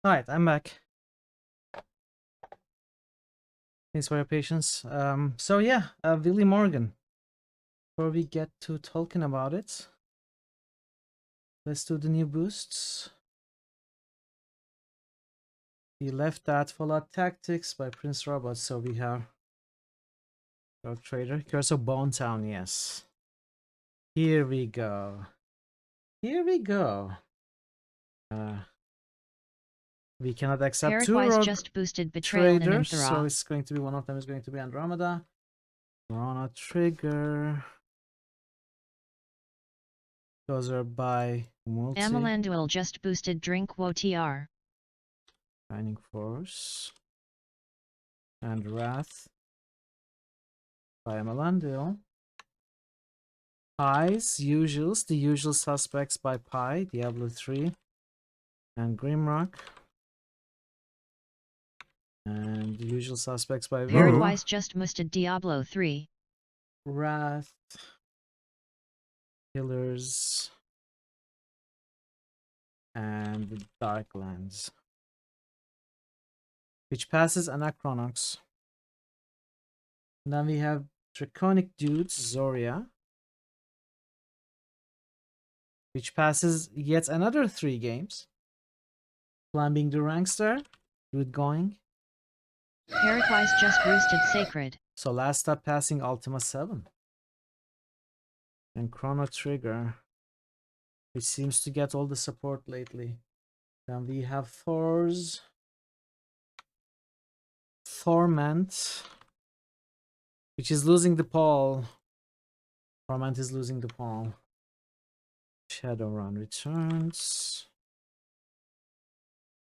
Alright, I'm back. Thanks for your patience. So yeah, Willy Morgan. Before we get to talking about it, let's do the new boosts. We left that Fallout Tactics by Prince Robot, so we have Dark Trader. Curse of Bone Town, yes. Here we go. Here we go. We cannot accept two Paraguay's rogue just boosted Betrayal traders, so Ninanthara. it's going to be one of them is going to be Andromeda. Chrono Trigger. Those are by multi. Amalanduel just boosted Drink WoTR. Shining Force. And Wrath by Amalanduel. Pies, Usuals, The Usual Suspects by Pie, Diablo 3. And Grimrock. And The Usual Suspects by Paraguay's just boosted Diablo 3. Wrath. Killers. And the Darklands. Which passes Anachronox. Then we have Draconic Dudes, Zoria. Which passes yet another 3 games. Climbing the Rankster. Good going. Paraguay's just boosted Sacred. So last up passing Ultima 7. And Chrono Trigger, which seems to get all the support lately. Then we have Thor's Torment, which is losing the poll. Torment is losing the poll. Shadowrun returns.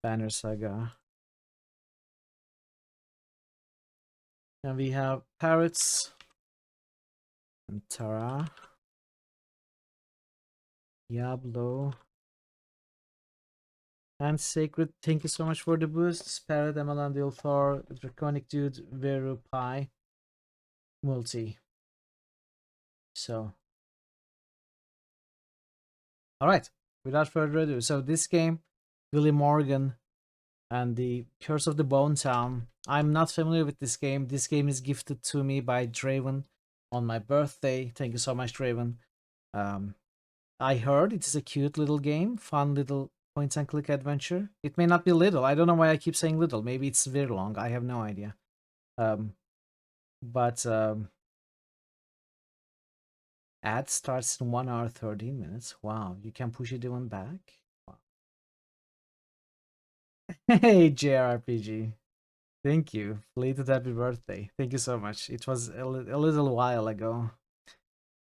Banner Saga. And we have Parrots and Tara. Diablo. And Sacred, thank you so much for the boosts. Parrot, Amalandil, Thor, Draconic Dude, Veru, Pi, Multi. So, alright, without further ado, so this game, Willy Morgan and the Curse of the Bone Town. I'm not familiar with this game. This game is gifted to me by Draven on my birthday. Thank you so much, Draven. I heard it is a cute little game, fun little point and click adventure. It may not be little. I don't know why I keep saying little. Maybe it's very long. I have no idea. But ad starts in 1 hour 13 minutes. Wow, you can push it even back. Wow. Hey, JRPG. Thank you. Belated happy birthday. Thank you so much. It was a little while ago.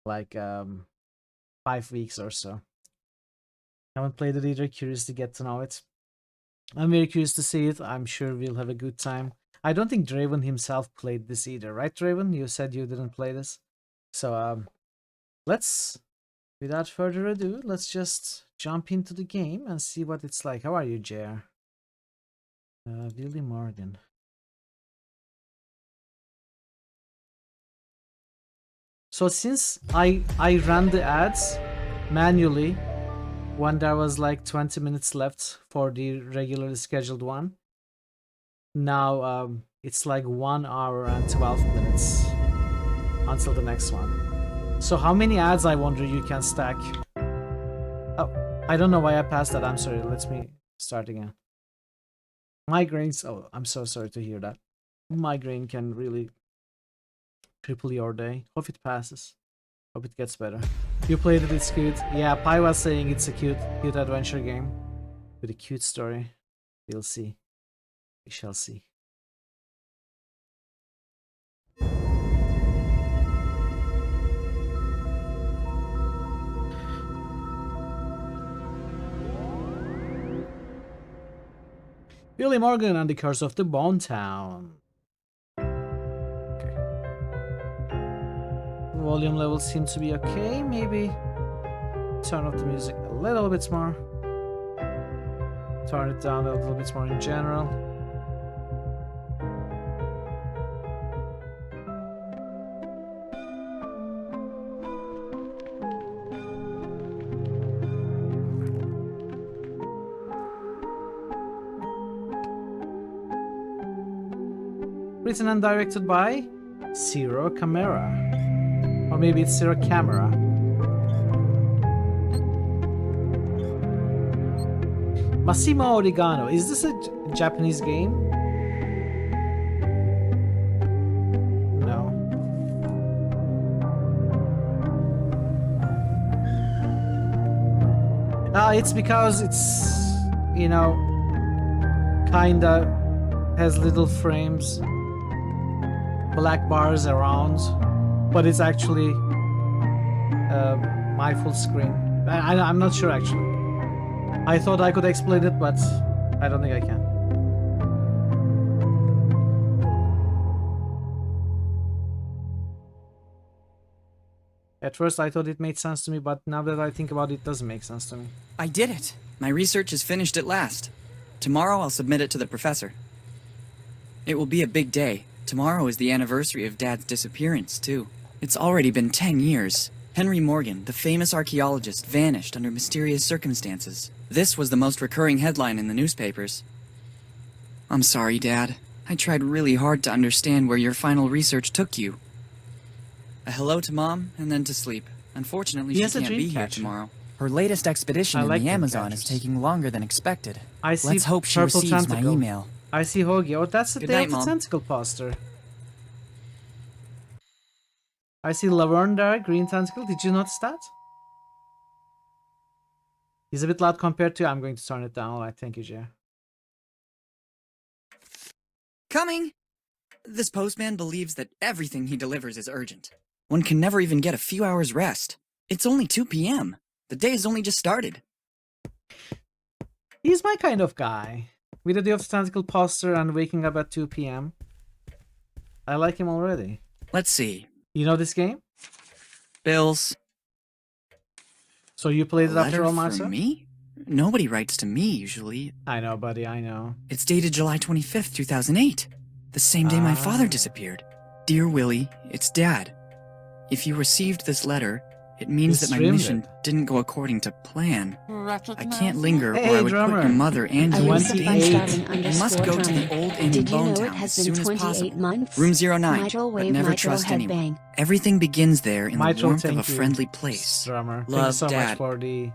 Like 5 weeks or so. Haven't played it either. Curious to get to know it. I'm very curious to see it. I'm sure we'll have a good time. I don't think Draven himself played this either, right, Draven? You said you didn't play this. So let's, without further ado, let's just jump into the game and see what it's like. How are you, JR? Willy Morgan. So since I ran the ads manually when there was like 20 minutes left for the regularly scheduled one, now it's like 1 hour and 12 minutes until the next one. So how many ads, I wonder, you can stack? Oh, I don't know why I passed that. I'm sorry. Let me start again. Migraines. Oh, I'm so sorry to hear that. Migraine can really cripple your day. Hope it passes. Hope it gets better. You played it, it's cute. Yeah, Pi was saying it's a cute adventure game with a cute story. We'll see. We shall see. Willy Morgan and the Curse of the Bone Town. Okay. Volume levels seem to be okay. Maybe turn off the music a little bit more. Turn it down a little bit more in general. Written and directed by Zero Camera. Or maybe it's Zero Camera. Massimo Oregano. Is this a Japanese game? No. It's because it's, you know, kinda has little frames, black bars around, but it's actually my full screen. I'm not sure actually. I thought I could explain it, but I don't think I can. At first I thought it made sense to me, but now that I think about it, it doesn't make sense to me. I did it! My research is finished at last. Tomorrow I'll submit it to the professor. It will be a big day. Tomorrow is the anniversary of Dad's disappearance, too. It's already been 10 years. Henry Morgan, the famous archaeologist, vanished under mysterious circumstances. This was the most recurring headline in the newspapers. I'm sorry, Dad. I tried really hard to understand where your final research took you. A hello to Mom, and then to sleep. Unfortunately, she can't be here tomorrow. Her latest expedition in the Amazon is taking longer than expected. Let's hope she receives my email. I see Hoagie. Oh, that's the Day of the Tentacle poster. I see Laverne there, green tentacle. Did you notice that? He's a bit loud compared to... I'm going to turn it down. Alright, thank you, Jay. Coming! This postman believes that everything he delivers is urgent. One can never even get a few hours rest. It's only 2 p.m. The day has only just started. He's my kind of guy. With the Day of the Tentacle poster and waking up at 2 p.m. I like him already. Let's see. You know this game? Bills. So you played it after all, Marcel? From me? Nobody writes to me, usually. I know, buddy, I know. It's dated July 25th, 2008. The same day my father disappeared. Dear Willy, it's Dad. If you received this letter, it means that my mission didn't go according to plan. I can't linger or I would put your mother and you in danger. I must go to the old inn in Bone Town as soon as possible. Room 09, but never trust anyone. Everything begins there in the warmth of a friendly place. Drummer. Love, so Dad. much for the...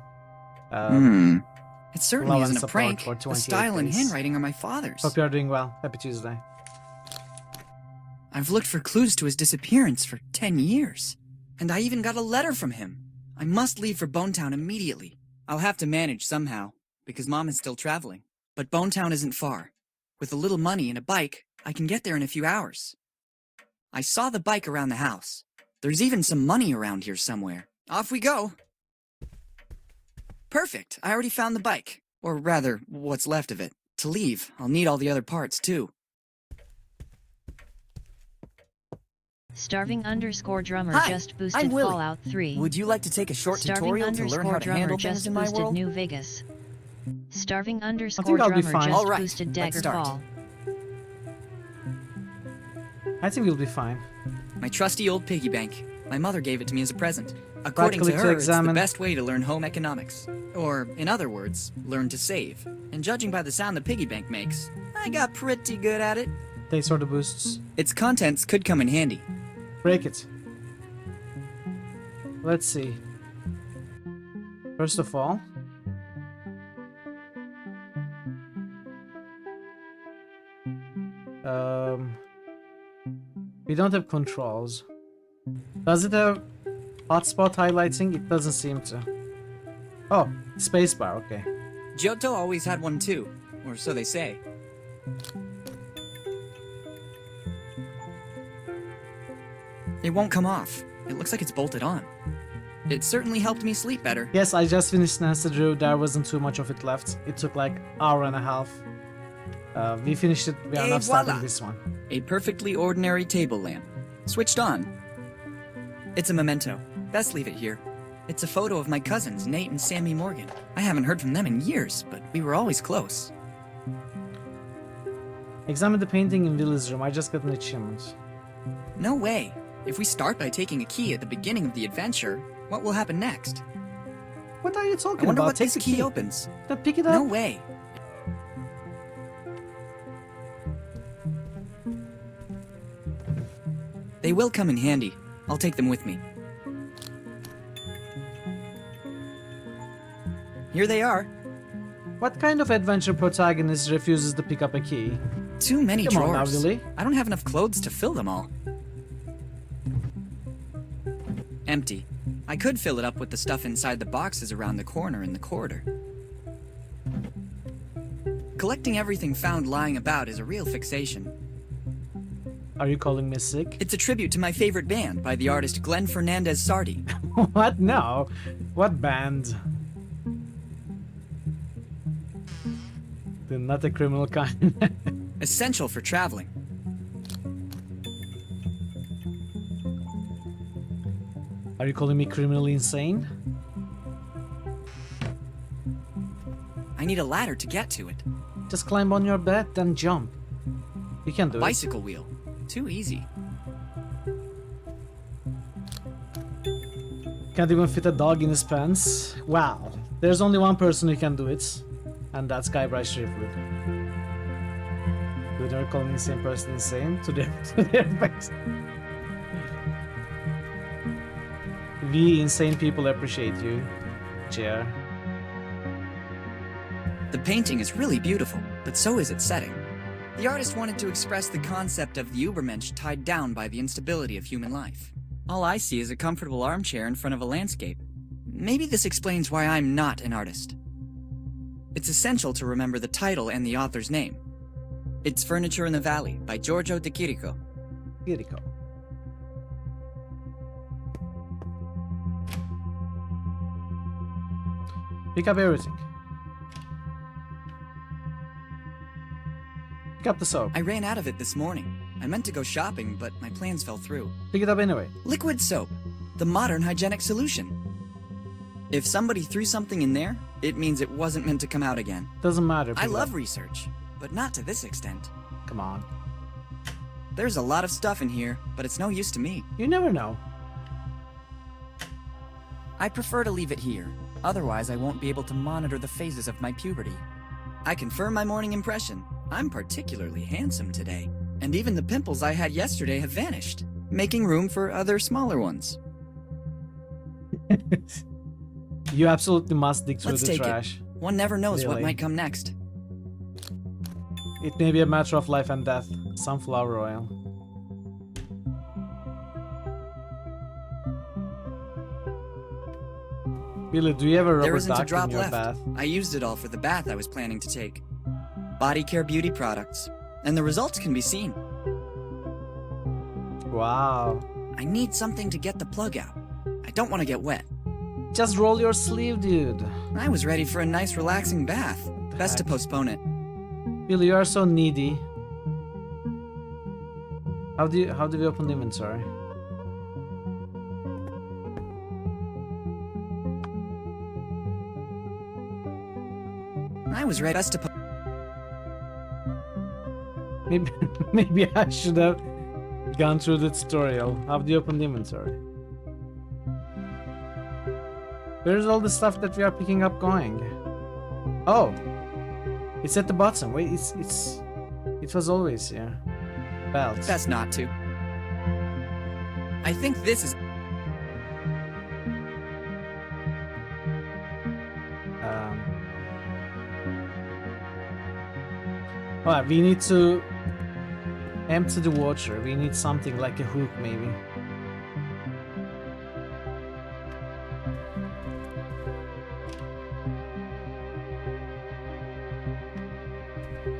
It certainly isn't a prank. The style and handwriting are my father's. Hope you are doing well. Happy Tuesday. I've looked for clues to his disappearance for 10 years. And I even got a letter from him. I must leave for Bonetown immediately. I'll have to manage somehow, because Mom is still traveling. But Bonetown isn't far. With a little money and a bike, I can get there in a few hours. I saw the bike around the house. There's even some money around here somewhere. Off we go! Perfect, I already found the bike. Or rather, what's left of it. To leave, I'll need all the other parts too. Starving_drummer Hi, just boosted I'm Willy. Fallout 3. Would you like to take a short tutorial to learn how to handle things just in my boosted world? New Vegas. I'll be Starving_drummer fine. just Alright, boosted let's start. Daggerfall. I think we'll be fine. My trusty old piggy bank. My mother gave it to me as a present. According to click to her, it's the examine. best way to learn home economics. Or, in other words, learn to save. And judging by the sound the piggy bank makes, I got pretty good at it. Thanks for the boosts. Its contents could come in handy. Break it. Let's see. First of all, we don't have controls. Does it have hotspot highlighting? It doesn't seem to. Oh, spacebar, okay. Giotto always had one too, or so they say. It won't come off. It looks like it's bolted on. It certainly helped me sleep better. Yes, I just finished Nancy Drew. There wasn't too much of it left. It took like hour and a half. We finished it. We are now starting this one. A perfectly ordinary table lamp. Switched on. It's a memento. Best leave it here. It's a photo of my cousins, Nate and Sammy Morgan. I haven't heard from them in years, but we were always close. Examine the painting in Willy's room. I just got an achievement. No way. If we start by taking a key at the beginning of the adventure, what will happen next? What are you I talking wonder about? what Take this the key opens. Then pick it up. No way. They will come in handy. I'll take them with me. Here they are. What kind of adventure protagonist refuses to pick up a key? Too many Come on now, drawers. Willy. I don't have enough clothes to fill them all. Empty. I could fill it up with the stuff inside the boxes around the corner in the corridor. Collecting everything found lying about is a real fixation. Are you calling me sick? It's a tribute to my favorite band by the artist Glenn Fernandez Sardi. What? No. What band? Not a criminal kind. Essential for traveling. Are you calling me criminally insane? I need a ladder to get to it. Just climb on your bed, then jump. You can do Bicycle wheel. Too easy. it. Can't even fit a dog in his pants. Wow. There's only one person who can do it. And that's Guybrush Threepwood. You never call an insane person insane to their face. We insane people appreciate you, Jer. The painting is really beautiful, but so is its setting. The artist wanted to express the concept of the Übermensch tied down by the instability of human life. All I see is a comfortable armchair in front of a landscape. Maybe this explains why I'm not an artist. It's essential to remember the title and the author's name. It's Furniture in the Valley by Giorgio de Chirico. Chirico. Pick up everything. Pick up the soap. I ran out of it this morning. I meant to go shopping, but my plans fell through. Pick it up anyway. Liquid soap. The modern hygienic solution. If somebody threw something in there, it means it wasn't meant to come out again. Doesn't matter. I love research, but not to this extent. Come on. There's a lot of stuff in here, but it's no use to me. You never know. I prefer to leave it here. Otherwise, I won't be able to monitor the phases of my puberty. I confirm my morning impression. I'm particularly handsome today. And even the pimples I had yesterday have vanished, making room for other smaller ones. You absolutely must dig through Let's the take trash. it. One never knows what Really. might come next. It may be a matter of life and death. Sunflower oil. Willy, do you have a There rubber isn't a duck drop in your left. bath? I used it all for the bath I was planning to take. Body care beauty products. And the results can be seen. Wow. I need something to get the plug out. I don't want to get wet. Just roll your sleeve, dude. I was ready for a nice relaxing bath. Best to postpone it. Willy, you are so needy. How do we open the inventory? I was ready to Maybe I should have gone through the tutorial. How do you open the inventory? Where's all the stuff that we are picking up going? Oh, it's at the bottom. Wait, it was always here. Belt. Best not to. I think this is... Alright, we need to empty the water. We need something like a hook, maybe.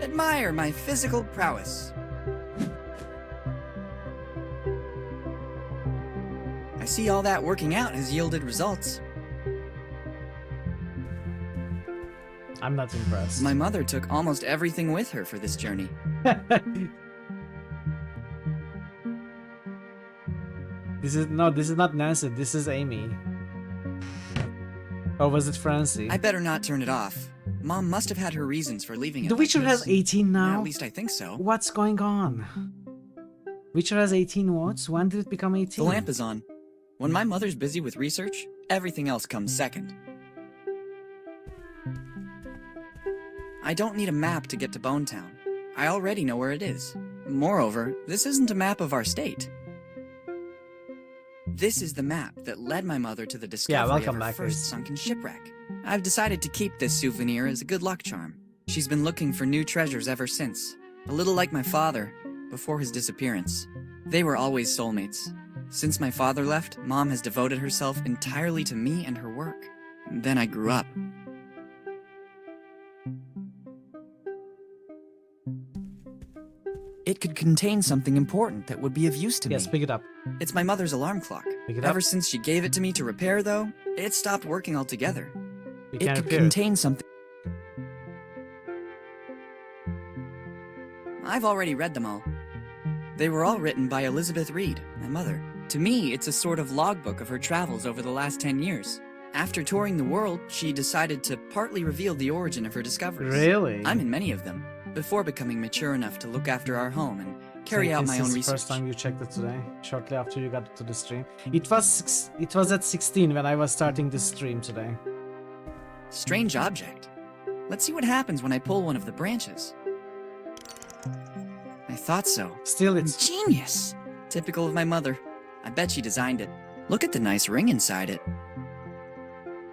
Admire my physical prowess. I see all that working out has yielded results. I'm not impressed. My mother took almost everything with her for this journey. This is not Nancy, this is Amy. Or was it Francie? I better not turn it off. Mom must have had her reasons for leaving it. The like Witcher this. has 18 Yeah, now? at least I think so. What's going on? Witcher has 18 watts? When did it become 18? The lamp is on. When my mother's busy with research, everything else comes second. I don't need a map to get to Bonetown. I already know where it is. Moreover, this isn't a map of our state. This is the map that led my mother to the discovery welcome of her back, first Ace. sunken shipwreck. I've decided to keep this souvenir as a good luck charm. She's been looking for new treasures ever since. A little like my father, before his disappearance. They were always soulmates. Since my father left, Mom has devoted herself entirely to me and her work. Then I grew up. It could contain something important that would be of use to me. Yes, pick it up. It's my mother's alarm clock. Pick it up. Ever since she gave it to me to repair, though, it stopped working altogether. You It can could repair contain something. I've already read them all. They were all written by Elizabeth Reed, my mother. To me, it's a sort of logbook of her travels over the last 10 years. After touring the world, she decided to partly reveal the origin of her discoveries. Really? I'm in many of them, before becoming mature enough to look after our home and carry out my own This is the research. first time you checked it today, shortly after you got to the stream. It was at 16 when I was starting this stream today. Strange object. Let's see what happens when I pull one of the branches. I thought so. Still, it's Genius! Typical of my mother. I bet she designed it. Look at the nice ring inside it.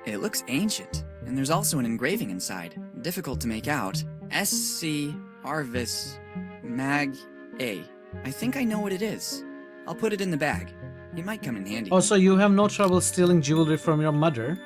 It looks ancient, and there's also an engraving inside. Difficult to make out. S.C. Arvis Mag A. I think I know what it is. I'll put it in the bag. It might come in handy. also you have no trouble stealing jewelry from your mother.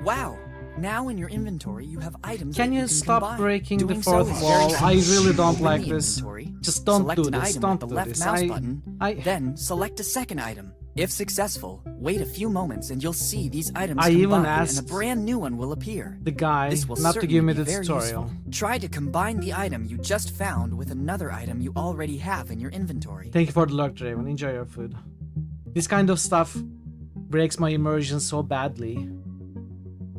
Wow! Now in your inventory, you have items Can that you you can stop combine. breaking the Doing fourth so is wall? very I simple. really don't Open like the this. inventory, Just don't select do an this. item Don't with the do left this. mouse button, I then select a second item. If successful, wait a few moments and you'll see these items I even combine and asked a brand new one will appear. the guy This will not to certainly give me be the very tutorial. useful. Try to combine the item you just found with another item you already have in your inventory. Thank you for the luck, Draven. Enjoy your food. This kind of stuff breaks my immersion so badly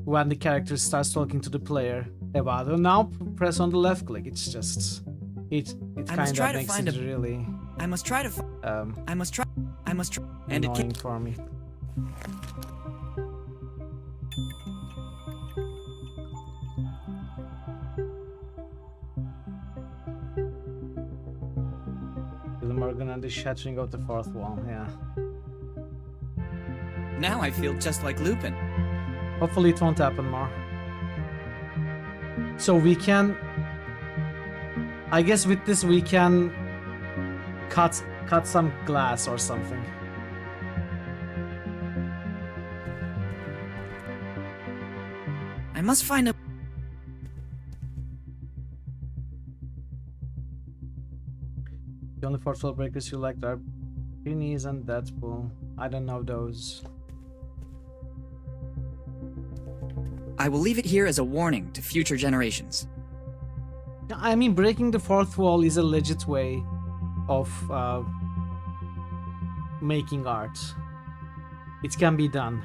when the character starts talking to the player about it. Now press on the left click. It's just it I must kind try of to makes find it a- really I must try to. I must try. And it annoying can. for me. The Morgan and the shattering of the fourth wall. Yeah. Now I feel just like Lupin. Hopefully it won't happen more. So we can, I guess with this we can cut some glass or something. I must find a. The only fourth wall breakers you liked are Pennies and Deadpool. I don't know those. I will leave it here as a warning to future generations. I mean, breaking the fourth wall is a legit way of making art. It can be done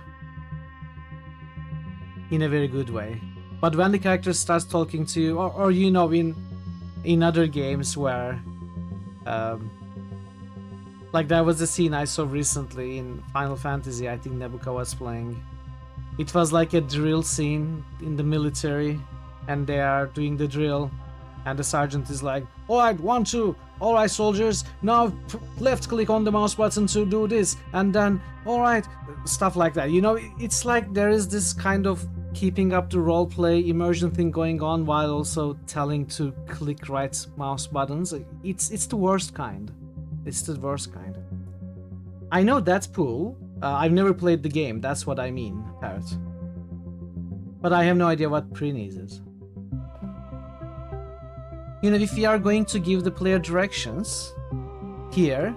in a very good way. But when the character starts talking to you, or you know, in other games where, like there was a scene I saw recently in Final Fantasy, I think Nebuka was playing. It was like a drill scene in the military, and they are doing the drill, and the sergeant is like, alright, 1, 2, alright soldiers, now left click on the mouse button to do this, and then, alright, stuff like that. You know, it's like there is this kind of keeping up the roleplay immersion thing going on while also telling to click right mouse buttons. It's the worst kind. It's the worst kind. I know Deadpool. I've never played the game, that's what I mean, Parrot. But I have no idea what Prenees is. You know, if we are going to give the player directions here,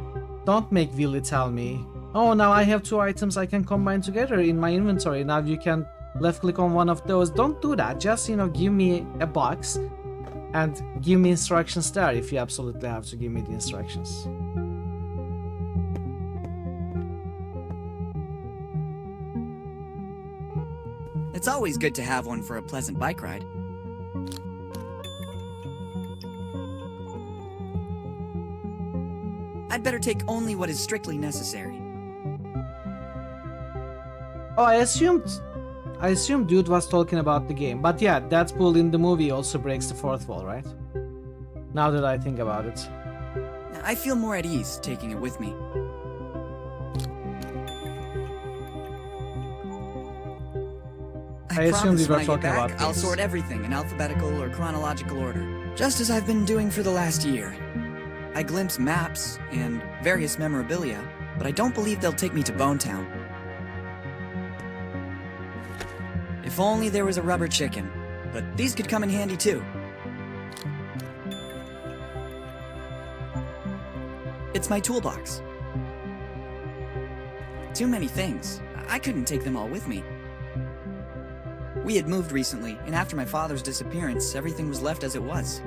don't make Willy tell me, oh, now I have 2 items I can combine together in my inventory, now you can left click on one of those. Don't do that, just, you know, give me a box and give me instructions there if you absolutely have to give me the instructions. It's always good to have one for a pleasant bike ride. I'd better take only what is strictly necessary. Oh, I assumed dude was talking about the game. But yeah, Deadpool in the movie also breaks the fourth wall, right? Now that I think about it. I feel more at ease taking it with me. I assume we promise were when I get talking back, about I'll this. sort everything in alphabetical or chronological order, just as I've been doing for the last year. I glimpse maps and various memorabilia, but I don't believe they'll take me to Bonetown. If only there was a rubber chicken, but these could come in handy too. It's my toolbox. Too many things. I couldn't take them all with me. We had moved recently, and after my father's disappearance, everything was left as it was.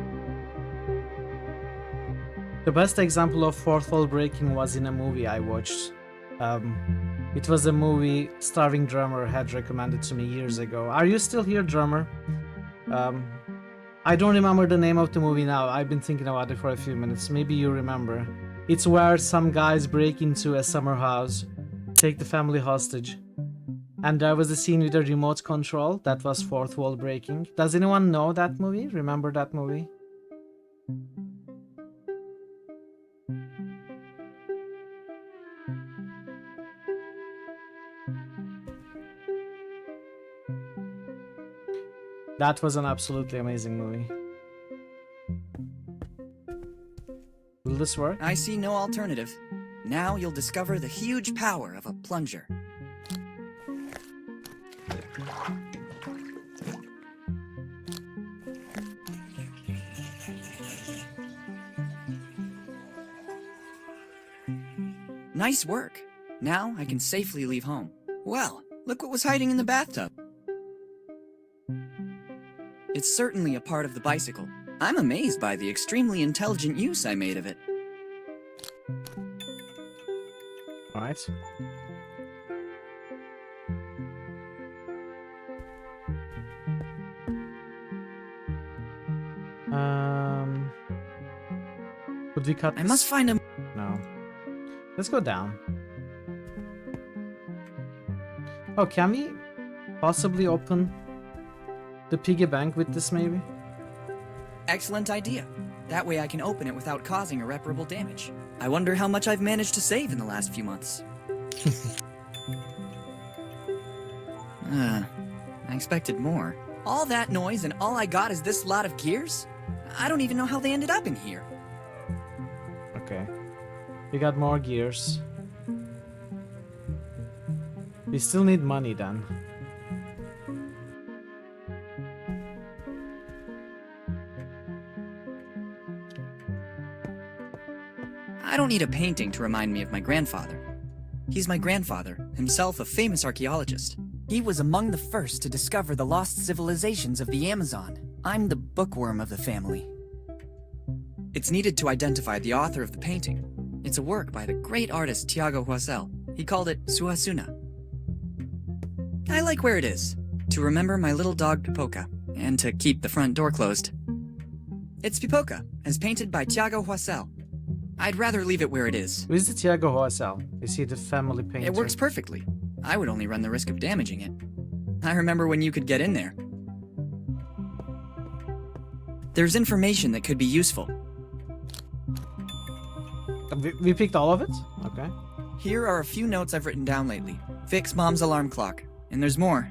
The best example of fourth wall breaking was in a movie I watched. It was a movie starring Drummer had recommended to me years ago. Are you still here, Drummer? I don't remember the name of the movie now. I've been thinking about it for a few minutes. Maybe you remember. It's where some guys break into a summer house, take the family hostage. And there was a scene with a remote control that was fourth wall breaking. Does anyone know that movie? Remember that movie? That was an absolutely amazing movie. Will this work? I see no alternative. Now you'll discover the huge power of a plunger. Nice work. Now I can safely leave home. Well, look what was hiding in the bathtub. It's certainly a part of the bicycle. I'm amazed by the extremely intelligent use I made of it. Alright. Could we cut I this? must find a... No. Let's go down. Oh, can we possibly open the piggy bank with this, maybe? Excellent idea. That way I can open it without causing irreparable damage. I wonder how much I've managed to save in the last few months. I expected more. All that noise and all I got is this lot of gears? I don't even know how they ended up in here. Okay. We got more gears. We still need money then. I don't need a painting to remind me of my grandfather. He's my grandfather, himself a famous archaeologist. He was among the first to discover the lost civilizations of the Amazon. I'm the bookworm of the family. It's needed to identify the author of the painting. It's a work by the great artist Tiago Huasel. He called it Suhasuna. I like where it is, to remember my little dog Pipoca, and to keep the front door closed. It's Pipoca, as painted by Tiago Huasel. I'd rather leave it where it is. Who is the Tiago Huasel? Is he the family painter? It works perfectly. I would only run the risk of damaging it. I remember when you could get in there. There's information that could be useful. We picked all of it? Okay. Here are a few notes I've written down lately. Fix Mom's alarm clock. And there's more.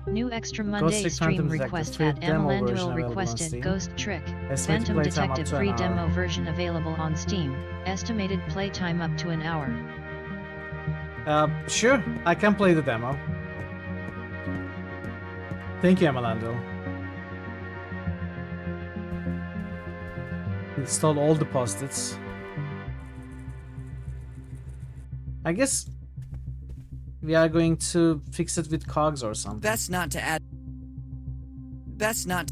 New Extra Monday stream request at Emalandwell requested Ghost Trick. Phantom Detective free demo version available on Steam. Estimated playtime up to an hour. Sure. I can play the demo. Thank you, Emalando. Install all the post-its. I guess we are going to fix it with cogs or something. Best not to add... Best not...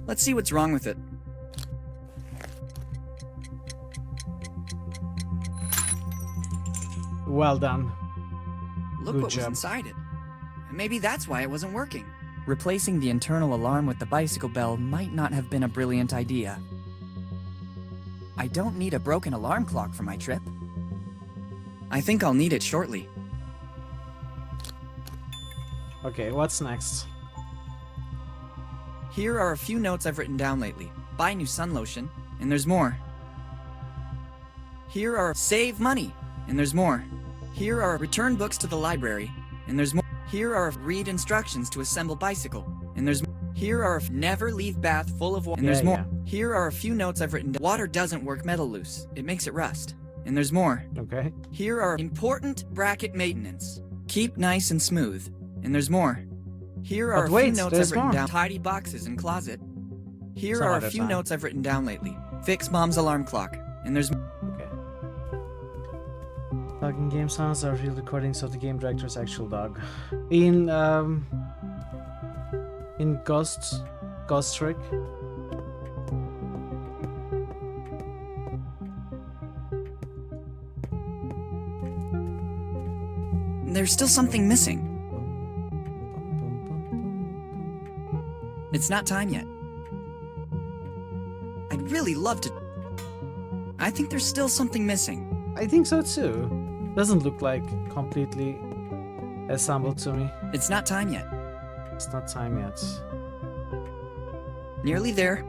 Let's see what's wrong with it. Well done. Look Good what was job. inside it. Maybe that's why it wasn't working. Replacing the internal alarm with the bicycle bell might not have been a brilliant idea. I don't need a broken alarm clock for my trip. I think I'll need it shortly. Okay, what's next? Here are a few notes I've written down lately. Buy new sun lotion, and there's more. Here are save money, and there's more. Here are return books to the library, and there's more. Here are read instructions to assemble bicycle, and there's more. Here are never leave bath full of water, and there's more. Here are a few notes I've written down. Water doesn't work metal loose. It makes it rust. And there's more. Okay. Here are important bracket maintenance. Keep nice and smooth. And there's more. Here are a few notes I've written down. Tidy boxes and closet. Here are a few notes I've written down lately. Fix mom's alarm clock. And there's okay. Dog in game sounds are real recordings of the game director's actual dog. In Ghost Trick. There's still something missing. It's not time yet. I'd really love to. I think there's still something missing. I think so too. Doesn't look like completely assembled to me. It's not time yet. It's not time yet. Nearly there.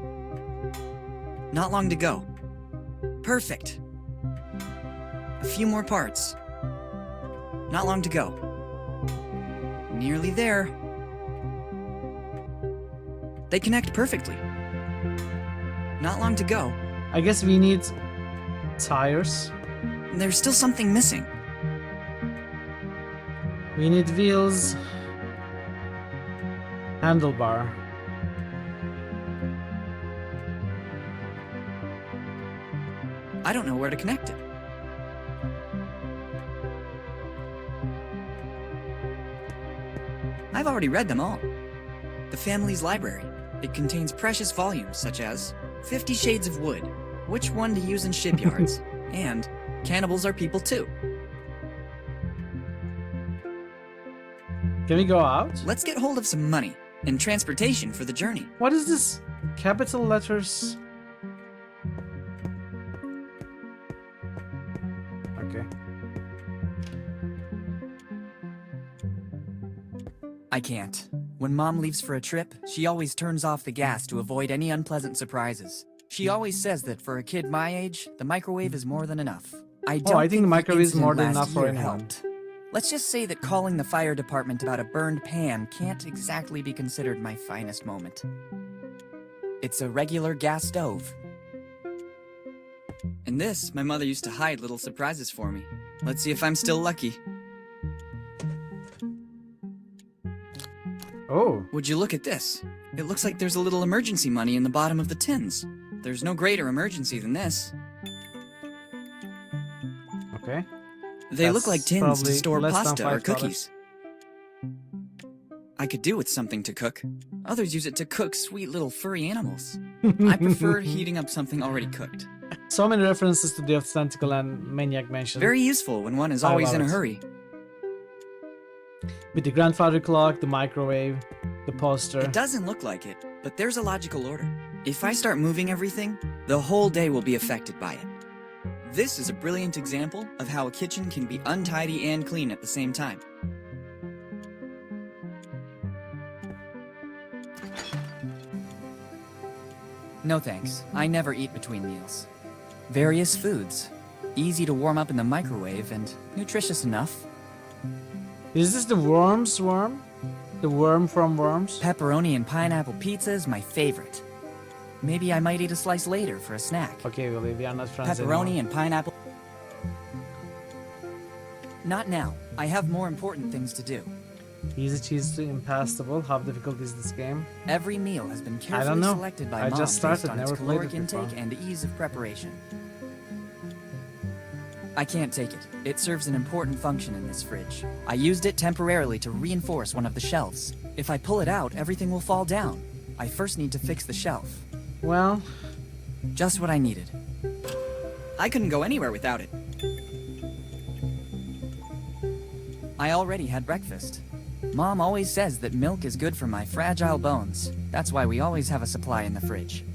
Not long to go. Perfect. A few more parts. Not long to go. Nearly there. They connect perfectly. Not long to go. I guess we need tires. There's still something missing. We need wheels. Handlebar. I don't know where to connect it. I've already read them all. The family's library. It contains precious volumes such as 50 Shades of Wood, Which one to use in shipyards, and Cannibals Are People Too. Can we go out? Let's get hold of some money and transportation for the journey. What is this? Capital letters? Okay. I can't. When Mom leaves for a trip, she always turns off the gas to avoid any unpleasant surprises. She always says that for a kid my age, the microwave is more than enough. I think the microwave is more than incident enough last for year anyone. helped. Let's just say that calling the fire department about a burned pan can't exactly be considered my finest moment. It's a regular gas stove. In this, my mother used to hide little surprises for me. Let's see if I'm still lucky. Oh. Would you look at this? It looks like there's a little emergency money in the bottom of the tins. There's no greater emergency than this. Okay. They look like tins to probably store less than pasta or $5. cookies. I could do with something to cook. Others use it to cook sweet little furry animals. I prefer heating up something already cooked. So many references to the Authentical and Maniac Mansion. Very useful when one is I always love in a it. hurry. With the grandfather clock, the microwave, the poster. It doesn't look like it, but there's a logical order. If I start moving everything, the whole day will be affected by it. This is a brilliant example of how a kitchen can be untidy and clean at the same time. No thanks. I never eat between meals. Various foods. Easy to warm up in the microwave and nutritious enough. Is this the Worms worm? The worm from Worms? Pepperoni and pineapple pizza is my favorite. Maybe I might eat a slice later for a snack. Okay, Willy, we are not friends Pepperoni anymore. and pineapple. Not now. I have more important things to do. Easy cheese to impassable. How difficult is this game? Every meal has been I don't carefully know. selected by I Mom just started, based on its never played caloric it before. intake and ease of preparation. I can't take it. It serves an important function in this fridge. I used it temporarily to reinforce one of the shelves. If I pull it out, everything will fall down. I first need to fix the shelf. Well, Just what I needed. I couldn't go anywhere without it. I already had breakfast. Mom always says that milk is good for my fragile bones. That's why we always have a supply in the fridge.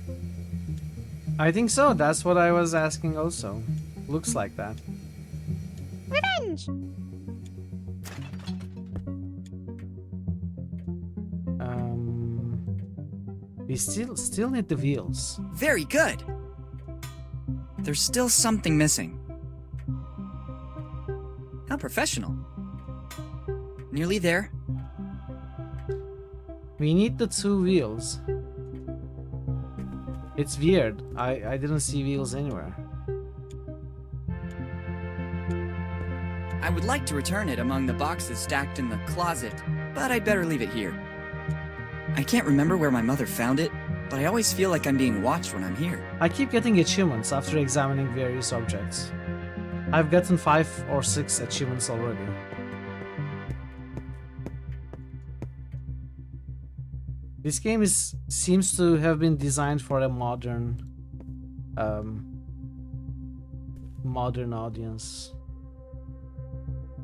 I think so. That's what I was asking also. Looks like that. Revenge! We still need the wheels. Very good! There's still something missing. How professional. Nearly there. We need the 2 wheels. It's weird. I didn't see wheels anywhere. I would like to return it among the boxes stacked in the closet, but I'd better leave it here. I can't remember where my mother found it, but I always feel like I'm being watched when I'm here. I keep getting achievements after examining various objects. I've gotten 5 or 6 achievements already. This game seems to have been designed for a modern audience.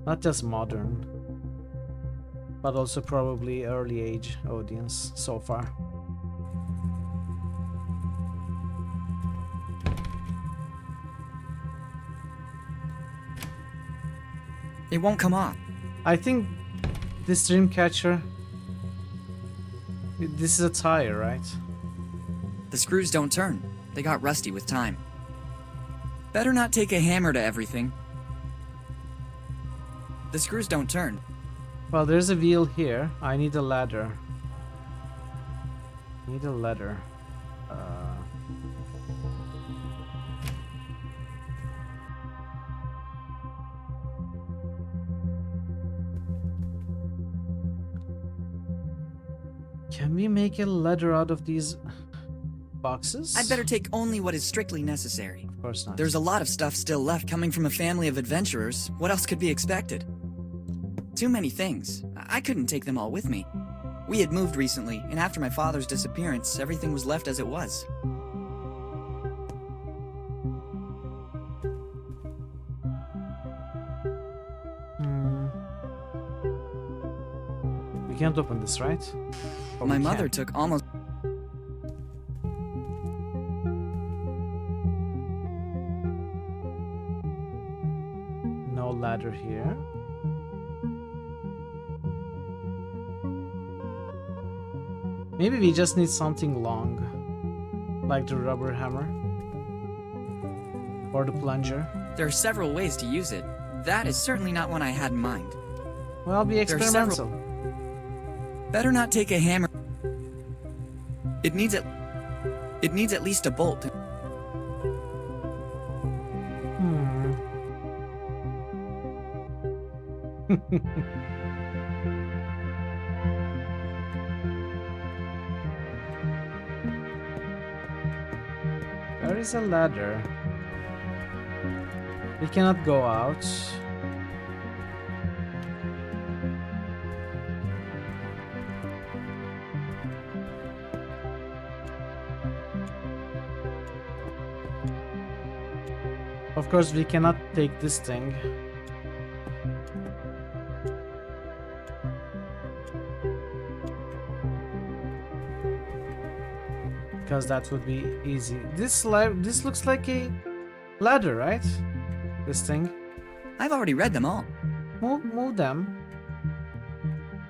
Not just modern, but also probably early age audience so far. It won't come off. I think this dream catcher. This is a tire, right? The screws don't turn. They got rusty with time. Better not take a hammer to everything. The screws don't turn. Well, there's a wheel here. I need a ladder. Need a ladder. Can we make a ladder out of these boxes? I'd better take only what is strictly necessary. Of course not. There's a lot of stuff still left coming from a family of adventurers. What else could be expected? Too many things. I couldn't take them all with me. We had moved recently, and after my father's disappearance, everything was left as it was. We can't open this, right? Or My we mother can. took almost... No ladder here. Maybe we just need something long, like the rubber hammer or the plunger. There are several ways to use it. That is certainly not one I had in mind. Well, be are experimental. Better not take a hammer. It needs at least a bolt. There is a ladder. We cannot go out. Of course, we cannot take this thing. Because that would be easy. This looks like a ladder, right? This thing. I've already read them all. Move them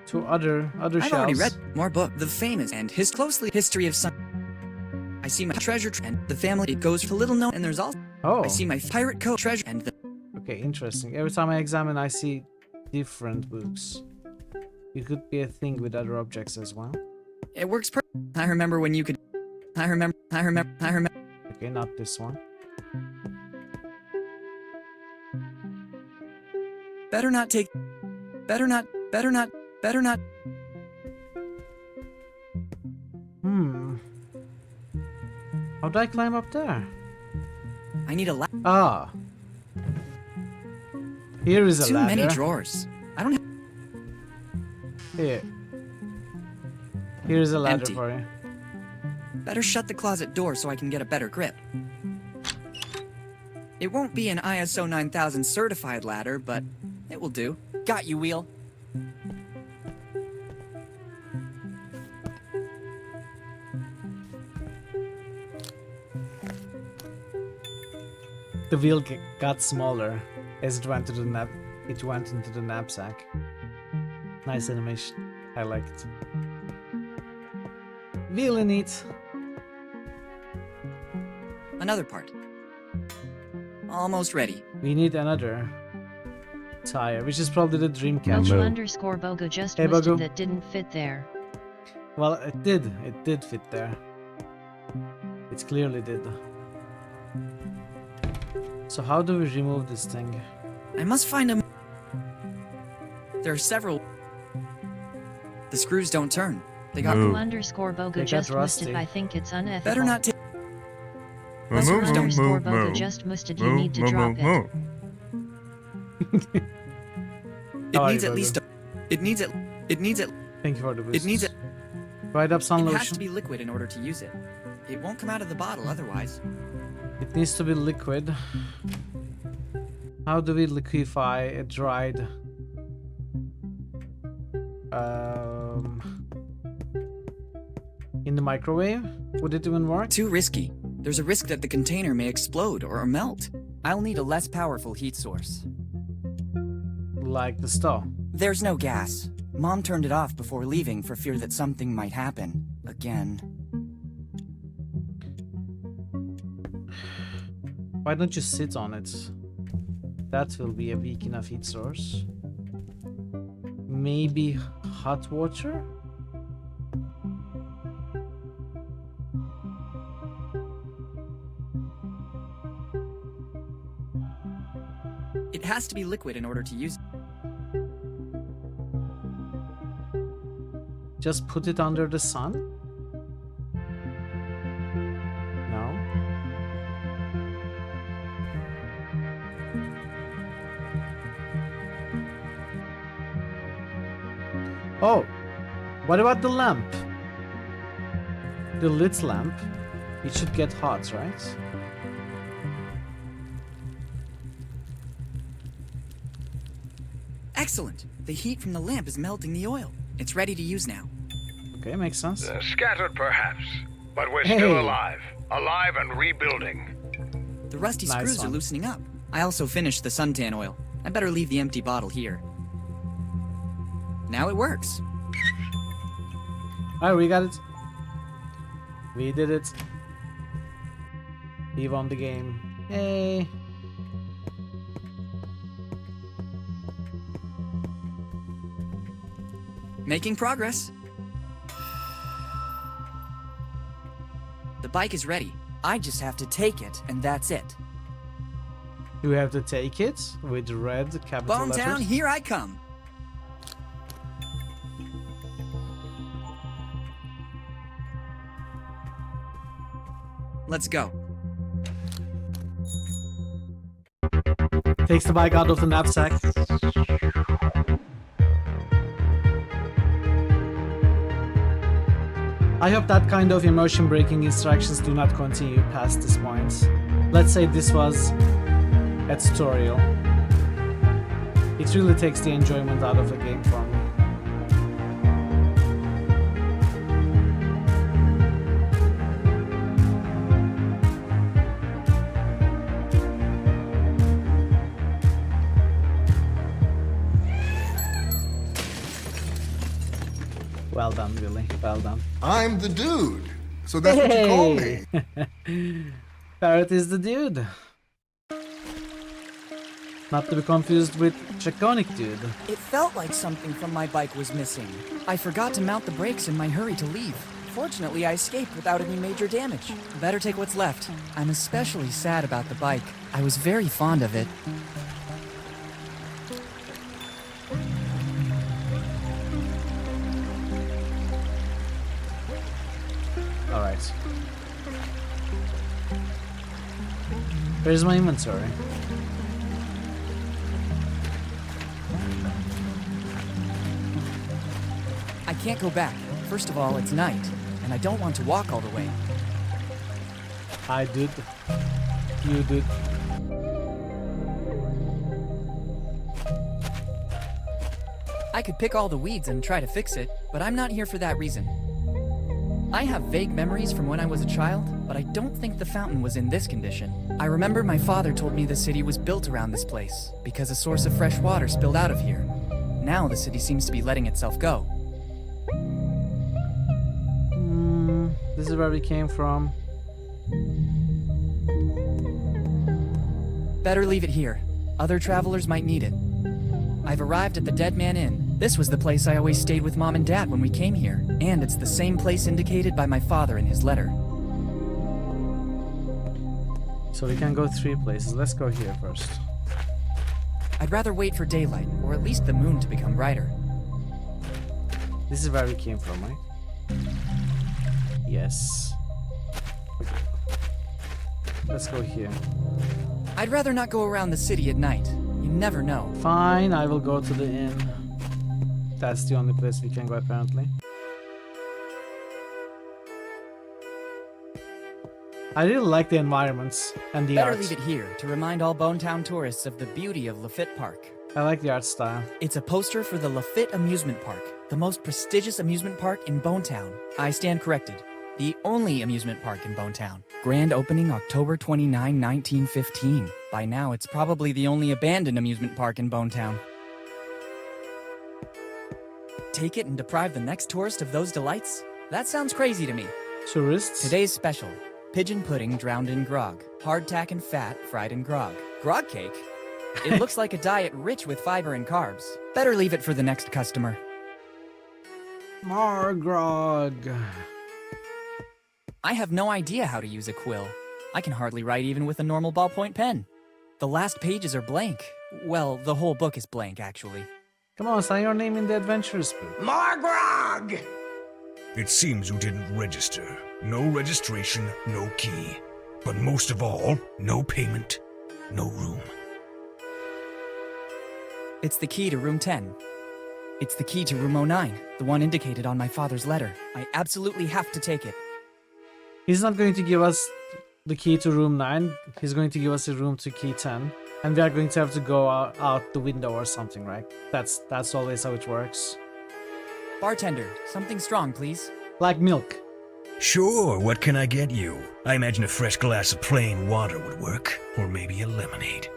to other I've shelves. already read more book. The famous and his closely history of some. I see my treasure and the family. It goes to little known, and there's also. Oh. I see my pirate coat treasure and the. Okay, interesting. Every time I examine, I see different books. It could be a thing with other objects as well. It works I remember when you could. I remember. Okay, not this one. Better not. How do I climb up there? I need a ladder. Ah. Here is a Too ladder. many drawers. I don't have. Here. Here's a ladder Empty. for you. Better shut the closet door so I can get a better grip. It won't be an ISO 9000 certified ladder, but it will do. Got you, Wheel. The wheel got smaller as it went into the knapsack. Nice animation. I like it. Really neat. Another part. Almost ready. We need another. tire, which is probably the dream Momo catcher. underscore Bogo just Hey, listed Bogo. that didn't fit there. Well, it did fit there. It clearly did. So how do we remove this thing? I must find a... There are several... The screws don't turn. They got... Momo underscore Bogo They got just rusty. listed I think it's unethical. Better not take... Momo underscore Bogo just listed you need to drop it. It How are needs you, at least a... It needs it... It needs it... Thank you for the boost. It needs it... Right up sun It has lotion. to be liquid in order to use it. It won't come out of the bottle otherwise. It needs to be liquid. How do we liquefy a dried... in the microwave? Would it even work? Too risky. There's a risk that the container may explode or melt. I'll need a less powerful heat source. Like the stove. There's no gas. Mom turned it off before leaving for fear that something might happen. Again. Why don't you sit on it? That will be a weak enough heat source. Maybe hot water? It has to be liquid in order to use it. Just put it under the sun? No? Oh! What about the lamp? The lit lamp? It should get hot, right? Excellent! The heat from the lamp is melting the oil. It's ready to use now. Okay, makes sense. Scattered perhaps, but we're Hey. still alive. Alive and rebuilding. The rusty Nice screws one. are loosening up. I also finished the suntan oil. I better leave the empty bottle here. Now it works. Alright, we got it. We did it. We won the game. Yay. Making progress. The bike is ready. I just have to take it, and that's it. You have to take it with red capital Bonetown, letters. here I come. Let's go. Takes the bike out of the knapsack. I hope that kind of immersion breaking instructions do not continue past this point. Let's say this was a tutorial. It really takes the enjoyment out of the game for me. Well done, Willy. Well done. I'm the dude. So that's what you call me. Parrot is the dude. Not to be confused with Draconic dude. It felt like something from my bike was missing. I forgot to mount the brakes in my hurry to leave. Fortunately, I escaped without any major damage. Better take what's left. I'm especially sad about the bike. I was very fond of it. Alright. Where's my inventory? I can't go back. First of all, it's night, and I don't want to walk all the way. I did. You did. I could pick all the weeds and try to fix it, but I'm not here for that reason. I have vague memories from when I was a child, but I don't think the fountain was in this condition. I remember my father told me the city was built around this place, because a source of fresh water spilled out of here. Now the city seems to be letting itself go. This is where we came from. Better leave it here. Other travelers might need it. I've arrived at the Dead Man Inn. This was the place I always stayed with Mom and Dad when we came here, and it's the same place indicated by my father in his letter. So we can go 3 places. Let's go here first. I'd rather wait for daylight, or at least the moon to become brighter. This is where we came from, right? Yes. Okay. Let's go here. I'd rather not go around the city at night. You never know. Fine, I will go to the inn. That's the only place we can go, apparently. I really like the environments and the Better art. leave it here to remind all Bonetown tourists of the beauty of Lafitte Park. I like the art style. It's a poster for the Lafitte Amusement Park, the most prestigious amusement park in Bonetown. I stand corrected. The only amusement park in Bonetown. Grand opening October 29, 1915. By now, it's probably the only abandoned amusement park in Bonetown. Take it and deprive the next tourist of those delights? That sounds crazy to me. Tourists? Today's special. Pigeon pudding drowned in grog. Hardtack and fat fried in grog. Grog cake? It looks like a diet rich with fiber and carbs. Better leave it for the next customer. More grog. I have no idea how to use a quill. I can hardly write even with a normal ballpoint pen. The last pages are blank. Well, the whole book is blank, actually. Come on, sign your name in the adventurers book. More grog! It seems you didn't register. No registration, no key. But most of all, no payment, no room. It's the key to room 10. It's the key to room 09, the one indicated on my father's letter. I absolutely have to take it. He's not going to give us the key to room 9. He's going to give us a room to key 10. And we are going to have to go out the window or something, right? That's always how it works. Bartender, something strong, please. Like milk. Sure, what can I get you? I imagine a fresh glass of plain water would work. Or maybe a lemonade.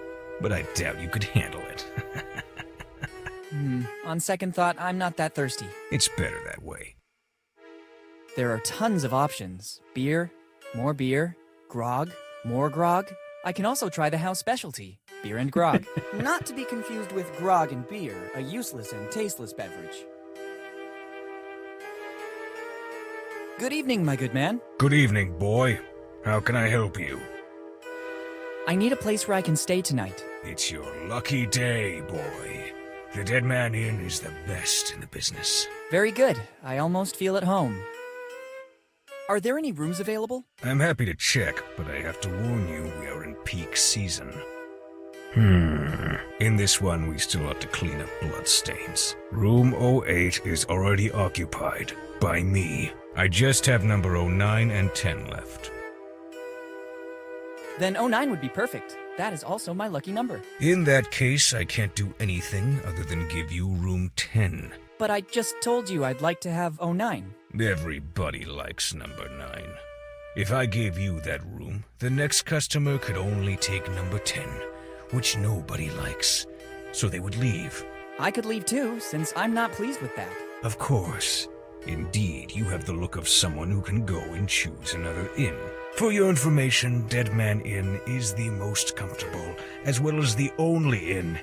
But I doubt you could handle it. On second thought, I'm not that thirsty. It's better that way. There are tons of options. Beer, grog, more grog. I can also try the house specialty, beer and grog. Not to be confused with grog and beer, a useless and tasteless beverage. Good evening, my good man. Good evening, boy. How can I help you? I need a place where I can stay tonight. It's your lucky day, boy. The Dead Man Inn is the best in the business. Very good. I almost feel at home. Are there any rooms available? I'm happy to check, but I have to warn you, we are in peak season. In this one, we still have to clean up bloodstains. Room 08 is already occupied. By me. I just have number 09 and 10 left. Then 09 would be perfect. That is also my lucky number. In that case, I can't do anything other than give you room 10. But I just told you I'd like to have 09. Everybody likes number 9. If I gave you that room, the next customer could only take number 10, which nobody likes. So they would leave. I could leave too, since I'm not pleased with that. Of course. Indeed, you have the look of someone who can go and choose another inn. For your information, Dead Man Inn is the most comfortable, as well as the only inn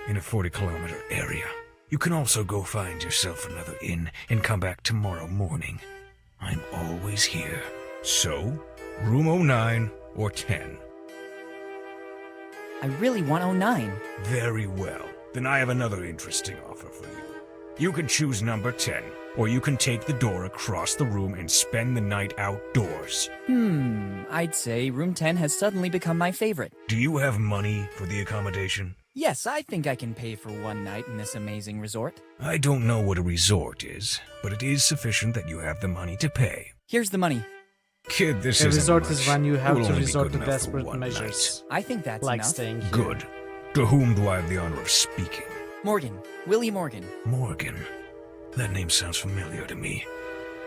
in a 40-kilometer area. You can also go find yourself another inn and come back tomorrow morning. I'm always here. So, room 09 or 10. I really want 09. Very well. Then I have another interesting offer for you. You can choose number 10, or you can take the door across the room and spend the night outdoors. I'd say room 10 has suddenly become my favorite. Do you have money for the accommodation? Yes, I think I can pay for one night in this amazing resort. I don't know what a resort is, but it is sufficient that you have the money to pay. Here's the money. Kid, this A isn't resort much. is when you have It will to only be resort good to enough for desperate one measures. I think that's Like enough. staying here. Good. To whom do I have the honor of speaking? Morgan. Willy Morgan. Morgan. That name sounds familiar to me.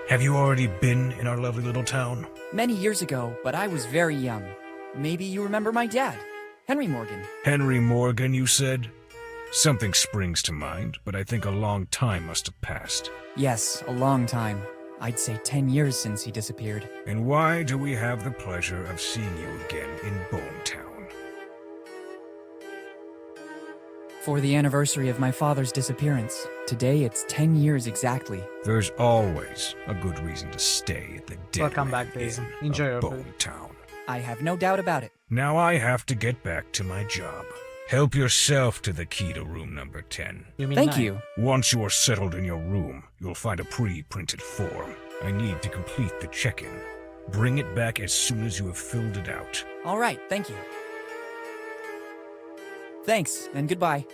Have you already been in our lovely little town? Many years ago, but I was very young. Maybe you remember my dad, Henry Morgan. Henry Morgan, you said? Something springs to mind, but I think a long time must have passed. Yes, a long time. I'd say 10 years since he disappeared. And why do we have the pleasure of seeing you again in Bonetown? For the anniversary of my father's disappearance. Today it's 10 years exactly. There's always a good reason to stay at the Dead Welcome Man back, Daisy. Inn Enjoy of your Bone food. Town. I have no doubt about it. Now I have to get back to my job. Help yourself to the key to room number 10. You mean Thank 9? you. Once you are settled in your room, you'll find a pre-printed form. I need to complete the check-in. Bring it back as soon as you have filled it out. All right, thank you. Thanks, and goodbye.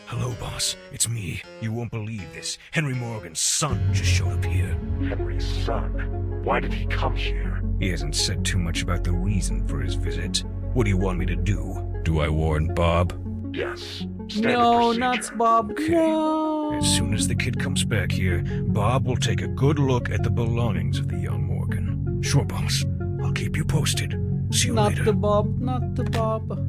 Hello, boss. It's me. You won't believe this. Henry Morgan's son just showed up here. Henry's son? Why did he come here? He hasn't said too much about the reason for his visit. What do you want me to do? Do I warn Bob? Yes. Standard No, procedure. not Bob. Okay. No. As soon as the kid comes back here, Bob will take a good look at the belongings of the young Morgan. Sure, boss. I'll keep you posted. See you Not later. the Bob. Not the Bob.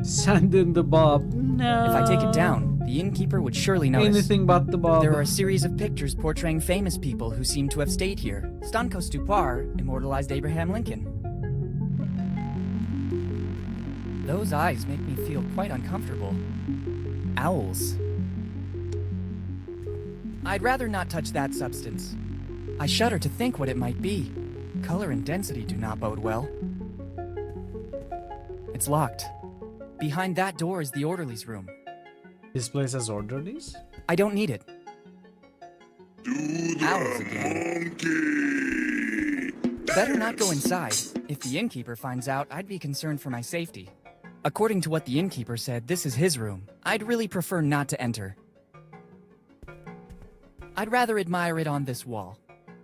Send in the Bob. No. If I take it down, the innkeeper would surely notice. Anything but the Bob. There are a series of pictures portraying famous people who seem to have stayed here. Stanko Stupar immortalized Abraham Lincoln. Those eyes make me feel quite uncomfortable. Owls. I'd rather not touch that substance. I shudder to think what it might be. Color and density do not bode well. It's locked. Behind that door is the orderly's room. This place has orderlies? I don't need it. Owls again. Better not go inside. If the innkeeper finds out, I'd be concerned for my safety. According to what the innkeeper said, this is his room. I'd really prefer not to enter. I'd rather admire it on this wall.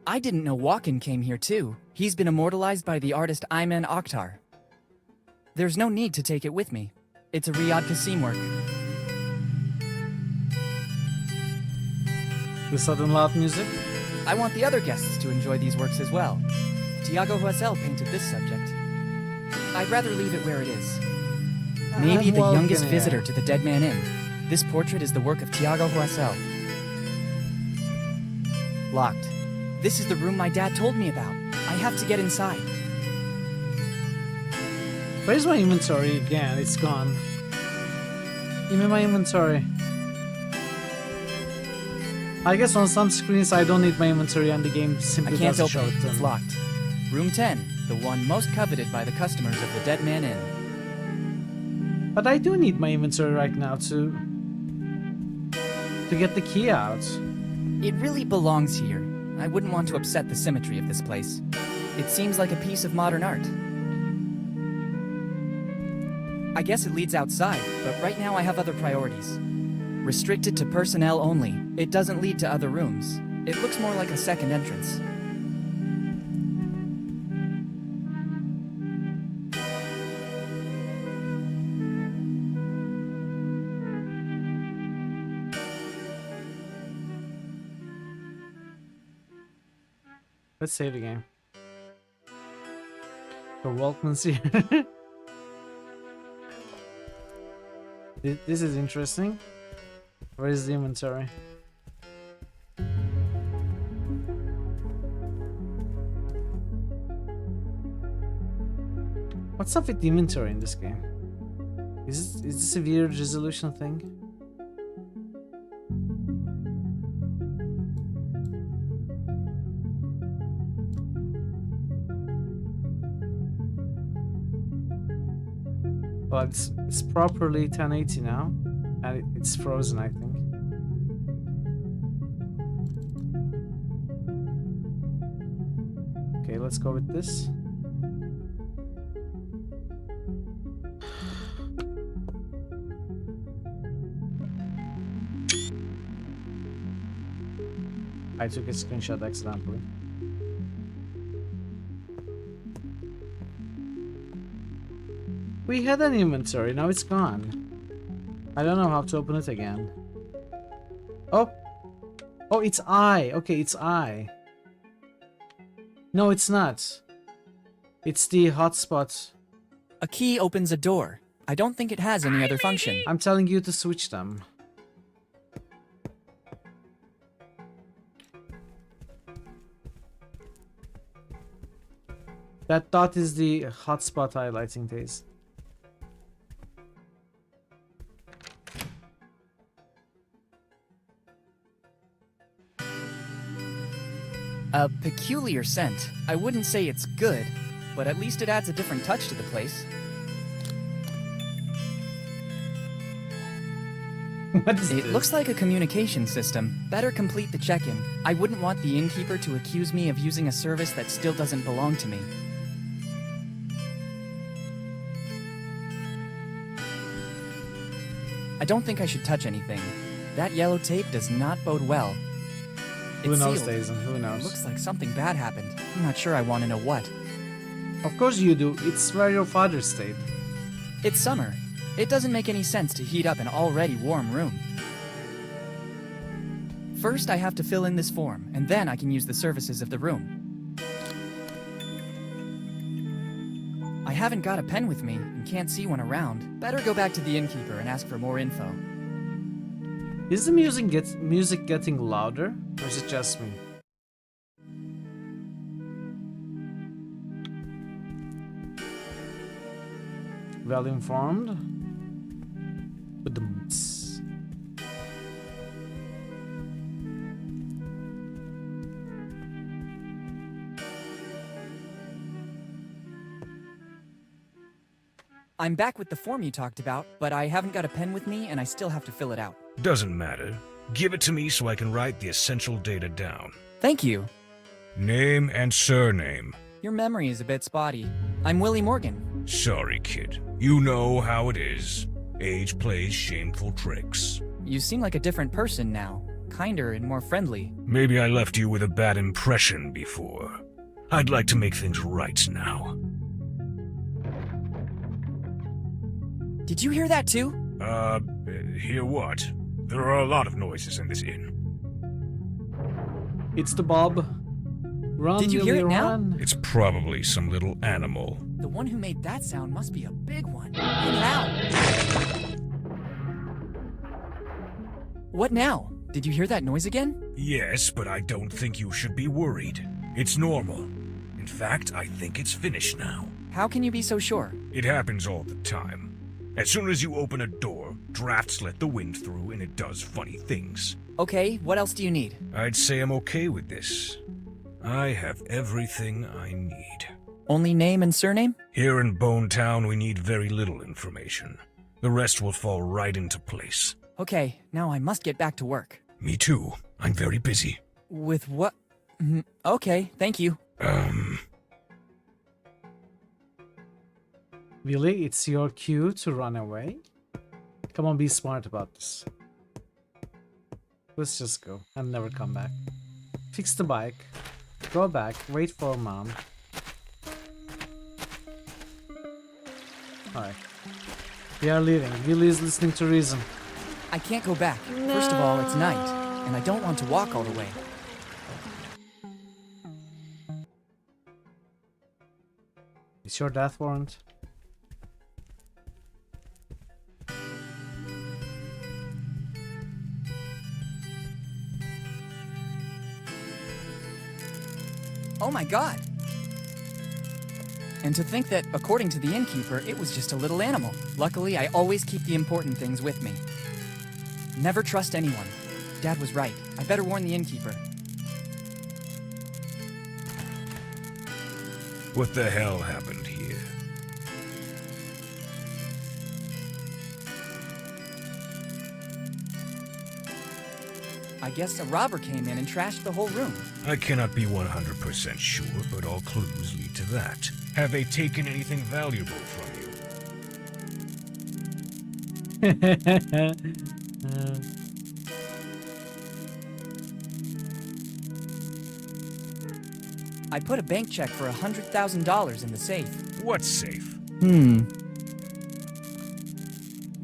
I didn't know Walken came here too. He's been immortalized by the artist Ayman Akhtar. There's no need to take it with me. It's a Riyadh Qasim work. The sudden loud music? I want the other guests to enjoy these works as well. Tiago Huesel painted this subject. I'd rather leave it where it is. Maybe the youngest visitor to the Dead Man Inn. This portrait is the work of Tiago Huesel. Locked. This is the room my dad told me about. I have to get inside. Where's my inventory again? It's gone. Give me my inventory. I guess on some screens I don't need my inventory and the game I simply can't doesn't show open it it. to It's me. locked. Room 10, the one most coveted by the customers of the Dead Man Inn. But I do need my inventory right now to get the key out. It really belongs here. I wouldn't want to upset the symmetry of this place. It seems like a piece of modern art. I guess it leads outside, but right now I have other priorities. Restricted to personnel only, it doesn't lead to other rooms. It looks more like a second entrance. Let's save the game. The Walkman's here. This is interesting. Where is the inventory? What's up with the inventory in this game? Is this a weird resolution thing? Well, it's properly 1080 now, and it's frozen, I think. Okay, let's go with this. I took a screenshot accidentally. We had an inventory, now it's gone. I don't know how to open it again. Oh! Oh, it's I! Okay, it's I. No, it's not. It's the hotspot. A key opens a door. I don't think it has any other function. I'm telling you to switch them. That dot is the hotspot highlighting days. A peculiar scent. I wouldn't say it's good, but at least it adds a different touch to the place. What is It this? looks like a communication system. Better complete the check-in. I wouldn't want the innkeeper to accuse me of using a service that still doesn't belong to me. I don't think I should touch anything. That yellow tape does not bode well. Who It's knows, sealed. Dazen? Who knows? Looks like something bad happened. I'm not sure I want to know what. Of course you do. It's where your father stayed. It's summer. It doesn't make any sense to heat up an already warm room. First, I have to fill in this form, and then I can use the services of the room. I haven't got a pen with me and can't see one around. Better go back to the innkeeper and ask for more info. Is the music getting louder, or is it just me? Well informed. Ba-dum-ts. I'm back with the form you talked about, but I haven't got a pen with me and I still have to fill it out. Doesn't matter. Give it to me so I can write the essential data down. Thank you. Name and surname. Your memory is a bit spotty. I'm Willy Morgan. Sorry, kid. You know how it is. Age plays shameful tricks. You seem like a different person now. Kinder and more friendly. Maybe I left you with a bad impression before. I'd like to make things right now. Did you hear that too? Hear what? There are a lot of noises in this inn. It's the Bob. Run, Did you hear Willy, it now? run. It's probably some little animal. The one who made that sound must be a big one. And loud. What now? Did you hear that noise again? Yes, but I don't think you should be worried. It's normal. In fact, I think it's finished now. How can you be so sure? It happens all the time. As soon as you open a door, drafts let the wind through and it does funny things. Okay, what else do you need? I'd say I'm okay with this. I have everything I need. Only name and surname? Here in Bone Town, we need very little information. The rest will fall right into place. Okay, now I must get back to work. Me too. I'm very busy. With what? Okay, thank you. Willy, it's your cue to run away. Come on, be smart about this. Let's just go and never come back. Fix the bike. Go back. Wait for mom. Alright. We are leaving. Willy is listening to reason. I can't go back. First of all, it's night, and I don't want to walk all the way. It's your death warrant. Oh my god! And to think that, according to the innkeeper, it was just a little animal. Luckily, I always keep the important things with me. Never trust anyone. Dad was right. I better warn the innkeeper. What the hell happened here? I guess a robber came in and trashed the whole room. I cannot be 100% sure, but all clues lead to that. Have they taken anything valuable from you? I put a bank check for $100,000 in the safe. What safe?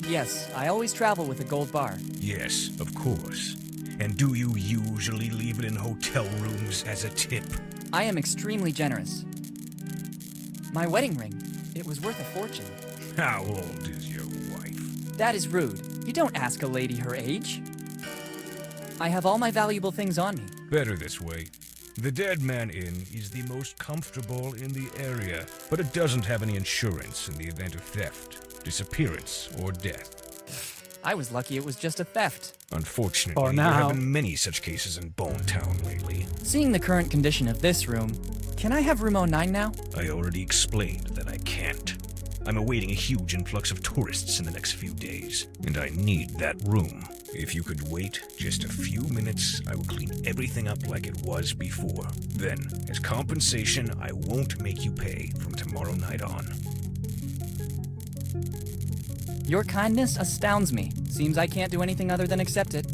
Yes, I always travel with a gold bar. Yes, of course. And do you usually leave it in hotel rooms as a tip? I am extremely generous. My wedding ring, it was worth a fortune. How old is your wife? That is rude. You don't ask a lady her age. I have all my valuable things on me. Better this way. The Dead Man Inn is the most comfortable in the area, but it doesn't have any insurance in the event of theft, disappearance, or death. I was lucky it was just a theft. Unfortunately, For there now. have been many such cases in Bone Town lately. Seeing the current condition of this room, can I have room 09 now? I already explained that I can't. I'm awaiting a huge influx of tourists in the next few days, and I need that room. If you could wait just a few minutes, I will clean everything up like it was before. Then, as compensation, I won't make you pay from tomorrow night on. Your kindness astounds me. Seems I can't do anything other than accept it.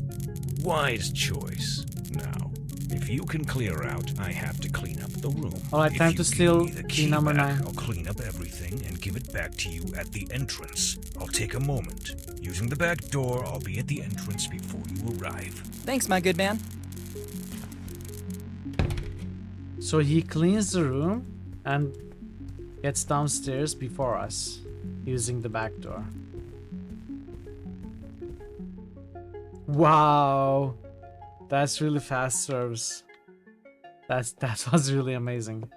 Wise choice. Now, if you can clear out, I have to clean up the room. Alright, If time you to give steal me the key key number back, 9. I'll clean up everything and give it back to you at the entrance. I'll take a moment. Using the back door, I'll be at the entrance before you arrive. Thanks, my good man. So he cleans the room and gets downstairs before us using the back door. Wow, that's really fast service. That was really amazing.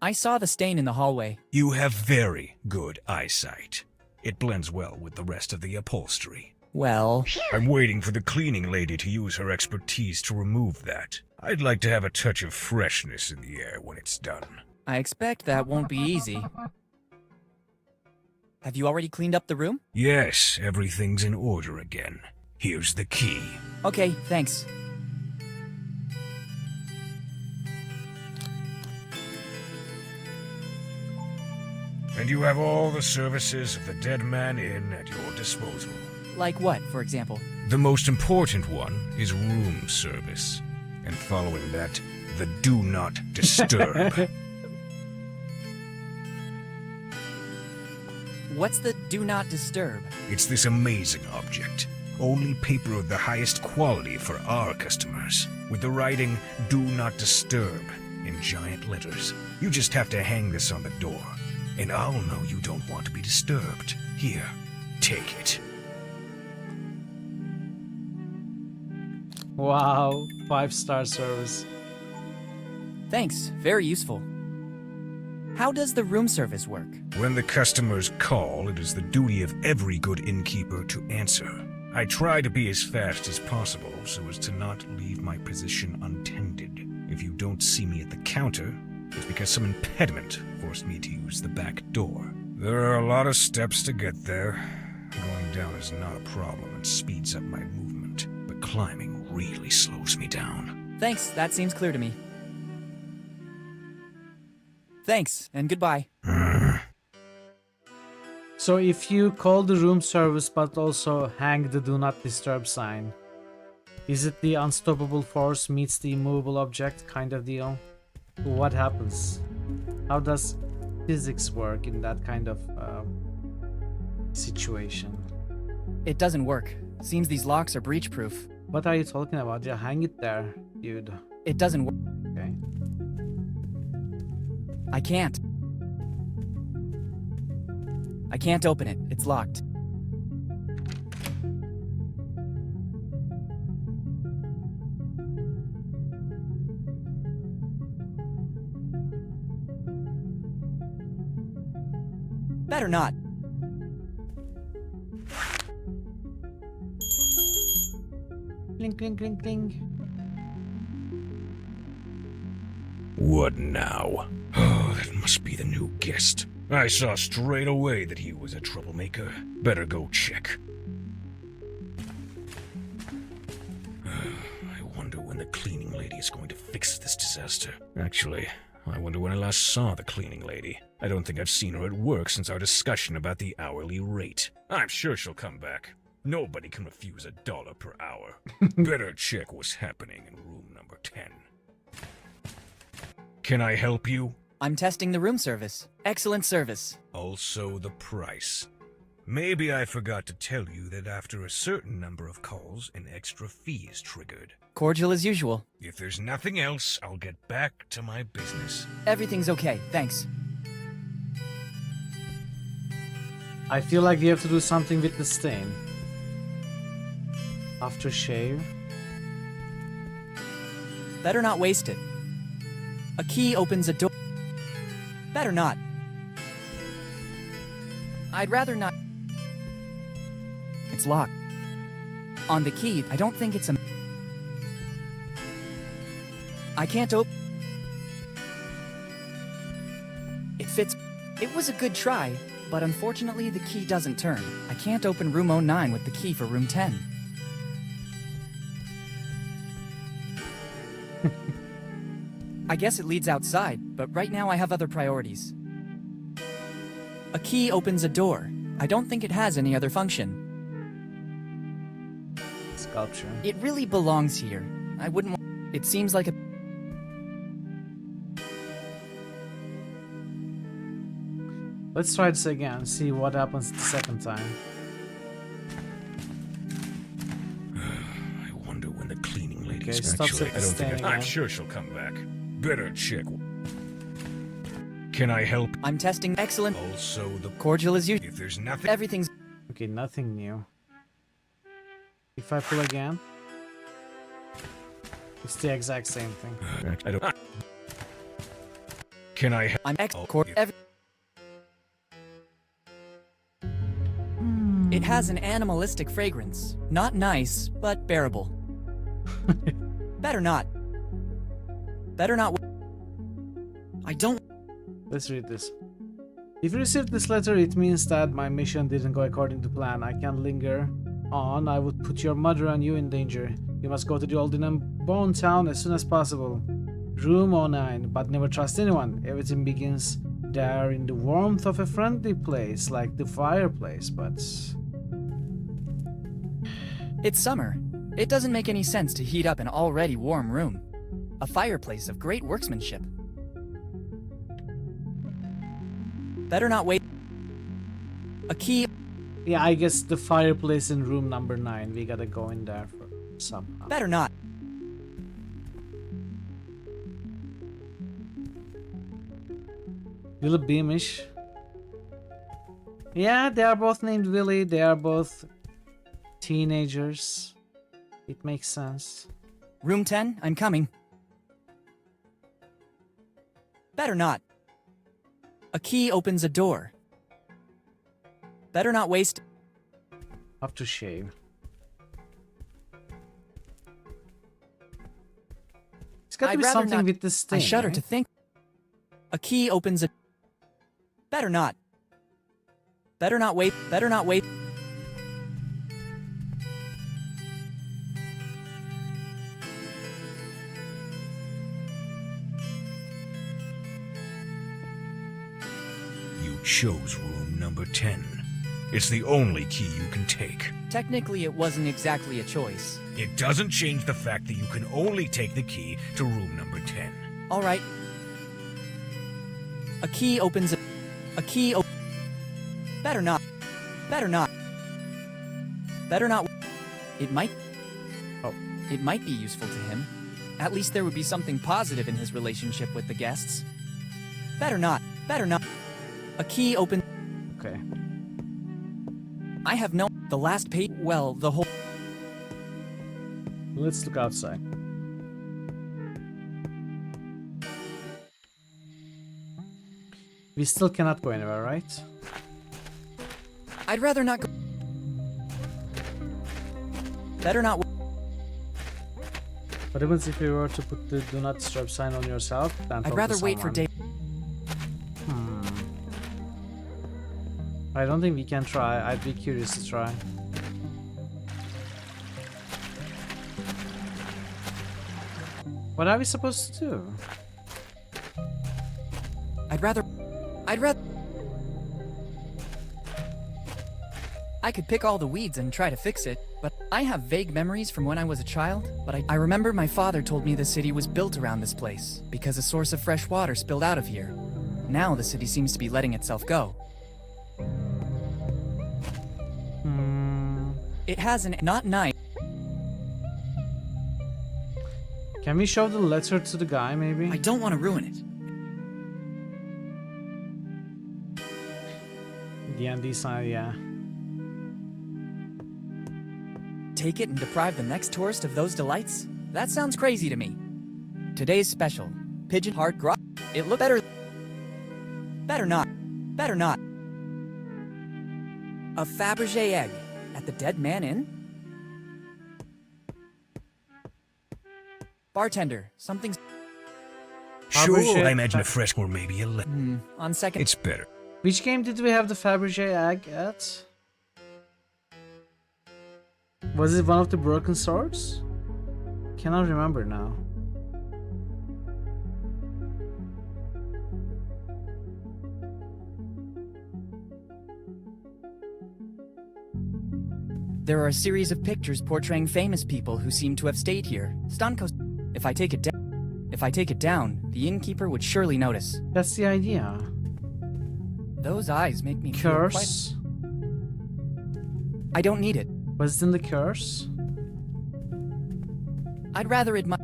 I saw the stain in the hallway. You have very good eyesight. It blends well with the rest of the upholstery. Well, I'm waiting for the cleaning lady to use her expertise to remove that. I'd like to have a touch of freshness in the air when it's done. I expect that won't be easy. Have you already cleaned up the room? Yes, everything's in order again. Here's the key. Okay, thanks. And you have all the services of the Dead Man Inn at your disposal. Like what, for example? The most important one is room service. And following that, the Do Not Disturb. What's the do not disturb? It's this amazing object. Only paper of the highest quality for our customers. With the writing, Do Not Disturb, in giant letters. You just have to hang this on the door. And I'll know you don't want to be disturbed. Here, take it. Wow, 5-star service. Thanks, very useful. How does the room service work? When the customers call, it is the duty of every good innkeeper to answer. I try to be as fast as possible so as to not leave my position untended. If you don't see me at the counter, it's because some impediment forced me to use the back door. There are a lot of steps to get there. Going down is not a problem and speeds up my movement, but climbing really slows me down. Thanks, that seems clear to me. Thanks, and goodbye. So if you call the room service but also hang the do not disturb sign, is it the unstoppable force meets the immovable object kind of deal? What happens? How does physics work in that kind of situation? It doesn't work. Seems these locks are breach-proof. What are you talking about? Yeah, hang it there, dude. It doesn't work. Okay. I can't. I can't open it. It's locked. Better not. Cling, cling, cling, cling. What now? Oh, that must be the new guest. I saw straight away that he was a troublemaker. Better go check. I wonder when the cleaning lady is going to fix this disaster. Actually, I wonder when I last saw the cleaning lady. I don't think I've seen her at work since our discussion about the hourly rate. I'm sure she'll come back. Nobody can refuse $1 per hour. Better check what's happening in room number 10. Can I help you? I'm testing the room service. Excellent service. Also the price. Maybe I forgot to tell you that after a certain number of calls, an extra fee is triggered. Cordial as usual. If there's nothing else, I'll get back to my business. Everything's okay, thanks. I feel like we have to do something with the stain. Aftershave. Better not waste it. A key opens a door. Better not. I'd rather not. It's locked. On the key, I don't think it's a... I can't open... It fits... It was a good try, but unfortunately the key doesn't turn. I can't open room 09 with the key for room 10. I guess it leads outside, but right now I have other priorities. A key opens a door. I don't think it has any other function. Sculpture. It really belongs here. I wouldn't want... It seems like a... Let's try this again, see what happens the second time. I wonder when the cleaning lady's Okay, stops actually... at the I don't stain think... I'm again. sure she'll come back. Better check. Can I help? I'm testing excellent. Also, the... Cordial as usual. If there's nothing... Everything's... Okay, nothing new. If I pull again, it's the exact same thing. I don't... Can I help? I'm Oh, It has an animalistic fragrance. Not nice, but bearable. Better not. Better not... I don't... Let's read this. If you received this letter, it means that my mission didn't go according to plan. I can't linger on. I would put your mother and you in danger. You must go to the Olden and Bone Town as soon as possible. Room 09, but never trust anyone. Everything begins there in the warmth of a friendly place, like the fireplace, but... It's summer. It doesn't make any sense to heat up an already warm room. A fireplace of great workmanship. Better not wait. A key... Yeah, I guess the fireplace in room number 9. We gotta go in there for somehow. Better not. Willy Beamish. Yeah, they are both named Willy. They are both teenagers. It makes sense. Room 10, I'm coming. Better not. A key opens a door. Better not waste... Aftershave. It's got to I'd be rather something not- with this thing. I shudder right? to think. A key opens a... Better not. Better not wait. Better not wait. You chose room number 10. It's the only key you can take. Technically, it wasn't exactly a choice. It doesn't change the fact that you can only take the key to room number 10. All right. A key opens a... A key op... Better not. Better not. Better not... It might... Oh. It might be useful to him. At least there would be something positive in his relationship with the guests. Better not. Better not. A key open... Okay. I have no... The last page... Well, the whole... Let's look outside. We still cannot go anywhere, right? I'd rather not go... Better not... What happens if you were to put the do not disturb sign on yourself? Then I'd talk to rather wait for someone? day... I don't think we can try. I'd be curious to try. What are we supposed to do? I'd rather... I could pick all the weeds and try to fix it, but I have vague memories from when I was a child, but I remember my father told me the city was built around this place, because a source of fresh water spilled out of here. Now the city seems to be letting itself go. It has an not nice. Can we show the letter to the guy, maybe? I don't want to ruin it. D&D sign, yeah. Take it and deprive the next tourist of those delights? That sounds crazy to me. Today's special. Pigeon heart grog. It look better. Better not. Better not. A Fabergé egg at the Dead Man Inn? Bartender, something's... Sure, Fabergé- I imagine a fresh or maybe a on second... It's better. Which game did we have the Fabergé egg at? Was it one of the broken swords? Cannot remember now. There are a series of pictures portraying famous people who seem to have stayed here. Stanko... If I take it down, the innkeeper would surely notice. That's the idea. Those eyes make me feel quite... Curse? I don't need it. Was it in the curse? I'd rather admire...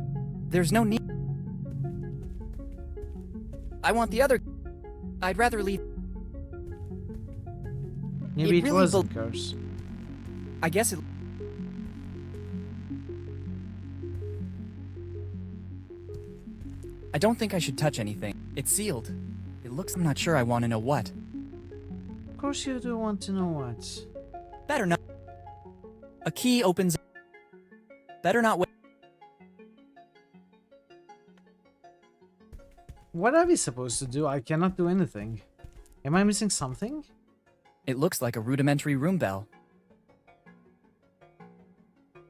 There's no need... I want the other... I'd rather leave... Maybe it really was bel- the curse. I guess it... I don't think I should touch anything. It's sealed. It looks... I'm not sure I want to know what. Of course you do want to know what. Better not... A key opens... Better not wait... What are we supposed to do? I cannot do anything. Am I missing something? It looks like a rudimentary room bell.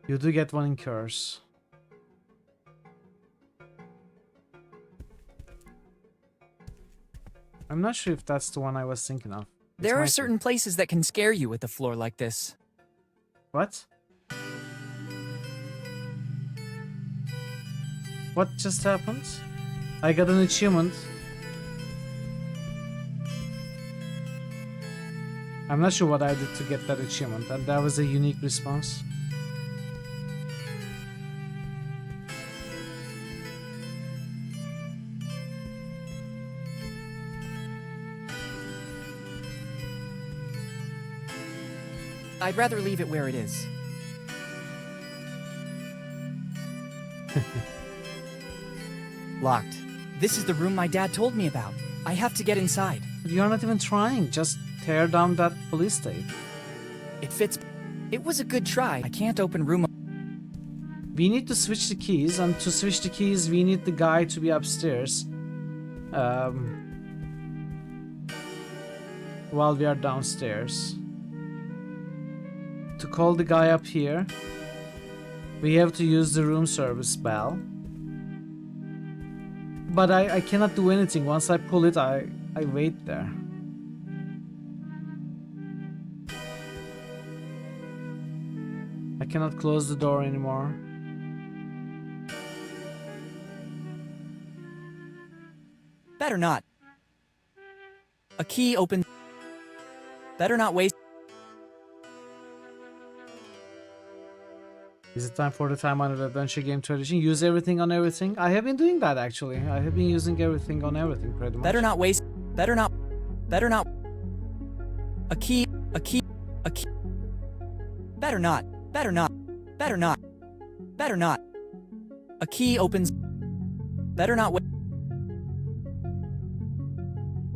You do get one in curse. I'm not sure if that's the one I was thinking of. It There might are be. certain places that can scare you with a floor like this. What? What just happened? I got an achievement. I'm not sure what I did to get that achievement, and that was a unique response. I'd rather leave it where it is. Locked. This is the room my dad told me about. I have to get inside. You're not even trying, just tear down that police tape. It fits. It was a good try. I can't open room. We need to switch the keys, and to switch the keys, we need the guy to be upstairs. While we are downstairs. To call the guy up here, we have to use the room service bell. But I cannot do anything. Once I pull it, I wait there. I cannot close the door anymore. Better not. A key opens. Better not waste. Is it time for the time-honored adventure game tradition? Use everything on everything? I have been doing that actually. I have been using everything on everything pretty much. Better not waste. Better not. Better not. A key. A key. A key. Better not. Better not. Better not. Better not. A key opens. Better not wait.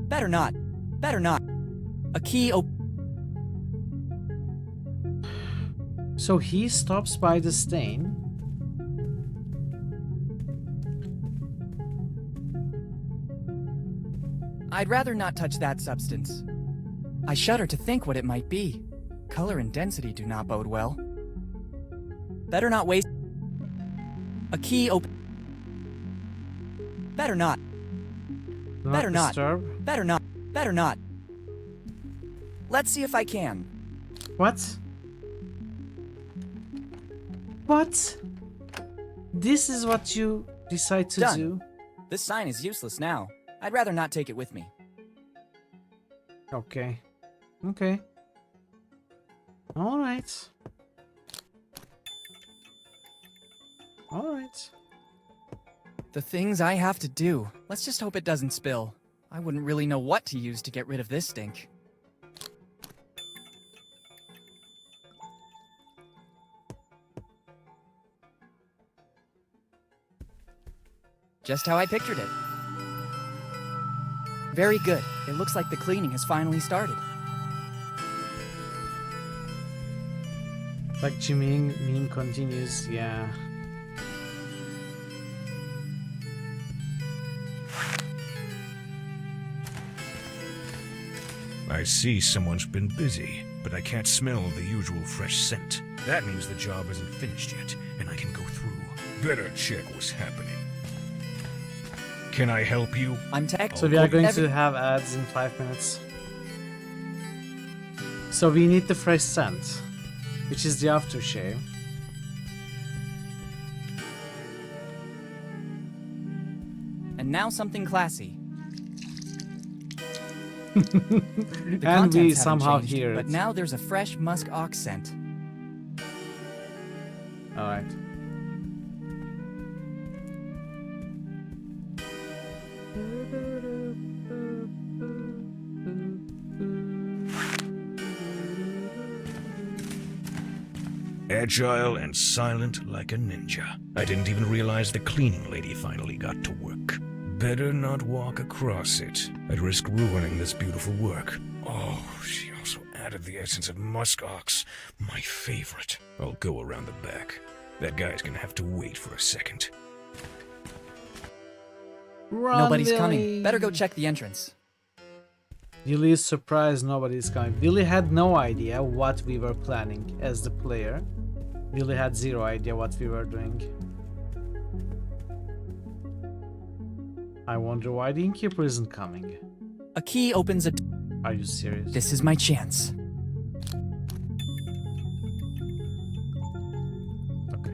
Better not. Better not. A key op. So he stops by the stain. I'd rather not touch that substance. I shudder to think what it might be. Color and density do not bode well. Better not waste. A key open. Better not. Do Better not. disturb. Better not. Better not. Let's see if I can. What? What? This is what you decide to Done. do? This sign is useless now. I'd rather not take it with me. Okay. Okay. Alright. All right. The things I have to do. Let's just hope it doesn't spill. I wouldn't really know what to use to get rid of this stink. Just how I pictured it. Very good. It looks like the cleaning has finally started. Like Jimmy meme continues, yeah. I see someone's been busy, but I can't smell the usual fresh scent. That means the job isn't finished yet, and I can go through. Better check what's happening. Can I help you? I'm tech. So we are going to have ads in 5 minutes. So we need the fresh scent, which is the aftershave. And now something classy. And we somehow hear it. But now there's a fresh musk ox scent. Alright. Agile and silent like a ninja. I didn't even realize the cleaning lady finally got to work. Better not walk across it. I'd risk ruining this beautiful work. Oh, she also added the essence of muskox, my favorite. I'll go around the back. That guy's gonna have to wait for a second. Run, Nobody's Willy. coming. Better go check the entrance. Willy is surprised nobody's coming. Willy had no idea what we were planning as the player. Willy had zero idea what we were doing. I wonder why the innkeeper isn't coming. A key opens a... Are you serious? This is my chance. Okay.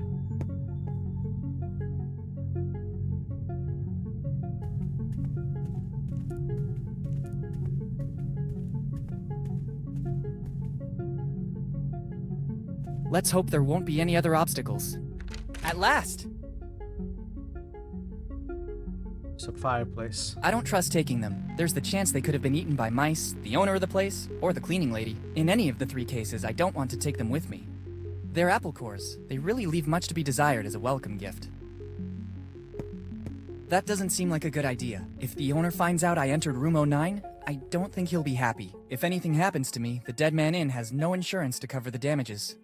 Let's hope there won't be any other obstacles. At last! It's a fireplace. I don't trust taking them. There's the chance they could have been eaten by mice, the owner of the place, or the cleaning lady. In any of the 3 cases, I don't want to take them with me. They're apple cores. They really leave much to be desired as a welcome gift. That doesn't seem like a good idea. If the owner finds out I entered room 09, I don't think he'll be happy. If anything happens to me, the Dead Man Inn has no insurance to cover the damages.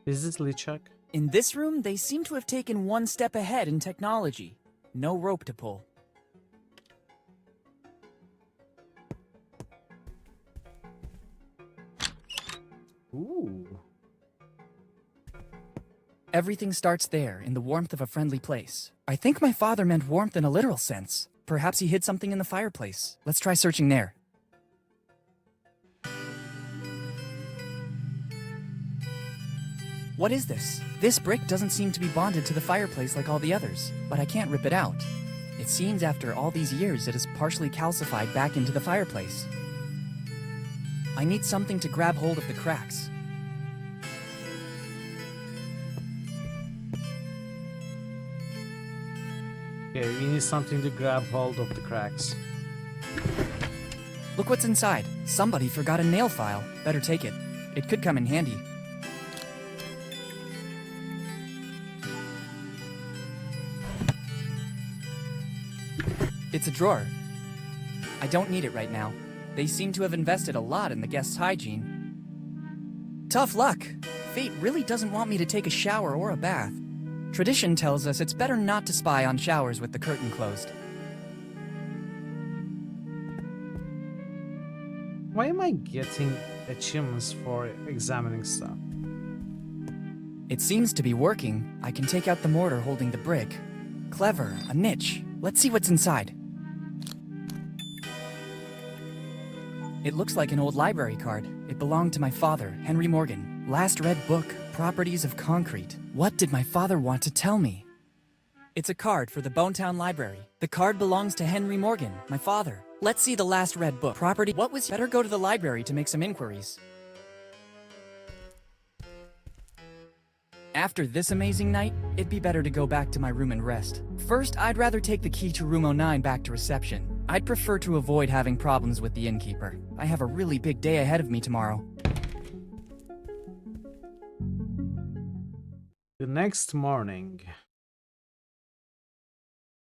Is this Lichuk? In this room, they seem to have taken one step ahead in technology. No rope to pull. Ooh. Everything starts there, in the warmth of a friendly place. I think my father meant warmth in a literal sense. Perhaps he hid something in the fireplace. Let's try searching there. What is this? This brick doesn't seem to be bonded to the fireplace like all the others, but I can't rip it out. It seems after all these years it is partially calcified back into the fireplace. I need something to grab hold of the cracks. Okay, we need something to grab hold of the cracks. Look what's inside. Somebody forgot a nail file. Better take it. It could come in handy. It's a drawer. I don't need it right now. They seem to have invested a lot in the guest's hygiene. Tough luck. Fate really doesn't want me to take a shower or a bath. Tradition tells us it's better not to spy on showers with the curtain closed. Why am I getting achievements for examining stuff? It seems to be working. I can take out the mortar holding the brick. Clever, a niche. Let's see what's inside. It looks like an old library card. It belonged to my father, Henry Morgan. Last read book, Properties of Concrete. What did my father want to tell me? It's a card for the Bonetown Library. The card belongs to Henry Morgan, my father. Let's see the last read book. Property. What was... Better go to the library to make some inquiries. After this amazing night, it'd be better to go back to my room and rest. First, I'd rather take the key to room 09 back to reception. I'd prefer to avoid having problems with the innkeeper. I have a really big day ahead of me tomorrow. The next morning.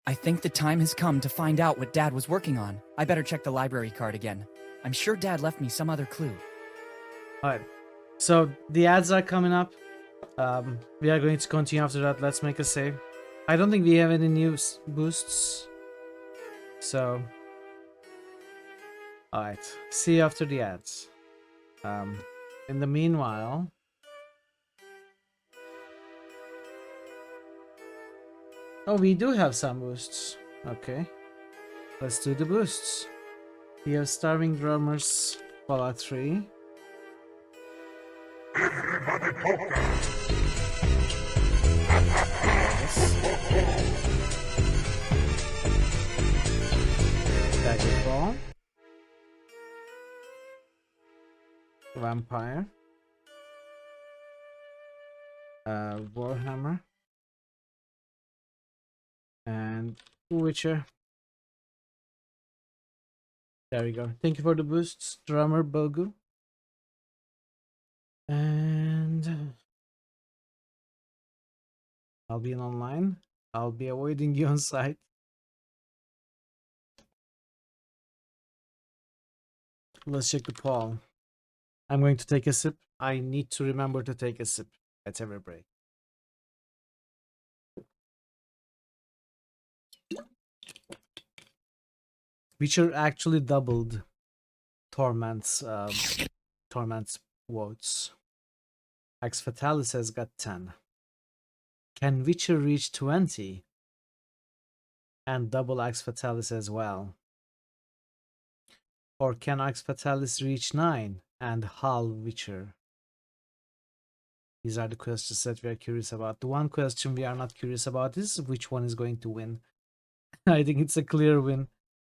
I think the time has come to find out what Dad was working on. I better check the library card again. I'm sure Dad left me some other clue. Alright, so the ads are coming up. We are going to continue after that. Let's make a save. I don't think we have any new boosts. So, alright, see you after the ads. In the meanwhile, oh, we do have some boosts. Okay, let's do the boosts. We have Starving Drummers, Fallout 3. Daggerfall. Vampire. Warhammer. And Witcher. There we go. Thank you for the boosts, Drummer Bogu. And I'll be online. I'll be avoiding you on site. Let's check the poll. I'm going to take a sip. I need to remember to take a sip at every break. Witcher actually doubled Torment's votes. Ax Fatalis has got 10. Can Witcher reach 20? And double Ax Fatalis as well? Or can Ax Fatalis reach 9 and halve Witcher? These are the questions that we are curious about. The one question we are not curious about is which one is going to win. I think it's a clear win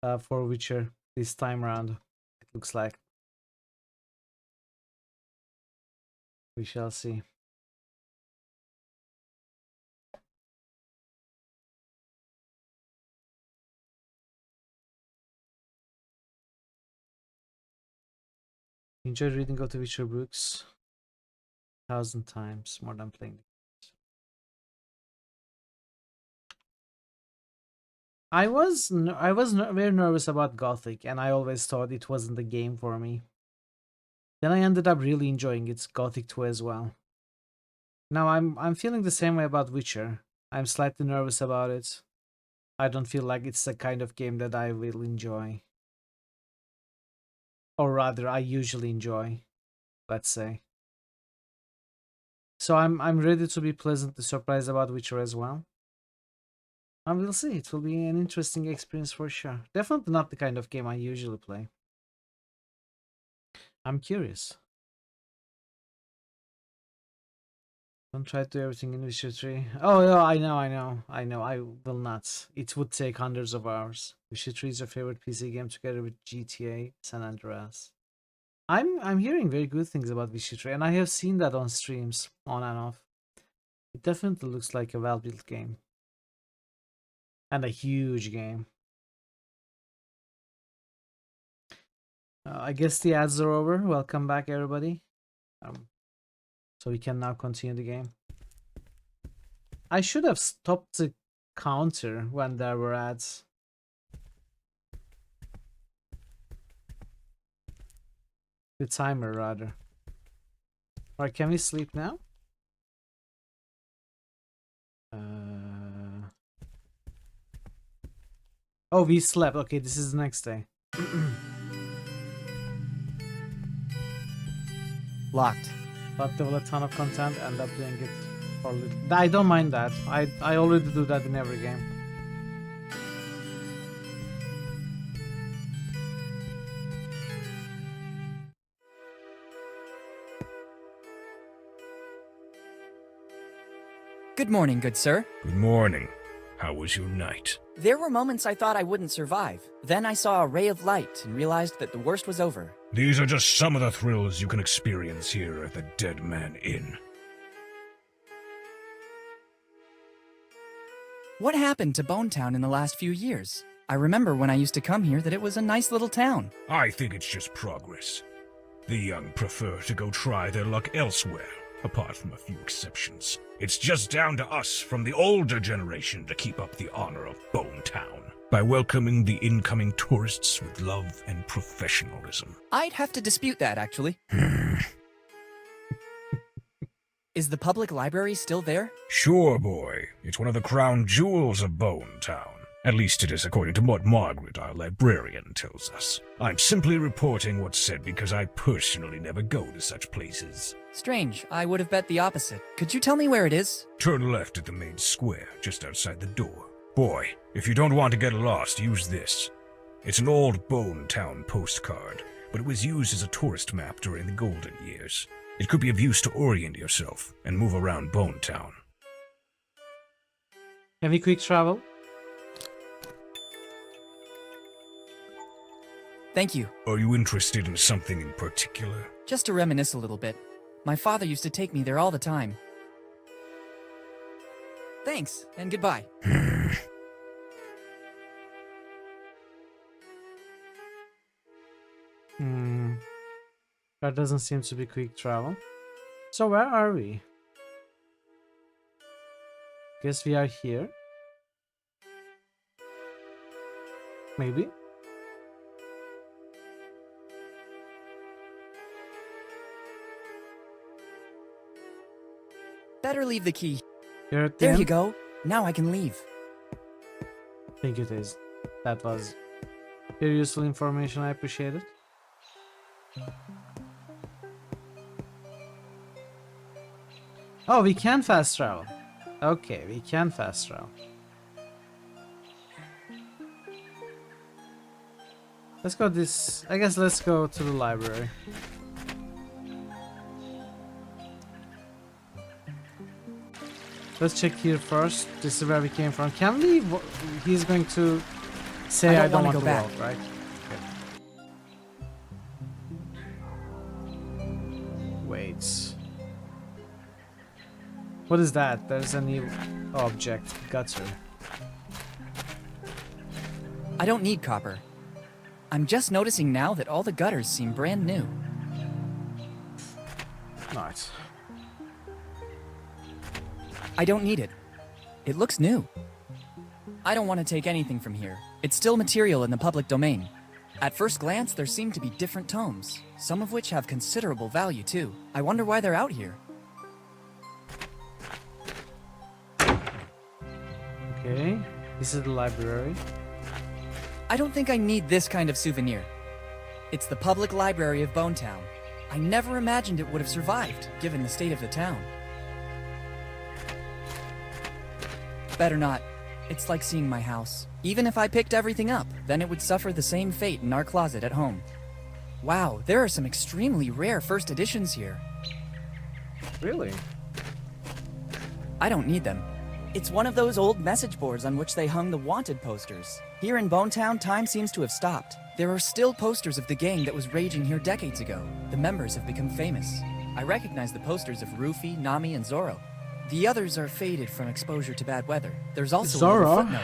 for Witcher this time around. It looks like. We shall see. Enjoy reading of the Witcher books 1,000 times more than playing. I was very nervous about Gothic, and I always thought it wasn't the game for me. Then I ended up really enjoying it, Gothic 2 as well. Now I'm feeling the same way about Witcher. I'm slightly nervous about it. I don't feel like it's the kind of game that I will enjoy. Or rather, I usually enjoy, let's say. So I'm ready to be pleasantly surprised about Witcher as well. And we'll see. It will be an interesting experience for sure. Definitely not the kind of game I usually play. I'm curious. Don't try to do everything in Witcher 3. Oh, no, I know. I will not. It would take hundreds of hours. Witcher 3 is your favorite PC game together with GTA, San Andreas. I'm hearing very good things about Witcher 3, and I have seen that on streams, on and off. It definitely looks like a well-built game. And a huge game. I guess the ads are over. Welcome back, everybody. So we can now continue the game. I should have stopped the counter when there were ads. The timer, rather. Alright, can we sleep now? Oh, we slept. Okay, this is the next day. Locked. But there was a ton of content, end up doing it for a little. I don't mind that. I already do that in every game. Good morning, good sir. Good morning. How was your night? There were moments I thought I wouldn't survive. Then I saw a ray of light and realized that the worst was over. These are just some of the thrills you can experience here at the Dead Man Inn. What happened to Bonetown in the last few years? I remember when I used to come here that it was a nice little town. I think it's just progress. The young prefer to go try their luck elsewhere, apart from a few exceptions. It's just down to us from the older generation to keep up the honor of Bonetown by welcoming the incoming tourists with love and professionalism. I'd have to dispute that, actually. Is the public library still there? Sure, boy. It's one of the crown jewels of Bonetown. At least it is according to what Margaret, our librarian, tells us. I'm simply reporting what's said because I personally never go to such places. Strange, I would have bet the opposite. Could you tell me where it is? Turn left at the main square, just outside the door. Boy, if you don't want to get lost, use this. It's an old Bonetown postcard, but it was used as a tourist map during the golden years. It could be of use to orient yourself and move around Bonetown. Can we quick travel? Thank you. Are you interested in something in particular? Just to reminisce a little bit. My father used to take me there all the time. Thanks, and goodbye. That doesn't seem to be quick travel. So where are we? Guess we are here. Maybe? Better leave the key. You're at the There end? you go. Now I can leave. Thank you, Taze. That was very useful information. I appreciate it. Oh, we can fast travel. Okay, we can fast travel. Let's go this... I guess let's go to the library. Let's check here first. This is where we came from. Can we... He's going to say I don't want to go back, right? Okay. Wait. What is that? There's a new object. Gutter. I don't need copper. I'm just noticing now that all the gutters seem brand new. Nice. I don't need it. It looks new. I don't want to take anything from here. It's still material in the public domain. At first glance, there seem to be different tomes, some of which have considerable value too. I wonder why they're out here. Okay. This is the library. I don't think I need this kind of souvenir. It's the public library of Bonetown. I never imagined it would have survived, given the state of the town. Better not. It's like seeing my house. Even if I picked everything up, then it would suffer the same fate in our closet at home. Wow, there are some extremely rare first editions here. Really? I don't need them. It's one of those old message boards on which they hung the wanted posters. Here in Bonetown, time seems to have stopped. There are still posters of the gang that was raging here decades ago. The members have become famous. I recognize the posters of Rufy, Nami, and Zoro. The others are faded from exposure to bad weather. There's also a little footnote.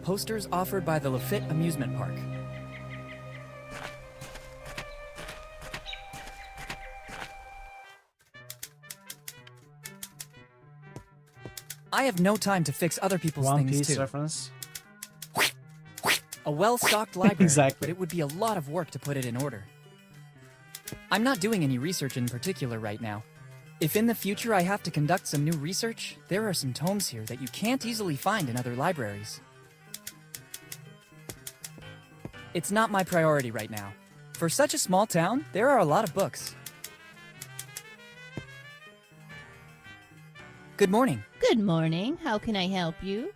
Posters offered by the Lafitte Amusement Park. I have no time to fix other people's One things Piece too. reference. A well-stocked library, Exactly. but it would be a lot of work to put it in order. I'm not doing any research in particular right now. If in the future I have to conduct some new research, there are some tomes here that you can't easily find in other libraries. It's not my priority right now. For such a small town, there are a lot of books. Good morning. Good morning. How can I help you?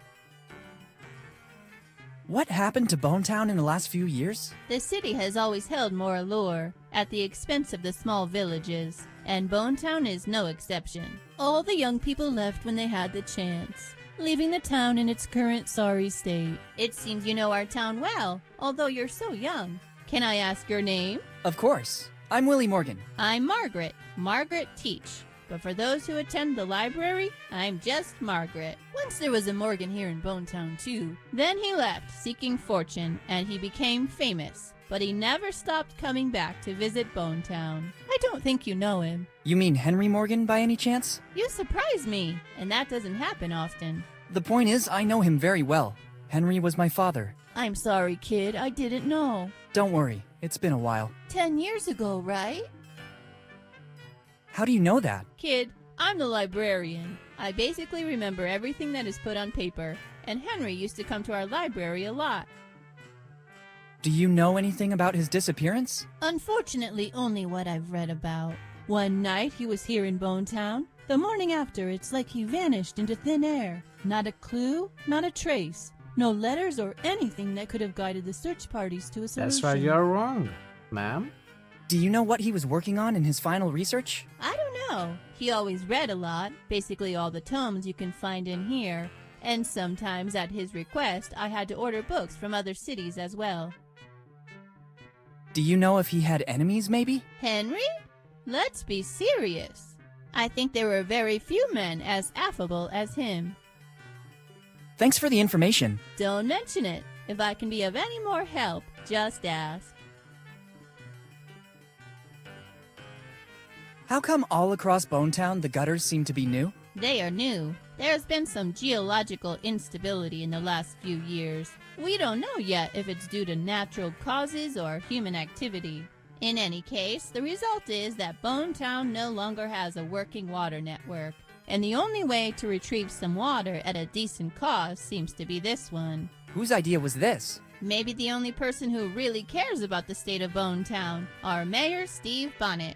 What happened to Bonetown in the last few years? The city has always held more allure at the expense of the small villages, and Bonetown is no exception. All the young people left when they had the chance, leaving the town in its current sorry state. It seems you know our town well, although you're so young. Can I ask your name? Of course. I'm Willy Morgan. I'm Margaret. Margaret Teach. But for those who attend the library, I'm just Margaret. Once there was a Morgan here in Bonetown too. Then he left, seeking fortune, and he became famous. But he never stopped coming back to visit Bonetown. I don't think you know him. You mean Henry Morgan by any chance? You surprise me, and that doesn't happen often. The point is, I know him very well. Henry was my father. I'm sorry, kid, I didn't know. Don't worry, it's been a while. 10 years ago, right? How do you know that? Kid, I'm the librarian. I basically remember everything that is put on paper, and Henry used to come to our library a lot. Do you know anything about his disappearance? Unfortunately, only what I've read about. One night he was here in Bonetown. The morning after, it's like he vanished into thin air. Not a clue, not a trace. No letters or anything that could have guided the search parties to a solution. That's right, you're wrong, ma'am. Do you know what he was working on in his final research? I don't know. He always read a lot, basically all the tomes you can find in here. And sometimes at his request, I had to order books from other cities as well. Do you know if he had enemies, maybe? Henry? Let's be serious. I think there were very few men as affable as him. Thanks for the information. Don't mention it. If I can be of any more help, just ask. How come all across Bonetown the gutters seem to be new? They are new. There's been some geological instability in the last few years. We don't know yet if it's due to natural causes or human activity. In any case, the result is that Bonetown no longer has a working water network. And the only way to retrieve some water at a decent cost seems to be this one. Whose idea was this? Maybe the only person who really cares about the state of Bonetown, our mayor, Steve Bonnet.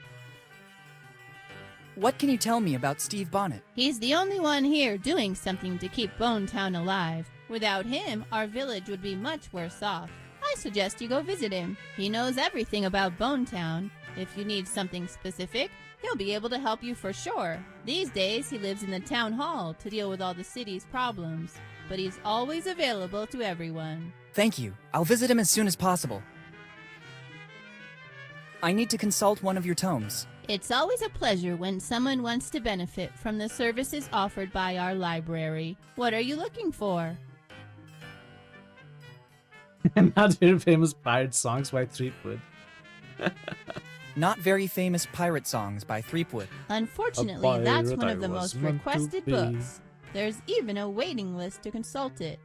What can you tell me about Steve Bonnet? He's the only one here doing something to keep Bonetown alive. Without him, our village would be much worse off. I suggest you go visit him. He knows everything about Bonetown. If you need something specific, he'll be able to help you for sure. These days, he lives in the town hall to deal with all the city's problems. But he's always available to everyone. Thank you. I'll visit him as soon as possible. I need to consult one of your tomes. It's always a pleasure when someone wants to benefit from the services offered by our library. What are you looking for? Not very famous pirate songs by Threepwood. Not very famous pirate songs by Threepwood. Unfortunately, that's one of the most requested books. There's even a waiting list to consult it.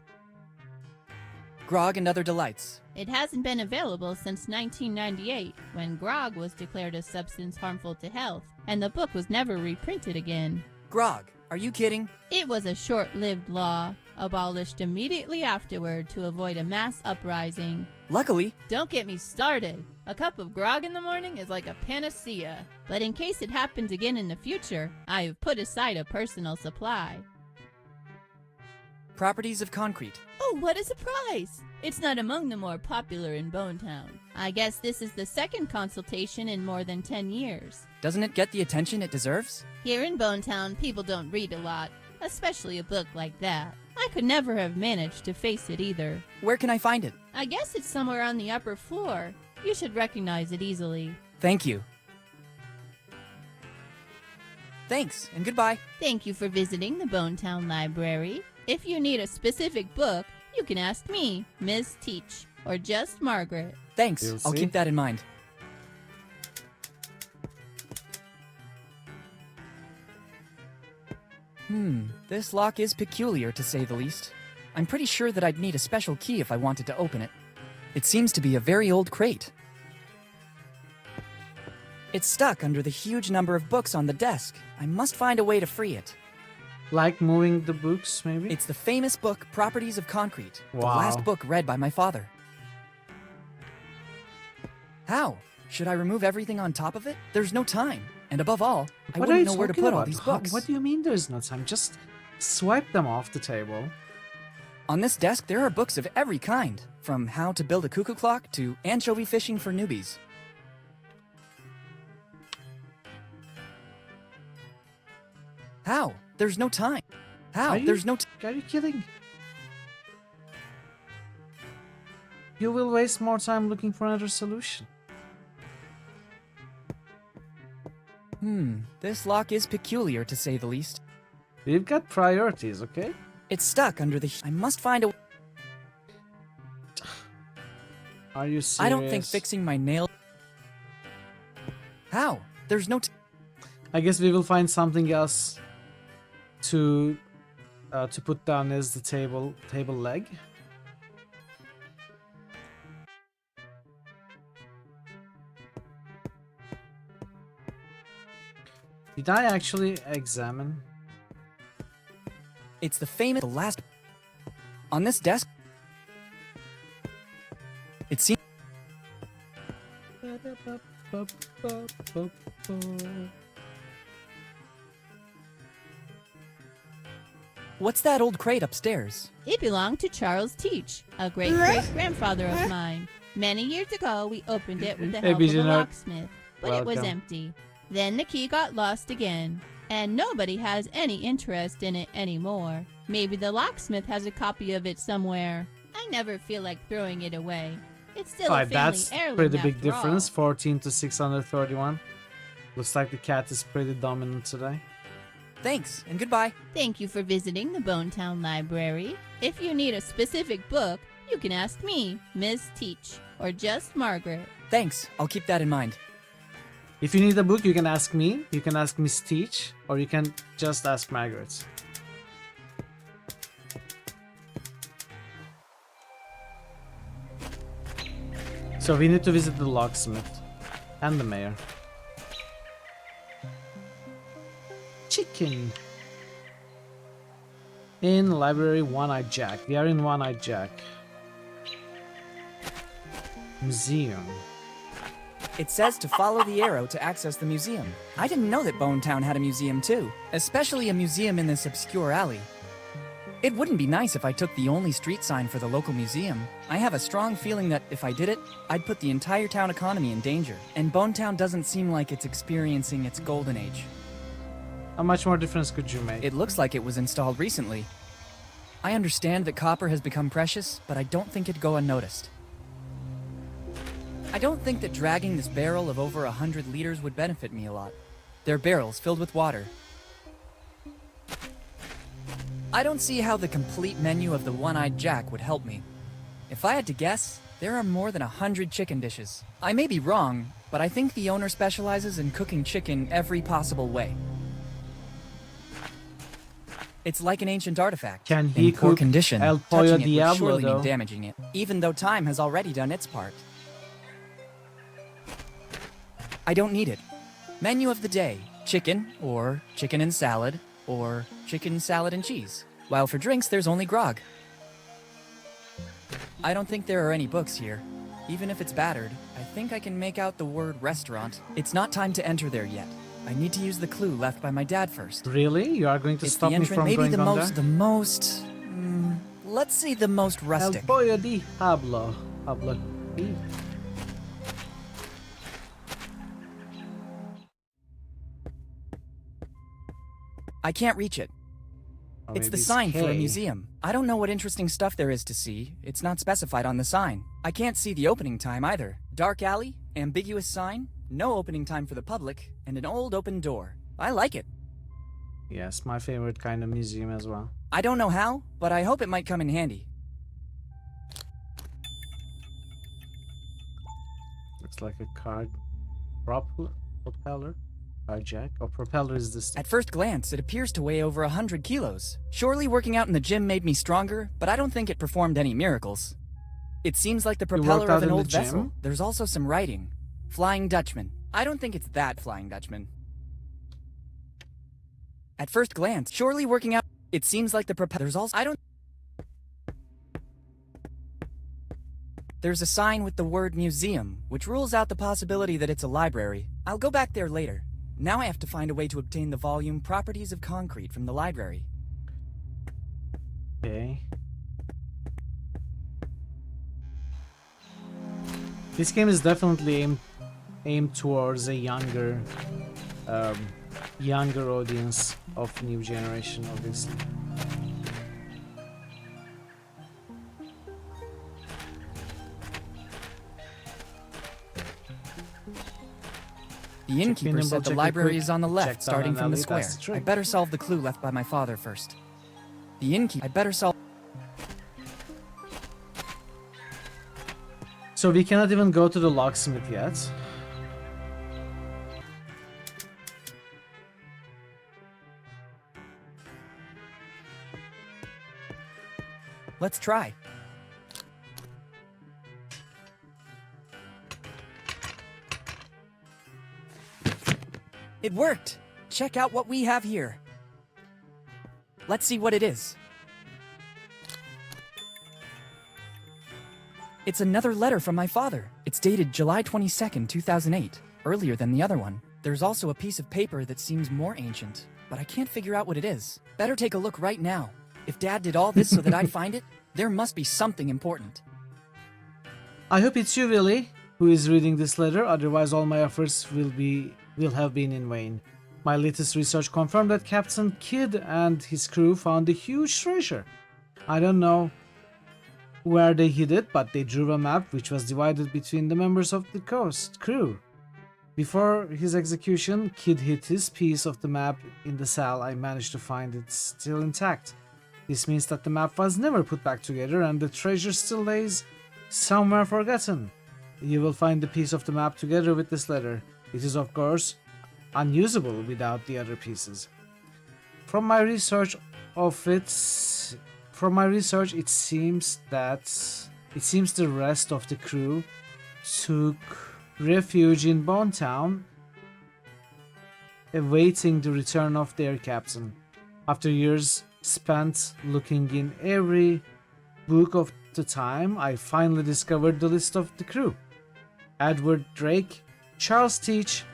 Grog and Other Delights. It hasn't been available since 1998, when grog was declared a substance harmful to health, and the book was never reprinted again. Grog, are you kidding? It was a short-lived law, abolished immediately afterward to avoid a mass uprising. Luckily. Don't get me started. A cup of grog in the morning is like a panacea. But in case it happens again in the future, I have put aside a personal supply. Properties of Concrete. Oh, what a surprise! It's not among the more popular in Bonetown. I guess this is the second consultation in more than 10 years. Doesn't it get the attention it deserves? Here in Bonetown, people don't read a lot, especially a book like that. I could never have managed to face it either. Where can I find it? I guess it's somewhere on the upper floor. You should recognize it easily. Thank you. Thanks, and goodbye. Thank you for visiting the Bonetown Library. If you need a specific book, you can ask me, Ms. Teach, or just Margaret. Thanks, I'll keep that in mind. This lock is peculiar to say the least. I'm pretty sure that I'd need a special key if I wanted to open it. It seems to be a very old crate. It's stuck under the huge number of books on the desk. I must find a way to free it. Like moving the books, maybe? It's the famous book Properties of Concrete, Wow. the last book read by my father. How? Should I remove everything on top of it? There's no time. And above all, I What are you wouldn't know where to talking put all about? these books. What do you mean there's no time? Just swipe them off the table. On this desk, there are books of every kind, from how to build a cuckoo clock to anchovy fishing for newbies. How? There's no time. How? There's no Are you kidding? You will waste more time looking for another solution. This lock is peculiar to say the least. We've got priorities, okay? It's stuck under the... I must find a... Are you serious? I don't think fixing my nail... How? There's no... I guess we will find something else to put down as the table leg. Did I actually examine? It's the famous... The last... On this desk... It seems... What's that old crate upstairs? It belonged to Charles Teach, a great-great-grandfather of mine. Many years ago, we opened it with the help of a locksmith, but it was empty. Then the key got lost again, and nobody has any interest in it anymore. Maybe the locksmith has a copy of it somewhere. I never feel like throwing it away. It's still a family that's heirloom pretty big after all. difference, 14 to 631. Looks like the cat is pretty dominant today. Thanks, and goodbye. Thank you for visiting the Bonetown Library. If you need a specific book, you can ask me, Miss Teach, or just Margaret. Thanks, I'll keep that in mind. If you need a book, you can ask me, you can ask Miss Teach, or you can just ask Margaret. So we need to visit the locksmith and the mayor. Chicken. In library One-Eyed Jack. We are in One-Eyed Jack. Museum. It says to follow the arrow to access the museum. I didn't know that Bonetown had a museum too, especially a museum in this obscure alley. It wouldn't be nice if I took the only street sign for the local museum. I have a strong feeling that if I did it, I'd put the entire town economy in danger, and Bonetown doesn't seem like it's experiencing its golden age. How much more difference could you make? It looks like it was installed recently. I understand that copper has become precious, but I don't think it'd go unnoticed. I don't think that dragging this barrel of over 100 liters would benefit me a lot. They're barrels filled with water. I don't see how the complete menu of the One-Eyed Jack would help me. If I had to guess, there are more than 100 chicken dishes. I may be wrong, but I think the owner specializes in cooking chicken every possible way. It's like an ancient artifact. Can he in poor cook condition. El Pollo Touching it would Diablo, surely though? mean damaging it, even though time has already done its part. I don't need it. Menu of the day: chicken, or chicken and salad, or chicken, salad, and cheese. While for drinks, there's only grog. I don't think there are any books here. Even if it's battered, I think I can make out the word restaurant. It's not time to enter there yet. I need to use the clue left by my dad first. Really? You are going to It's stop the me entrance, from maybe going the on most, there? let's say the most rustic. El Pollo Diablo. Hablo. I can't reach it. Or It's the maybe sign for a K. museum. I don't know what interesting stuff there is to see. It's not specified on the sign. I can't see the opening time either. Dark alley, ambiguous sign, no opening time for the public, and an old open door. I like it. Yes, my favorite kind of museum as well. I don't know how, but I hope it might come in handy. Looks like a car propeller. Car jack. Oh, propeller is this. At first glance, it appears to weigh over 100 kilos. Surely working out in the gym made me stronger, but I don't think it performed any miracles. It seems like the You worked propeller out of an in the old vessel. gym? There's also some writing. Flying Dutchman. I don't think it's that Flying Dutchman. At first glance, surely working out... It seems like the propeller... There's also... I don't... There's a sign with the word museum, which rules out the possibility that it's a library. I'll go back there later. Now I have to find a way to obtain the volume Properties of Concrete from the library. Okay. This game is definitely aimed towards a younger audience of new generation, obviously. The innkeeper nimble, said the check library quick, is on the check left, down starting an from the alley, square. that's the trick. I better solve the clue left by my father first. The innkeeper. I better solve. So we cannot even go to the locksmith yet. Let's try. It worked! Check out what we have here. Let's see what it is. It's another letter from my father. It's dated July 22nd, 2008, earlier than the other one. There's also a piece of paper that seems more ancient, but I can't figure out what it is. Better take a look right now. If Dad did all this so that I'd find it, there must be something important. I hope it's you, Willy, who is reading this letter, otherwise all my efforts will have been in vain. My latest research confirmed that Captain Kidd and his crew found a huge treasure. I don't know where they hid it, but they drew a map which was divided between the members of the crew. Before his execution, Kidd hid his piece of the map in the cell. I managed to find it still intact. This means that the map was never put back together and the treasure still lays somewhere forgotten. You will find the piece of the map together with this letter. It is, of course, unusable without the other pieces. From my research, it seems the rest of the crew took refuge in Bonetown, awaiting the return of their captain. After years spent looking in every book of the time, I finally discovered the list of the crew. Edward Drake, Charles Teach,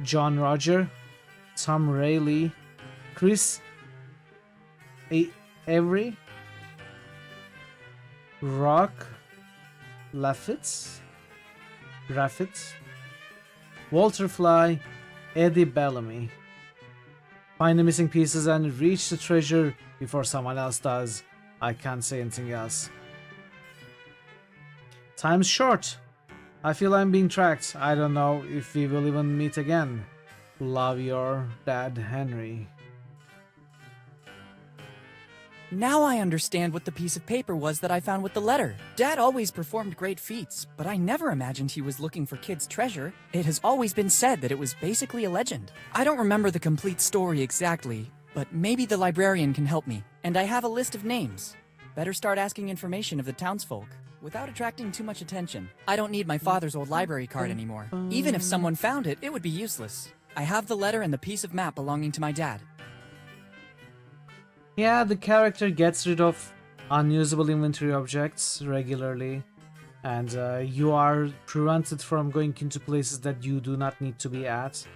John Roger, Tom Rayleigh, Chris Avery, Rock Laffit, Walter Fly, Eddie Bellamy. Find the missing pieces and reach the treasure before someone else does. I can't say anything else. Time's short. I feel I'm being tracked. I don't know if we will even meet again. Love, your dad, Henry. Now I understand what the piece of paper was that I found with the letter. Dad always performed great feats, but I never imagined he was looking for Kidd's treasure. It has always been said that it was basically a legend. I don't remember the complete story exactly, but maybe the librarian can help me. And I have a list of names. Better start asking information of the townsfolk, without attracting too much attention. I don't need my father's old library card anymore. Even if someone found it, it would be useless. I have the letter and the piece of map belonging to my dad. Yeah, the character gets rid of unusable inventory objects regularly, and you are prevented from going into places that you do not need to be at.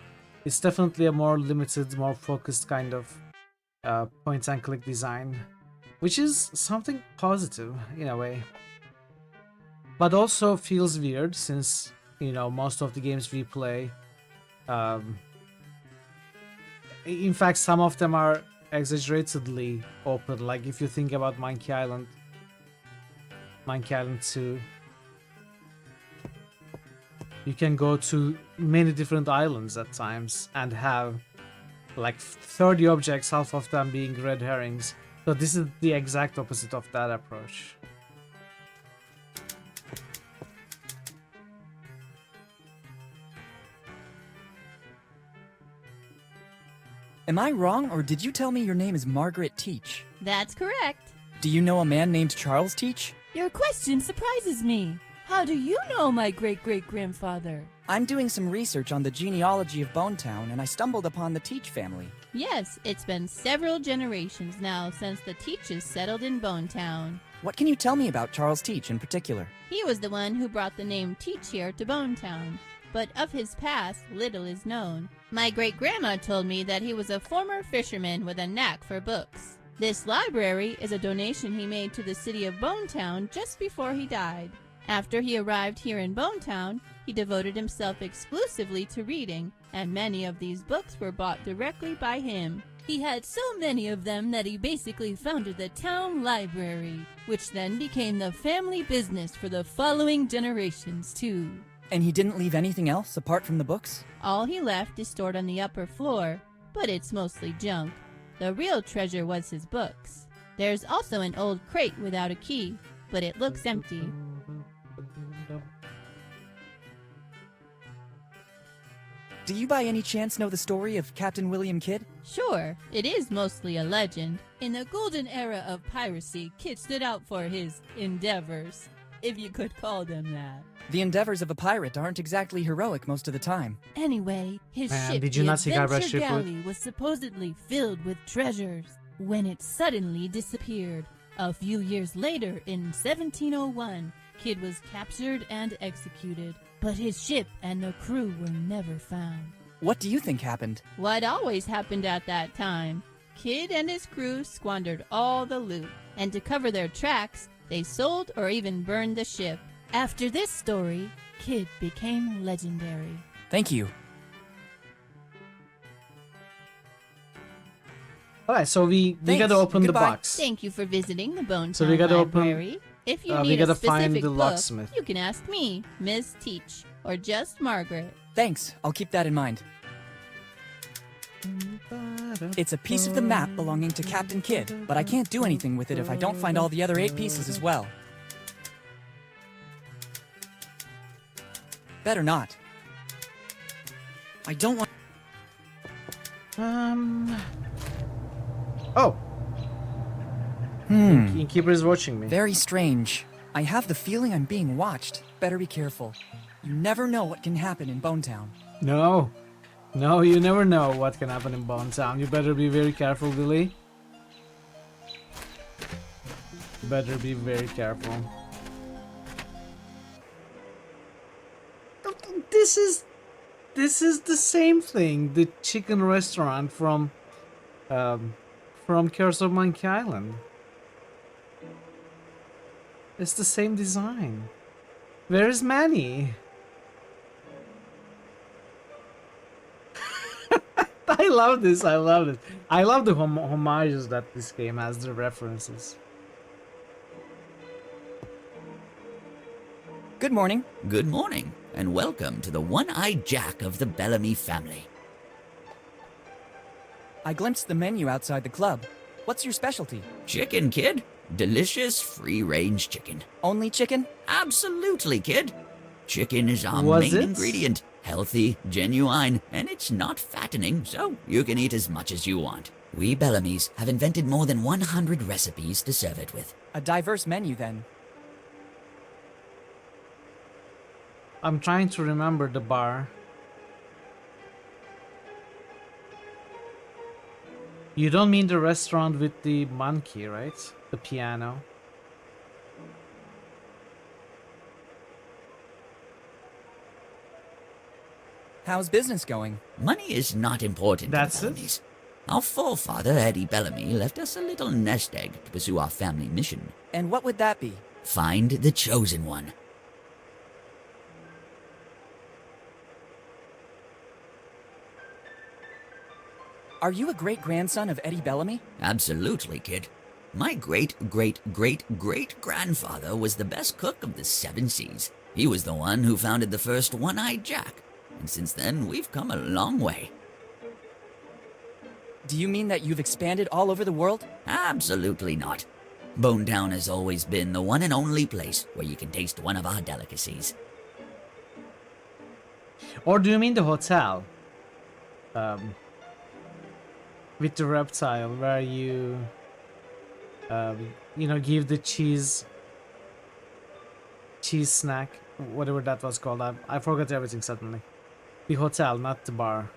It's definitely a more limited, more focused kind of point-and-click design, which is something positive in a way. But also feels weird since, you know, most of the games we play, in fact, some of them are exaggeratedly open. Like if you think about Monkey Island 2, you can go to many different islands at times and have like 30 objects, half of them being red herrings. So this is the exact opposite of that approach. Am I wrong, or did you tell me your name is Margaret Teach? That's correct. Do you know a man named Charles Teach? Your question surprises me. How do you know my great-great-grandfather? I'm doing some research on the genealogy of Bonetown, and I stumbled upon the Teach family. Yes, it's been several generations now since the Teaches settled in Bonetown. What can you tell me about Charles Teach in particular? He was the one who brought the name Teach here to Bonetown, but of his past, little is known. My great-grandma told me that he was a former fisherman with a knack for books. This library is a donation he made to the city of Bonetown just before he died. After he arrived here in Bonetown, he devoted himself exclusively to reading, and many of these books were bought directly by him. He had so many of them that he basically founded the town library, which then became the family business for the following generations too. And he didn't leave anything else apart from the books? All he left is stored on the upper floor, but it's mostly junk. The real treasure was his books. There's also an old crate without a key, but it looks empty. Do you by any chance know the story of Captain William Kidd? Sure, it is mostly a legend. In the golden era of piracy, Kidd stood out for his endeavors, if you could call them that. The endeavors of a pirate aren't exactly heroic most of the time. Anyway, his Man, ship, did you the not see Guybrush Adventure Threepwood? Galley, was supposedly filled with treasures when it suddenly disappeared. A few years later, in 1701, Kidd was captured and executed, but his ship and the crew were never found. What do you think happened? What always happened at that time? Kidd and his crew squandered all the loot, and to cover their tracks, they sold or even burned the ship. After this story, Kidd became legendary. Thank you. Alright, so we Thanks. gotta open Goodbye. the box. Thank you for visiting the Bone So Town we gotta open- Library. If you we need a gotta find specific the book, locksmith. you can ask me, Miss Teach, or just Margaret. Thanks, I'll keep that in mind. It's a piece of the map belonging to Captain Kidd, but I can't do anything with it if I don't find all the other 8 pieces as well. Better not. I don't want... Oh! Innkeeper is watching me. Very strange. I have the feeling I'm being watched. Better be careful. You never know what can happen in Bone Town. No. No, you never know what can happen in Bone Town. You better be very careful, Willy. Better be very careful. This is the same thing. The chicken restaurant from Curse of Monkey Island. It's the same design. Where is Manny? I love this. I love it. I love the homages that this game has, the references. Good morning. Good morning, and welcome to the one-eyed Jack of the Bellamy family. I glimpsed the menu outside the club. What's your specialty? Chicken, kid. Delicious, free-range chicken. Only chicken? Absolutely, kid. Chicken is our Was main it? ingredient. Healthy, genuine, and it's not fattening, so you can eat as much as you want. We Bellamys have invented more than 100 recipes to serve it with. A diverse menu, then. I'm trying to remember the bar. You don't mean the restaurant with the monkey, right? The piano. How's business going? Money is not important That's to it? the Bellamys. Our forefather, Eddie Bellamy, left us a little nest egg to pursue our family mission. And what would that be? Find the chosen one. Are you a great-grandson of Eddie Bellamy? Absolutely, kid. My great-great-great-great-grandfather was the best cook of the 7 seas. He was the one who founded the first one-eyed Jack. And since then, we've come a long way. Do you mean that you've expanded all over the world? Absolutely not. Bone Town has always been the one and only place where you can taste one of our delicacies. Or do you mean the hotel? With the reptile, where you give the cheese snack, whatever that was called. I forgot everything suddenly. The hotel, not the bar.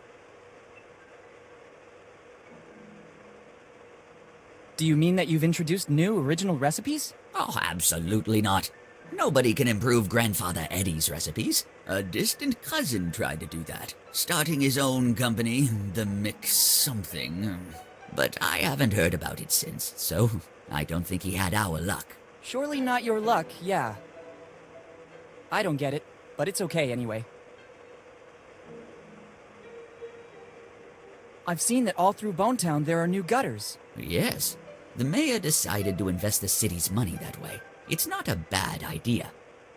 Do you mean that you've introduced new original recipes? Oh, absolutely not. Nobody can improve Grandfather Eddie's recipes. A distant cousin tried to do that, starting his own company, the Mix something. But I haven't heard about it since, so I don't think he had our luck. Surely not your luck, yeah. I don't get it, but it's okay anyway. I've seen that all through Bone Town there are new gutters. Yes, the mayor decided to invest the city's money that way. It's not a bad idea.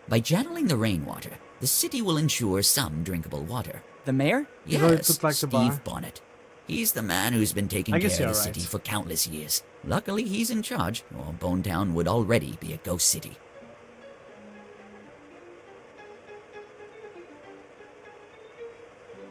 By channeling the rainwater, the city will ensure some drinkable water. The mayor? Yes, like Steve Bonnet. He's the man who's been taking I care guess of the you're city right. for countless years. Luckily, he's in charge, or Bonetown would already be a ghost city.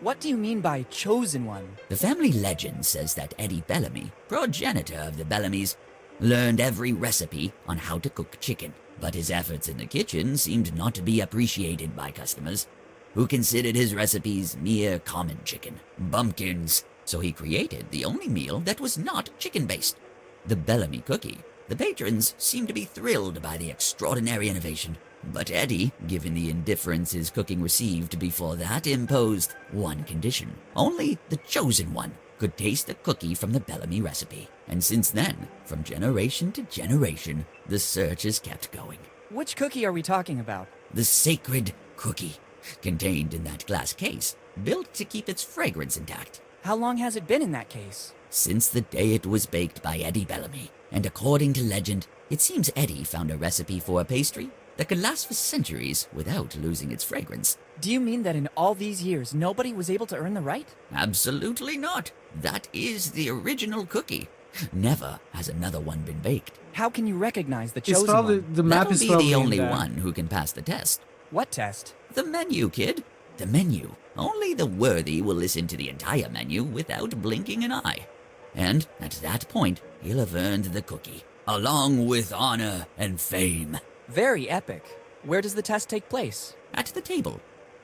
What do you mean by chosen one? The family legend says that Eddie Bellamy, progenitor of the Bellamys, learned every recipe on how to cook chicken. But his efforts in the kitchen seemed not to be appreciated by customers, who considered his recipes mere common chicken, bumpkins. So he created the only meal that was not chicken-based, the Bellamy cookie. The patrons seemed to be thrilled by the extraordinary innovation. But Eddie, given the indifference his cooking received before that, imposed one condition. Only the chosen one could taste the cookie from the Bellamy recipe. And since then, from generation to generation, the search has kept going. Which cookie are we talking about? The sacred cookie, contained in that glass case, built to keep its fragrance intact. How long has it been in that case? Since the day it was baked by Eddie Bellamy. And according to legend, it seems Eddie found a recipe for a pastry that could last for centuries without losing its fragrance. Do you mean that in all these years, nobody was able to earn the right? Absolutely not. That is the original cookie. Never has another one been baked. How can you recognize the It's chosen probably one? the map That'll is be probably the in only there. one who can pass the test. What test? The menu, kid. The menu. Only the worthy will listen to the entire menu without blinking an eye. And at that point, he'll have earned the cookie, along with honor and fame. Very epic. Where does the test take place? At the table.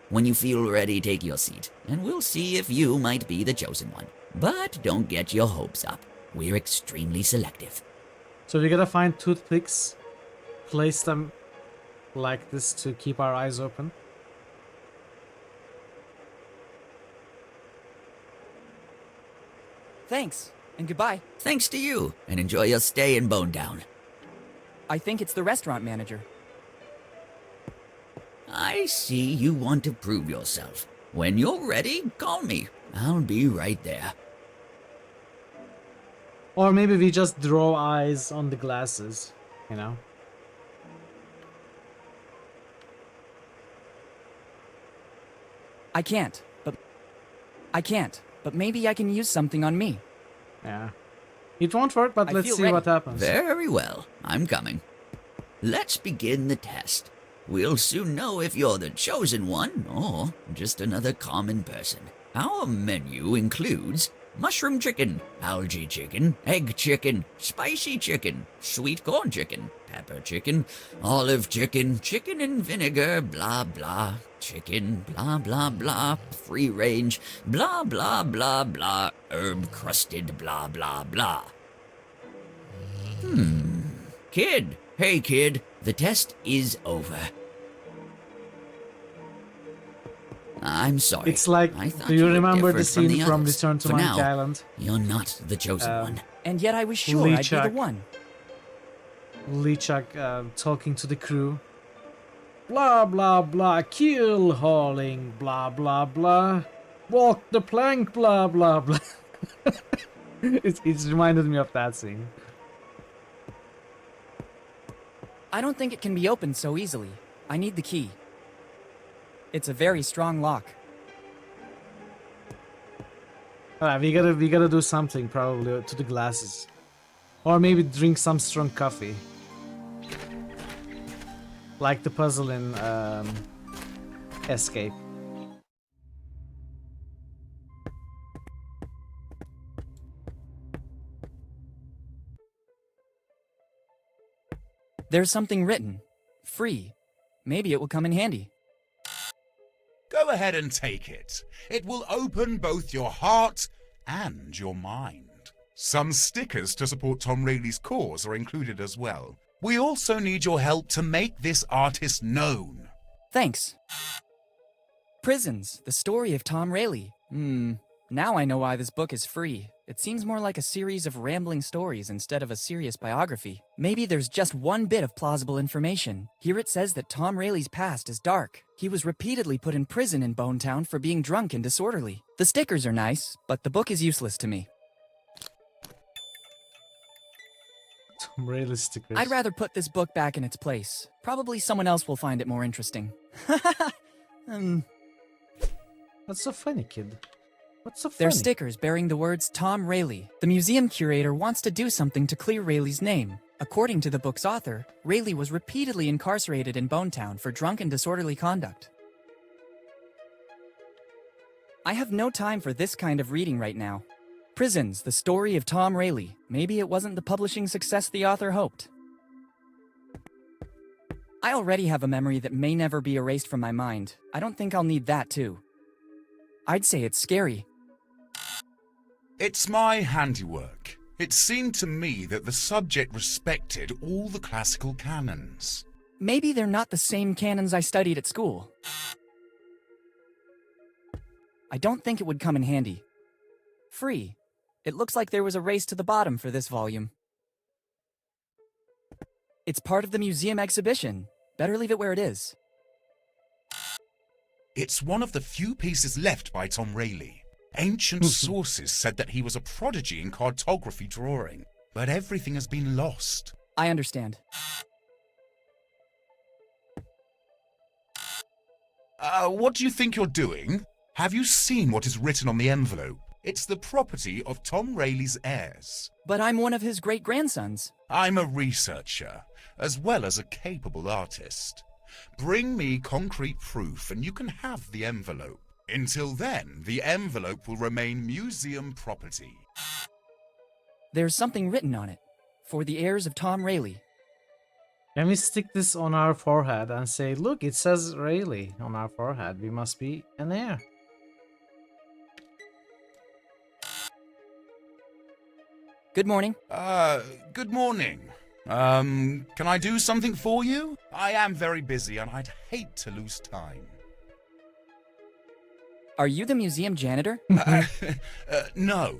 When you feel ready, take your seat, and we'll see if you might be the chosen one. But don't get your hopes up. We're extremely selective. So we gotta find toothpicks, place them like this to keep our eyes open. Thanks, and goodbye. Thanks to you, and enjoy your stay in Bonetown. I think it's the restaurant manager. I see you want to prove yourself. When you're ready, call me. I'll be right there. Or maybe we just draw eyes on the glasses, you know? I can't, but maybe I can use something on me. Yeah. It won't work, but I let's feel see ready. what happens. Very well. I'm coming. Let's begin the test. We'll soon know if you're the chosen one or just another common person. Our menu includes mushroom chicken, algae chicken, egg chicken, spicy chicken, sweet corn chicken, pepper chicken, olive chicken, chicken and vinegar, blah blah, chicken, blah blah blah, free range, blah blah blah blah, herb crusted, blah blah blah. Kid, hey kid, the test is over. I'm sorry. It's like, I thought do you were remember the different scene the from others. Return to For Monkey now, Island? You're not the chosen one. And yet I was sure Lee I'd be Chuck. the one. LeChuck talking to the crew. Blah blah blah, keel hauling, blah blah blah. Walk the plank, blah blah blah. It's reminded me of that scene. I don't think it can be opened so easily. I need the key. It's a very strong lock. Alright, we gotta do something probably to the glasses. Or maybe drink some strong coffee. Like the puzzle in Escape. There's something written. Free. Maybe it will come in handy. Go ahead and take it. It will open both your heart and your mind. Some stickers to support Tom Rayleigh's cause are included as well. We also need your help to make this artist known. Thanks. Prisons, the story of Tom Rayleigh. Now I know why this book is free. It seems more like a series of rambling stories instead of a serious biography. Maybe there's just one bit of plausible information. Here it says that Tom Rayleigh's past is dark. He was repeatedly put in prison in Bonetown for being drunk and disorderly. The stickers are nice, but the book is useless to me. Tom Rayleigh stickers. I'd rather put this book back in its place. Probably someone else will find it more interesting. What's so funny, kid? What's so funny? They're stickers bearing the words Tom Rayleigh. The museum curator wants to do something to clear Rayleigh's name. According to the book's author, Rayleigh was repeatedly incarcerated in Bonetown for drunk and disorderly conduct. I have no time for this kind of reading right now. Prisons, the story of Tom Rayleigh. Maybe it wasn't the publishing success the author hoped. I already have a memory that may never be erased from my mind. I don't think I'll need that too. I'd say it's scary. It's my handiwork. It seemed to me that the subject respected all the classical canons. Maybe they're not the same canons I studied at school. I don't think it would come in handy. Free. It looks like there was a race to the bottom for this volume. It's part of the museum exhibition. Better leave it where it is. It's one of the few pieces left by Tom Rayleigh. Ancient sources said that he was a prodigy in cartography drawing, but everything has been lost. I understand. What do you think you're doing? Have you seen what is written on the envelope? It's the property of Tom Rayleigh's heirs. But I'm one of his great-grandsons. I'm a researcher, as well as a capable artist. Bring me concrete proof and you can have the envelope. Until then, the envelope will remain museum property. There's something written on it. For the heirs of Tom Rayleigh. Can we stick this on our forehead and say, look, it says Rayleigh on our forehead. We must be an heir. Good morning. Good morning. Can I do something for you? I am very busy and I'd hate to lose time. Are you the museum janitor? No.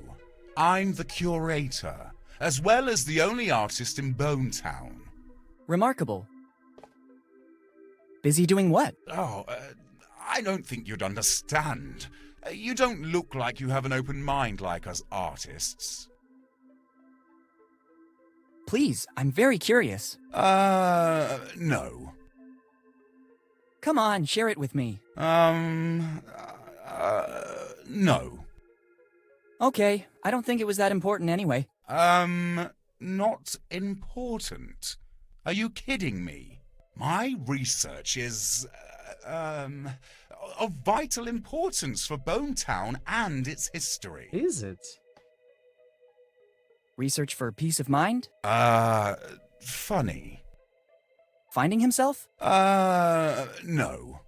I'm the curator, as well as the only artist in Bonetown. Remarkable. Busy doing what? Oh, I don't think you'd understand. You don't look like you have an open mind like us artists. Please, I'm very curious. No. Come on, share it with me. No. Okay, I don't think it was that important anyway. Not important. Are you kidding me? My research is, of vital importance for Bonetown and its history. Is it? Research for peace of mind? Funny. Finding himself? No.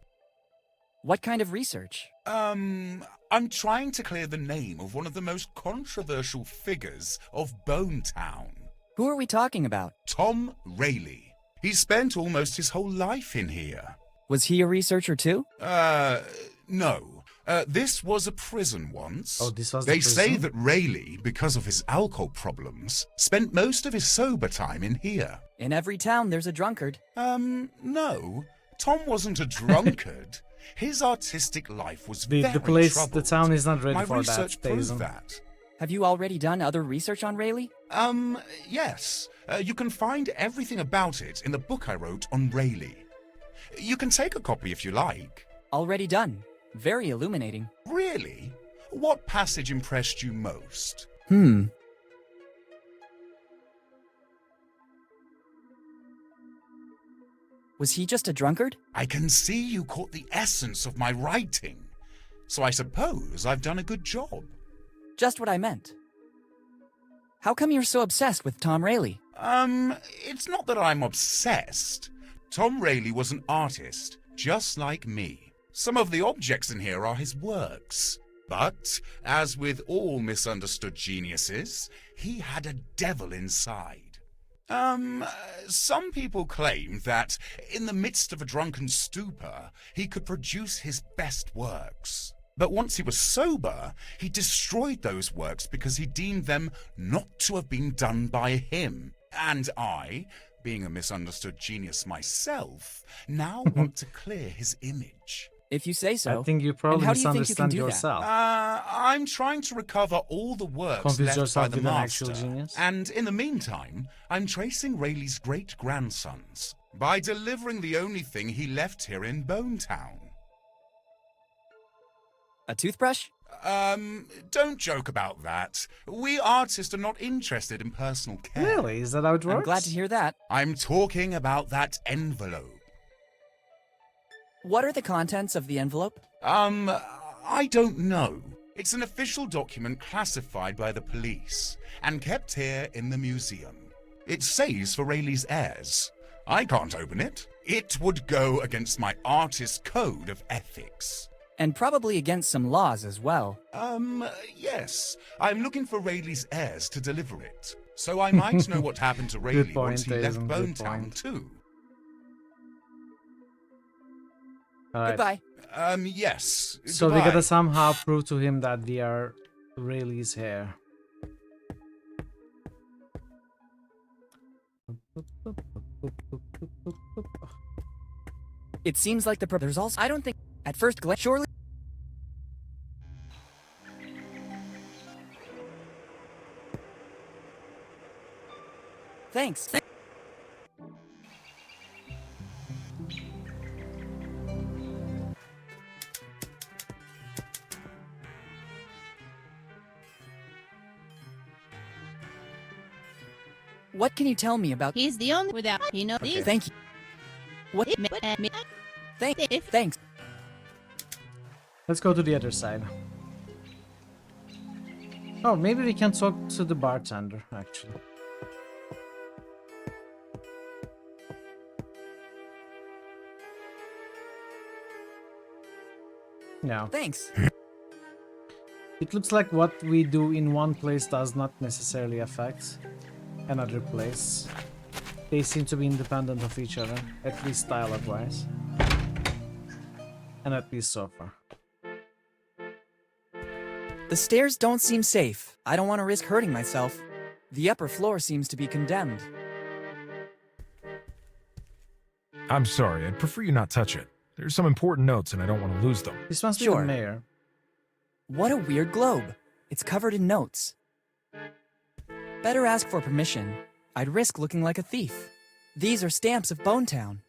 What kind of research? I'm trying to clear the name of one of the most controversial figures of Bonetown. Who are we talking about? Tom Rayleigh. He spent almost his whole life in here. Was he a researcher too? No. This was a prison once. Oh, this was They the prison? say that Rayleigh, because of his alcohol problems, spent most of his sober time in here. In every town, there's a drunkard. No. Tom wasn't a drunkard. His artistic life was The very place, troubled. the town is not ready My for research that. proved Jason. that. Have you already done other research on Rayleigh? Yes. You can find everything about it in the book I wrote on Rayleigh. You can take a copy if you like. Already done. Very illuminating. Really? What passage impressed you most? Was he just a drunkard? I can see you caught the essence of my writing. So I suppose I've done a good job. Just what I meant. How come you're so obsessed with Tom Rayleigh? It's not that I'm obsessed. Tom Rayleigh was an artist, just like me. Some of the objects in here are his works. But, as with all misunderstood geniuses, he had a devil inside. Some people claim that, in the midst of a drunken stupor, he could produce his best works. But once he was sober, he destroyed those works because he deemed them not to have been done by him. And I, being a misunderstood genius myself, now want to clear his image. If you say so. I think you probably and how do you think you can misunderstand do yourself. I'm trying to recover all the works Confuse left by yourself the with an master. actual genius? And in the meantime, I'm tracing Rayleigh's great-grandsons by delivering the only thing he left here in Bonetown. A toothbrush? Don't joke about that. We artists are not interested in personal care. Really? Is that how it works? I'm glad to hear that. I'm talking about that envelope. What are the contents of the envelope? I don't know. It's an official document classified by the police and kept here in the museum. It says for Rayleigh's heirs. I can't open it. It would go against my artist code of ethics. And probably against some laws as well. Yes. I'm looking for Rayleigh's heirs to deliver it. So I might know what happened to Rayleigh once he left Bonetown too. Goodbye. Yes. So we gotta somehow prove to him that we are Rayleigh's heir. It seems like there's also... I don't think... At first glance, surely... Thanks. What can you tell me about... He's the only without these. Thank you. What? Thanks. Let's go to the other side. Oh, maybe we can talk to the bartender, actually. No. Thanks. It looks like what we do in one place does not necessarily affect another place. They seem to be independent of each other, at least dialogue-wise. And at least so far. The stairs don't seem safe. I don't want to risk hurting myself. The upper floor seems to be condemned. I'm sorry, I'd prefer you not touch it. There's some important notes and I don't want to lose them. This must be the mayor. What a weird globe. It's covered in notes. Better ask for permission. I'd risk looking like a thief. These are stamps of Bonetown.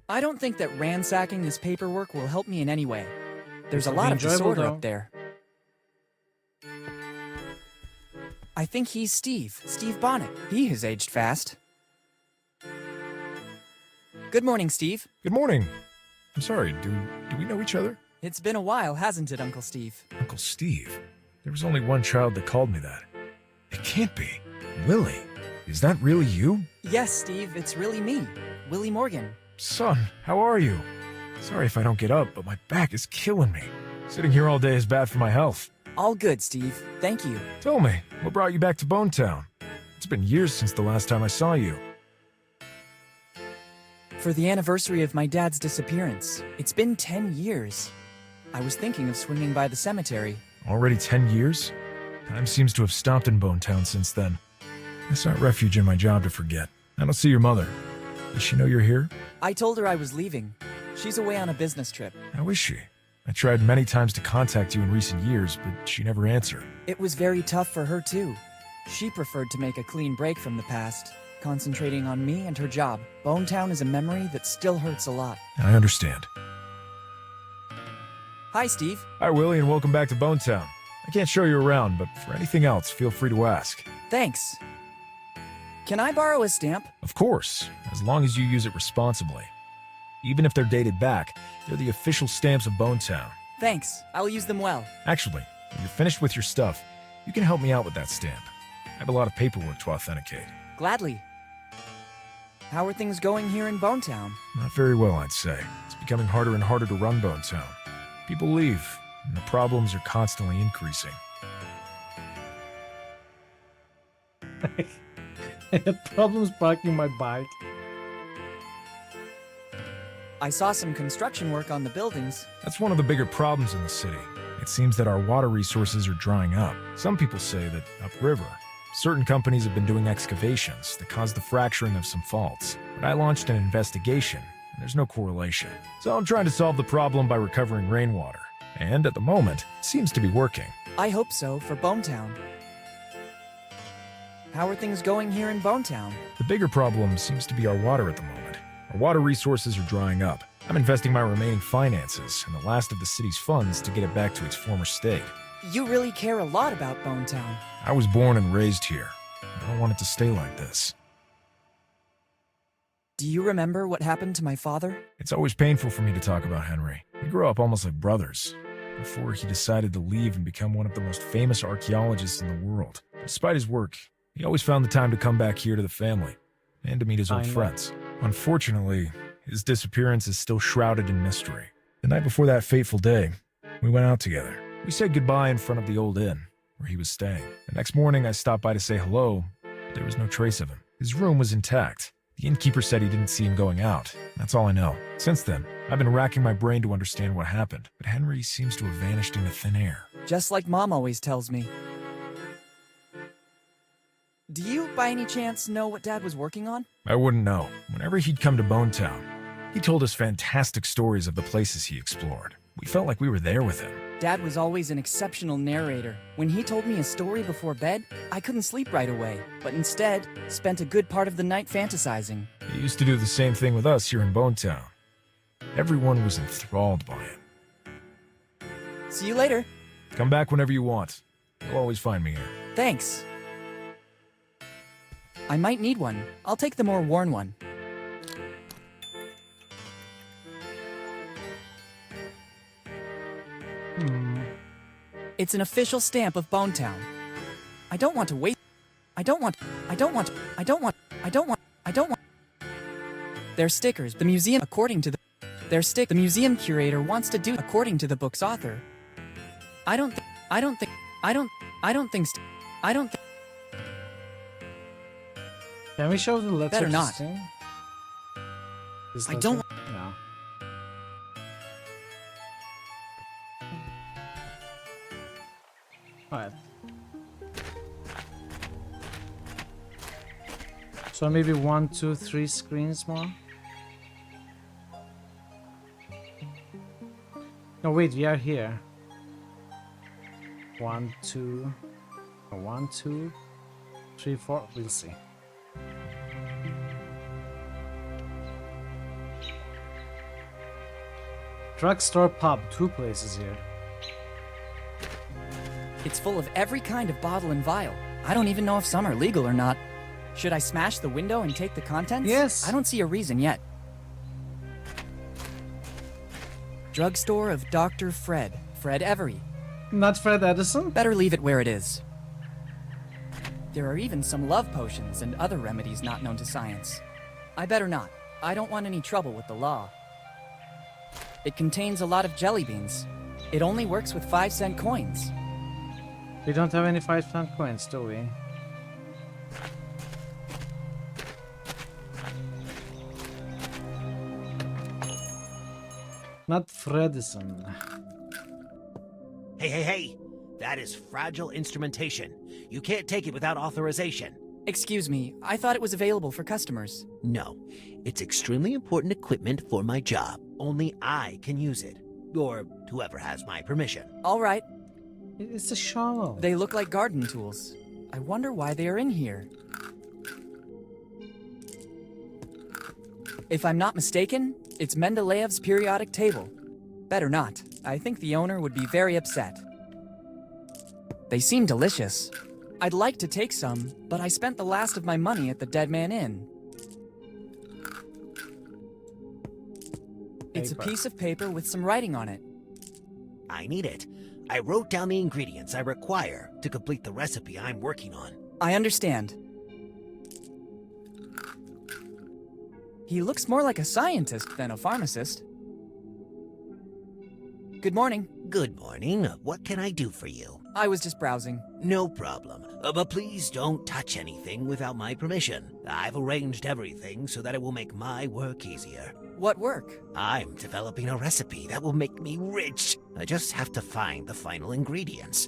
I don't think that ransacking this paperwork will help me in any way. There's a lot of disorder up there. I think he's Steve Bonnet. He has aged fast. Good morning, Steve. Good morning. I'm sorry, do we know each other? It's been a while, hasn't it, Uncle Steve? Uncle Steve? There was only one child that called me that. It can't be. Willy, is that really you? Yes, Steve, it's really me, Willy Morgan. Son, how are you? Sorry if I don't get up, but my back is killing me. Sitting here all day is bad for my health. All good, Steve. Thank you. Tell me, what brought you back to Bonetown? It's been years since the last time I saw you. For the anniversary of my dad's disappearance. It's been 10 years. I was thinking of swinging by the cemetery. Already 10 years? Time seems to have stopped in Bonetown since then. I sought refuge in my job to forget. I don't see your mother. Does she know you're here? I told her I was leaving. She's away on a business trip. How is she? I tried many times to contact you in recent years, but she never answered. It was very tough for her, too. She preferred to make a clean break from the past, concentrating on me and her job. Bonetown is a memory that still hurts a lot. I understand. Hi, Steve. Hi, Willy, and welcome back to Bonetown. I can't show you around, but for anything else, feel free to ask. Thanks. Can I borrow a stamp? Of course, as long as you use it responsibly. Even if they're dated back, they're the official stamps of Bonetown. Thanks. I'll use them well. Actually, when you're finished with your stuff, you can help me out with that stamp. I have a lot of paperwork to authenticate. Gladly. How are things going here in Bonetown? Not very well, I'd say. It's becoming harder and harder to run Bonetown. People leave, and the problems are constantly increasing. I had problems parking my bike. I saw some construction work on the buildings. That's one of the bigger problems in the city. It seems that our water resources are drying up. Some people say that upriver, certain companies have been doing excavations that caused the fracturing of some faults. But I launched an investigation, and there's no correlation. So I'm trying to solve the problem by recovering rainwater. And at the moment, it seems to be working. I hope so, for Bonetown. How are things going here in Bonetown? The bigger problem seems to be our water at the moment. Our water resources are drying up. I'm investing my remaining finances and the last of the city's funds to get it back to its former state. You really care a lot about Bonetown. I was born and raised here. I don't want it to stay like this. Do you remember what happened to my father? It's always painful for me to talk about Henry. We grew up almost like brothers, before he decided to leave and become one of the most famous archaeologists in the world. Despite his work, he always found the time to come back here to the family, and to meet his old friends. Unfortunately, his disappearance is still shrouded in mystery. The night before that fateful day, we went out together. We said goodbye in front of the old inn, where he was staying. The next morning, I stopped by to say hello, but there was no trace of him. His room was intact. The innkeeper said he didn't see him going out. That's all I know. Since then, I've been racking my brain to understand what happened, but Henry seems to have vanished into thin air. Just like Mom always tells me. Do you, by any chance, know what Dad was working on? I wouldn't know. Whenever he'd come to Bonetown, he told us fantastic stories of the places he explored. We felt like we were there with him. Dad was always an exceptional narrator. When he told me a story before bed, I couldn't sleep right away, but instead spent a good part of the night fantasizing. He used to do the same thing with us here in Bonetown. Everyone was enthralled by him. See you later. Come back whenever you want. You'll always find me here. Thanks. I might need one. I'll take the more worn one. It's an official stamp of Bonetown. I don't want to wait. I don't want. They're stickers. The museum, according to the museum curator wants to do according to the book's author. I don't think. Can we show the letter? Better not. I don't. No. Alright. So maybe 1, 2, 3 screens more. No, wait, we are here. 1, 2, 1, 2, 3, 4. We'll see. Drugstore pub, 2 places here. It's full of every kind of bottle and vial. I don't even know if some are legal or not. Should I smash the window and take the contents? Yes. I don't see a reason yet. Drugstore of Dr. Fred Every. Not Fred Edison? Better leave it where it is. There are even some love potions and other remedies not known to science. I better not. I don't want any trouble with the law. It contains a lot of jelly beans. It only works with 5-cent coins. We don't have any 5-cent coins, do we? Not Fredison. Hey! That is fragile instrumentation. You can't take it without authorization. Excuse me, I thought it was available for customers. No, it's extremely important equipment for my job. Only I can use it. Or whoever has my permission. All right. It's a shovel. They look like garden tools. I wonder why they are in here. If I'm not mistaken, it's Mendeleev's periodic table. Better not. I think the owner would be very upset. They seem delicious. I'd like to take some, but I spent the last of my money at the Dead Man Inn. It's a piece of paper with some writing on it. I need it. I wrote down the ingredients I require to complete the recipe I'm working on. I understand. He looks more like a scientist than a pharmacist. Good morning. Good morning. What can I do for you? I was just browsing. No problem. But please don't touch anything without my permission. I've arranged everything so that it will make my work easier. What work? I'm developing a recipe that will make me rich. I just have to find the final ingredients.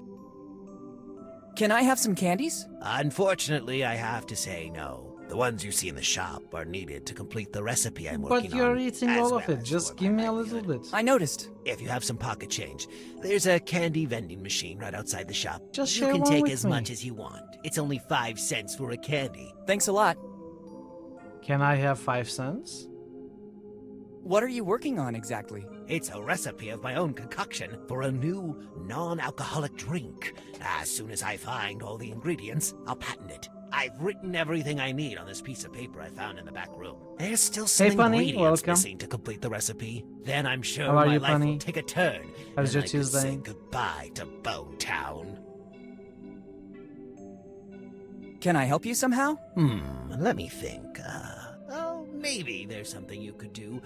Can I have some candies? Unfortunately, I have to say no. The ones you see in the shop are needed to complete the recipe I'm working on. But you're eating all of it. Just give me a little bit. I noticed. If you have some pocket change, there's a candy vending machine right outside the shop. Just share You can one take with as me. much as you want. It's only 5 cents for a candy. Thanks a lot. Can I have 5 cents? What are you working on exactly? It's a recipe of my own concoction for a new non-alcoholic drink. As soon as I find all the ingredients, I'll patent it. I've written everything I need on this piece of paper I found in the back room. There's still some ingredients missing to complete the recipe. Then I'm sure my life will take a turn. How's your I can Tuesday? say goodbye to Bone Town. Can I help you somehow? Let me think. Maybe there's something you could do.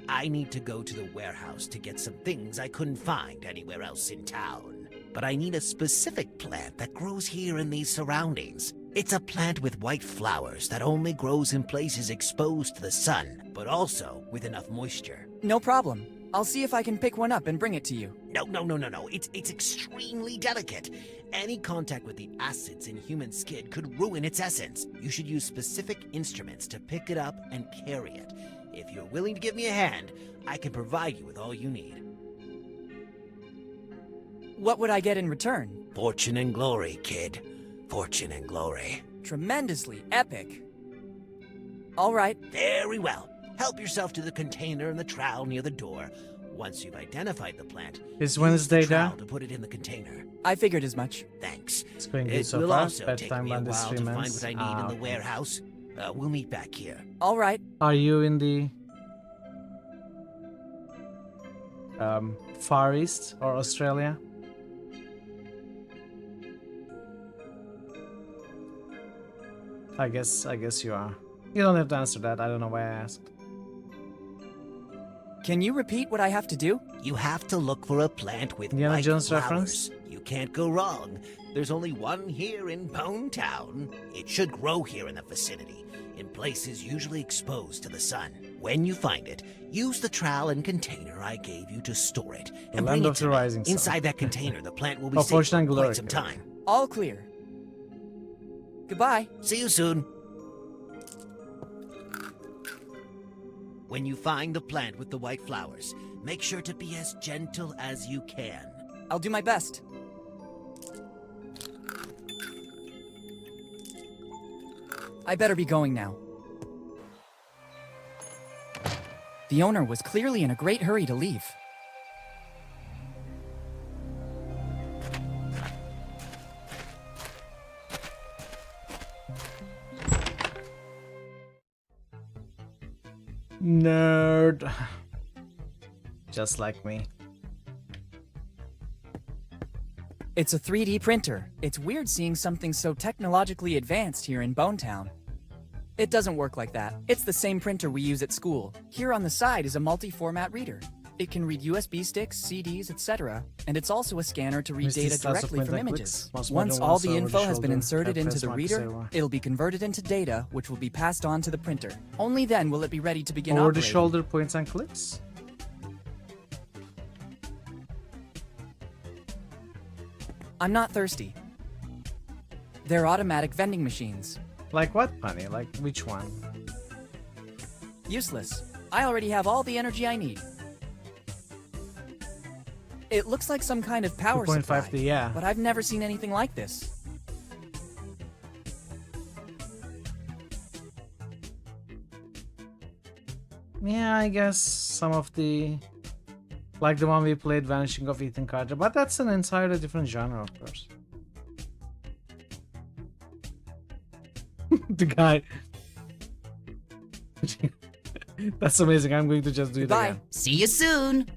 I need to go to the warehouse to get some things I couldn't find anywhere else in town. But I need a specific plant that grows here in these surroundings. It's a plant with white flowers that only grows in places exposed to the sun, but also with enough moisture. No problem. I'll see if I can pick one up and bring it to you. No. It's extremely delicate. Any contact with the acids in human skin could ruin its essence. You should use specific instruments to pick it up and carry it. If you're willing to give me a hand, I can provide you with all you need. What would I get in return? Fortune and glory, kid. Fortune and glory. Tremendously epic. All right. Very well. Help yourself to the container and the trowel near the door. Once you've identified the plant, Is Wednesday use the trowel there? to put it in the container. I figured as much. Thanks. It's going good It so will far. also take Bedtime me a when the while to stream find ends. what I need in the warehouse. We'll meet back here. All right. Are you in the Far East or Australia? I guess you are. You don't have to answer that. I don't know why I asked. Can you repeat what I have to do? You have to look for a plant with Indiana white Jones flowers. reference? You can't go wrong. There's only one here in Bone Town. It should grow here in the vicinity, in places usually exposed to the sun. When you find it, use the trowel and container I gave you to store it, and bring Land it of to the me. Rising Sun. Inside that container, the plant will be Oh, safe Fortune for and Glory. quite some time. All clear. Goodbye. See you soon. When you find the plant with the white flowers, make sure to be as gentle as you can. I'll do my best. I better be going now. The owner was clearly in a great hurry to leave. Nerd. Just like me. It's a 3D printer. It's weird seeing something so technologically advanced here in Bone Town. It doesn't work like that. It's the same printer we use at school. Here on the side is a multi-format reader. It can read USB sticks, CDs, etc. And it's also a scanner to read data directly from images. Once all the info has been inserted into the reader, it'll be converted into data, which will be passed on to the printer. Only then will it be ready to begin Over operating. the shoulder points and clicks? I'm not thirsty. They're automatic vending machines. Like what, Bunny? Like which one? Useless. I already have all the energy I need. It looks like some kind of power 2.5 supply, D, yeah. but I've never seen anything like this. Yeah, I guess some of the... Like the one we played, Vanishing of Ethan Carter, but that's an entirely different genre, of course. The guy... That's amazing, I'm going to just do Goodbye. it again. See you soon.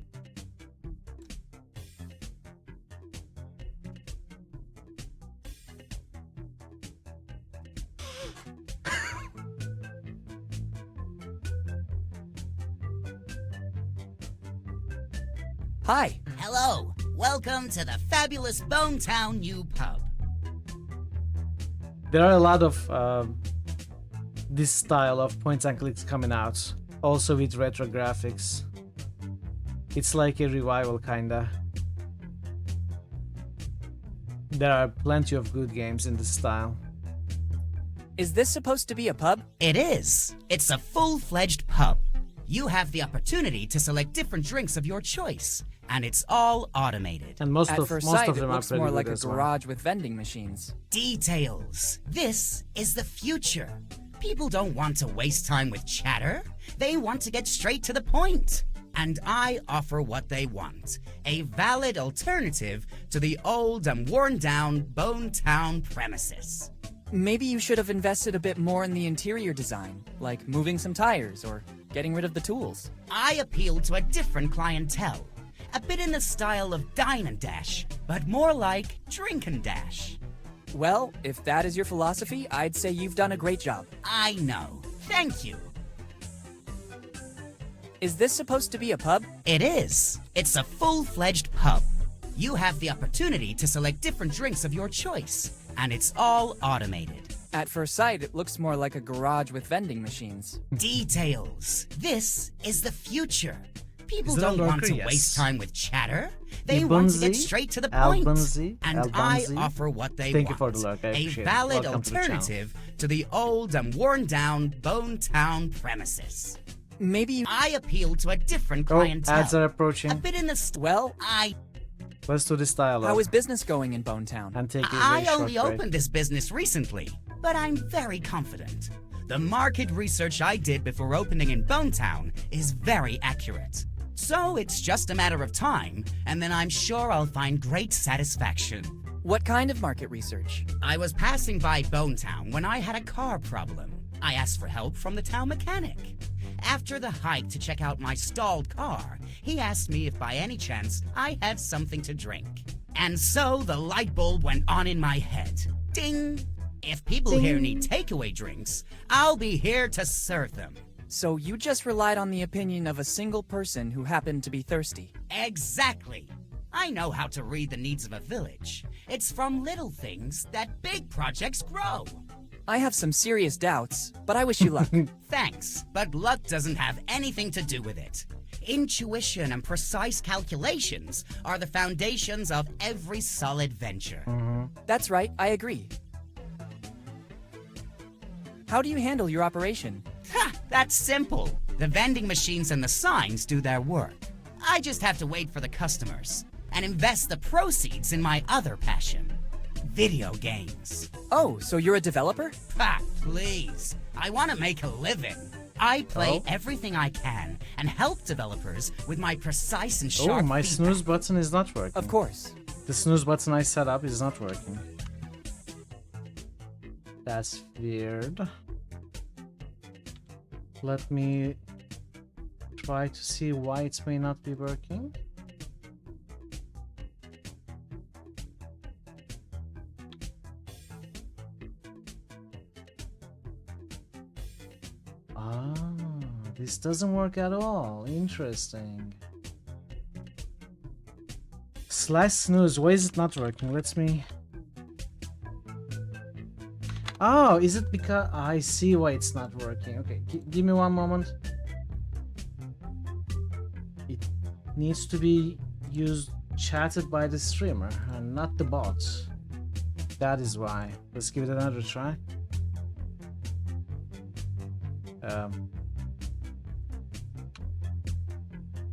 Hi. Hello. Welcome to the fabulous Bone Town New Pub. There are a lot of this style of point and clicks coming out, also with retro graphics. It's like a revival kinda. There are plenty of good games in this style. Is this supposed to be a pub? It is. It's a full-fledged pub. You have the opportunity to select different drinks of your choice, and it's all automated. And most At of first most sight, of them it are looks pretty more good like a as well. garage with vending machines. Details. This is the future. People don't want to waste time with chatter. They want to get straight to the point. And I offer what they want, a valid alternative to the old and worn-down Bone Town premises. Maybe you should have invested a bit more in the interior design, like moving some tires or getting rid of the tools. I appeal to a different clientele, a bit in the style of Dine and Dash, but more like Drink and Dash. Well, if that is your philosophy, I'd say you've done a great job. I know. Thank you. Is this supposed to be a pub? It is. It's a full-fledged pub. You have the opportunity to select different drinks of your choice, and it's all automated. At first sight, it looks more like a garage with vending machines. Details. This is the future. People don't want to waste time with chatter. They want to get straight to the point. And I offer what they Thank want. You for the lurk. I a appreciate it. valid Welcome alternative to the old and worn-down Bone Town premises. Maybe I appeal to a different clientele. Ads are approaching. A bit in the well, let's do this dialogue. How is business going in Bone Town? And take I only opened this business recently, but I'm very confident. The market research I did before opening in Bone Town is very accurate. So it's just a matter of time, and then I'm sure I'll find great satisfaction. What kind of market research? I was passing by Bone Town when I had a car problem. I asked for help from the town mechanic. After the hike to check out my stalled car, he asked me if by any chance I had something to drink. And so the light bulb went on in my head. Ding! If people here need takeaway drinks, I'll be here to serve them. So you just relied on the opinion of a single person who happened to be thirsty? Exactly. I know how to read the needs of a village. It's from little things that big projects grow. I have some serious doubts, but I wish you luck. Thanks, but luck doesn't have anything to do with it. Intuition and precise calculations are the foundations of every solid venture. That's right, I agree. How do you handle your operation? Ha! That's simple. The vending machines and the signs do their work. I just have to wait for the customers and invest the proceeds in my other passion. Video games. Oh, so you're a developer? Ha, please. I want to make a living. I play everything I can and help developers with my precise and sharp my feedback. snooze button is not working. Of course. The snooze button I set up is not working. That's weird. Let me try to see why it may not be working. This doesn't work at all. Interesting. /snooze. Why is it not working? Let me... Oh, is it because... I see why it's not working. Okay, give me one moment. It needs to be chatted by the streamer and not the bot. That is why. Let's give it another try.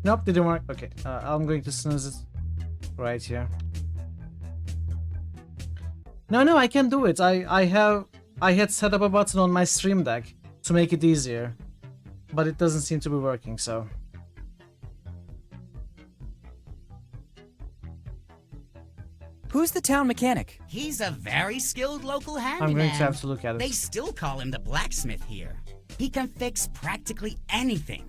Nope, didn't work. Okay, I'm going to snooze it right here. No, I can do it. I had set up a button on my stream deck to make it easier, but it doesn't seem to be working. So who's the town mechanic? He's a very skilled local handyman. I'm going to have to look at it. They still call him the blacksmith here. He can fix practically anything.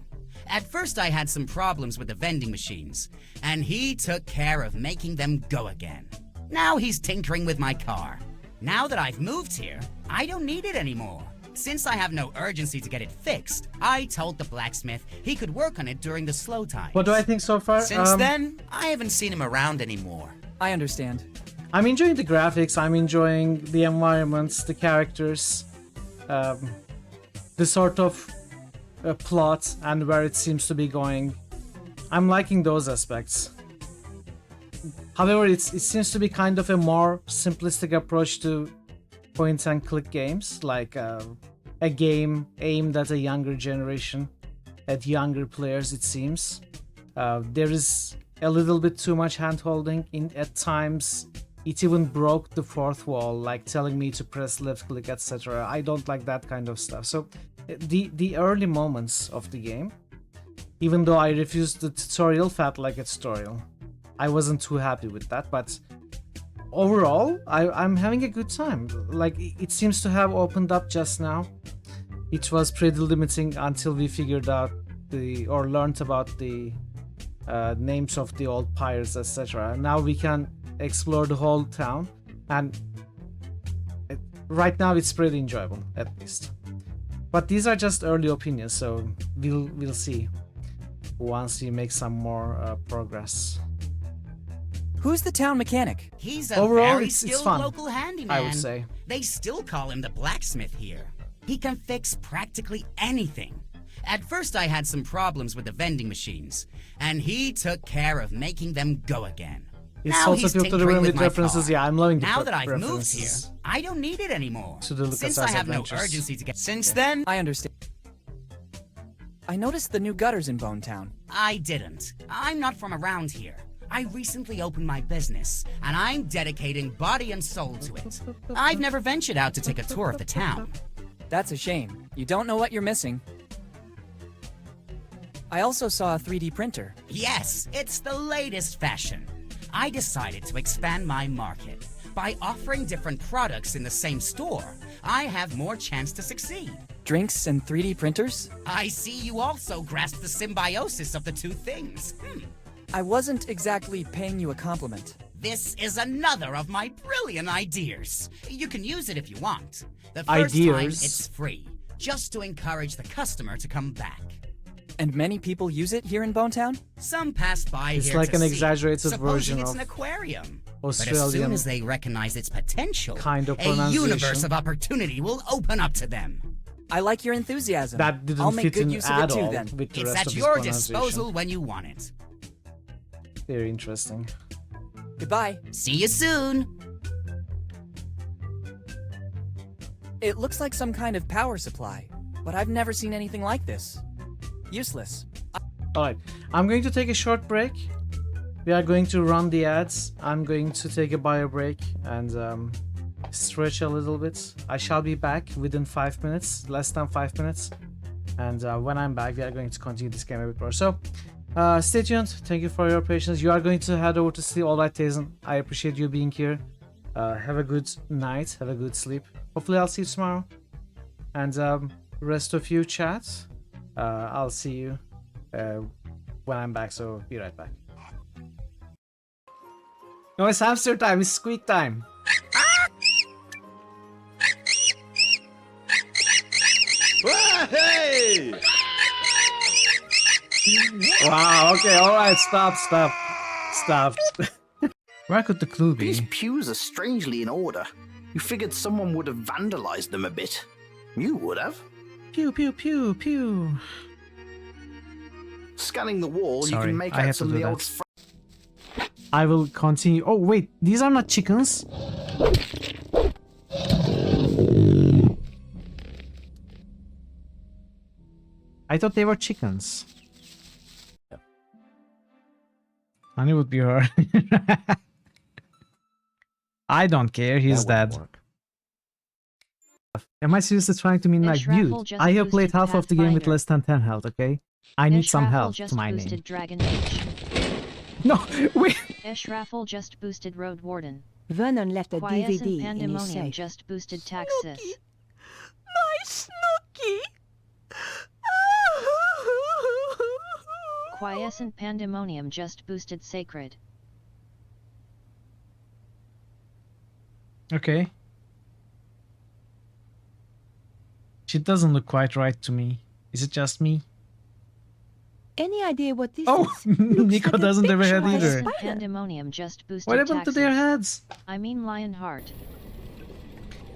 At first I had some problems with the vending machines, and he took care of making them go again. Now he's tinkering with my car. Now that I've moved here, I don't need it anymore. Since I have no urgency to get it fixed, I told the blacksmith he could work on it during the slow times. What do I think so far? Since then, I haven't seen him around anymore. I understand. I'm enjoying the graphics, I'm enjoying the environments, the characters, the sort of plot and where it seems to be going. I'm liking those aspects. However, it seems to be kind of a more simplistic approach to point and click games, like a game aimed at a younger generation, at younger players, it seems. There is a little bit too much hand-holding at times. it even broke the fourth wall, like telling me to press left click, etc. I don't like that kind of stuff. So the early moments of the game, even though I refused the tutorial, felt like a tutorial. I wasn't too happy with that, but overall, I'm having a good time. Like, it seems to have opened up just now. It was pretty limiting until we figured out or learned about the names of the old pirates, etc. Now we can explore the whole town, and right now it's pretty enjoyable, at least. But these are just early opinions, so we'll see once we make some more progress. Who's the town mechanic? He's a Overall, very it's skilled fun, local handyman. I would say. They still call him the blacksmith here. He can fix practically anything. At first I had some problems with the vending machines, and he took care of making them go again. It's now also he's filtered tinkering around with with my references. car. Yeah, I'm loving the Now that I've moved references here, I don't need it anymore. to the Since I LucasArts have no adventures. urgency to get... Since then, I understand. I noticed the new gutters in Bone Town. I didn't. I'm not from around here. I recently opened my business, and I'm dedicating body and soul to it. I've never ventured out to take a tour of the town. That's a shame. You don't know what you're missing. I also saw a 3D printer. Yes, it's the latest fashion. I decided to expand my market. By offering different products in the same store, I have more chance to succeed. Drinks and 3D printers? I see you also grasp the symbiosis of the two things. I wasn't exactly paying you a compliment. This is another of my brilliant ideas. You can use it if you want. The first time, Ideas? it's free, just to encourage the customer to come back. And many people use it here in Bone Town? Some pass by It's here like to an see. exaggerated Supposing version it's of an aquarium. But as soon Australian as they recognize its potential, kind of a pronunciation. universe of opportunity will open up to them. I like your enthusiasm. That didn't I'll make fit good in use of at it too all then. with the It's rest at of his your pronunciation. disposal when you want it. Very interesting. Goodbye. See you soon. It looks like some kind of power supply, but I've never seen anything like this. Useless. Alright, I'm going to take a short break. We are going to run the ads. I'm going to take a bio break and stretch a little bit. I shall be back within 5 minutes, less than 5 minutes. And when I'm back, we are going to continue this game a bit more. So, stay tuned. Thank you for your patience. You are going to head over to sleep. Alright, Tazen, I appreciate you being here. Have a good night. Have a good sleep. Hopefully, I'll see you tomorrow. And rest of you, chat. I'll see you when I'm back, so be right back. No, it's hamster time, it's squeak time. Hey! Wow, okay, alright, stop. Where could the clue be? These pews are strangely in order. You figured someone would have vandalized them a bit. You would have. Pew, pew, pew, pew. Scanning the wall, Sorry, you can make I out had to some of do the that. old... I will continue. Oh, wait, these are not chickens. I thought they were chickens. Honey would be her. I don't care, he's dead. Am I seriously trying to mean like, dude, I have played half of the game with less than 10 health, okay? I need some help to my name. Dragon Age. No, wait! Eshraffle just boosted Road Warden. Vernon left a Quiescent DVD in his Pandemonium safe. just boosted Taxis. My Snooky! Quiescent Pandemonium just boosted Sacred. Okay. She doesn't look quite right to me. Is it just me? Any idea what this Oh, is? Nico like a doesn't have a head picture of a either. spider. Pandemonium just boosted What happened to their Taxis. heads? I mean Lionheart.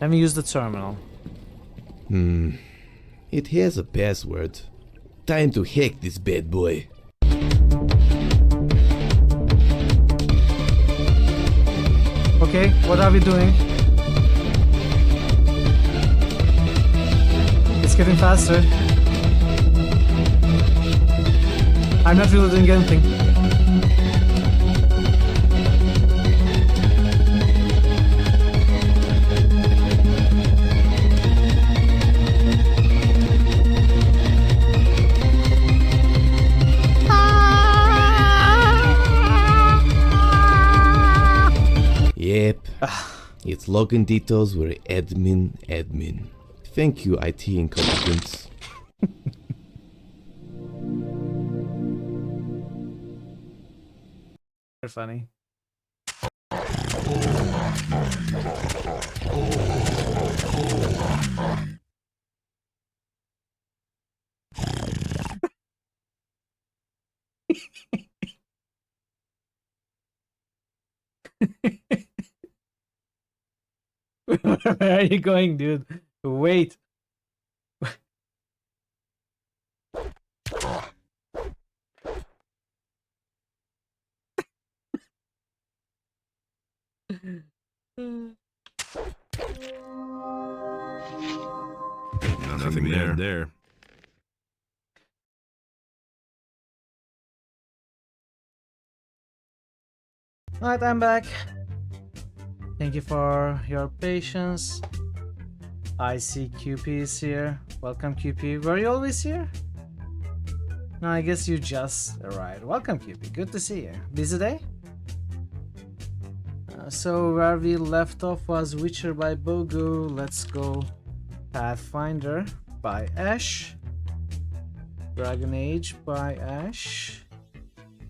Let me use the terminal. It has a password. Time to hack this bad boy. Okay, what are we doing? It's getting faster. I'm not really doing anything. Yep. Its login details were admin. Thank you, IT incompetence. They're funny. Where are you going, dude? Wait. Nothing there. Alright, I'm back. Thank you for your patience. I see QP is here. Welcome, QP. Were you always here? No, I guess you just arrived. Welcome, QP. Good to see you. Busy day? So where we left off was Witcher by Bogu. Let's go Pathfinder by Ash. Dragon Age by Ash.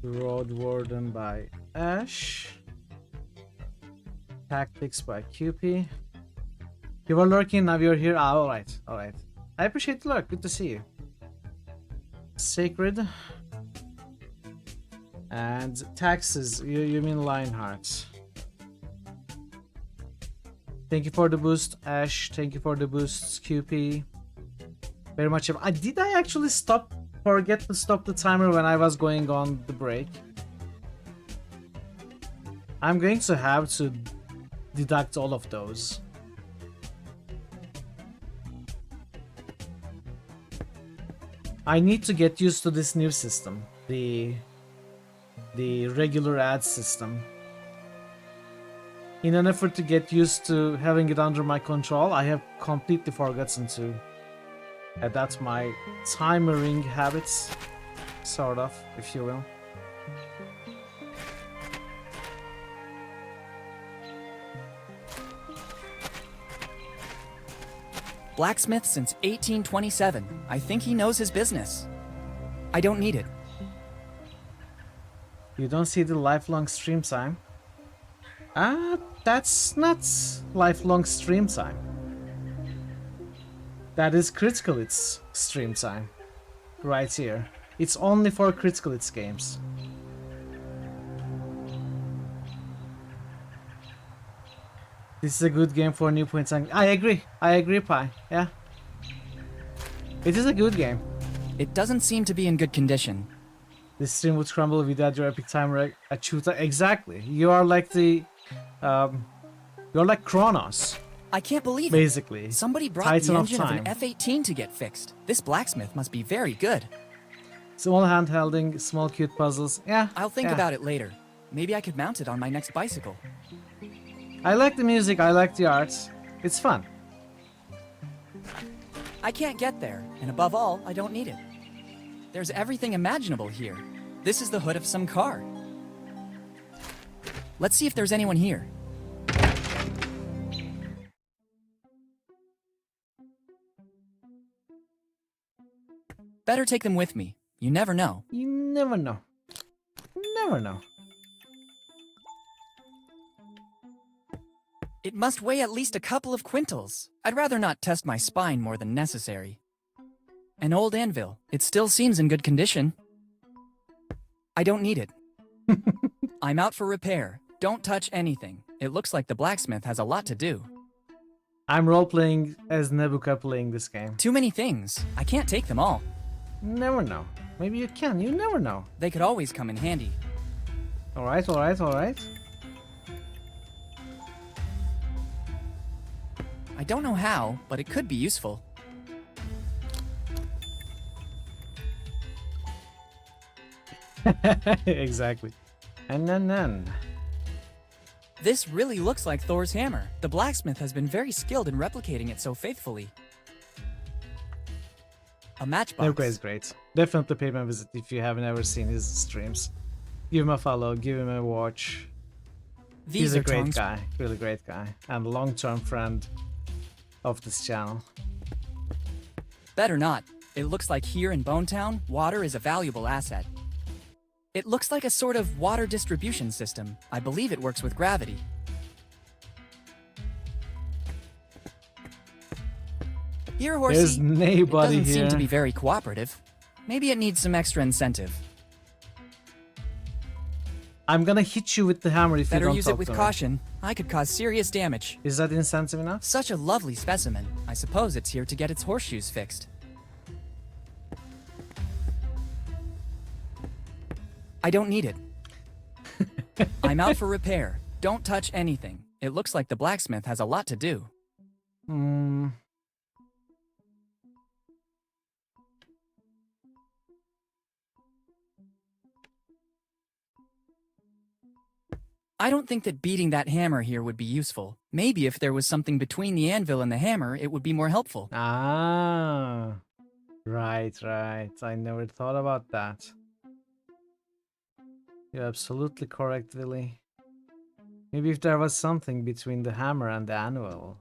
Road Warden by Ash. Tactics by QP. You were lurking, now you're here. Ah, alright. I appreciate the lurk. Good to see you. Sacred. And taxes. You mean Lionheart. Thank you for the boost, Ash. Thank you for the boosts, QP. Very much. Did I actually forget to stop the timer when I was going on the break? I'm going to have to deduct all of those. I need to get used to this new system, the regular ad system. In an effort to get used to having it under my control, I have completely forgotten to adapt my timering habits, sort of, if you will. Blacksmith since 1827. I think he knows his business. I don't need it. You don't see the lifelong stream time? That's not lifelong stream time. That is Critical Hits stream time. Right here. It's only for Critical Hits games. This is a good game for new points. I agree, Pi. Yeah. It is a good game. It doesn't seem to be in good condition. This stream would crumble without your epic timer at Chuta. Exactly. You are like the... you're like Kronos. I can't believe basically. It. Somebody brought Titan the engine of time. an F-18 to get fixed. This blacksmith must be very good. Small handholding, small cute puzzles. Yeah. I'll think about it later. Maybe I could mount it on my next bicycle. I like the music, I like the art. It's fun. I can't get there, and above all, I don't need it. There's everything imaginable here. This is the hood of some car. Let's see if there's anyone here. Better take them with me. You never know. You never know. Never know. It must weigh at least a couple of quintals. I'd rather not test my spine more than necessary. An old anvil. It still seems in good condition. I don't need it. I'm out for repair. Don't touch anything. It looks like the blacksmith has a lot to do. I'm role-playing as Nebuka playing this game. Too many things. I can't take them all. Never know. Maybe you can. You never know. They could always come in handy. Alright, alright, alright. I don't know how, but it could be useful. Exactly. And then. This really looks like Thor's hammer. The blacksmith has been very skilled in replicating it so faithfully. A matchbox. Nebuka is great. Definitely pay him a visit if you haven't ever seen his streams. Give him a follow, give him a watch. He's a great guy, really great guy, and long-term friend of this channel. Better not. It looks like here in Bonetown, water is a valuable asset. It looks like a sort of water distribution system. I believe it works with gravity. Here, horsey. There's nobody it doesn't here. seem to be very cooperative. Maybe it needs some extra incentive. I'm gonna hit you with the hammer if you Better don't use talk it with to me. caution. I could cause serious damage. Is that incentive enough? Such a lovely specimen. I suppose it's here to get its horseshoes fixed. I don't need it. I'm out for repair. Don't touch anything. It looks like the blacksmith has a lot to do. I don't think that beating that hammer here would be useful. Maybe if there was something between the anvil and the hammer, it would be more helpful. Ah, right. I never thought about that. You're absolutely correct, Willy. Maybe if there was something between the hammer and the anvil.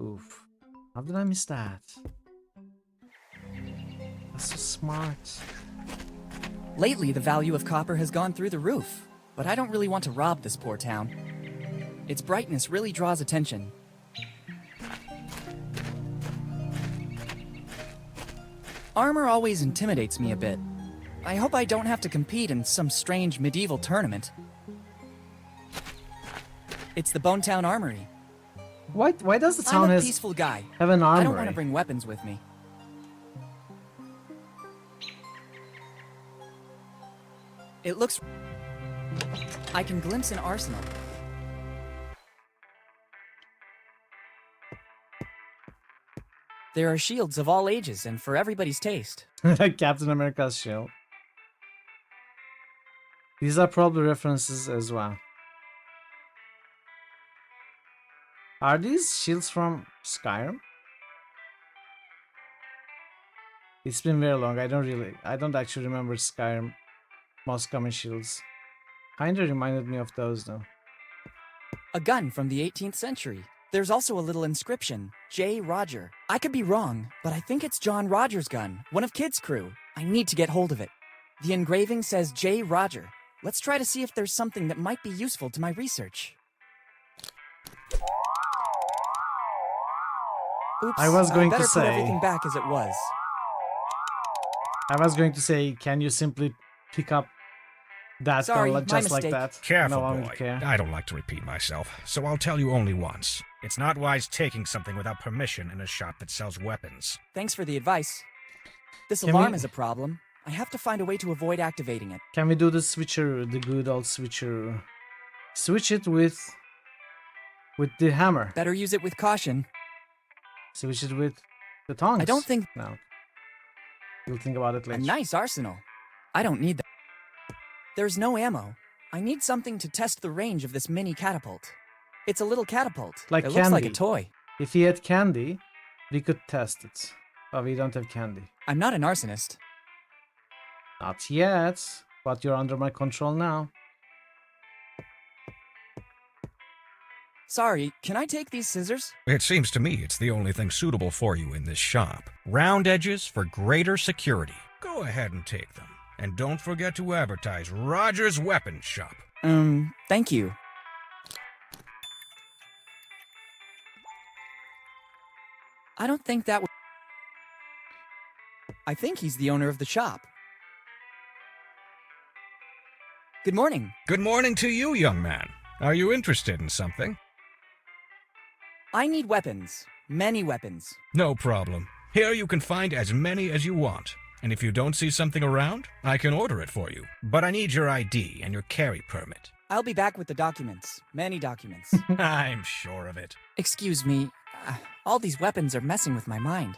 Oof. How did I miss that? That's so smart. Lately, the value of copper has gone through the roof. But I don't really want to rob this poor town. Its brightness really draws attention. Armor always intimidates me a bit. I hope I don't have to compete in some strange medieval tournament. It's the Bonetown Armory. Why does the town I'm a peaceful guy. have an armory? I don't want to bring weapons with me. It looks... I can glimpse an arsenal. There are shields of all ages and for everybody's taste. Captain America's shield. These are probably references as well. Are these shields from Skyrim? It's been very long. I don't actually remember Skyrim most common shields. Kinda reminded me of those though. A gun from the 18th century. There's also a little inscription, J. Roger. I could be wrong, but I think it's John Rogers' gun, one of Kid's crew. I need to get hold of it. The engraving says J. Roger. Let's try to see if there's something that might be useful to my research. Oops, I was going to better say... put everything back as it was. I was going to say, can you simply pick up that gun just like that? Careful, No one boy. would care. I don't like to repeat myself, so I'll tell you only once. It's not wise taking something without permission in a shop that sells weapons. Thanks for the advice. This Can alarm we- is a problem. I have to find a way to avoid activating it. Can we do the switcheroo, the good old switcheroo? Switch it with the hammer. Better use it with caution. Switch it with the tongs. I don't think... No. You'll think about it A later. nice arsenal. I don't need that. There's no ammo. I need something to test the range of this mini catapult. It's a little catapult. Like it candy. looks like a toy. If he had candy, we could test it. But we don't have candy. I'm not an arsonist. Not yet, but you're under my control now. Sorry, can I take these scissors? It seems to me it's the only thing suitable for you in this shop. Round edges for greater security. Go ahead and take them. And don't forget to advertise Roger's Weapon Shop. Thank you. I don't think that would... I think he's the owner of the shop. Good morning. Good morning to you, young man. Are you interested in something? I need weapons. Many weapons. No problem. Here you can find as many as you want. And if you don't see something around, I can order it for you. But I need your ID and your carry permit. I'll be back with the documents. Many documents. I'm sure of it. Excuse me. All these weapons are messing with my mind.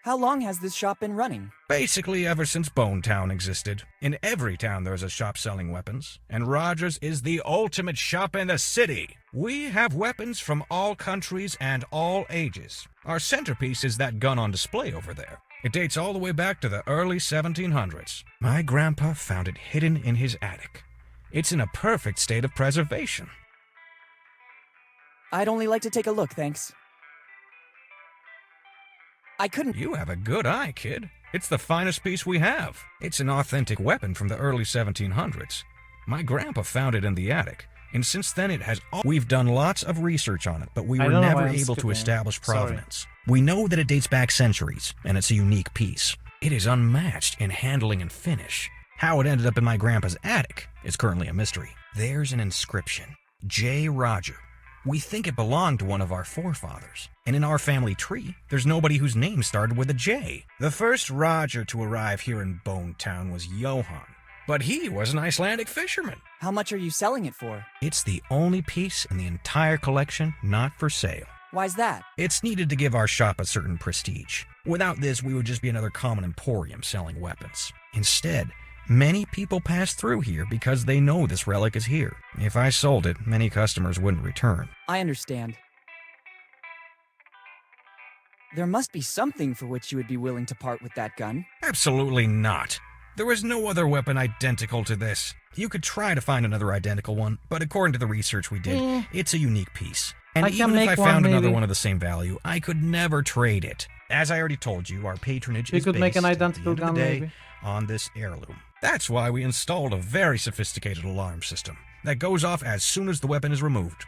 How long has this shop been running? Basically ever since Bonetown existed. In every town there's a shop selling weapons, and Rogers is the ultimate shop in the city. We have weapons from all countries and all ages. Our centerpiece is that gun on display over there. It dates all the way back to the early 1700s. My grandpa found it hidden in his attic. It's in a perfect state of preservation. I'd only like to take a look, thanks. I couldn't... You have a good eye, kid. It's the finest piece we have. It's an authentic weapon from the early 1700s. My grandpa found it in the attic, and since then it has... We've done lots of research on it, but we were never able to establish provenance. We know that it dates back centuries, and it's a unique piece. It is unmatched in handling and finish. How it ended up in my grandpa's attic is currently a mystery. There's an inscription. J. Roger. We think it belonged to one of our forefathers. And in our family tree, there's nobody whose name started with a J. The first Roger to arrive here in Bone Town was Johann. But he was an Icelandic fisherman. How much are you selling it for? It's the only piece in the entire collection not for sale. Why's that? It's needed to give our shop a certain prestige. Without this, we would just be another common emporium selling weapons. Instead, many people pass through here because they know this relic is here. If I sold it, many customers wouldn't return. I understand. There must be something for which you would be willing to part with that gun. Absolutely not. There is no other weapon identical to this. You could try to find another identical one, but according to the research we did, it's a unique piece. And even if I found another one of the same value, I could never trade it. As I already told you, our patronage is based, make an identical at the end gun, of the day, maybe. on this heirloom. That's why we installed a very sophisticated alarm system that goes off as soon as the weapon is removed.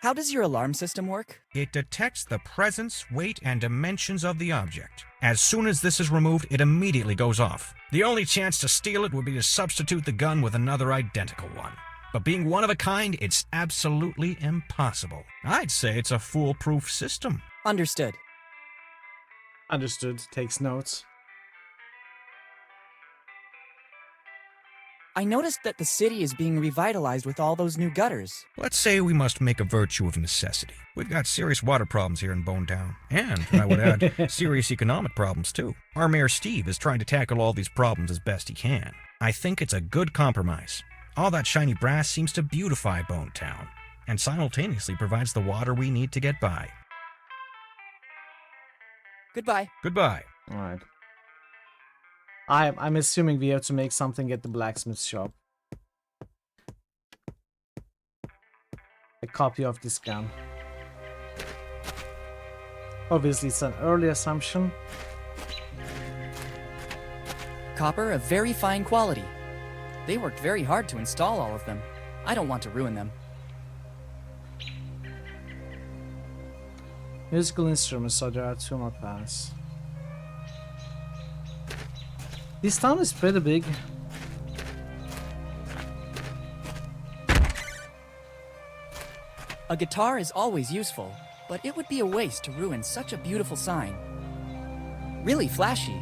How does your alarm system work? It detects the presence, weight, and dimensions of the object. As soon as this is removed, it immediately goes off. The only chance to steal it would be to substitute the gun with another identical one. But being one of a kind, it's absolutely impossible. I'd say it's a foolproof system. Understood. Understood. Takes notes. I noticed that the city is being revitalized with all those new gutters. Let's say we must make a virtue of necessity. We've got serious water problems here in Bone Town. And, I would add, serious economic problems too. Our Mayor Steve is trying to tackle all these problems as best he can. I think it's a good compromise. All that shiny brass seems to beautify Bone Town, and simultaneously provides the water we need to get by. Goodbye. Goodbye. Alright. I'm assuming we have to make something at the blacksmith shop. A copy of this gun. Obviously, it's an early assumption. Copper of very fine quality. They worked very hard to install all of them. I don't want to ruin them. Musical instruments, so there are 2 more paths. This town is pretty big. A guitar is always useful, but it would be a waste to ruin such a beautiful sign. Really flashy.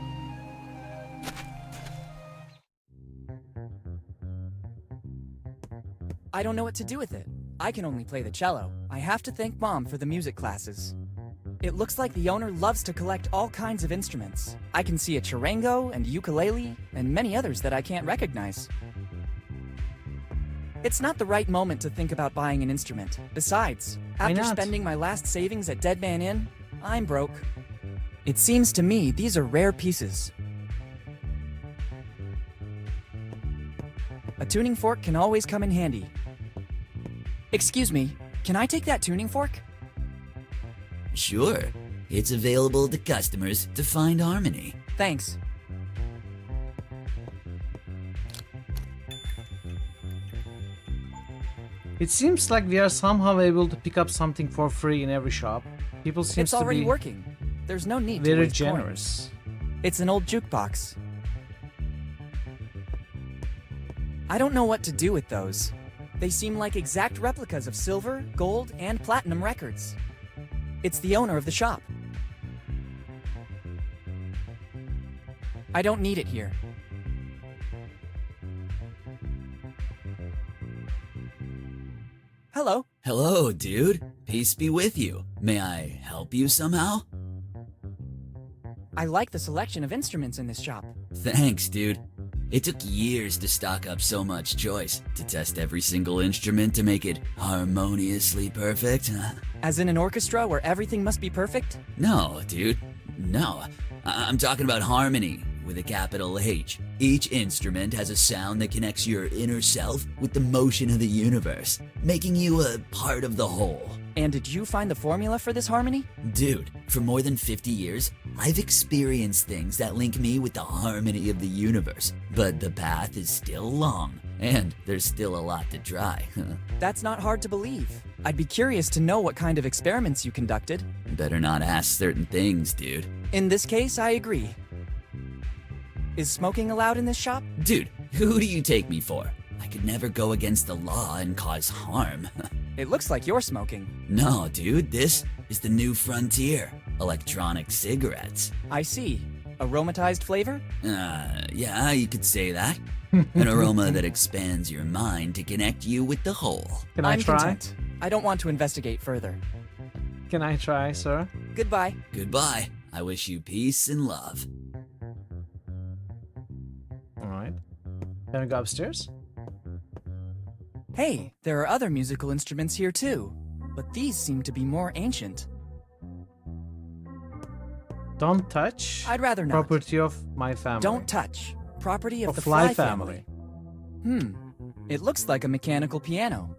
I don't know what to do with it. I can only play the cello. I have to thank Mom for the music classes. It looks like the owner loves to collect all kinds of instruments. I can see a charango and ukulele and many others that I can't recognize. It's not the right moment to think about buying an instrument. Besides, after spending my last savings at Dead Man Inn, I'm broke. It seems to me these are rare pieces. A tuning fork can always come in handy. Excuse me, can I take that tuning fork? Sure. It's available to customers to find harmony. Thanks. It seems like we are somehow able to pick up something for free in every shop. People seem It's to already be working. There's no need to very waste generous. coins. It's an old jukebox. I don't know what to do with those. They seem like exact replicas of silver, gold, and platinum records. It's the owner of the shop. I don't need it here. Hello. Hello, dude. Peace be with you. May I help you somehow? I like the selection of instruments in this shop. Thanks, dude. It took years to stock up so much choice, to test every single instrument to make it harmoniously perfect. As in an orchestra where everything must be perfect? No, dude. No. I'm talking about harmony, with a capital H. Each instrument has a sound that connects your inner self with the motion of the universe, making you a part of the whole. And did you find the formula for this harmony? Dude, for more than 50 years, I've experienced things that link me with the harmony of the universe, but the path is still long, and there's still a lot to try. That's not hard to believe. I'd be curious to know what kind of experiments you conducted. Better not ask certain things, dude. In this case, I agree. Is smoking allowed in this shop? Dude, who do you take me for? I could never go against the law and cause harm. It looks like you're smoking. No, dude, this is the new frontier. Electronic cigarettes. I see. Aromatized flavor? Yeah, you could say that. An aroma that expands your mind to connect you with the whole. Can I try? Content. I don't want to investigate further. Can I try, sir? Goodbye. Goodbye. I wish you peace and love. Alright. Can we go upstairs? Hey, there are other musical instruments here too, but these seem to be more ancient. Don't touch. I'd rather not. Property of my family. Don't touch. Property of the Fly Fly family. It looks like a mechanical piano.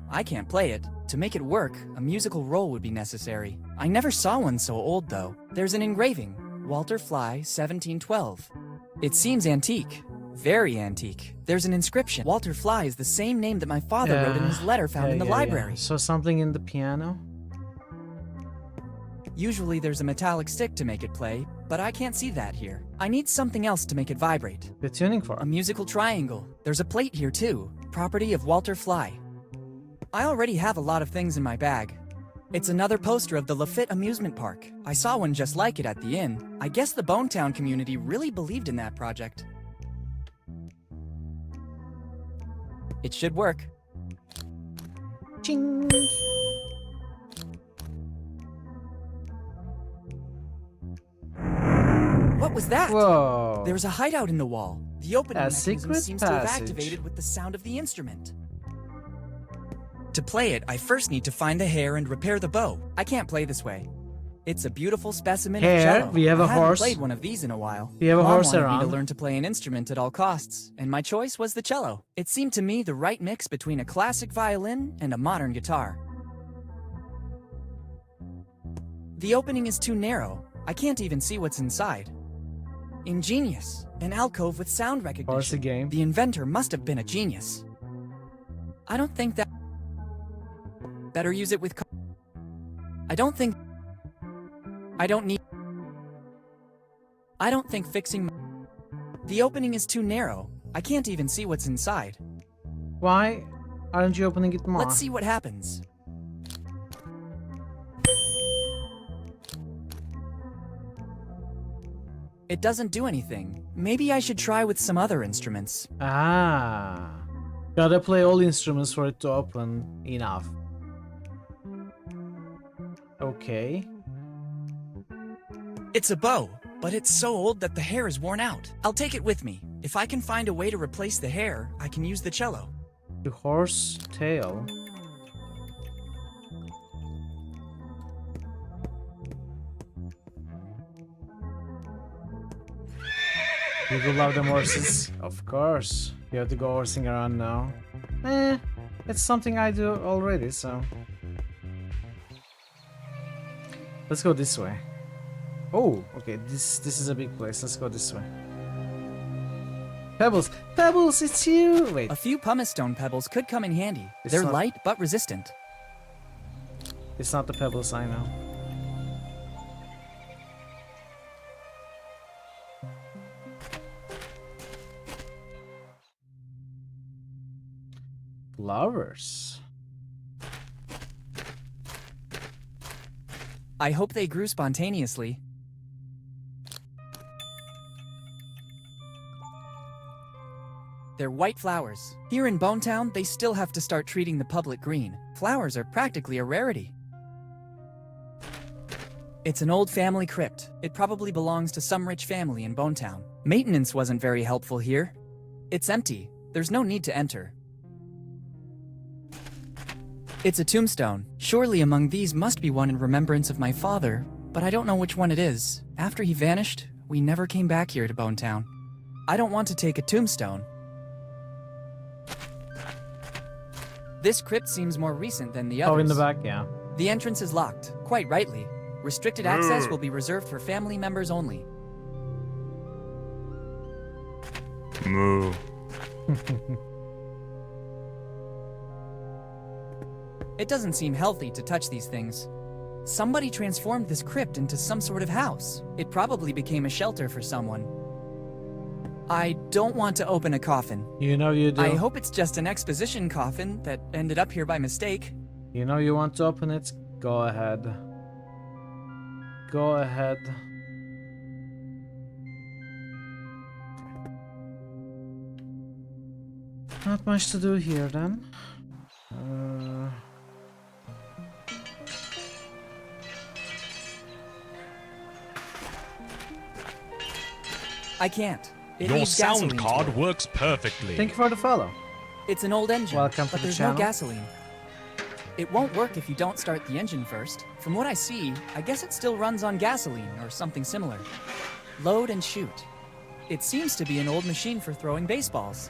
I can't play it. To make it work, a musical roll would be necessary. I never saw one so old though. There's an engraving, Walter Fly, 1712. It seems antique. Very antique. There's an inscription. Walter Fly is the same name that my father wrote in his letter found in the library. So something in the piano? Usually there's a metallic stick to make it play, but I can't see that here. I need something else to make it vibrate. The tuning fork. A musical triangle. There's a plate here too. Property of Walter Fly. I already have a lot of things in my bag. It's another poster of the Lafitte amusement park. I saw one just like it at the inn. I guess the Bonetown community really believed in that project. It should work. Ching. What was that? Whoa. There's a hideout in the wall. The opening A mechanism secret seems to have passage. activated with the sound of the instrument. To play it, I first need to find the hair and repair the bow. I can't play this way. It's a beautiful specimen Hair? of cello. We have a I haven't horse. played one of these in a while. We have a Mom horse wanted me around. to learn to play an instrument at all costs, and my choice was the cello. It seemed to me the right mix between a classic violin and a modern guitar. The opening is too narrow. I can't even see what's inside. Ingenious. An alcove with sound recognition. Horse game. The inventor must have been a genius. I don't think that... Better use it with... I don't think fixing... The opening is too narrow. I can't even see what's inside. Why aren't you opening it more? Let's see what happens. It doesn't do anything. Maybe I should try with some other instruments. Ah. Gotta play all instruments for it to open enough. Okay. It's a bow, but it's so old that the hair is worn out. I'll take it with me. If I can find a way to replace the hair, I can use the cello. The horse tail. People love them horses. Of course. You have to go horsing around now. It's something I do already, so... Let's go this way. Oh, okay, this is a big place. Let's go this way. Pebbles! Pebbles, it's you! Wait. A few pumice stone pebbles could come in handy. It's They're not- light but resistant. It's not the pebbles, I know. Flowers. I hope they grew spontaneously. They're white flowers. Here in Bonetown, they still have to start treating the public green. Flowers are practically a rarity. It's an old family crypt. It probably belongs to some rich family in Bonetown. Maintenance wasn't very helpful here. It's empty. There's no need to enter. It's a tombstone. Surely among these must be one in remembrance of my father, but I don't know which one it is. After he vanished, We never came back here to Bone Town. I don't want to take a tombstone. This crypt seems more recent than the others. Oh, in the back, yeah. The entrance is locked, quite rightly. Restricted access will be reserved for family members only. Moo. It doesn't seem healthy to touch these things. Somebody transformed this crypt into some sort of house. It probably became a shelter for someone. I don't want to open a coffin. You know you do. I hope it's just an exposition coffin that ended up here by mistake. You know you want to open it? Go ahead. Go ahead. Not much to do here then. I can't. It Your needs sound gasoline card to it. works perfectly. Thank you for the follow. It's an old engine, Welcome to but the there's channel. no gasoline. It won't work if you don't start the engine first. From what I see, I guess it still runs on gasoline or something similar. Load and shoot. It seems to be an old machine for throwing baseballs.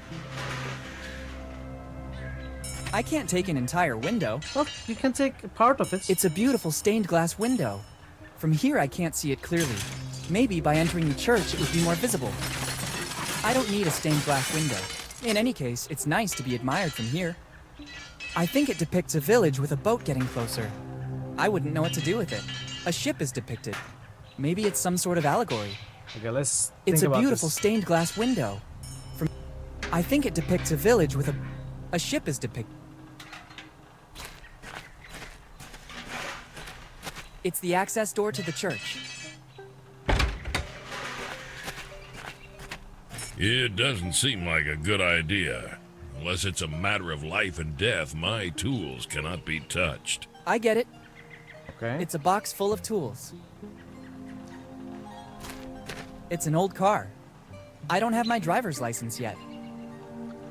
I can't take an entire window. Well, you can take a part of it. It's a beautiful stained glass window. From here I can't see it clearly. Maybe by entering the church it would be more visible. I don't need a stained glass window. In any case, it's nice to be admired from here. I think it depicts a village with a boat getting closer. I wouldn't know what to do with it. A ship is depicted. Maybe it's some sort of allegory. Okay, let's think It's a about beautiful this. stained glass window. From I think it depicts a village with a ship is depicted. It's the access door to the church. It doesn't seem like a good idea. Unless it's a matter of life and death, my tools cannot be touched. I get it. Okay. It's a box full of tools. It's an old car. I don't have my driver's license yet.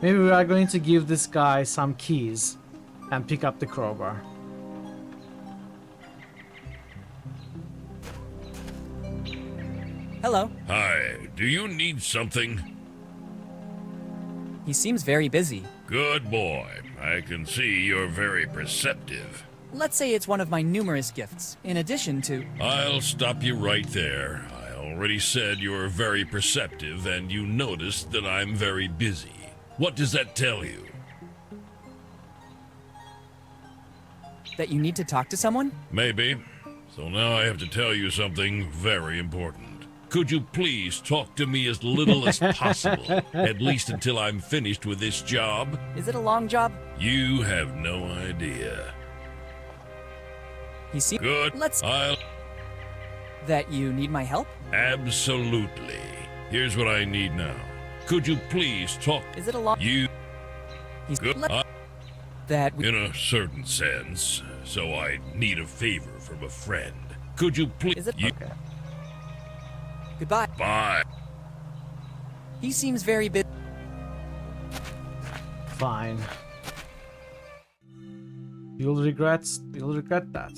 Maybe we are going to give this guy some keys and pick up the crowbar. Hello. Hi, do you need something? He seems very busy. Good boy. I can see you're very perceptive. Let's say it's one of my numerous gifts, in addition to... I'll stop you right there. I already said you're very perceptive, and you noticed that I'm very busy. What does that tell you? That you need to talk to someone? Maybe. So now I have to tell you something very important. Could you please talk to me as little as possible, at least until I'm finished with this job? Is it a long job? You have no idea. He seems... Good. I'll... That you need my help? Absolutely. Here's what I need now. Could you please talk... Is it a long... You... He's... Good. That we... In a certain sense. So I need a favor from a friend. Could you please... Is it... You... Okay. Goodbye. Bye. He seems very busy. Fine. You'll regret that.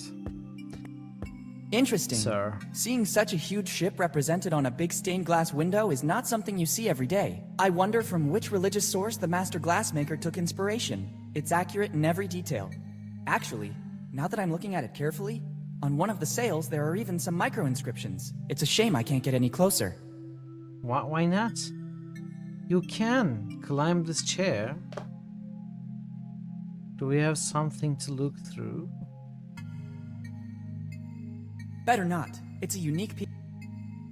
Interesting. Sir. Seeing such a huge ship represented on a big stained glass window is not something you see every day. I wonder from which religious source the master glassmaker took inspiration. It's accurate in every detail. Actually, now that I'm looking at it carefully, on one of the sails there are even some micro-inscriptions. It's a shame I can't get any closer. Why not? You can climb this chair. Do we have something to look through? Better not. It's a unique piece.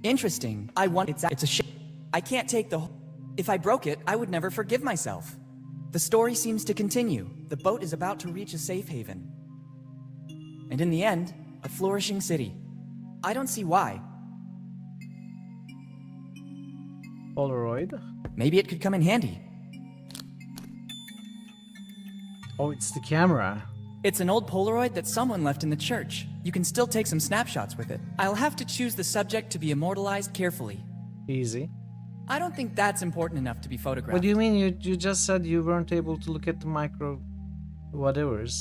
Interesting. It's a ship. I can't take the whole... If I broke it, I would never forgive myself. The story seems to continue. The boat is about to reach a safe haven. And in the end, a flourishing city. I don't see why. Polaroid? Maybe it could come in handy. Oh, it's the camera. It's an old Polaroid that someone left in the church. You can still take some snapshots with it. I'll have to choose the subject to be immortalized carefully. Easy. I don't think that's important enough to be photographed. What do you mean? You just said you weren't able to look at the micro... whatevers.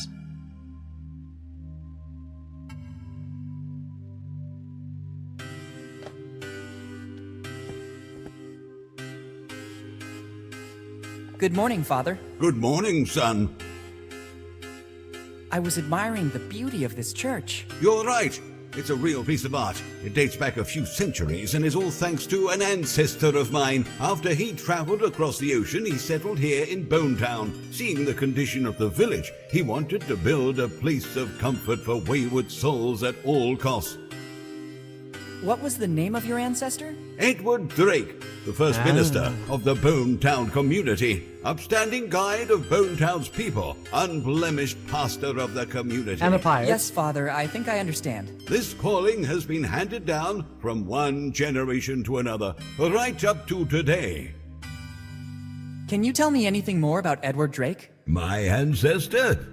Good morning, Father. Good morning, son. I was admiring the beauty of this church. You're right. It's a real piece of art. It dates back a few centuries and is all thanks to an ancestor of mine. After he traveled across the ocean, he settled here in Bonetown. Seeing the condition of the village, he wanted to build a place of comfort for wayward souls at all costs. What was the name of your ancestor? Edward Drake, the first minister of the Bonetown community, upstanding guide of Bonetown's people, unblemished pastor of the community. And a pirate. Yes, Father, I think I understand. This calling has been handed down from one generation to another, right up to today. Can you tell me anything more about Edward Drake? My ancestor?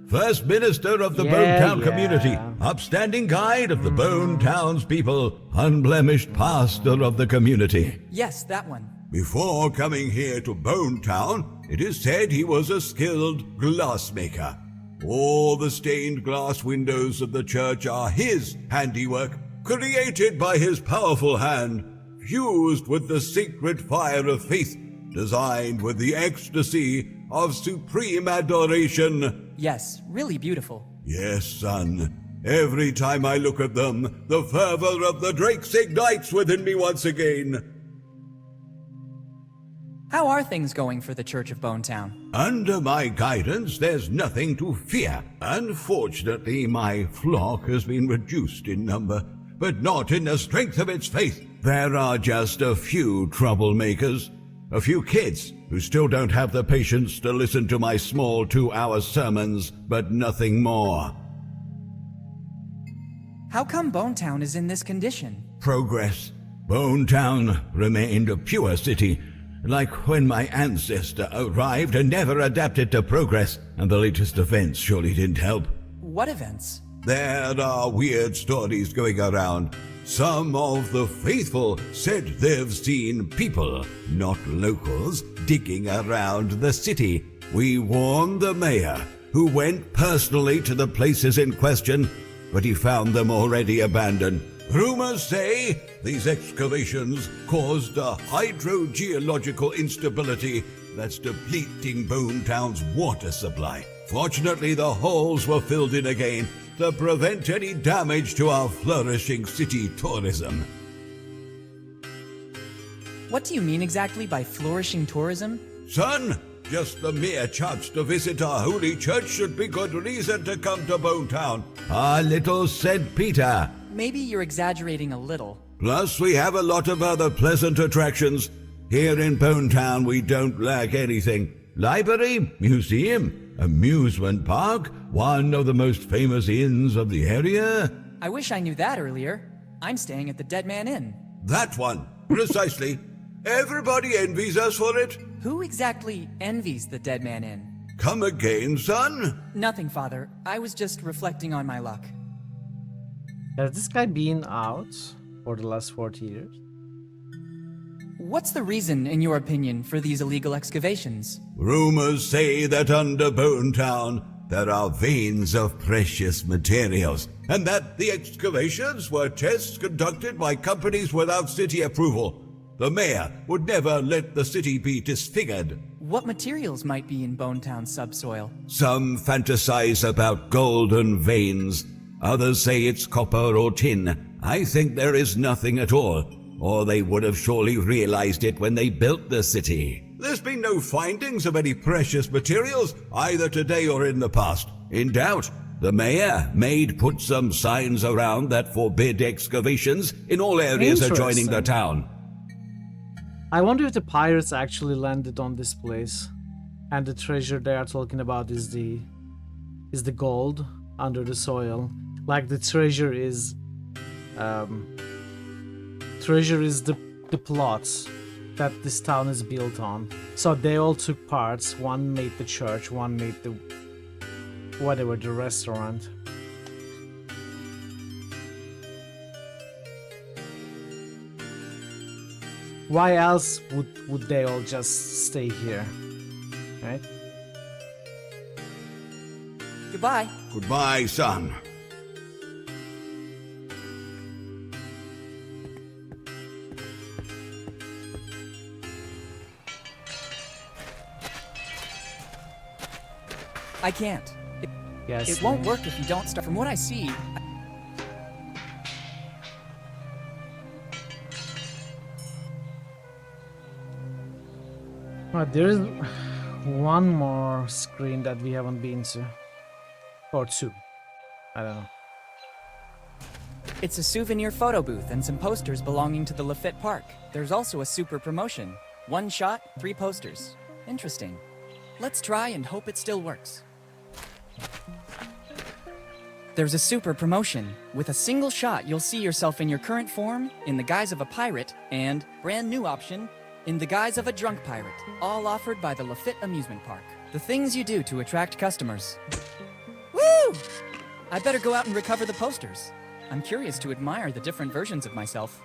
First minister of the Bonetown community, upstanding guide of the Bonetown's people, unblemished pastor of the community. Yes, that one. Before coming here to Bonetown, it is said he was a skilled glassmaker. All the stained glass windows of the church are his handiwork, created by his powerful hand, fused with the sacred fire of faith, designed with the ecstasy of supreme adoration. Yes, really beautiful. Yes, son. Every time I look at them, the fervor of the Drakes ignites within me once again. How are things going for the Church of Bonetown? Under my guidance, there's nothing to fear. Unfortunately, my flock has been reduced in number, but not in the strength of its faith. There are just a few troublemakers. A few kids who still don't have the patience to listen to my small 2-hour sermons, but nothing more. How come Bonetown is in this condition? Progress. Bonetown remained a pure city, like when my ancestor arrived and never adapted to progress, and the latest events surely didn't help. What events? There are weird stories going around. Some of the faithful said they've seen people, not locals, digging around the city. We warned the mayor, who went personally to the places in question, but he found them already abandoned. Rumors say these excavations caused a hydrogeological instability that's depleting Bonetown's water supply. Fortunately, the holes were filled in again to prevent any damage to our flourishing city tourism. What do you mean exactly by flourishing tourism? Son, just the mere chance to visit our holy church should be good reason to come to Bonetown. Our little St. Peter. Maybe you're exaggerating a little. Plus, we have a lot of other pleasant attractions. Here in Bonetown, we don't lack anything. Library, museum, amusement park, one of the most famous inns of the area. I wish I knew that earlier. I'm staying at the Dead Man Inn. That one, precisely. Everybody envies us for it. Who exactly envies the Dead Man Inn? Come again, son? Nothing, Father. I was just reflecting on my luck. Has this guy been out for the last 40 years? What's the reason, in your opinion, for these illegal excavations? Rumors say that under Bonetown there are veins of precious materials, and that the excavations were tests conducted by companies without city approval. The mayor would never let the city be disfigured. What materials might be in Bonetown subsoil? Some fantasize about golden veins. Others say it's copper or tin. I think there is nothing at all, or they would have surely realized it when they built the city. There's been no findings of any precious materials, either today or in the past. In doubt, the mayor may put some signs around that forbid excavations in all areas adjoining the town. I wonder if the pirates actually landed on this place, and the treasure they are talking about is the gold under the soil. Like the treasure is the plots that this town is built on. So they all took parts. One made the church, one made the restaurant. Why else would they all just stay here? Right? Goodbye. Goodbye, son. I can't. Yes. It won't work if you don't start. From what I see... There is one more screen that we haven't been to. Or two. I don't know. It's a souvenir photo booth and some posters belonging to the Lafitte Park. There's also a super promotion. 1 shot, 3 posters. Interesting. Let's try and hope it still works. There's a super promotion. With a single shot, you'll see yourself in your current form, in the guise of a pirate, and, brand new option, in the guise of a drunk pirate. All offered by the Lafitte Amusement Park. The things you do to attract customers. Woo! I better go out and recover the posters. I'm curious to admire the different versions of myself.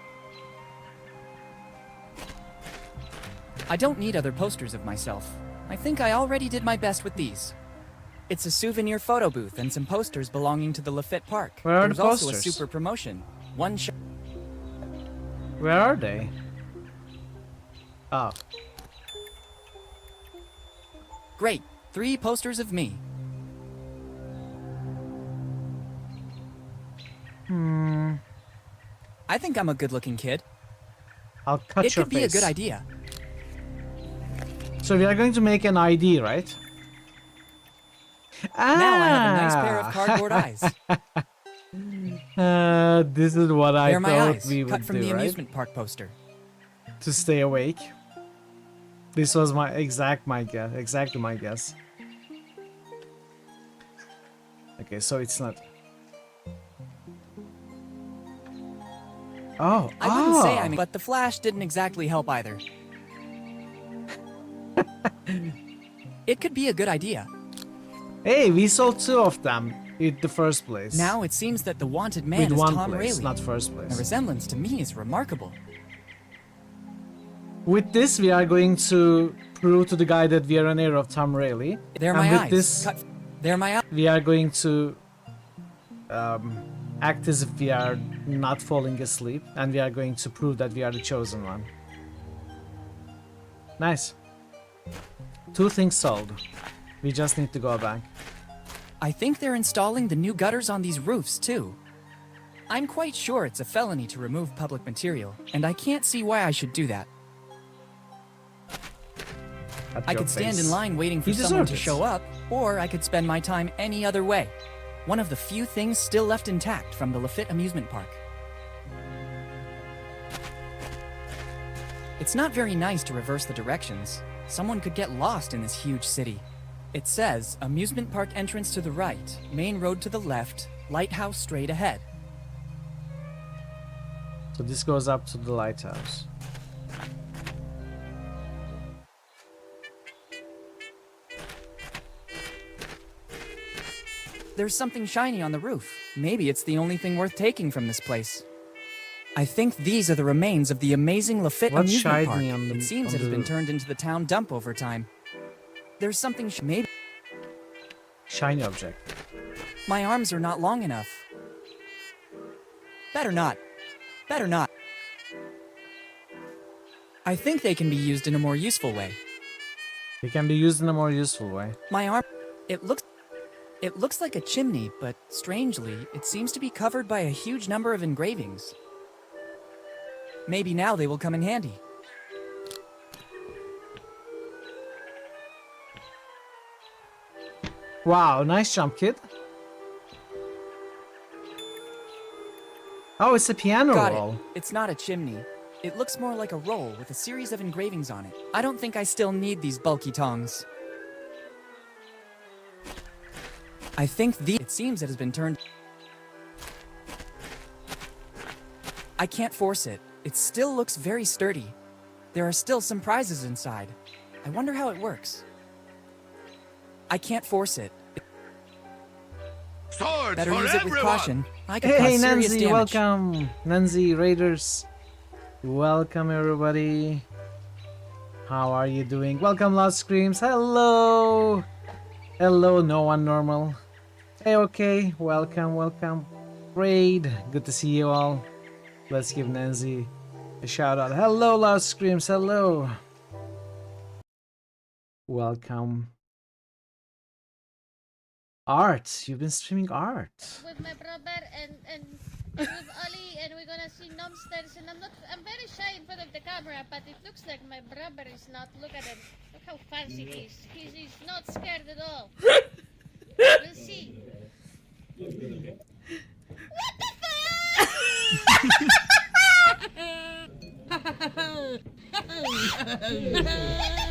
I don't need other posters of myself. I think I already did my best with these. It's a souvenir photo booth and some posters belonging to the Lafitte Park. Where are There's the also a posters? super promotion. 1 shot. Where are they? Oh. Great. 3 posters of me. I think I'm a good-looking kid. I'll cut It your could be a face. good idea. So we are going to make an ID, right? Now I have a nice pair of cardboard eyes. This is what I They're my thought eyes, we would cut from do, the right? amusement park poster. To stay awake. This was my exactly my guess. Okay, so it's not. Oh, I wouldn't say I'm, but the flash didn't exactly help either. It could be a good idea. Hey, we saw 2 of them in the first place. Now it seems that the wanted man With is one Tom place, Rayleigh. not first place. The resemblance to me is remarkable. With this, we are going to prove to the guy that we are an heir of Tom Rayleigh. They're and my with eyes. this, They're my eyes. we are going to act as if we are not falling asleep, and we are going to prove that we are the chosen one. Nice. 2 things solved. We just need to go back. I think they're installing the new gutters on these roofs, too. I'm quite sure it's a felony to remove public material, and I can't see why I should do that. I could stand in line waiting for someone to show up, or I could spend my time any other way. One of the few things still left intact from the Lafitte Amusement Park. It's not very nice to reverse the directions. Someone could get lost in this huge city. It says, amusement park entrance to the right, main road to the left, lighthouse straight ahead. So this goes up to the lighthouse. There's something shiny on the roof. Maybe it's the only thing worth taking from this place. I think these are the remains of the amazing Lafitte What's Amusement Park. shiny on the- It seems on it has the been roof? turned into the town dump over time. There's something maybe... Shiny object. My arms are not long enough. Better not. Better not. I think they can be used in a more useful way. They can be used in a more useful way. My arm... It looks like a chimney, but strangely, it seems to be covered by a huge number of engravings. Maybe now they will come in handy. Wow, nice jump, kid. Oh, it's a piano Got roll. it. It's not a chimney. It looks more like a roll with a series of engravings on it. I don't think I still need these bulky tongs. I think it seems it has been turned... I can't force it. It still looks very sturdy. There are still some prizes inside. I wonder how it works. I can't force it. Swords Better for use it with everyone! caution. I could Hey, cause serious Nancy, damage. welcome. Nancy Raiders. Welcome, everybody. How are you doing? Welcome, Lost Screams. Hello. Hello, no one normal. Hey, okay. Welcome, welcome. Raid. Good to see you all. Let's give Nancy a shout out. Hello, Lost Screams. Hello. Welcome. Art. You've been streaming art. With my brother and with Ali, and we're gonna see Nomsters, and I'm very shy in front of the camera, but it looks like my brother is not. Look at him. Look how fancy he is. He's not scared at all. We'll see. What the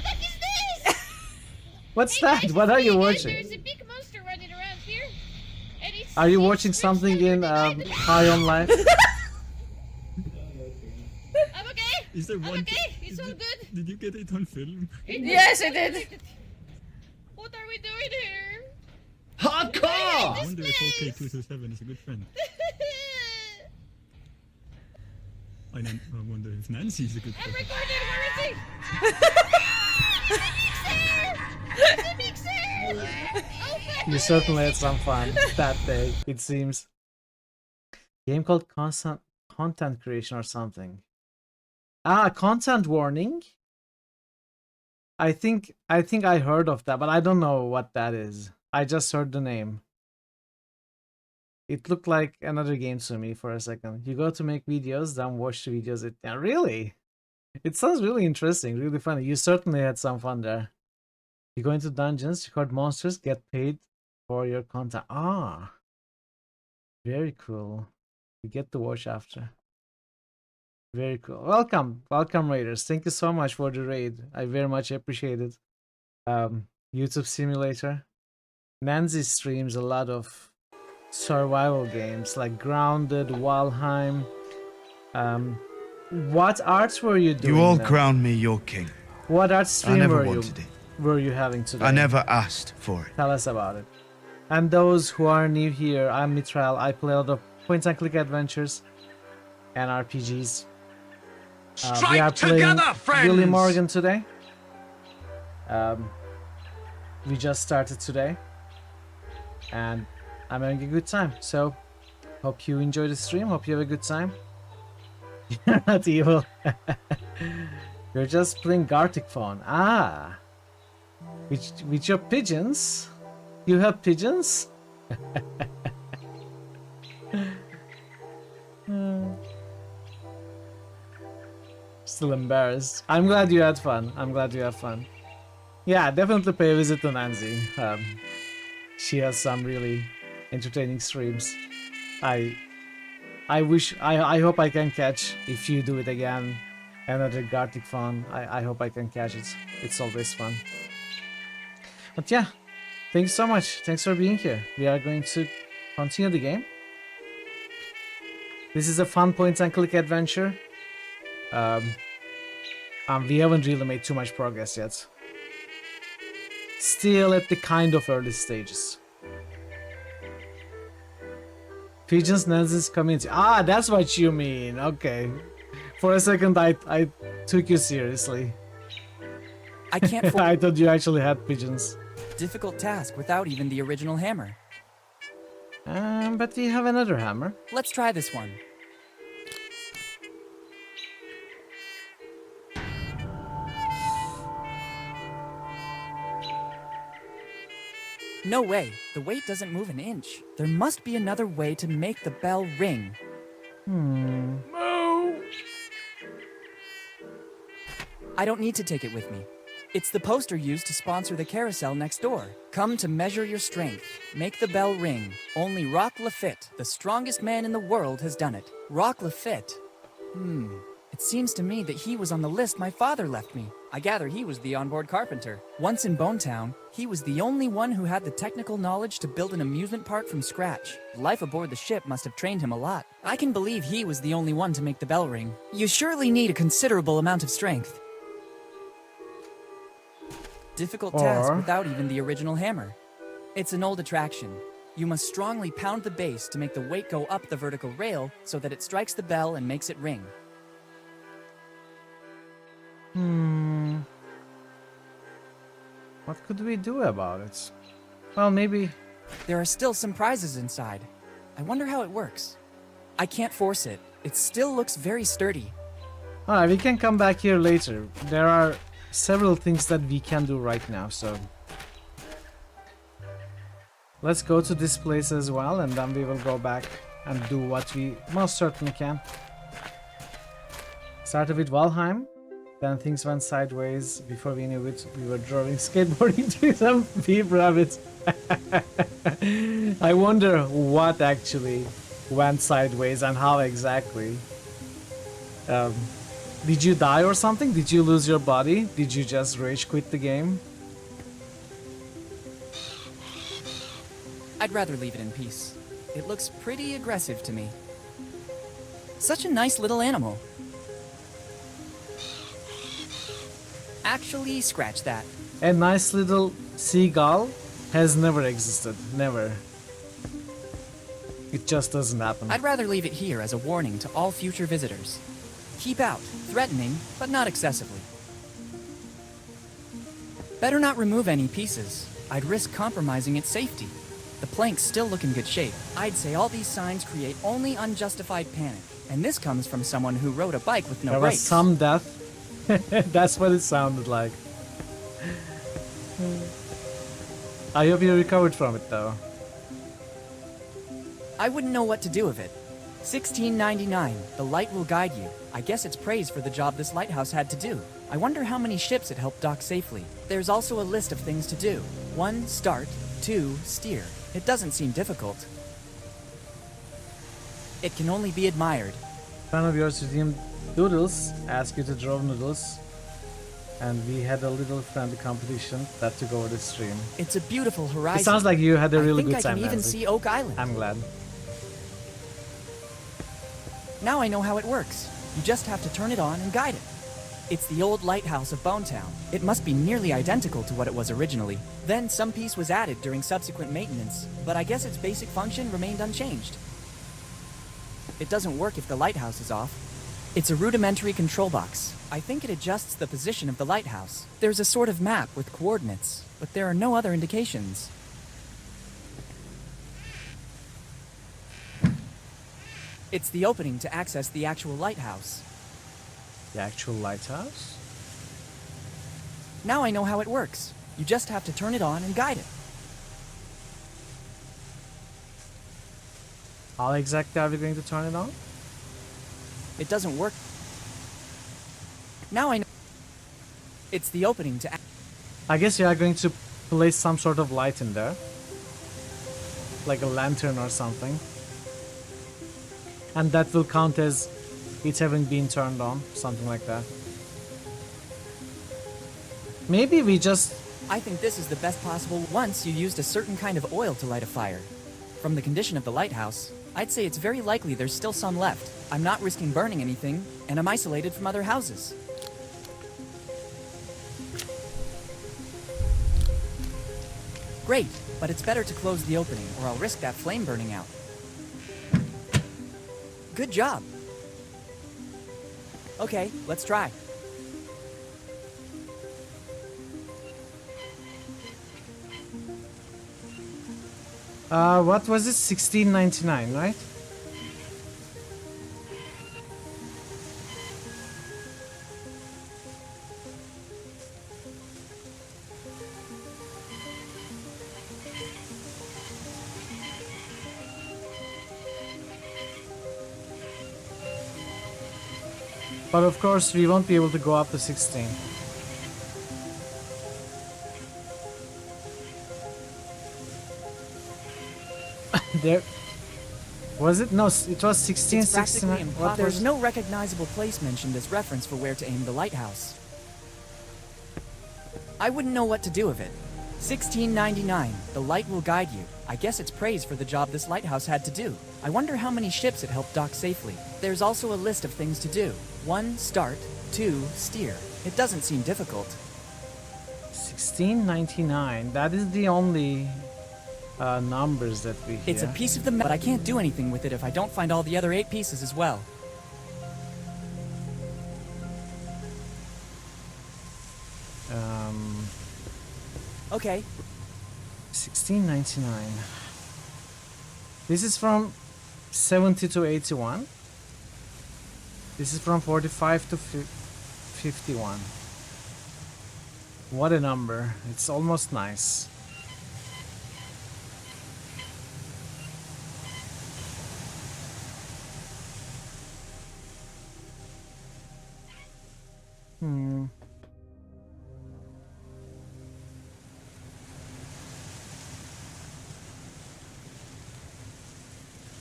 fuck is this? What's that? What are you watching? There's a big monster running around here. And it's, Are you watching something in High on Life? I'm okay. Is there I'm one? okay. It's all good. Did you get it on film? Yes, I did. What are we doing here? I wonder if OK227 is a good friend. I wonder if Nancy is a good friend. I'm recording. Where is he? It's a mixer. Oh, fuck. You certainly had some fun that day, it seems. Game called content creation or something. Ah, content warning. I think I heard of that, but I don't know what that is. I just heard the name. It looked like another game to me for a second. You go to make videos, then watch the videos. Yeah, really? It sounds really interesting, really funny. You certainly had some fun there. You go into dungeons, record monsters, get paid for your content. Ah, very cool. You get to watch after. Very cool. Welcome, Raiders. Thank you so much for the raid. I very much appreciate it. YouTube Simulator. Nancy streams a lot of survival games like Grounded, Valheim. What arts were you doing? You all now? crowned me your king. What art stream I never were wanted it. you having today? I never asked for it. Tell us about it. And those who are new here, I'm Mitral. I play a lot of point-and-click adventures and RPGs. We are playing Willy Morgan today. We just started today, and I'm having a good time. So, hope you enjoy the stream. Hope you have a good time. You're not evil. You're just playing Gartic Phone. Ah, with your pigeons. You have pigeons. Still embarrassed. I'm glad you had fun. I'm glad you had fun. Yeah, definitely pay a visit to Nancy. She has some really entertaining streams. I hope I can catch, if you do it again, another Gartic Fun. I hope I can catch it. It's always fun. But yeah, thanks so much. Thanks for being here. We are going to continue the game. This is a fun point-and-click adventure. We haven't really made too much progress yet. Still at the kind of early stages. Pigeons Nancy's community. Ah, that's what you mean. Okay. For a second, I took you seriously. I can't. I thought you actually had pigeons. Difficult task without even the original hammer. But we have another hammer. Let's try this one. No way. The weight doesn't move an inch. There must be another way to make the bell ring. Moo! I don't need to take it with me. It's the poster used to sponsor the carousel next door. Come to measure your strength. Make the bell ring. Only Rock Lafitte, the strongest man in the world, has done it. Rock Lafitte. It seems to me that he was on the list my father left me. I gather he was the onboard carpenter. Once in Bonetown, he was the only one who had the technical knowledge to build an amusement park from scratch. Life aboard the ship must have trained him a lot. I can believe he was the only one to make the bell ring. You surely need a considerable amount of strength. Difficult task without even the original hammer. It's an old attraction. You must strongly pound the base to make the weight go up the vertical rail so that it strikes the bell and makes it ring. What could we do about it? Well, maybe... There are still some prizes inside. I wonder how it works. I can't force it. It still looks very sturdy. Alright, we can come back here later. There are several things that we can do right now, so... Let's go to this place as well, and then we will go back and do what we most certainly can. Started with Valheim, then things went sideways. Before we knew it, we were driving skateboarding to some beef rabbits. I wonder what actually went sideways and how exactly. Did you die or something? Did you lose your body? Did you just rage quit the game? I'd rather leave it in peace. It looks pretty aggressive to me. Such a nice little animal. Actually, scratch that. A nice little seagull has never existed. Never. It just doesn't happen. I'd rather leave it here as a warning to all future visitors. Keep out. Threatening, but not excessively. Better not remove any pieces. I'd risk compromising its safety. The planks still look in good shape. I'd say all these signs create only unjustified panic. And this comes from someone who rode a bike with no there brakes. was some death. That's what it sounded like. I hope you recovered from it though. I wouldn't know what to do with it. 1699, the light will guide you. I guess it's praise for the job this lighthouse had to do. I wonder how many ships it helped dock safely. There's also a list of things to do. 1, start. 2, steer. It doesn't seem difficult. It can only be admired. Fan of yours redeemed Doodles asked you to draw noodles, and we had a little friendly competition that took over the stream. It's a beautiful horizon. It sounds like you had a really good I time. can even Nancy. see Oak Island. I'm glad. Now I know how it works. You just have to turn it on and guide it. It's the old lighthouse of Bonetown. It must be nearly identical to what it was originally. Then some piece was added during subsequent maintenance, but I guess its basic function remained unchanged. It doesn't work if the lighthouse is off. It's a rudimentary control box. I think it adjusts the position of the lighthouse. There's a sort of map with coordinates, but there are no other indications. It's the opening to access the actual lighthouse. The actual lighthouse? Now I know how it works. You just have to turn it on and guide it. How exactly are we going to turn it on? It doesn't work. Now I know. It's the opening to... I guess you are going to place some sort of light in there. Like a lantern or something. And that will count as it having been turned on. Something like that. Maybe we just... I think this is the best possible once you used a certain kind of oil to light a fire. From the condition of the lighthouse, I'd say it's very likely there's still some left. I'm not risking burning anything, and I'm isolated from other houses. Great, but it's better to close the opening, or I'll risk that flame burning out. Good job. Okay, let's try. What was it? 1699, right? But of course, we won't be able to go up to 16. There was it? No, it was 1669. It's practically impossible. There's was... no recognizable place mentioned as reference for where to aim the lighthouse. I wouldn't know what to do with it. 1699. The light will guide you. I guess it's praise for the job this lighthouse had to do. I wonder how many ships it helped dock safely. There's also a list of things to do. 1, start. 2, steer. It doesn't seem difficult. 1699. That is the only numbers that we hear. It's a piece of the map, but I can't do anything with it if I don't find all the other 8 pieces as well. Okay. 1699. This is from 70 to 81. This is from 45 to 51. What a number. It's almost nice.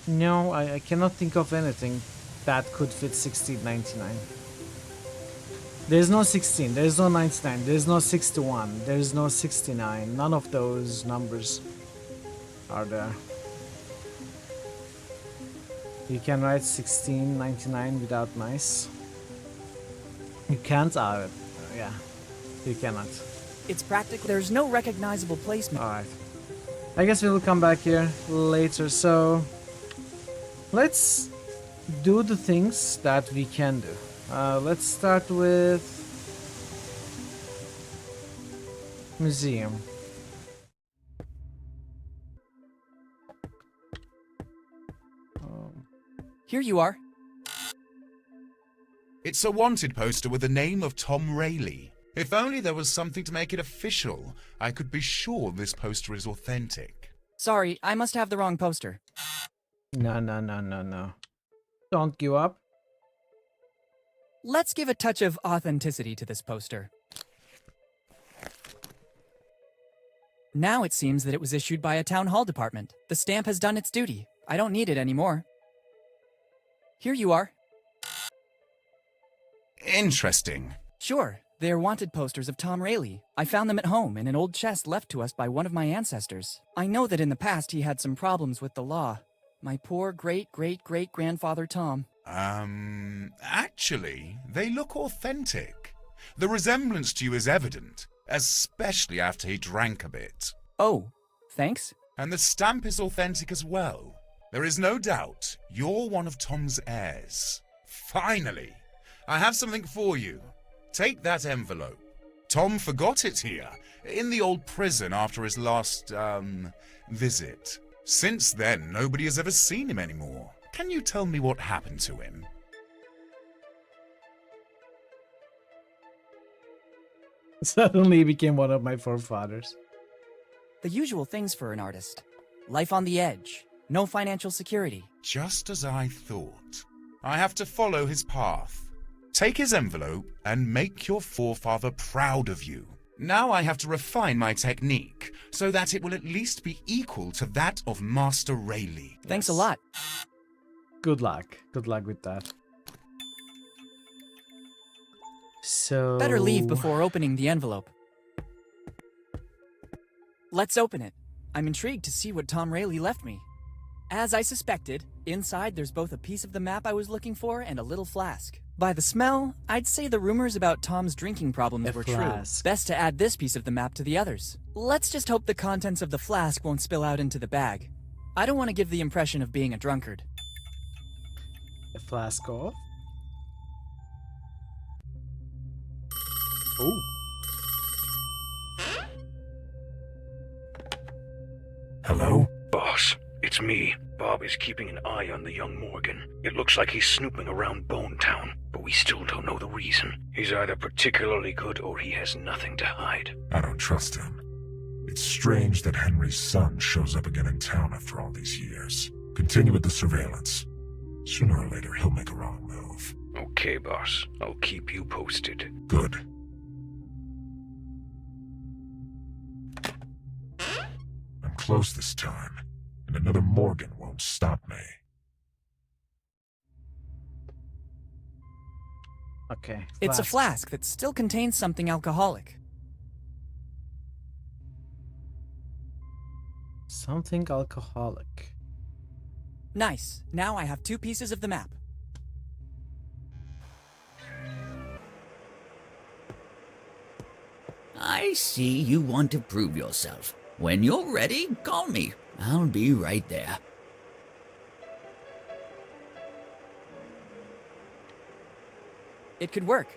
No, I cannot think of anything that could fit 16.99. There's no 16, there's no 99, there's no 61, there's no 69. None of those numbers are there. You can write 16.99 without nice. You can't? Yeah, you cannot. It's practical. There's no recognizable placement. Alright. I guess we will come back here later, so let's do the things that we can do. Let's start with museum. Here you are. It's a wanted poster with the name of Tom Rayleigh. If only there was something to make it official, I could be sure this poster is authentic. Sorry, I must have the wrong poster. No. Don't give up. Let's give a touch of authenticity to this poster. Now it seems that it was issued by a town hall department. The stamp has done its duty. I don't need it anymore. Here you are. Interesting. Sure, they're wanted posters of Tom Rayleigh. I found them at home in an old chest left to us by one of my ancestors. I know that in the past he had some problems with the law. My poor great-great-great-grandfather Tom. Actually, they look authentic. The resemblance to you is evident, especially after he drank a bit. Oh, thanks. And the stamp is authentic as well. There is no doubt you're one of Tom's heirs. Finally, I have something for you. Take that envelope. Tom forgot it here, in the old prison after his last, visit. Since then, nobody has ever seen him anymore. Can you tell me what happened to him? Suddenly he became one of my forefathers. The usual things for an artist. Life on the edge. No financial security. Just as I thought. I have to follow his path. Take his envelope and make your forefather proud of you. Now I have to refine my technique so that it will at least be equal to that of Master Rayleigh. Thanks a lot. Good luck. Good luck with that. So... Better leave before opening the envelope. Let's open it. I'm intrigued to see what Tom Rayleigh left me. As I suspected, inside there's both a piece of the map I was looking for and a little flask. By the smell, I'd say the rumors about Tom's drinking problems were true. Best to add this piece of the map to the others. Let's just hope the contents of the flask won't spill out into the bag. I don't want to give the impression of being a drunkard. The flask off. Oh. Hello? Boss, it's me. Bob is keeping an eye on the young Morgan. It looks like he's snooping around Bone Town, but we still don't know the reason. He's either particularly good or he has nothing to hide. I don't trust him. It's strange that Henry's son shows up again in town after all these years. Continue with the surveillance. Sooner or later, he'll make a wrong move. Okay, boss. I'll keep you posted. Good. I'm close this time, and another Morgan won't stop me. Okay. It's a flask that still contains something alcoholic. Something alcoholic. Nice. Now I have 2 pieces of the map. I see you want to prove yourself. When you're ready, call me. I'll be right there. It could work.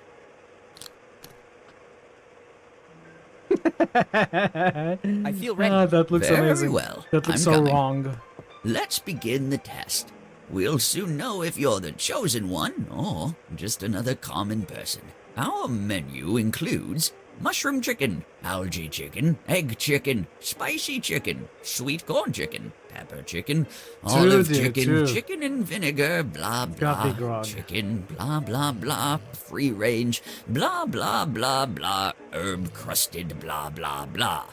I feel ready. Ah, that looks Very amazing. well. That looks I'm so coming. wrong. Let's begin the test. We'll soon know if you're the chosen one or just another common person. Our menu includes mushroom chicken, algae chicken, egg chicken, spicy chicken, sweet corn chicken, pepper chicken, olive chicken, chicken and vinegar, blah blah, chicken, blah blah blah, free range, blah blah blah blah, herb crusted, blah blah blah.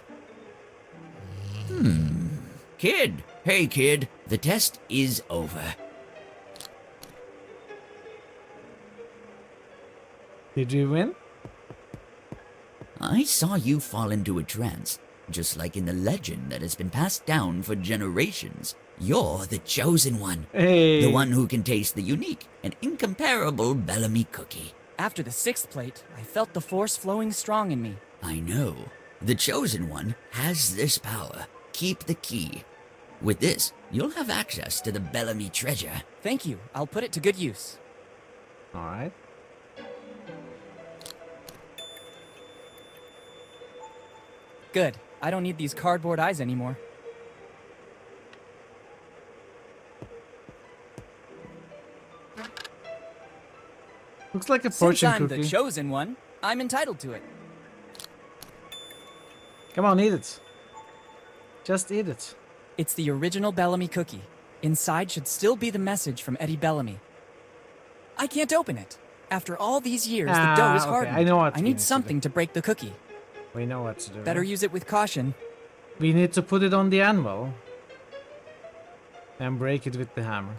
Kid, Hey kid, the test is over. Did you win? I saw you fall into a trance, just like in the legend that has been passed down for generations. You're the chosen one. Hey. The one who can taste the unique and incomparable Bellamy cookie. After the 6th plate, I felt the force flowing strong in me. I know. The chosen one has this power. Keep the key. With this, you'll have access to the Bellamy treasure. Thank you. I'll put it to good use. Alright. Good. I don't need these cardboard eyes anymore. Looks like a Since fortune I'm cookie. the chosen one, I'm entitled to it. Come on, eat it. Just eat it. It's the original Bellamy cookie. Inside should still be the message from Eddie Bellamy. I can't open it. After all these years, the dough is okay. hardened. I know what I need something to break the cookie. We know what to do. Better use it with caution. We need to put it on the anvil. And break it with the hammer.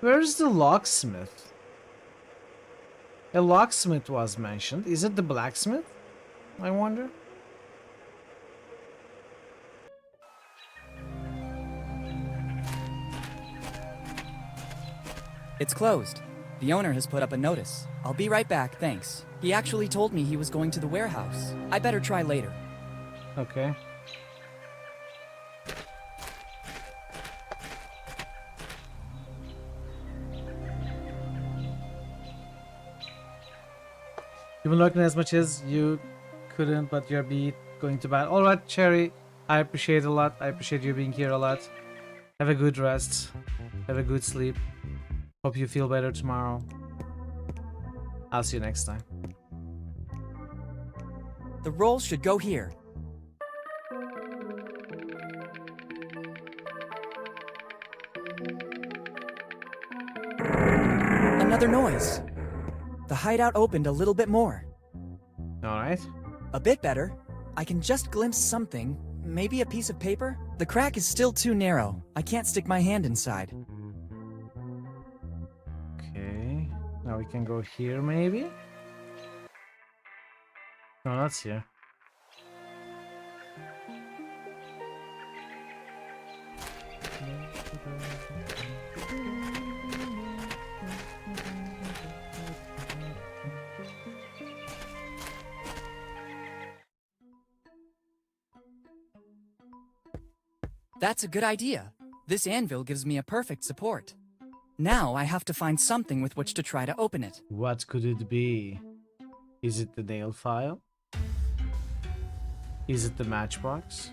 Where's the locksmith? A locksmith was mentioned. Is it the blacksmith? I wonder. It's closed. The owner has put up a notice. I'll be right back, thanks. He actually told me he was going to the warehouse. I better try later. Okay. You've been working as much as you couldn't, but you're going to bed. Alright, Cherry. I appreciate it a lot. I appreciate you being here a lot. Have a good rest. Have a good sleep. Hope you feel better tomorrow. I'll see you next time. The rolls should go here. Another noise. The hideout opened a little bit more. Alright. A bit better. I can just glimpse something. Maybe a piece of paper? The crack is still too narrow. I can't stick my hand inside. Okay. Now we can go here, maybe? No, that's here. That's a good idea. This anvil gives me a perfect support. Now I have to find something with which to try to open it. What could it be? Is it the nail file? Is it the matchbox?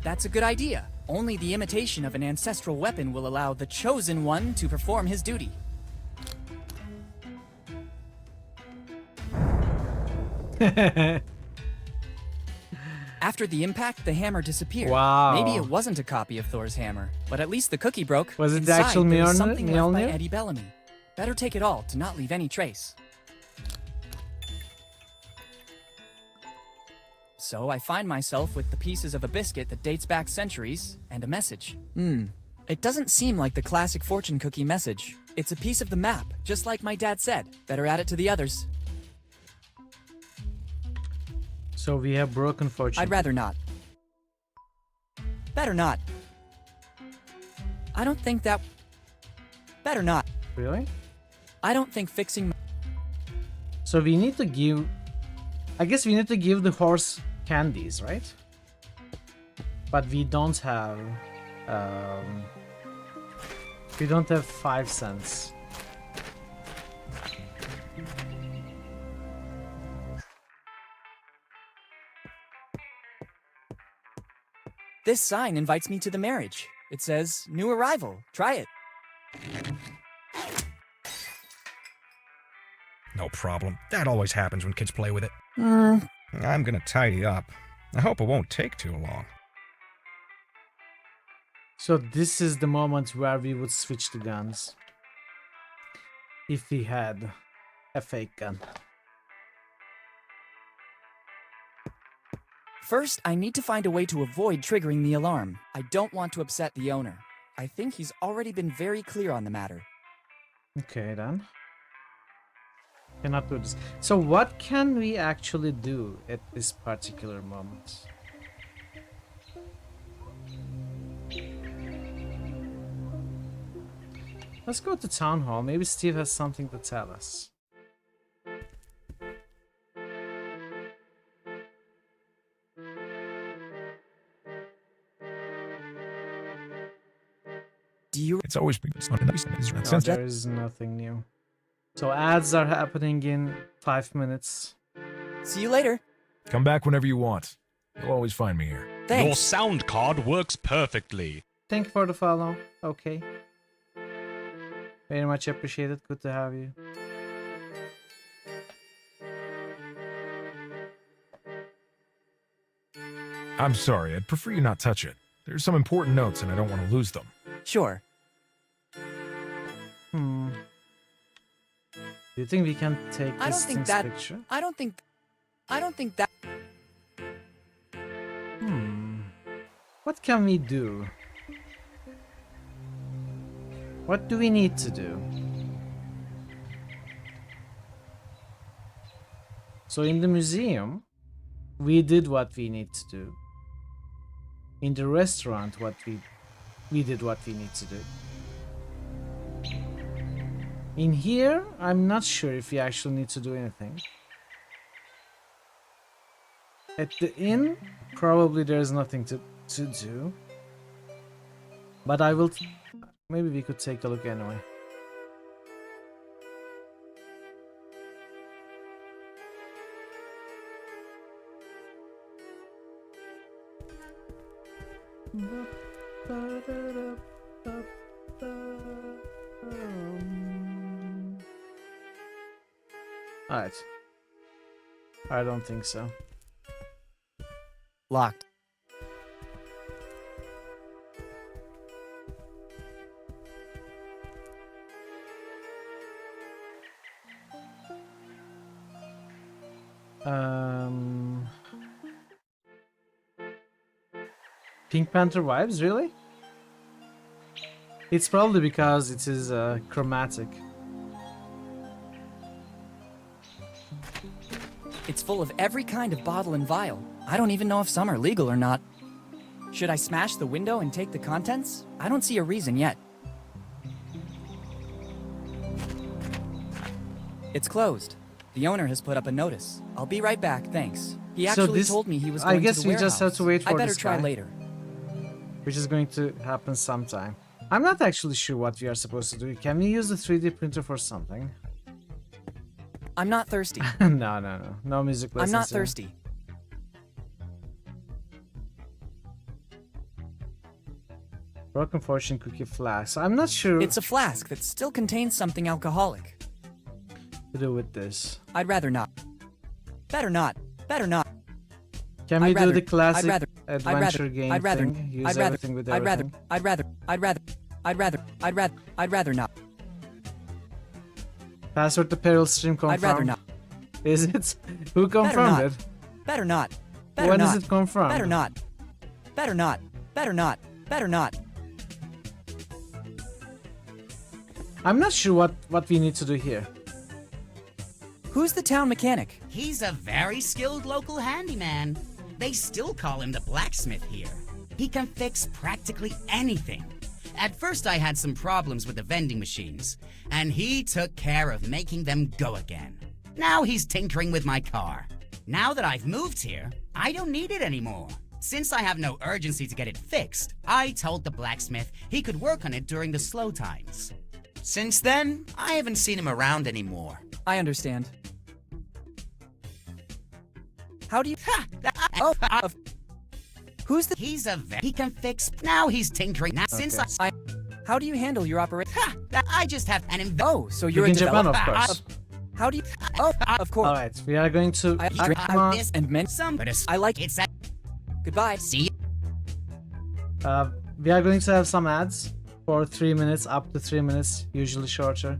That's a good idea. Only the imitation of an ancestral weapon will allow the chosen one to perform his duty. After the impact, the hammer disappeared. Wow. Maybe it wasn't a copy of Thor's hammer, but at least the cookie broke. Was it the Inside, actual there was Mjolnir? something left by Mjolnir? Eddie Bellamy. Better take it all to not leave any trace. So I find myself with the pieces of a biscuit that dates back centuries, and a message. It doesn't seem like the classic fortune cookie message. It's a piece of the map, just like my dad said. Better add it to the others. So we have broken fortune. I'd rather not. Better not. I don't think that... Better not. Really? I don't think fixing... So we need to give... I guess we need to give the horse candies, right? But we don't have... we don't have 5 cents. This sign invites me to the marriage. It says, new arrival. Try it. No problem. That always happens when kids play with it. I'm gonna tidy up. I hope it won't take too long. So this is the moment where we would switch the guns. If we had a fake gun. First, I need to find a way to avoid triggering the alarm. I don't want to upset the owner. I think he's already been very clear on the matter. Okay, then. Cannot do this. So what can we actually do at this particular moment? Let's go to town hall. Maybe Steve has something to tell us. It's always been No, there is nothing new. So ads are happening in 5 minutes. See you later. Come back whenever you want. You'll always find me here. Thanks. Your sound card works perfectly. Thank you for the follow. Okay. Very much appreciated. Good to have you. I'm sorry, I'd prefer you not touch it. There's some important notes and I don't want to lose them. Sure. Do you think we can take this thing's picture? I don't think that. What can we do? What do we need to do? So in the museum, we did what we need to do. In the restaurant, we did what we need to do. In here, I'm not sure if we actually need to do anything. At the inn, probably there's nothing to do. But I will... Maybe we could take a look anyway. Alright. I don't think so. Locked. Pink Panther vibes, really? It's probably because it is chromatic. It's full of every kind of bottle and vial. I don't even know if some are legal or not. Should I smash the window and take the contents? I don't see a reason yet. It's closed. The owner has put up a notice. I'll be right back, thanks. He actually told me he was going to the warehouse. I guess we just have to wait for I better this try guy, later. which is going to happen sometime. I'm not actually sure what we are supposed to do. Can we use the 3D printer for something? I'm not thirsty. No music lessons. I'm not here. thirsty. Broken fortune cookie flask. I'm not sure. It's a flask that still contains something alcoholic. To do with this. I'd rather not. Better not. Better not. Can we do the classic adventure game thing? Use everything with everything. I'd rather not. Password to Peril stream confirmed. I'd rather not. Is it? Who confirmed it? Better not. When is it confirmed? Better not. Better not. Better not. Better not. I'm not sure what we need to do here. Who's the town mechanic? He's a very skilled local handyman. They still call him the blacksmith here. He can fix practically anything. At first I had some problems with the vending machines, and he took care of making them go again. Now he's tinkering with my car. Now that I've moved here, I don't need it anymore. Since I have no urgency to get it fixed, I told the blacksmith he could work on it during the slow times. Since then, I haven't seen him around anymore. I understand. How do you... Who's the... He can fix... Now he's tinkering. Now, since I... How do you handle your operation? I just have an... Oh, so you're in a Japan, developer. of course. How do you... Oh, of course. Alright, we are going to... this and men... I like it. Goodbye. See you. We are going to have some ads for 3 minutes, up to 3 minutes, usually shorter.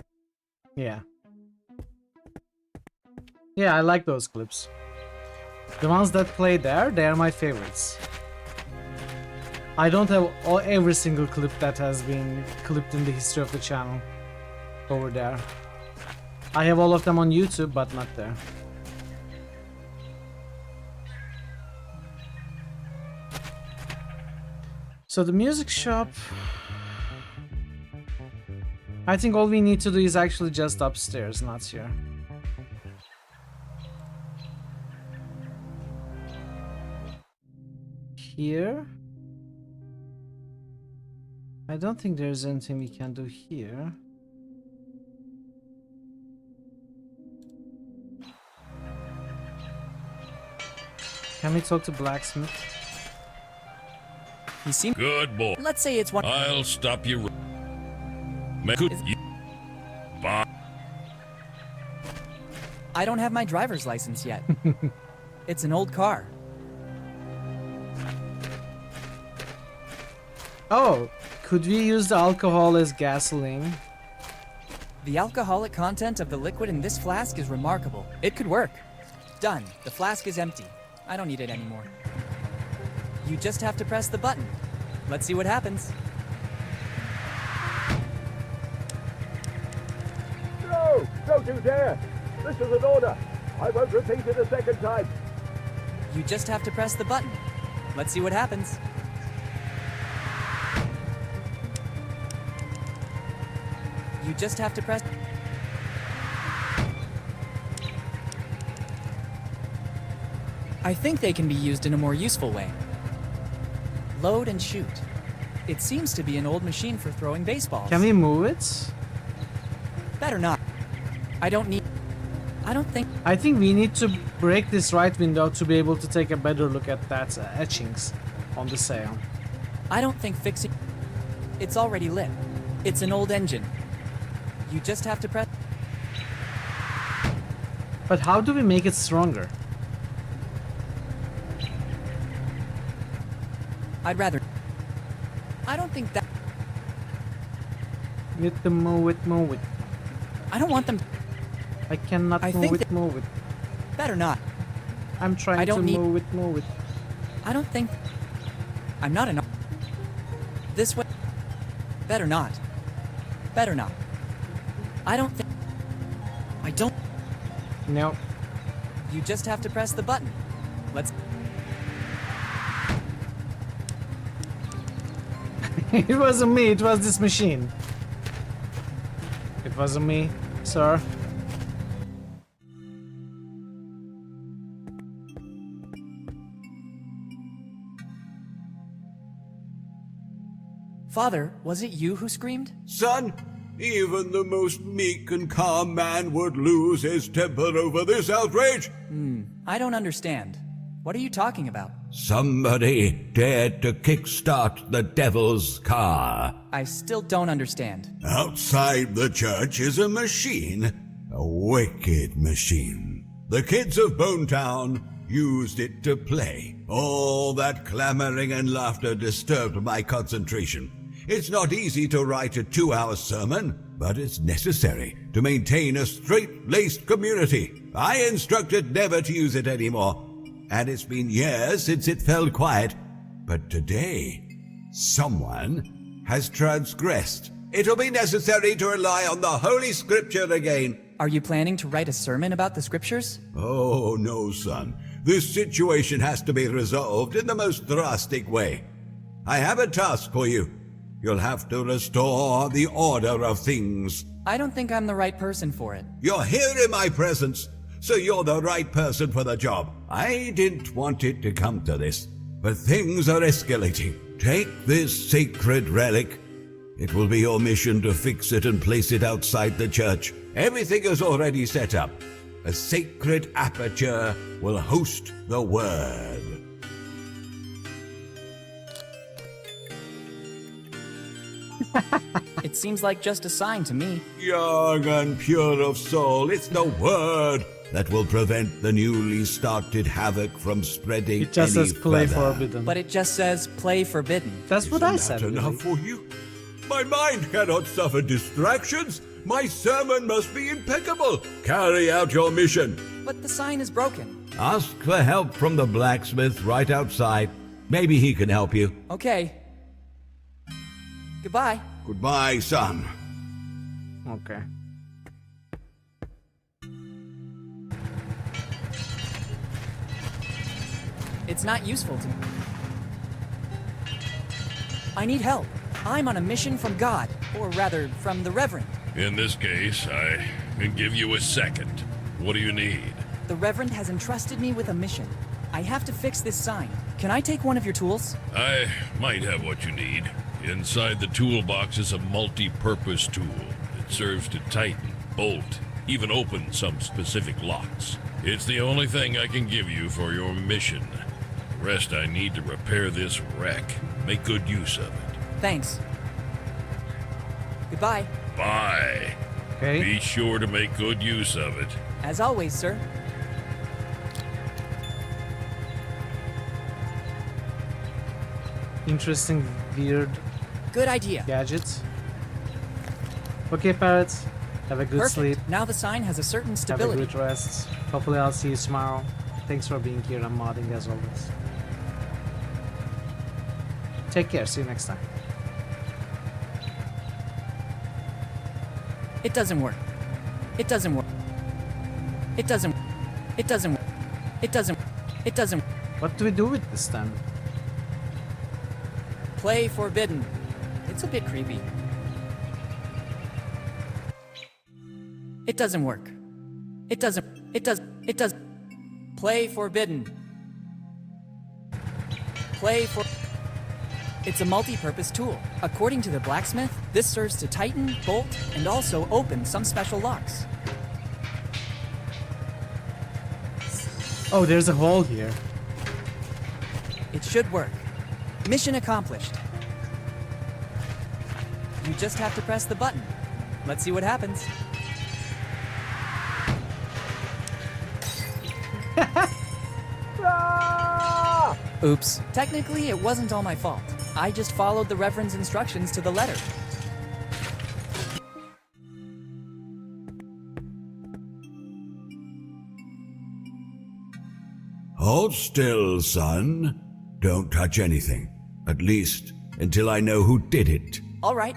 Yeah. Yeah, I like those clips. The ones that play there, they are my favorites. I don't have every single clip that has been clipped in the history of the channel over there. I have all of them on YouTube, but not there. So the music shop... I think all we need to do is actually just upstairs, not here. Here? I don't think there's anything we can do here. Can we talk to blacksmith? He seemed good boy. Let's say it's one. I'll stop you. Bye. I don't have my driver's license yet. It's an old car. Oh, could we use the alcohol as gasoline? The alcoholic content of the liquid in this flask is remarkable. It could work. Done. The flask is empty. I don't need it anymore. You just have to press the button. Let's see what happens. No! Don't you dare! This is an order! I won't repeat it a second time! You just have to press the button. Let's see what happens. You just have to press... I think they can be used in a more useful way. Load and shoot. It seems to be an old machine for throwing baseballs. Can we move it? Better not. I don't think... I think we need to break this right window to be able to take a better look at that etchings on the sail. I don't think fixing... It's already lit. It's an old engine. You just have to press... But how do we make it stronger? I'd rather... I don't think that... Need to move it, move it. I don't want them... I cannot move it. Better not. I'm trying to move it. I don't think... I'm not an... This way... Better not. Better not. I don't think... I don't... No. You just have to press the button. Let's... It wasn't me, it was this machine. It wasn't me, sir. Father, was it you who screamed? Son, even the most meek and calm man would lose his temper over this outrage. I don't understand. What are you talking about? Somebody dared to kickstart the devil's car. I still don't understand. Outside the church is a machine. A wicked machine. The kids of Bonetown used it to play. All that clamoring and laughter disturbed my concentration. It's not easy to write a 2-hour sermon, but it's necessary to maintain a straight-laced community. I instructed never to use it anymore, and it's been years since it fell quiet. But today, someone has transgressed. It'll be necessary to rely on the Holy Scripture again. Are you planning to write a sermon about the Scriptures? Oh, no, son. This situation has to be resolved in the most drastic way. I have a task for you. You'll have to restore the order of things. I don't think I'm the right person for it. You're here in my presence, so you're the right person for the job. I didn't want it to come to this, but things are escalating. Take this sacred relic. It will be your mission to fix it and place it outside the church. Everything is already set up. A sacred aperture will host the word. It seems like just a sign to me. Young and pure of soul, it's the word that will prevent the newly started havoc from spreading. It just any says play further. forbidden. But it just says play forbidden. That's what I said. Isn't that enough for you? My mind cannot suffer distractions. My sermon must be impeccable. Carry out your mission. But the sign is broken. Ask for help from the blacksmith right outside. Maybe he can help you. Okay. Goodbye. Goodbye, son. Okay. It's not useful to me. I need help. I'm on a mission from God, or rather, from the Reverend. In this case, I can give you a second. What do you need? The Reverend has entrusted me with a mission. I have to fix this sign. Can I take one of your tools? I might have what you need. Inside the toolbox is a multi-purpose tool. It serves to tighten, bolt, even open some specific locks. It's the only thing I can give you for your mission. The rest I need to repair this wreck. Make good use of it. Thanks. Goodbye. Bye. Okay. Be sure to make good use of it. As always, sir. Interesting, weird Good idea. gadgets. Okay, parrots. Have a good Perfect. sleep. Now the sign has a certain Have a stability. good rest. Hopefully I'll see you tomorrow. Thanks for being here and modding as always. Take care. See you next time. It doesn't work. It doesn't work. It doesn't. It doesn't. It doesn't. It doesn't. What do we do with this then? Play forbidden. It's a bit creepy. It doesn't work. It doesn't. It does. It does. Play forbidden. Play for. It's a multi-purpose tool. According to the blacksmith, this serves to tighten, bolt, and also open some special locks. Oh, there's a hole here. It should work. Mission accomplished. You just have to press the button. Let's see what happens. Oops. Technically, it wasn't all my fault. I just followed the Reverend's instructions to the letter. Hold still, son. Don't touch anything. At least until I know who did it. All right.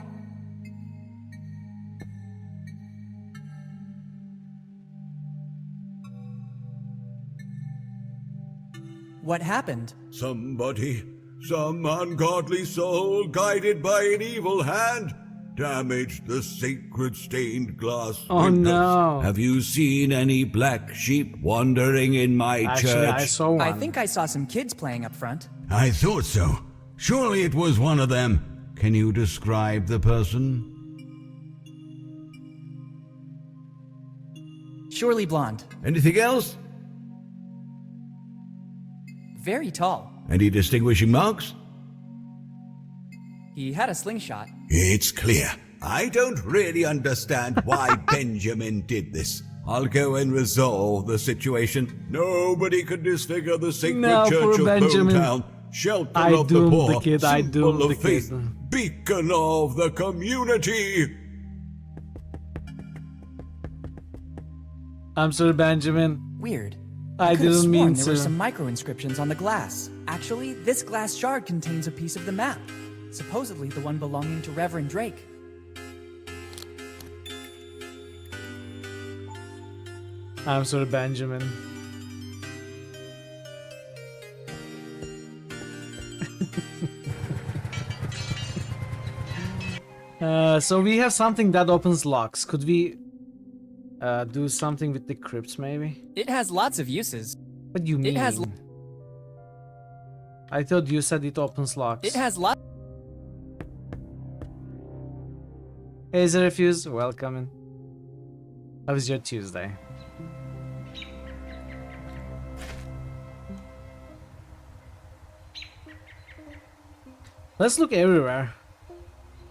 What happened? Somebody, some ungodly soul guided by an evil hand, damaged the sacred stained glass Oh, windows. no. Have you seen any black sheep wandering in my Actually, church? I saw one. I think I saw some kids playing up front. I thought so. Surely it was one of them. Can you describe the person? Surely blonde. Anything else? Very tall. Any distinguishing marks? He had a slingshot. It's clear. I don't really understand why Benjamin did this. I'll go and resolve the situation. Nobody can disfigure the sacred No, church poor of Benjamin. Bonetown. Shelter I of the doomed poor, the kid, I symbol doomed of the faith, kid. beacon of the community. I'm sorry, Benjamin. Weird. I could've didn't mean sworn there to. were some micro-inscriptions on the glass. Actually, this glass shard contains a piece of the map. Supposedly the one belonging to Reverend Drake. I'm sorry, Benjamin. So we have something that opens locks. Could we do something with the crypts, maybe? It has lots of uses. What do you mean? It has I thought you said it opens locks. It has lots. Hey, Zerefuse, welcome in. How was your Tuesday? Let's look everywhere.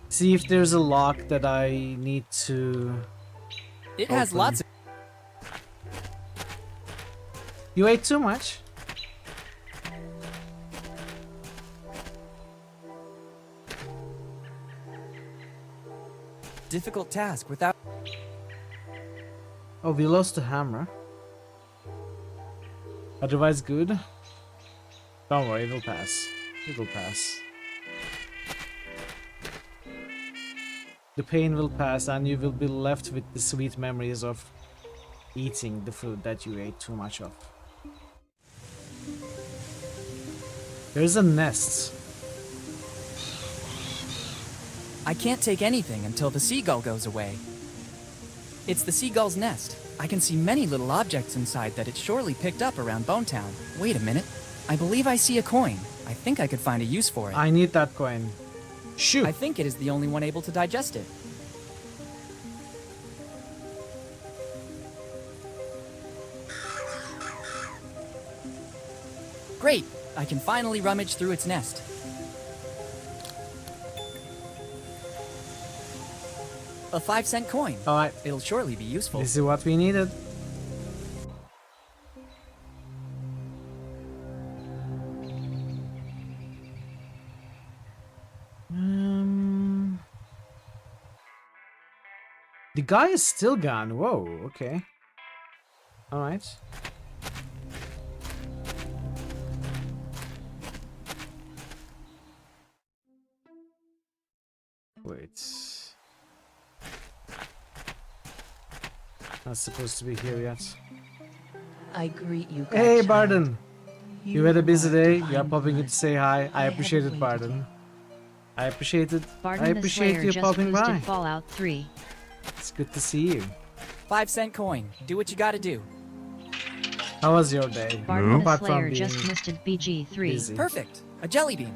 See if there's a lock that I need to... It has open. lots of... You ate too much? Difficult task without... Oh, we lost the hammer. Otherwise good. Don't worry, it'll pass. It'll pass. The pain will pass and you will be left with the sweet memories of eating the food that you ate too much of. There's a nest. I can't take anything until the seagull goes away. It's the seagull's nest. I can see many little objects inside that it surely picked up around Bonetown. Wait a minute. I believe I see a coin. I think I could find a use for it. I need that coin. Shoot! I think it is the only one able to digest it. Great! I can finally rummage through its nest. A 5-cent coin. Alright. It'll surely be useful. This is what we needed. The guy is still gone. Whoa, okay. Alright. Wait. Not supposed to be here yet. I greet you. Hey, godchild. Barden! You had a busy day. You are popping in to say hi. I appreciate it, Barden. I appreciate it. Barden I the appreciate Slayer you just popping boosted by. Fallout 3. It's good to see you. 5-cent coin. Do what you gotta do. How was your day? Barden the Apart from Slayer being just misted BG3. busy. Perfect. A jelly bean.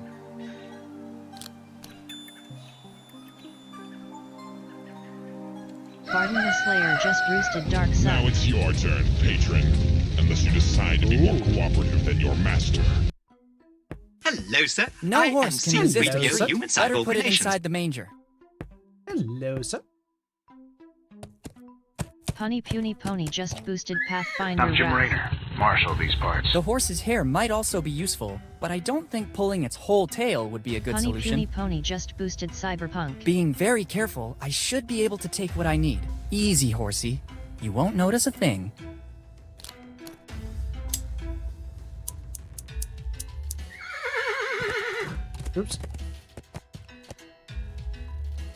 Barden the Slayer just roosted Dark Sun. Now it's your turn, patron. Unless you decide to be more cooperative than your master. Hello, sir. No I horse am can resist C3PO this. Human Better Cyborg put it Relations. inside the manger. Hello, sir. Punny Puny Pony just boosted Pathfinder I'm Jim Wrath. Raynor, marshal of these parts. The horse's hair might also be useful, but I don't think pulling its whole tail would be a good Punny solution. Puny Pony just boosted Cyberpunk. Being very careful, I should be able to take what I need. Easy, horsey. You won't notice a thing. Oops.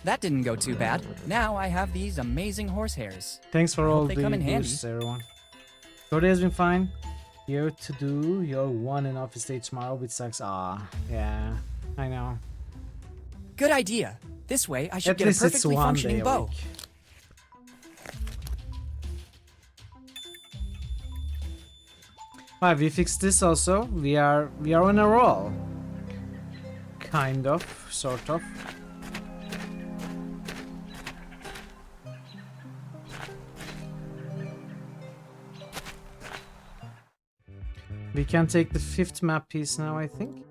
That didn't go too bad. Now I have these amazing horse hairs. Thanks for I all hope they the come in handy. boosts, everyone. Your day has been fine. Here to do your one in office day tomorrow, which sucks. Ah, yeah, I know. Good idea. This way I should At get a least it's perfectly one functioning day a bow. week. Alright, we fixed this also. We are on a roll. Kind of, sort of. We can take the 5th map piece now, I think.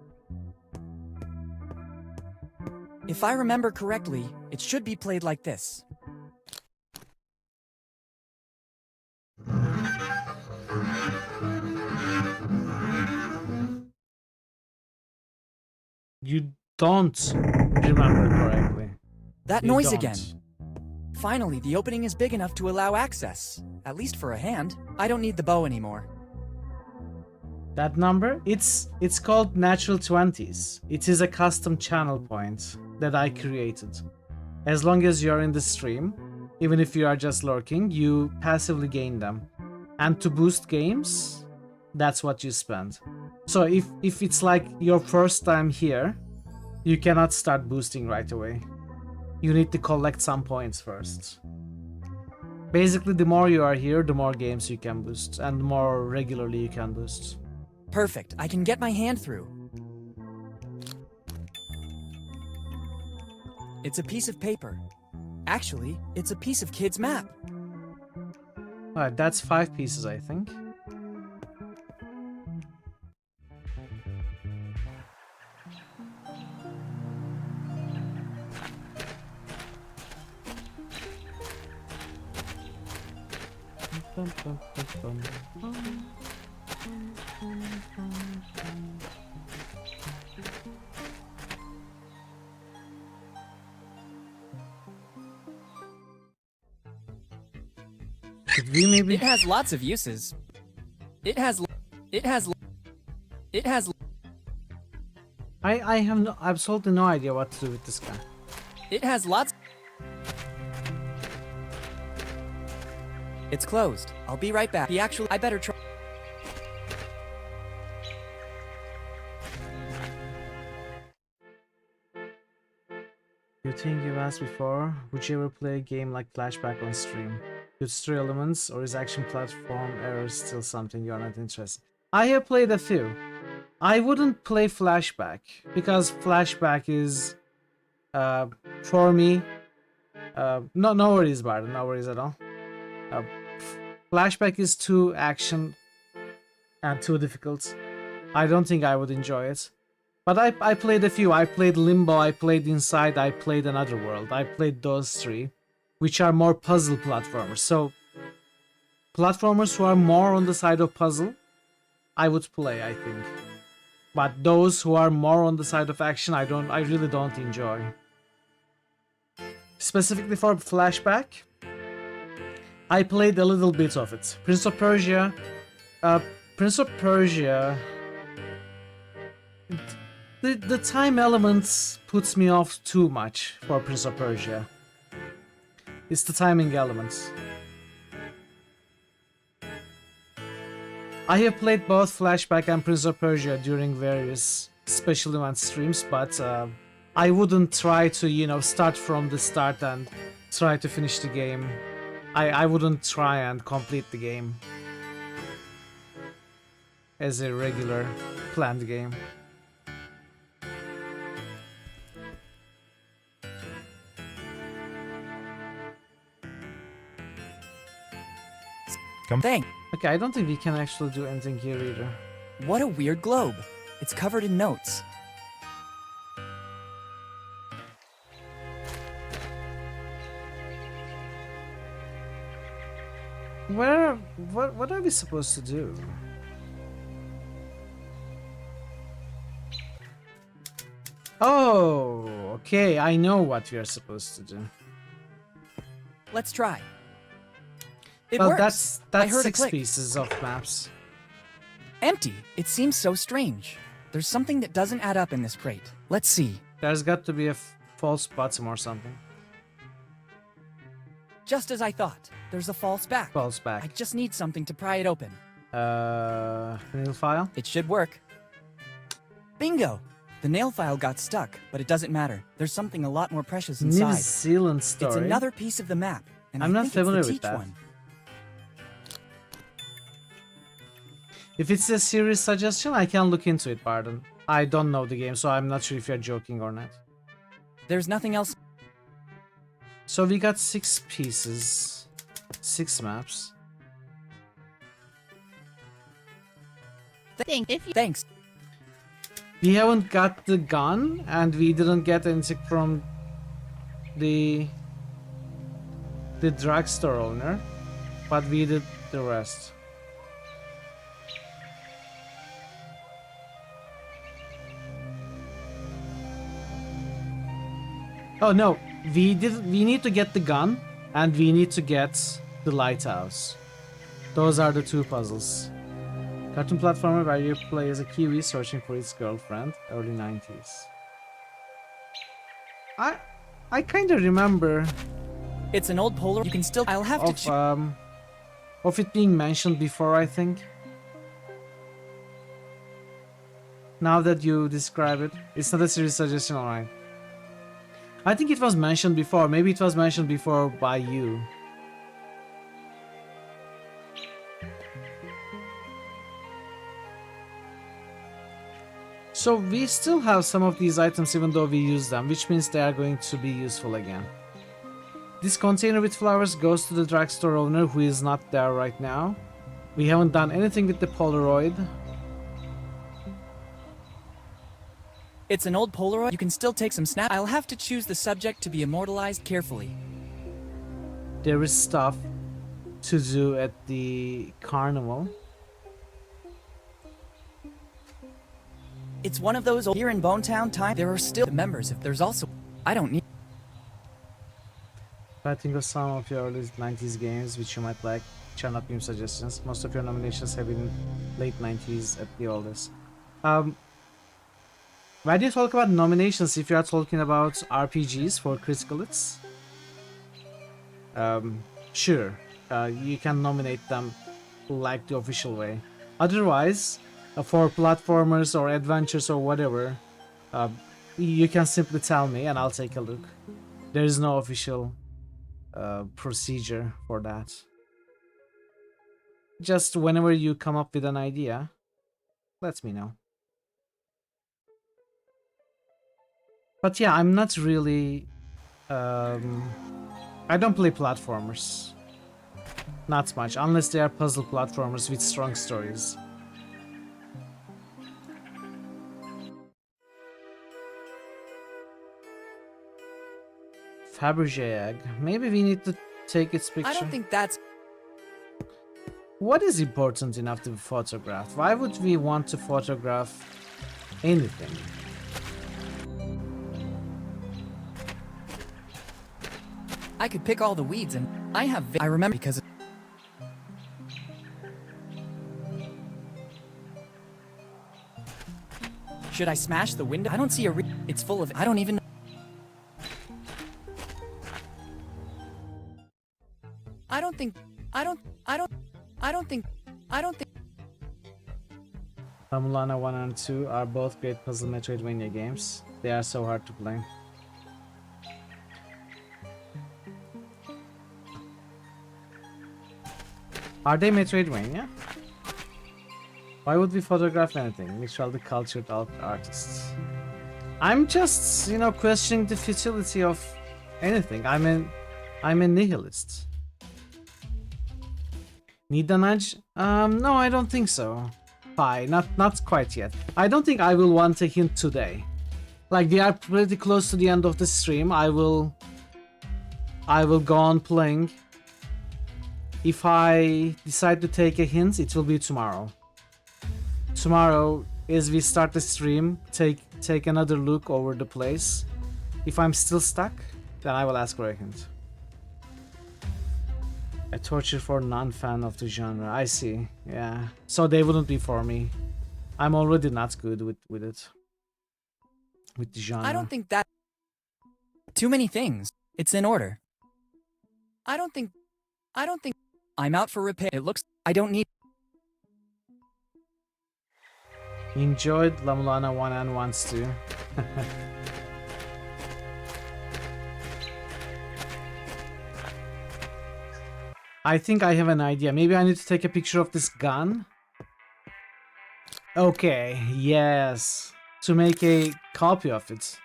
If I remember correctly, it should be played like this. You don't remember correctly. That You noise don't. again. Finally, the opening is big enough to allow access. At least for a hand. I don't need the bow anymore. That number? It's called Natural 20s. It is a custom channel point that I created. As long as you're in the stream, even if you are just lurking, you passively gain them. And to boost games, that's what you spend. So if it's like your first time here, you cannot start boosting right away. You need to collect some points first. Basically, the more you are here, the more games you can boost, and the more regularly you can boost. Perfect. I can get my hand through. It's a piece of paper. Actually, it's a piece of Kid's map. Alright, that's 5 pieces, I think. Should we maybe? It has lots of uses. It has. I have absolutely no idea what to do with this guy. It has lots. It's closed. I'll be right back. I better try. You think you've asked before? Would you ever play a game like Flashback on stream? Good story elements, or is action platform errors still something you're not interested in? I have played a few. I wouldn't play Flashback because Flashback is, for me, no worries about it, no worries at all. Flashback is too action and too difficult. I don't think I would enjoy it. But I played a few. I played Limbo, I played Inside, I played Another World. I played those three, which are more puzzle platformers. So, platformers who are more on the side of puzzle, I would play, I think. But those who are more on the side of action, I really don't enjoy. Specifically for Flashback, I played a little bit of it. Prince of Persia, the time elements puts me off too much for Prince of Persia. It's the timing elements. I have played both Flashback and Prince of Persia during various special event streams, but I wouldn't try to, you know, start from the start and try to finish the game. I wouldn't try and complete the game as a regular planned game. Thanks. Okay, I don't think we can actually do anything here either. What a weird globe. It's covered in notes. What are we supposed to do? Oh, okay, I know what we are supposed to do. Let's try. It Well, works. that's heard a 6 click. pieces of maps. Empty. It seems so strange. There's something that doesn't add up in this crate. Let's see. There's got to be a false bottom or something. Just as I thought. There's a false back. False back. I just need something to pry it open. Nail file? It should work. Bingo! The nail file got stuck, but it doesn't matter. There's something a lot more precious New inside. Zealand story. It's another piece of the map, and I'm I not think familiar it's the with teach that. one. If it's a serious suggestion, I can look into it, pardon. I don't know the game, so I'm not sure if you're joking or not. There's nothing else. So we got 6 pieces. 6 maps. Thanks. We haven't got the gun, and we didn't get anything from the drugstore owner, but we did the rest. Oh no, we need to get the gun, and we need to get the lighthouse. Those are the 2 puzzles. Cartoon platformer where you play as a Kiwi searching for his girlfriend, early 90s. I kind of remember It's an old Polar. You can still. I'll have to. of it being mentioned before, I think. Now that you describe it, it's not a serious suggestion, alright. I think it was mentioned before. Maybe it was mentioned before by you. So we still have some of these items even though we use them, which means they are going to be useful again. This container with flowers goes to the drugstore owner who is not there right now. We haven't done anything with the Polaroid. It's an old Polaroid. You can still take some snaps. I'll have to choose the subject to be immortalized carefully. There is stuff to do at the carnival. It's one of those old. Here in Bonetown time, there are still members. If there's also. I don't need. I think of some of your early 90s games which you might like. Share not game suggestions. Most of your nominations have been late 90s at the oldest. Why do you talk about nominations if you are talking about RPGs for critical hits? Sure, you can nominate them like the official way. Otherwise, for platformers or adventures or whatever, you can simply tell me and I'll take a look. There is no official procedure for that. Just whenever you come up with an idea, let me know. But yeah, I'm not really... I don't play platformers. Not much, unless they are puzzle platformers with strong stories. Fabergé egg. Maybe we need to take its picture. I don't think that's... What is important enough to be photographed? Why would we want to photograph anything? I could pick all the weeds and I remember because... Should I smash the window? I don't see a it's full of... I don't even... I don't think... Mulana 1 and 2 are both great puzzle Metroidvania games. They are so hard to play. Are they Metroidvania? Why would we photograph anything? We shall be cultured artists. I'm just, you know, questioning the futility of anything. I'm a nihilist. Need a nudge? No, I don't think so. Fine, not quite yet. I don't think I will want a hint today. Like, we are pretty close to the end of the stream. I will go on playing. If I decide to take a hint, it will be tomorrow. Tomorrow, as we start the stream, take another look over the place. If I'm still stuck, then I will ask for a hint. A torture for non-fan of the genre. I see. Yeah. So they wouldn't be for me. I'm already not good with it. With the genre. I don't think that... Too many things. It's in order. I don't think... I'm out for repair. It looks... I don't need... Enjoyed La Mulana 1 and wants to. I think I have an idea. Maybe I need to take a picture of this gun. Okay, yes. To make a copy of it.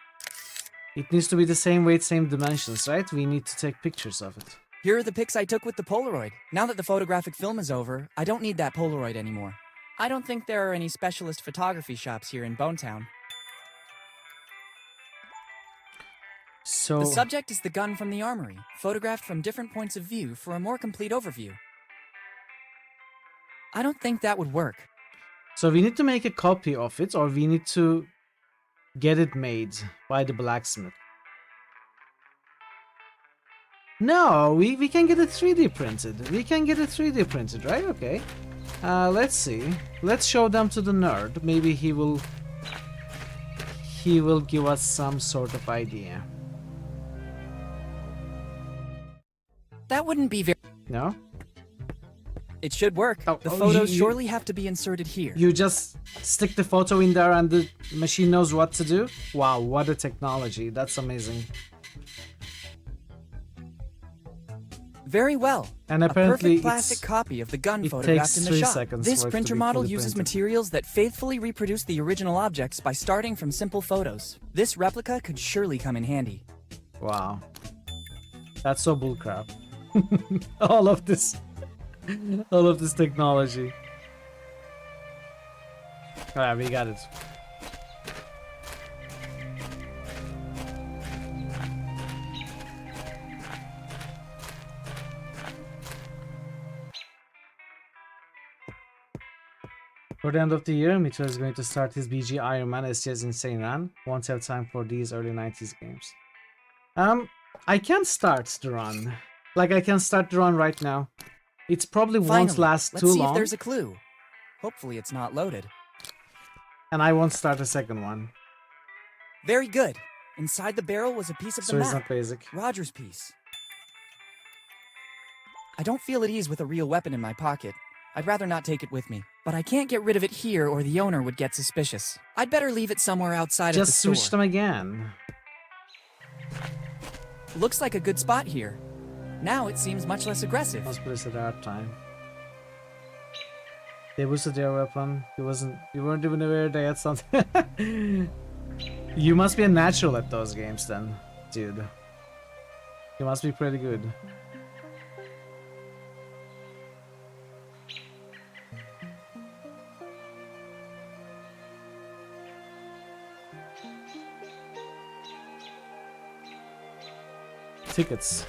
It needs to be the same weight, same dimensions, right? We need to take pictures of it. Here are the pics I took with the Polaroid. Now that the photographic film is over, I don't need that Polaroid anymore. I don't think there are any specialist photography shops here in Bonetown. So... The subject is the gun from the armory, photographed from different points of view for a more complete overview. I don't think that would work. So we need to make a copy of it, or we need to get it made by the blacksmith. No, we can get it 3D printed. We can get it 3D printed, right? Okay. Let's see. Let's show them to the nerd. Maybe he will give us some sort of idea. That wouldn't be very... No? It should work. The photos surely have to be inserted here. You just stick the photo in there and the machine knows what to do? Wow, what a technology. That's amazing. Very well. And a apparently perfect plastic copy of the gun photographed in the shop. This printer model uses materials that faithfully reproduce the original objects by starting from simple photos. This replica could surely come in handy. Wow. That's so bullcrap. all of this technology. Alright, we got it. For the end of the year, Mito is going to start his BG Iron Man SCS Insane Run. Won't have time for these early 90s games. I can start the run. Like, I can start the run right now. It probably won't Finally, last let's too see long. if there's a clue. Hopefully it's not loaded. And I won't start a second one. Very good. Inside the barrel was a piece of So the it's map. not basic. Roger's piece. I don't feel at ease with a real weapon in my pocket. I'd rather not take it with me. But I can't get rid of it here or the owner would get suspicious. I'd better leave it somewhere outside of the Just store. switch them again. Looks like a good spot here. Now it seems much less aggressive. Must put this at our time. They boosted their weapon. You weren't even aware they had something. You must be a natural at those games then, dude. You must be pretty good. Tickets.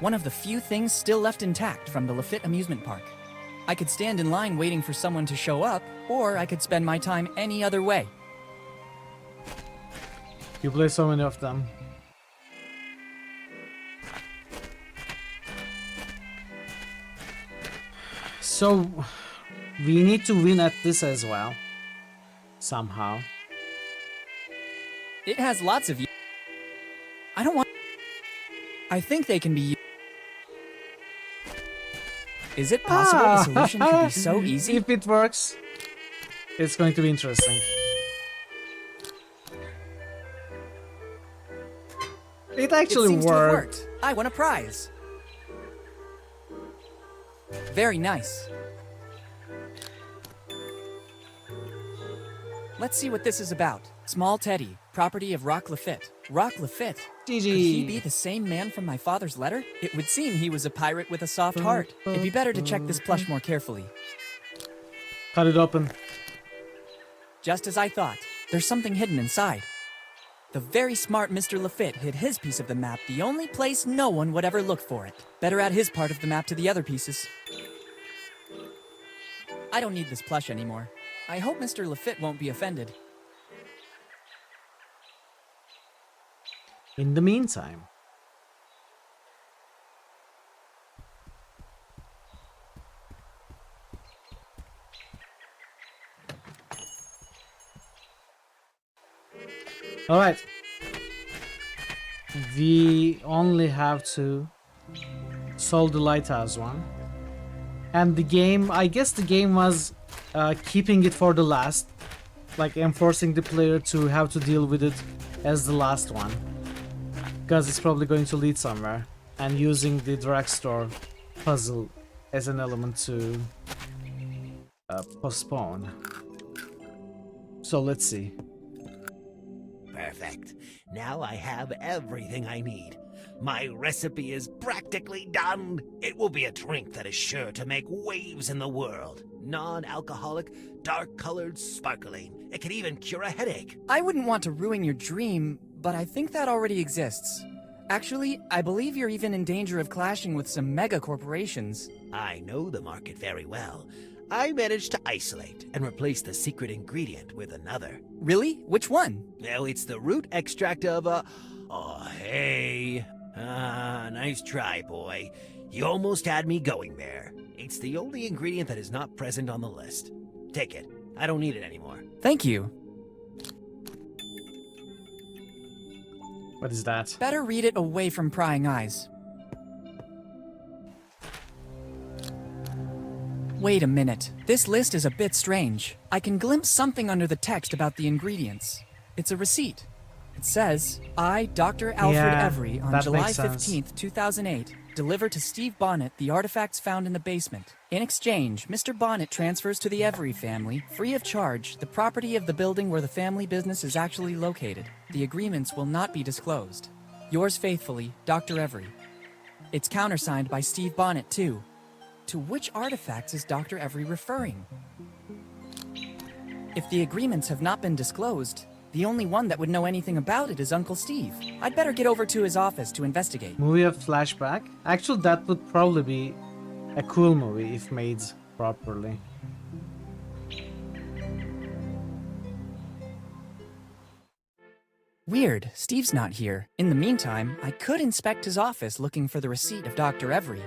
One of the few things still left intact from the Lafitte amusement park. I could stand in line waiting for someone to show up, or I could spend my time any other way. You play so many of them. So, we need to win at this as well. Somehow. It has lots of... I don't want... I think they can be... Is it possible the solution could be so easy? If it works, it's going to be interesting. It actually seems to have worked. worked. I won a prize. Very nice. Let's see what this is about. Small Teddy, property of Rock Lafitte. Rock Lafitte? GG. Could he be the same man from my father's letter? It would seem he was a pirate with a soft heart. It'd be better to check this plush more carefully. Cut it open. Just as I thought. There's something hidden inside. The very smart Mr. Lafitte hid his piece of the map the only place no one would ever look for it. Better add his part of the map to the other pieces. I don't need this plush anymore. I hope Mr. Lafitte won't be offended. In the meantime. Alright. We only have to solve the lighthouse one. And the game, I guess the game was keeping it for the last. Like enforcing the player to have to deal with it as the last one. Because it's probably going to lead somewhere. And using the drugstore puzzle as an element to postpone. So let's see. Perfect. Now I have everything I need. My recipe is practically done. It will be a drink that is sure to make waves in the world. Non-alcoholic, dark-colored, sparkling. It can even cure a headache. I wouldn't want to ruin your dream, but I think that already exists. Actually, I believe you're even in danger of clashing with some mega corporations. I know the market very well. I managed to isolate and replace the secret ingredient with another. Really? Which one? Well, it's the root extract of Oh, hey. Nice try, boy. You almost had me going there. It's the only ingredient that is not present on the list. Take it. I don't need it anymore. Thank you. What is that? Better read it away from prying eyes. Wait a minute. This list is a bit strange. I can glimpse something under the text about the ingredients. It's a receipt. It says, I, Dr. Alfred Every, on July 15th, 2008, deliver to Steve Bonnet the artifacts found in the basement. In exchange, Mr. Bonnet transfers to the Every family, free of charge, the property of the building where the family business is actually located. The agreements will not be disclosed. Yours faithfully, Dr. Every. It's countersigned by Steve Bonnet, too. To which artifacts is Dr. Every referring? If the agreements have not been disclosed, the only one that would know anything about it is Uncle Steve. I'd better get over to his office to investigate. Movie of flashback? Actually, that would probably be a cool movie if made properly. Weird, Steve's not here. In the meantime, I could inspect his office looking for the receipt of Dr. Every.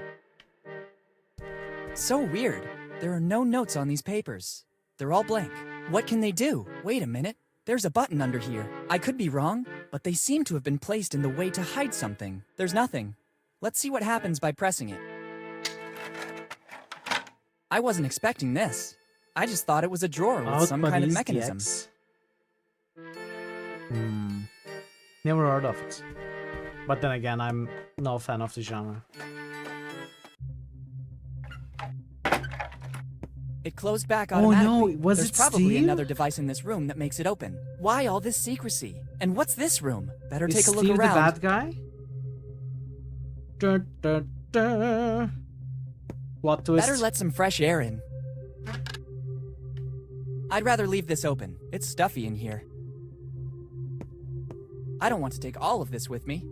So weird. There are no notes on these papers. They're all blank. What can they do? Wait a minute. There's a button under here. I could be wrong, but they seem to have been placed in the way to hide something. There's nothing. Let's see what happens by pressing it. I wasn't expecting this. I just thought it was a drawer with some kind of mechanism. Never heard of it. But then again, I'm no fan of the genre. It closed back automatically. Oh no, was There's it probably Steve? another device in this room that makes it open. Why all this secrecy? And what's this room? Better Is take a look Steve around. the bad guy? Dun, dun, dun. Plot twist. Better let some fresh air in. I'd rather leave this open. It's stuffy in here. I don't want to take all of this with me.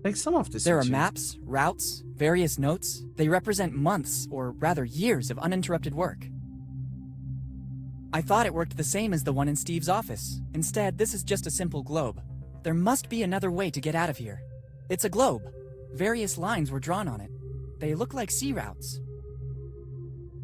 Take some of this. There are with you. maps, routes, various notes. They represent months, or rather years, of uninterrupted work. I thought it worked the same as the one in Steve's office. Instead, this is just a simple globe. There must be another way to get out of here. It's a globe. Various lines were drawn on it. They look like sea routes.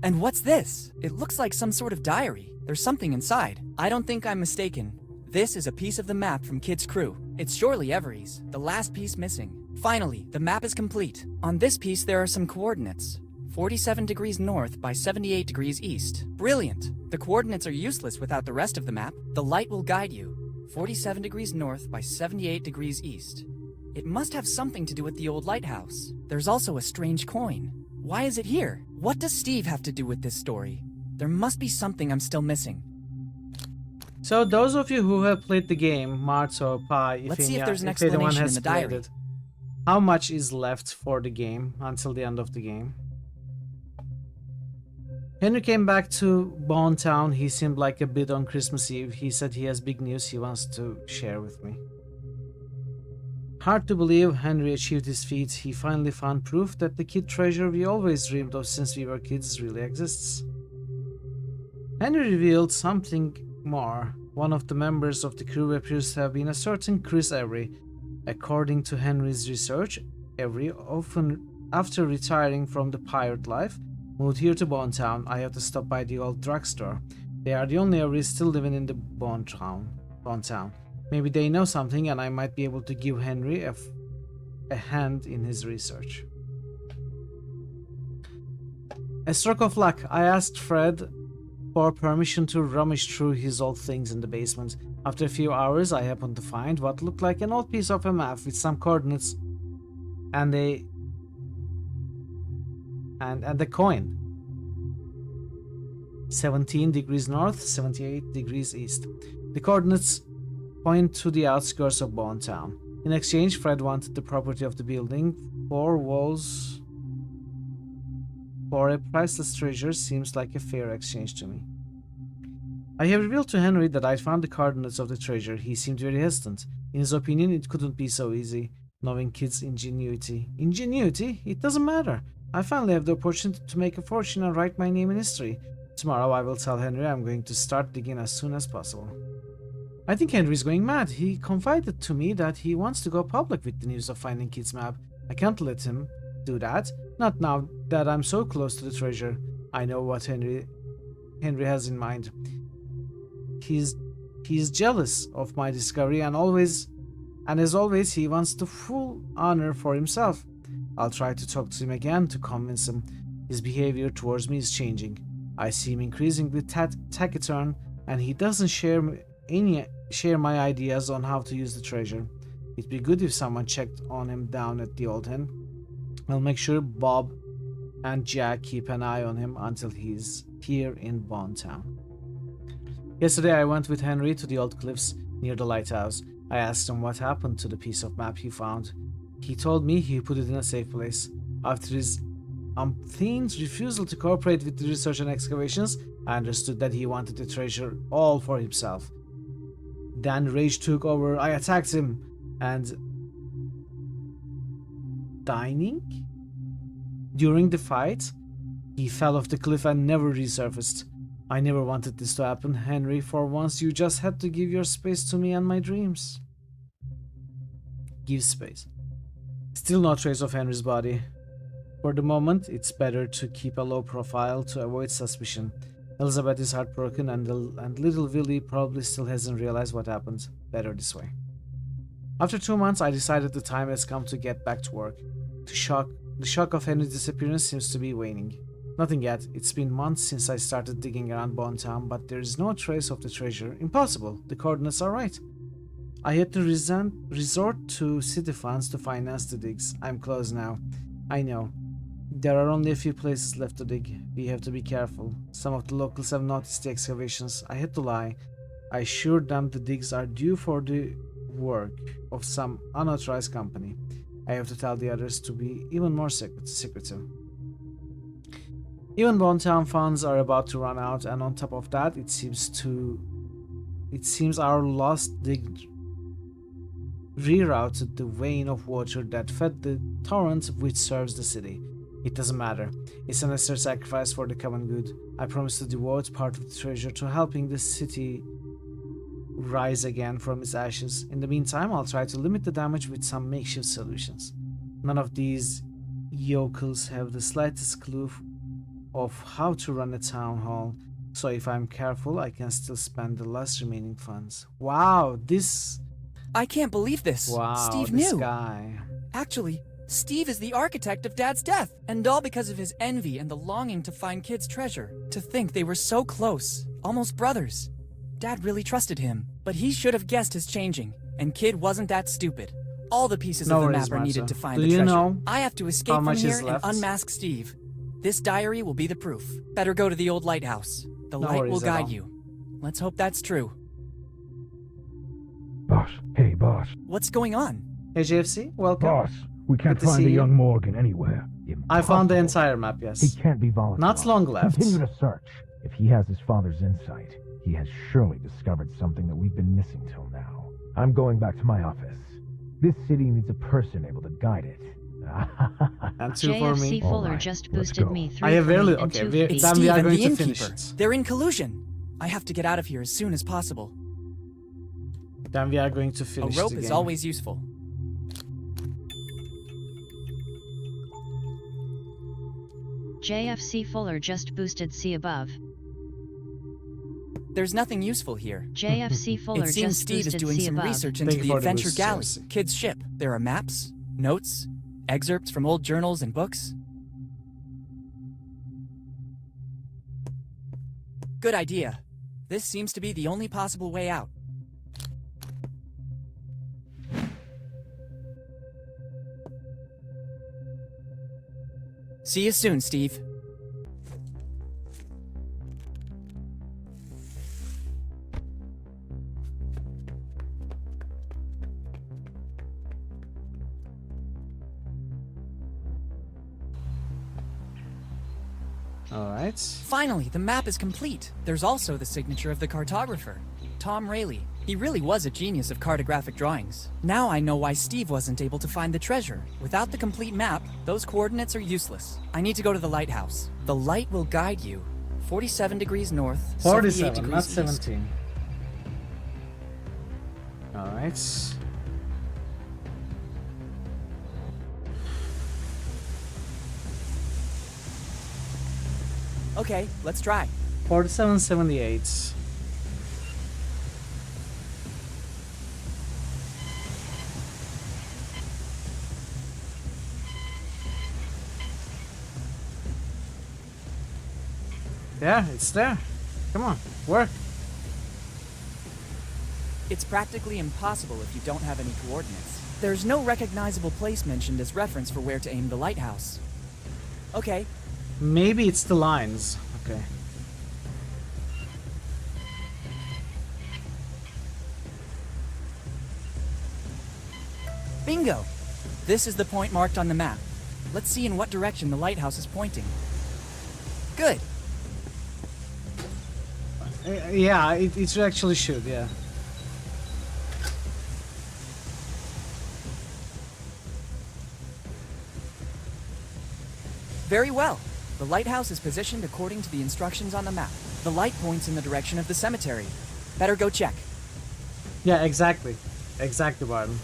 And what's this? It looks like some sort of diary. There's something inside. I don't think I'm mistaken. This is a piece of the map from Kid's crew. It's surely Every's, the last piece missing. Finally, the map is complete. On this piece there are some coordinates. 47 degrees north by 78 degrees east. Brilliant! The coordinates are useless without the rest of the map. The light will guide you. 47 degrees north by 78 degrees east. It must have something to do with the old lighthouse. There's also a strange coin. Why is it here? What does Steve have to do with this story? There must be something I'm still missing. So those of you who have played the game, Marto, Pi, Let's see if there's an if anyone explanation in has the played diary. it, how much is left for the game until the end of the game? Henry came back to Bone Town. He seemed like a bit on Christmas Eve. He said he has big news he wants to share with me. Hard to believe Henry achieved his feat. He finally found proof that the kid treasure we always dreamed of since we were kids really exists. Henry revealed something more. One of the members of the crew appears to have been a certain Chris Avery. According to Henry's research, Avery, often after retiring from the pirate life, moved here to Bone Town. I have to stop by the old drugstore. They are the only Averys still living in the Bone Town. Maybe they know something and I might be able to give Henry a hand in his research. A stroke of luck. I asked Fred for permission to rummage through his old things in the basement. After a few hours, I happened to find what looked like an old piece of a map with some coordinates and the coin. 17 degrees north, 78 degrees east. The coordinates point to the outskirts of Bone Town. In exchange, Fred wanted the property of the building. 4 walls for a priceless treasure seems like a fair exchange to me. I have revealed to Henry that I found the coordinates of the treasure. He seemed very hesitant. In his opinion, it couldn't be so easy, knowing kids' ingenuity. Ingenuity? It doesn't matter. I finally have the opportunity to make a fortune and write my name in history. Tomorrow I will tell Henry I'm going to start digging as soon as possible. I think Henry's going mad. He confided to me that he wants to go public with the news of finding Kid's map. I can't let him do that. Not now that I'm so close to the treasure. I know what Henry has in mind. He's jealous of my discovery and as always he wants the full honor for himself. I'll try to talk to him again to convince him. His behavior towards me is changing. I see him increasingly taciturn and he doesn't share my ideas on how to use the treasure. It'd be good if someone checked on him down at the Old Hen. I'll make sure Bob and Jack keep an eye on him until he's here in Bone Town. Yesterday I went with Henry to the old cliffs near the lighthouse. I asked him what happened to the piece of map he found. He told me he put it in a safe place. After his umpteenth refusal to cooperate with the research and excavations, I understood that he wanted the treasure all for himself. Then rage took over. I attacked him and dining? During the fight, he fell off the cliff and never resurfaced. I never wanted this to happen, Henry. For once, you just had to give your space to me and my dreams. Give space. Still no trace of Henry's body. For the moment, it's better to keep a low profile to avoid suspicion. Elizabeth is heartbroken and little Willy probably still hasn't realized what happened. Better this way. After 2 months, I decided the time has come to get back to work. The shock of Henry's disappearance seems to be waning. Nothing yet. It's been months since I started digging around Bone Town, but there is no trace of the treasure. Impossible. The coordinates are right. I had to resort to city funds to finance the digs. I'm close now. I know. There are only a few places left to dig. We have to be careful. Some of the locals have noticed the excavations. I had to lie. I assured them the digs are due for the work of some unauthorized company. I have to tell the others to be even more secretive. Even Bone Town funds are about to run out, and on top of that, it seems our lost dig rerouted the vein of water that fed the torrent which serves the city. It doesn't matter. It's a necessary sacrifice for the common good. I promise to devote part of the treasure to helping the city rise again from its ashes. In the meantime, I'll try to limit the damage with some makeshift solutions. None of these yokels have the slightest clue of how to run a town hall, so if I'm careful, I can still spend the last remaining funds. Wow, this... I can't believe this. Wow, Steve this knew. guy. Actually, Steve is the architect of Dad's death, and all because of his envy and the longing to find Kid's treasure. To think they were so close, almost brothers. Dad really trusted him, but he should have guessed his changing, and Kid wasn't that stupid. All the pieces of the map are needed to find the treasure. Know I have to escape from here and unmask Steve. This diary will be the proof. Better go to the old lighthouse. The light will guide you. Let's hope that's true. Boss. Hey, boss. What's going on? Hey, JFC, welcome. Boss, we can't find the young Morgan anywhere. Impossible. I found the entire map, yes. He can't be volatile. Not long left. Continue to search. If he has his father's insight, he has surely discovered something that we've been missing till now. I'm going back to my office. This city needs a person able to guide it. And two for me. JFC Fuller just boosted me 3 I have barely. and Okay, 2 It's then Steve we are and going the to finish innkeeper. it. They're in collusion. I have to get out of here as soon as possible. Then we are going to A finish rope the is game. always useful. JFC Fuller just boosted C above. There's nothing useful here. JFC Fuller It seems just Steve is boosted doing C some above. research into Thank you the for the Adventure boost, Galley, JFC. Kid's ship. There are maps, notes, excerpts from old journals and books. Good idea. This seems to be the only possible way out. See you soon, Steve. Alright. Finally, the map is complete. There's also the signature of the cartographer, Tom Rayleigh. He really was a genius of cartographic drawings. Now I know why Steve wasn't able to find the treasure. Without the complete map, those coordinates are useless. I need to go to the lighthouse. The light will guide you. 47 degrees north, 78 47, degrees not east. 17. Alright. Okay, let's try. 47, 78. Yeah, it's there. Come on, work. It's practically impossible if you don't have any coordinates. There's no recognizable place mentioned as reference for where to aim the lighthouse. Okay. Maybe it's the lines. Okay. Bingo! This is the point marked on the map. Let's see in what direction the lighthouse is pointing. Good. Yeah, it actually should, yeah. Very well. The lighthouse is positioned according to the instructions on the map. The light points in the direction of the cemetery. Better go check. Yeah, exactly. Exactly, Barton.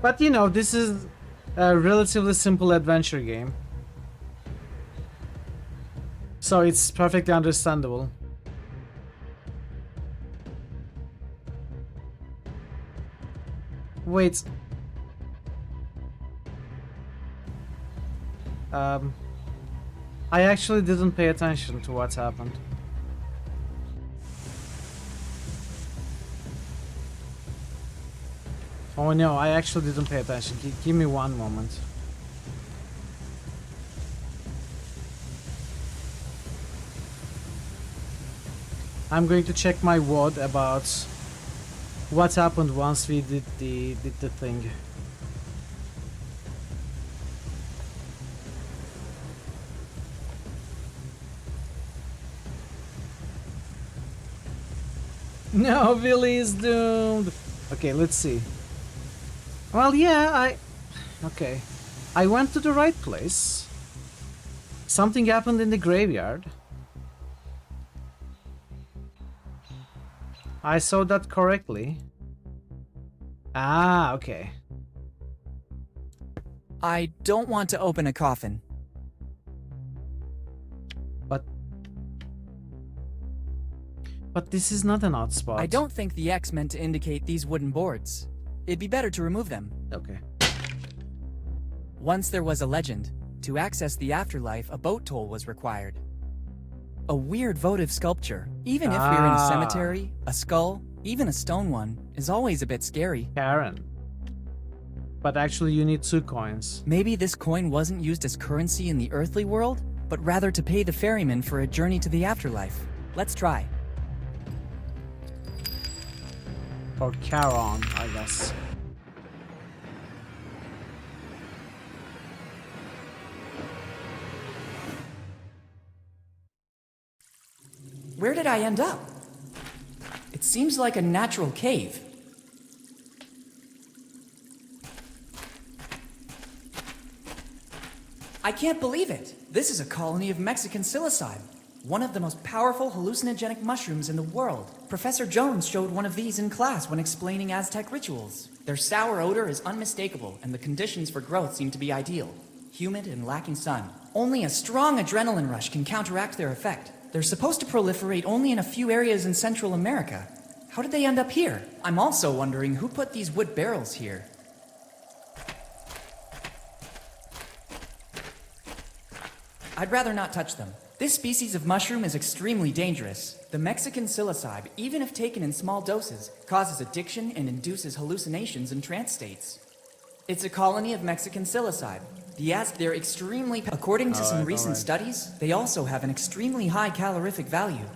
But you know, this is a relatively simple adventure game. So it's perfectly understandable. Wait. I actually didn't pay attention to what happened. Oh no, I actually didn't pay attention. Give me one moment. I'm going to check my WOD about what happened once we did the thing. No, Willy is doomed. Okay, let's see. Well, yeah, okay. I went to the right place. Something happened in the graveyard. I saw that correctly. Ah, okay. I don't want to open a coffin. But this is not an odd spot. I don't think the X meant to indicate these wooden boards. It'd be better to remove them. Okay. Once there was a legend. To access the afterlife, a boat toll was required. A weird votive sculpture. Even if we're in a cemetery, a skull, even a stone one, is always a bit scary. Karen. But actually you need 2 coins. Maybe this coin wasn't used as currency in the earthly world, but rather to pay the ferryman for a journey to the afterlife. Let's try. Or Charon, I guess. Where did I end up? It seems like a natural cave. I can't believe it! This is a colony of Mexican psilocybe, one of the most powerful hallucinogenic mushrooms in the world. Professor Jones showed one of these in class when explaining Aztec rituals. Their sour odor is unmistakable, and the conditions for growth seem to be ideal. Humid and lacking sun. Only a strong adrenaline rush can counteract their effect. They're supposed to proliferate only in a few areas in Central America. How did they end up here? I'm also wondering who put these wood barrels here. I'd rather not touch them. This species of mushroom is extremely dangerous. The Mexican psilocybe, even if taken in small doses, causes addiction and induces hallucinations and trance states. It's a colony of Mexican psilocybe. They're extremely... According to some recent studies, they also have an extremely high calorific value.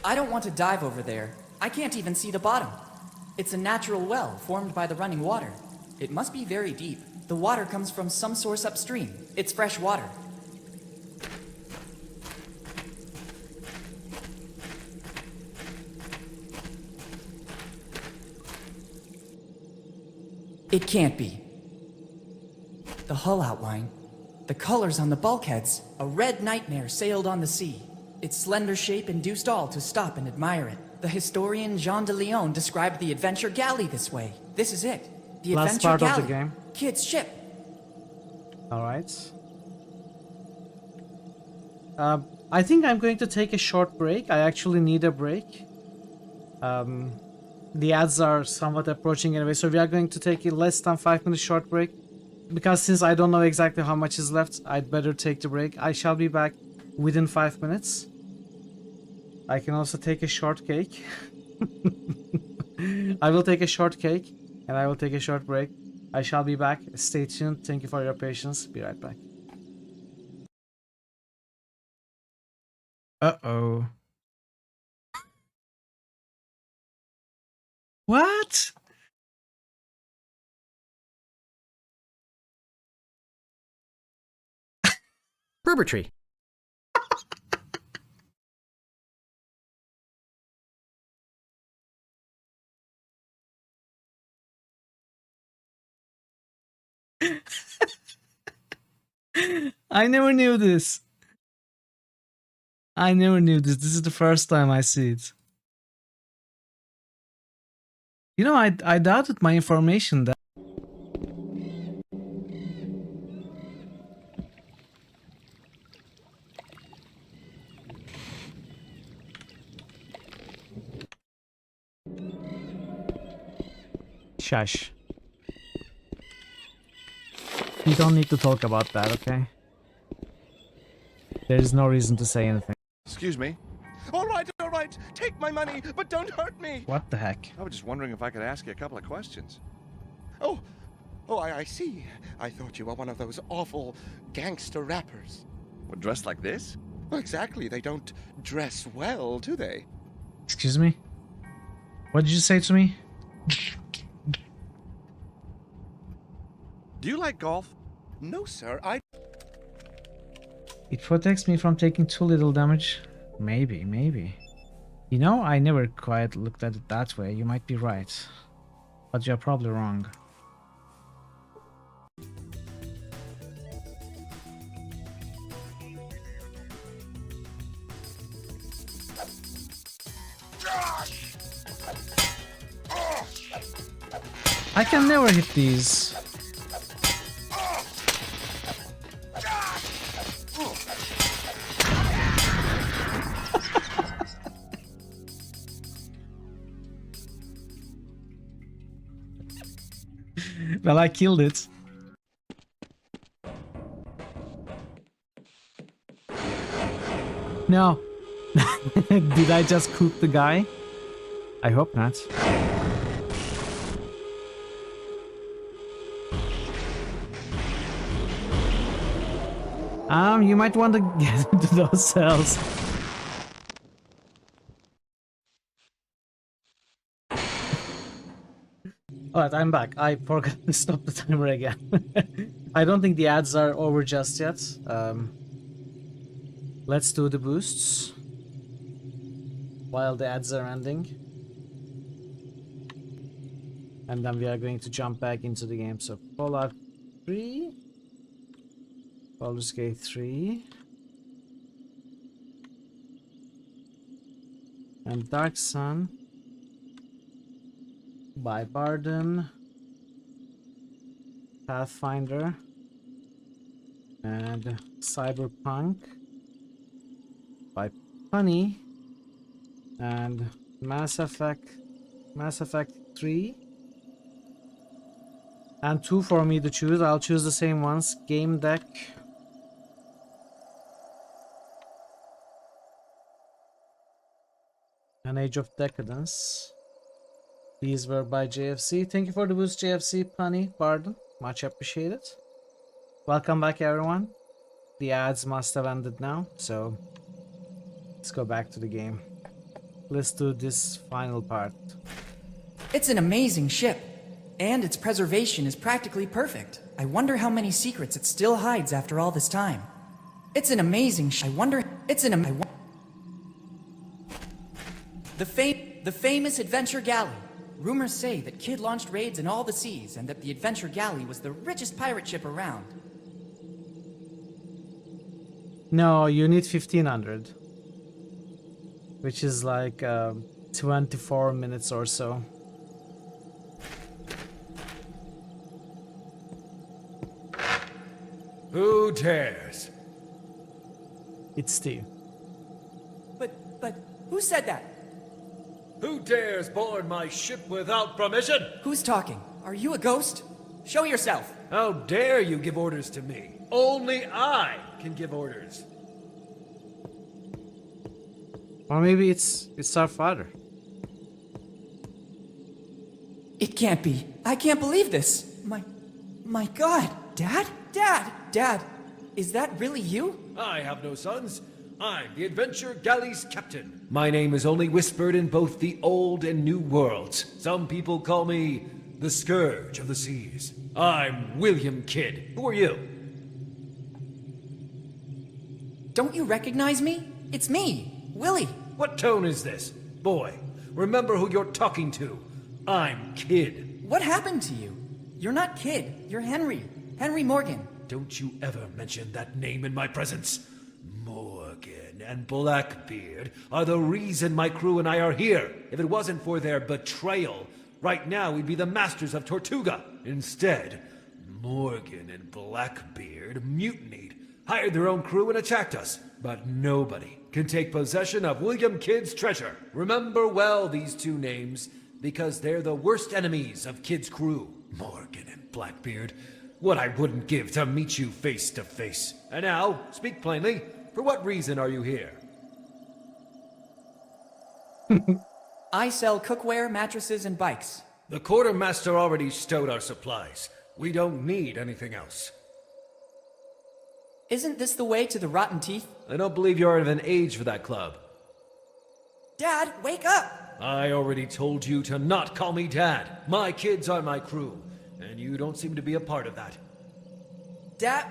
I don't want to dive over there. I can't even see the bottom. It's a natural well formed by the running water. It must be very deep. The water comes from some source upstream. It's fresh water. It can't be. The hull outline, the colors on the bulkheads, a red nightmare sailed on the sea. Its slender shape induced all to stop and admire it. The historian Jean de Leon described the adventure galley this way. This is it. The last adventure part galley. of the game. Kid's ship. Alright. I think I'm going to take a short break. I actually need a break. The ads are somewhat approaching anyway, so we are going to take a less than 5-minute short break. Because since I don't know exactly how much is left, I'd better take the break. I shall be back within 5 minutes. I can also take a short cake. I will take a short cake, and I will take a short break. I shall be back. Stay tuned. Thank you for your patience. Be right back. Uh-oh. What? Berber tree. I never knew this. I never knew this. This is the first time I see it. You know, I doubted my information that. Shush. We don't need to talk about that, okay? There is no reason to say anything. Excuse me. All right. Take my money, but don't hurt me. What the heck? I was just wondering if I could ask you a couple of questions. Oh, I see. I thought you were one of those awful gangster rappers. Well, dressed like this? Well, exactly. They don't dress well, do they? Excuse me? What did you say to me? Do you like golf? No, sir. It protects me from taking too little damage. Maybe. You know, I never quite looked at it that way. You might be right. But you're probably wrong. I can never hit these. Well, I killed it. No. Did I just cook the guy? I hope not. You might want to get into those cells. Alright, I'm back. I forgot to stop the timer again. I don't think the ads are over just yet. Let's do the boosts while the ads are ending. And then we are going to jump back into the game. So Fallout 3, Baldur's Gate 3, and Dark Sun by Barden, Pathfinder, and Cyberpunk by Punny, and Mass Effect 3, and 2 for me to choose. I'll choose the same ones. Game Deck, and Age of Decadence. These were by JFC. Thank you for the boost, JFC, Punny, Barden. Much appreciated. Welcome back, everyone. The ads must have ended now, so let's go back to the game. Let's do this final part. It's an amazing ship, and its preservation is practically perfect. I wonder how many secrets it still hides after all this time. It's an amazing I wonder... The famous Adventure Galley. Rumors say that Kid launched raids in all the seas and that the Adventure Galley was the richest pirate ship around. No, you need 1500. Which is like 24 minutes or so. Who dares? It's Steve. But, who said that? Who dares board my ship without permission? Who's talking? Are you a ghost? Show yourself! How dare you give orders to me? Only I can give orders. Or maybe it's our father. It can't be. I can't believe this. My God. Dad? Dad, is that really you? I have no sons. I'm the Adventure Galley's captain. My name is only whispered in both the old and new worlds. Some people call me the Scourge of the Seas. I'm William Kidd. Who are you? Don't you recognize me? It's me, Willy. What tone is this? Boy, remember who you're talking to. I'm Kidd. What happened to you? You're not Kidd. You're Henry. Henry Morgan. Don't you ever mention that name in my presence. Morgan and Blackbeard are the reason my crew and I are here. If it wasn't for their betrayal, Right now, we'd be the masters of Tortuga. Instead, Morgan and Blackbeard mutinied, hired their own crew, and attacked us. But nobody can take possession of William Kidd's treasure. Remember well these two names, because they're the worst enemies of Kidd's crew. Morgan and Blackbeard. What I wouldn't give to meet you face to face. And now, speak plainly. For what reason are you here? I sell cookware, mattresses, and bikes. The quartermaster already stowed our supplies. We don't need anything else. Isn't this the way to the Rotten Teeth? I don't believe you're of an age for that club. Dad, wake up! I already told you to not call me Dad. My kids are my crew, and you don't seem to be a part of that. Dad,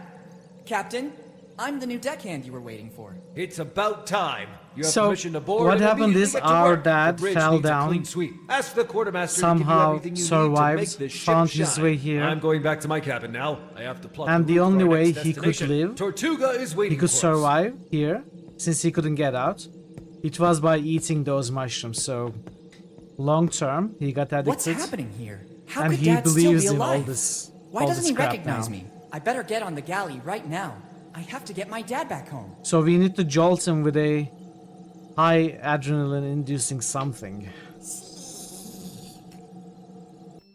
Captain, I'm the new deckhand you were waiting for. It's about time. You have So, permission to board. what and happened is immediately get to our work. dad The bridge fell needs a down, clean sweep. Ask the quartermaster somehow to give you everything you survived, need to make the ship found his shine. way here. I'm going back to my cabin now. I have to plot And the route for only our way next he could destination. live, Tortuga is waiting he could for us. survive here, since he couldn't get out, it was by eating those mushrooms. So, long term, he got addicted. What's happening here? How and could he Dad still believes be in all alive? this. Why all doesn't this he crap recognize now. me? I better get on the galley right now. I have to get my dad back home. So we need to jolt him with a high adrenaline inducing something.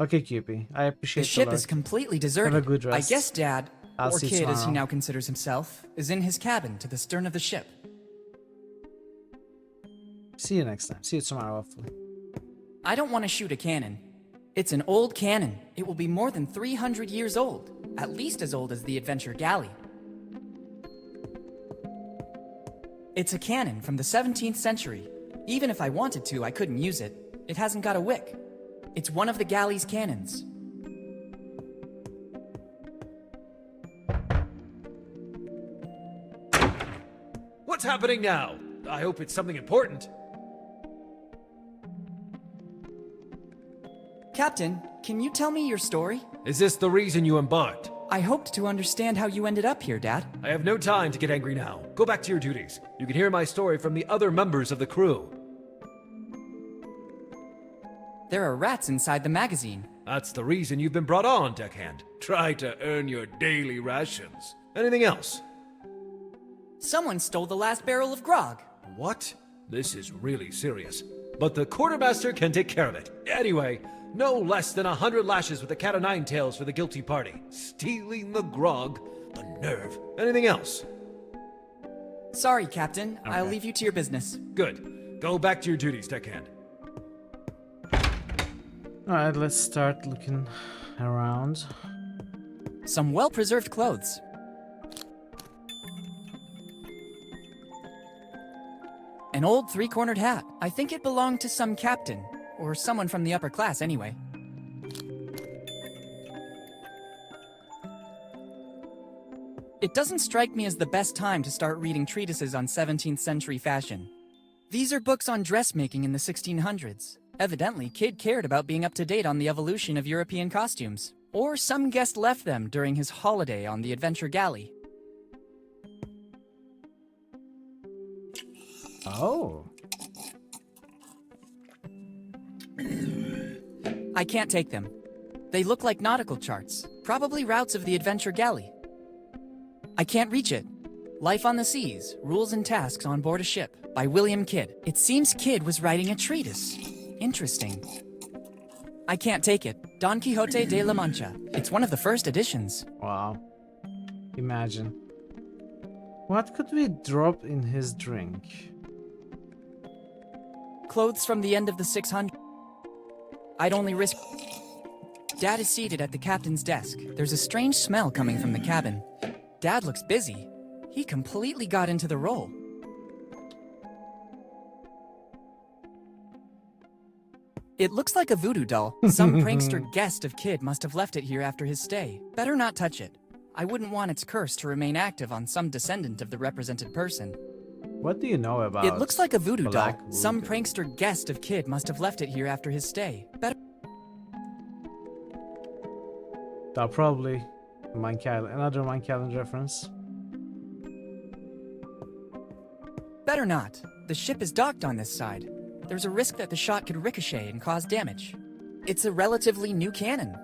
Okay, Cupid. I appreciate The ship alert. is completely deserted. Have a good I rest. guess Dad, I'll or see you Kid as he tomorrow. now considers himself, is in his cabin to the stern of the ship. See you next time. See you tomorrow, hopefully. I don't want to shoot a cannon. It's an old cannon. It will be more than 300 years old. At least as old as the Adventure Galley. It's a cannon from the 17th century. Even if I wanted to, I couldn't use it. It hasn't got a wick. It's one of the galley's cannons. What's happening now? I hope it's something important. Captain, can you tell me your story? Is this the reason you embarked? I hoped to understand how you ended up here, Dad. I have no time to get angry now. Go back to your duties. You can hear my story from the other members of the crew. There are rats inside the magazine. That's the reason you've been brought on, deckhand. Try to earn your daily rations. Anything else? Someone stole the last barrel of grog. What? This is really serious. But the quartermaster can take care of it. Anyway, no less than 100 lashes with a cat o' nine tails for the guilty party. Stealing the grog, the nerve. Anything else? Sorry, Captain. Okay. I'll leave you to your business. Good. Go back to your duties, deckhand. Alright, let's start looking around. Some well-preserved clothes. An old three-cornered hat. I think it belonged to some captain, or someone from the upper class anyway. It doesn't strike me as the best time to start reading treatises on 17th century fashion. These are books on dressmaking in the 1600s. Evidently, Kid cared about being up to date on the evolution of European costumes. Or some guest left them during his holiday on the Adventure Galley. Oh. I can't take them. They look like nautical charts, probably routes of the Adventure Galley. I can't reach it. Life on the Seas, Rules and Tasks on Board a Ship, by William Kidd. It seems Kidd was writing a treatise. Interesting. I can't take it. Don Quixote de la Mancha. It's one of the first editions. Wow. Imagine. What could we drop in his drink? Clothes from the end of the 600s. I'd only risk... Dad is seated at the captain's desk. There's a strange smell coming from the cabin. Dad looks busy. He completely got into the role. It looks like a voodoo doll. Some prankster guest of Kid must have left it here after his stay. Better not touch it. I wouldn't want its curse to remain active on some descendant of the represented person. What do you know about It looks like a voodoo doll. black Some voodoo? prankster guest of Kid must have left it here after his stay. Probably another Monkey Island reference. Better not. The ship is docked on this side. There's a risk that the shot could ricochet and cause damage. It's a relatively new cannon.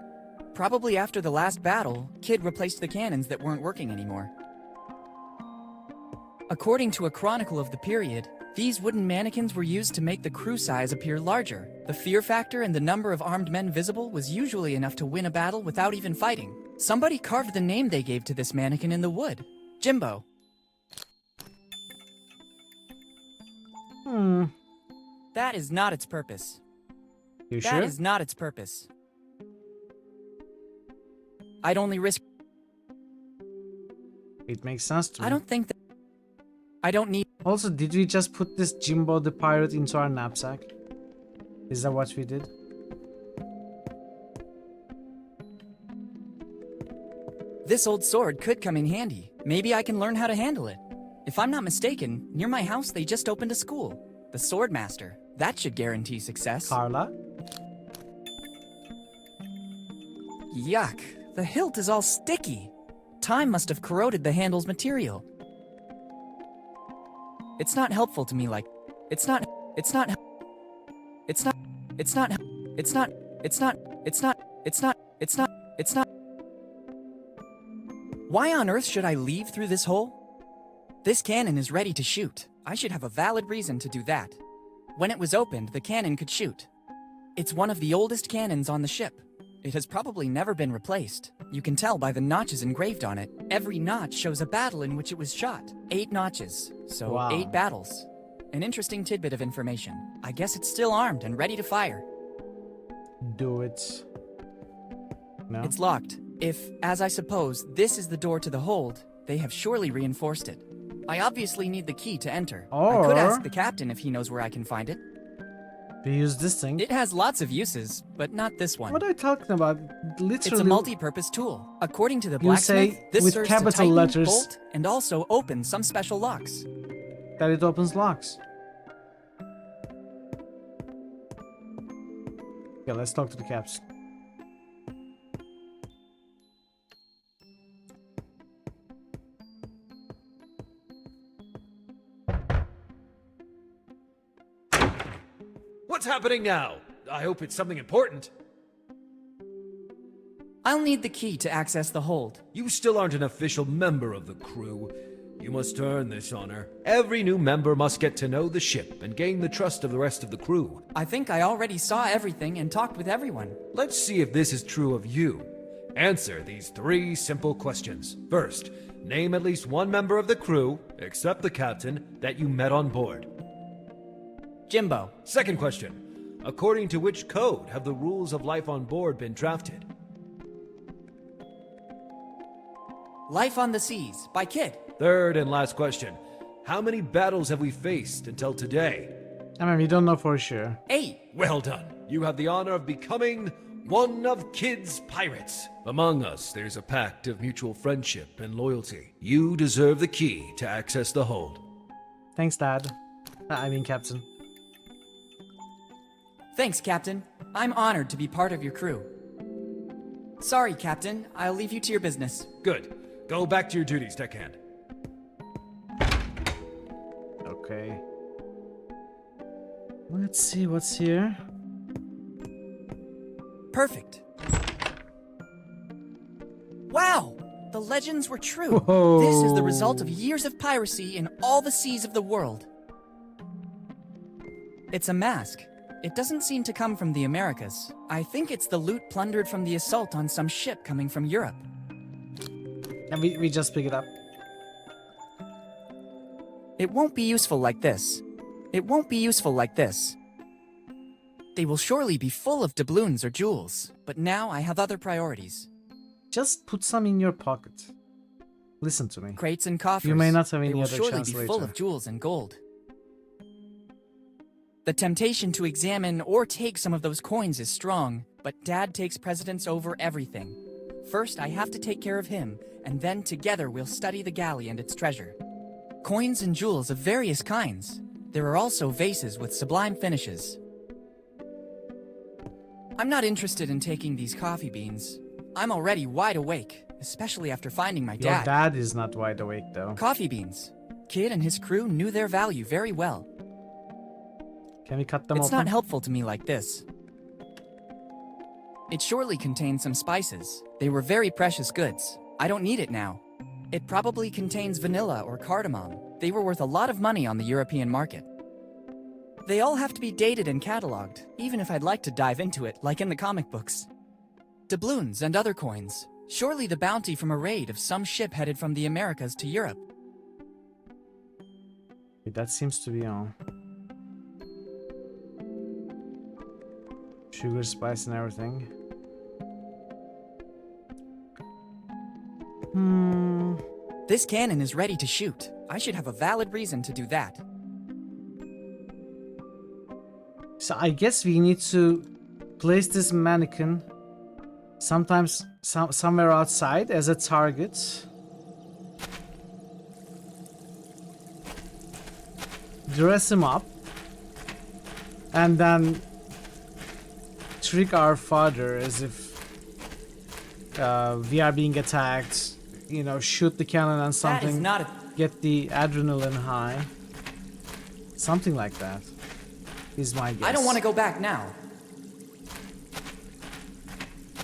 Probably after the last battle, Kid replaced the cannons that weren't working anymore. According to a chronicle of the period, these wooden mannequins were used to make the crew size appear larger. The fear factor and the number of armed men visible was usually enough to win a battle without even fighting. Somebody carved the name they gave to this mannequin in the wood. Jimbo. That is not its purpose. You That sure? is not its purpose. I'd only risk... It makes sense to me. I don't think that... I don't need... Also, did we just put this Jimbo the pirate into our knapsack? Is that what we did? This old sword could come in handy. Maybe I can learn how to handle it. If I'm not mistaken, near my house they just opened a school. The Swordmaster. That should guarantee success. Carla? Yuck. The hilt is all sticky. Time must have corroded the handle's material. It's not helpful to me like... It's not... Why on earth should I leave through this hole? This cannon is ready to shoot. I should have a valid reason to do that. When it was opened, the cannon could shoot. It's one of the oldest cannons on the ship. It has probably never been replaced. You can tell by the notches engraved on it. Every notch shows a battle in which it was shot. 8 notches, so Wow. 8 battles. An interesting tidbit of information. I guess it's still armed and ready to fire. Do it. No? It's locked. If, as I suppose, this is the door to the hold, they have surely reinforced it. I obviously need the key to enter. I could ask the captain if he knows where I can find it. We use this thing. It has lots of uses, but not this one. What are you talking about? Literally. It's a multi-purpose tool. According to the You say blacksmith, this with serves capital to tighten, letters. bolt, and also open some special locks. That it opens locks. Yeah, let's talk to the caps. What's happening now? I hope it's something important. I'll need the key to access the hold. You still aren't an official member of the crew. You must earn this honor. Every new member must get to know the ship and gain the trust of the rest of the crew. I think I already saw everything and talked with everyone. Let's see if this is true of you. Answer these 3 simple questions. First, name at least one member of the crew, except the captain, that you met on board. Jimbo. Second question. According to which code have the rules of life on board been drafted? Life on the Seas, by Kid. Third and last question. How many battles have we faced until today? I mean, we don't know for sure. 8. Well done. You have the honor of becoming one of Kid's pirates. Among us, there's a pact of mutual friendship and loyalty. You deserve the key to access the hold. Thanks, Dad. I mean, Captain. Thanks, Captain. I'm honored to be part of your crew. Sorry, Captain. I'll leave you to your business. Good. Go back to your duties, deckhand. Okay. Let's see what's here. Perfect. Wow! The legends were true. Whoa. This is the result of years of piracy in all the seas of the world. It's a mask. It doesn't seem to come from the Americas. I think it's the loot plundered from the assault on some ship coming from Europe. And we just pick it up. It won't be useful like this. It won't be useful like this. They will surely be full of doubloons or jewels, but now I have other priorities. Just put some in your pocket. Listen to me. Crates and coffers. You may not have They any will other surely chance be later. full of jewels and gold. The temptation to examine or take some of those coins is strong, but Dad takes precedence over everything. First, I have to take care of him, and then together we'll study the galley and its treasure. Coins and jewels of various kinds. There are also vases with sublime finishes. I'm not interested in taking these coffee beans. I'm already wide awake, especially after finding my Your dad. dad is not wide awake, though. Coffee beans. Kid and his crew knew their value very well. Can we cut them It's open? not helpful to me like this. It surely contained some spices. They were very precious goods. I don't need it now. It probably contains vanilla or cardamom. They were worth a lot of money on the European market. They all have to be dated and cataloged, even if I'd like to dive into it, like in the comic books. Doubloons and other coins. Surely the bounty from a raid of some ship headed from the Americas to Europe. That seems to be all. Sugar, spice, and everything. This cannon is ready to shoot. I should have a valid reason to do that. So I guess we need to place this mannequin somewhere outside as a target. Dress him up. And then trick our father as if we are being attacked. You know, shoot the cannon on something. That is not a... Get the adrenaline high. Something like that is my guess. I don't want to go back now.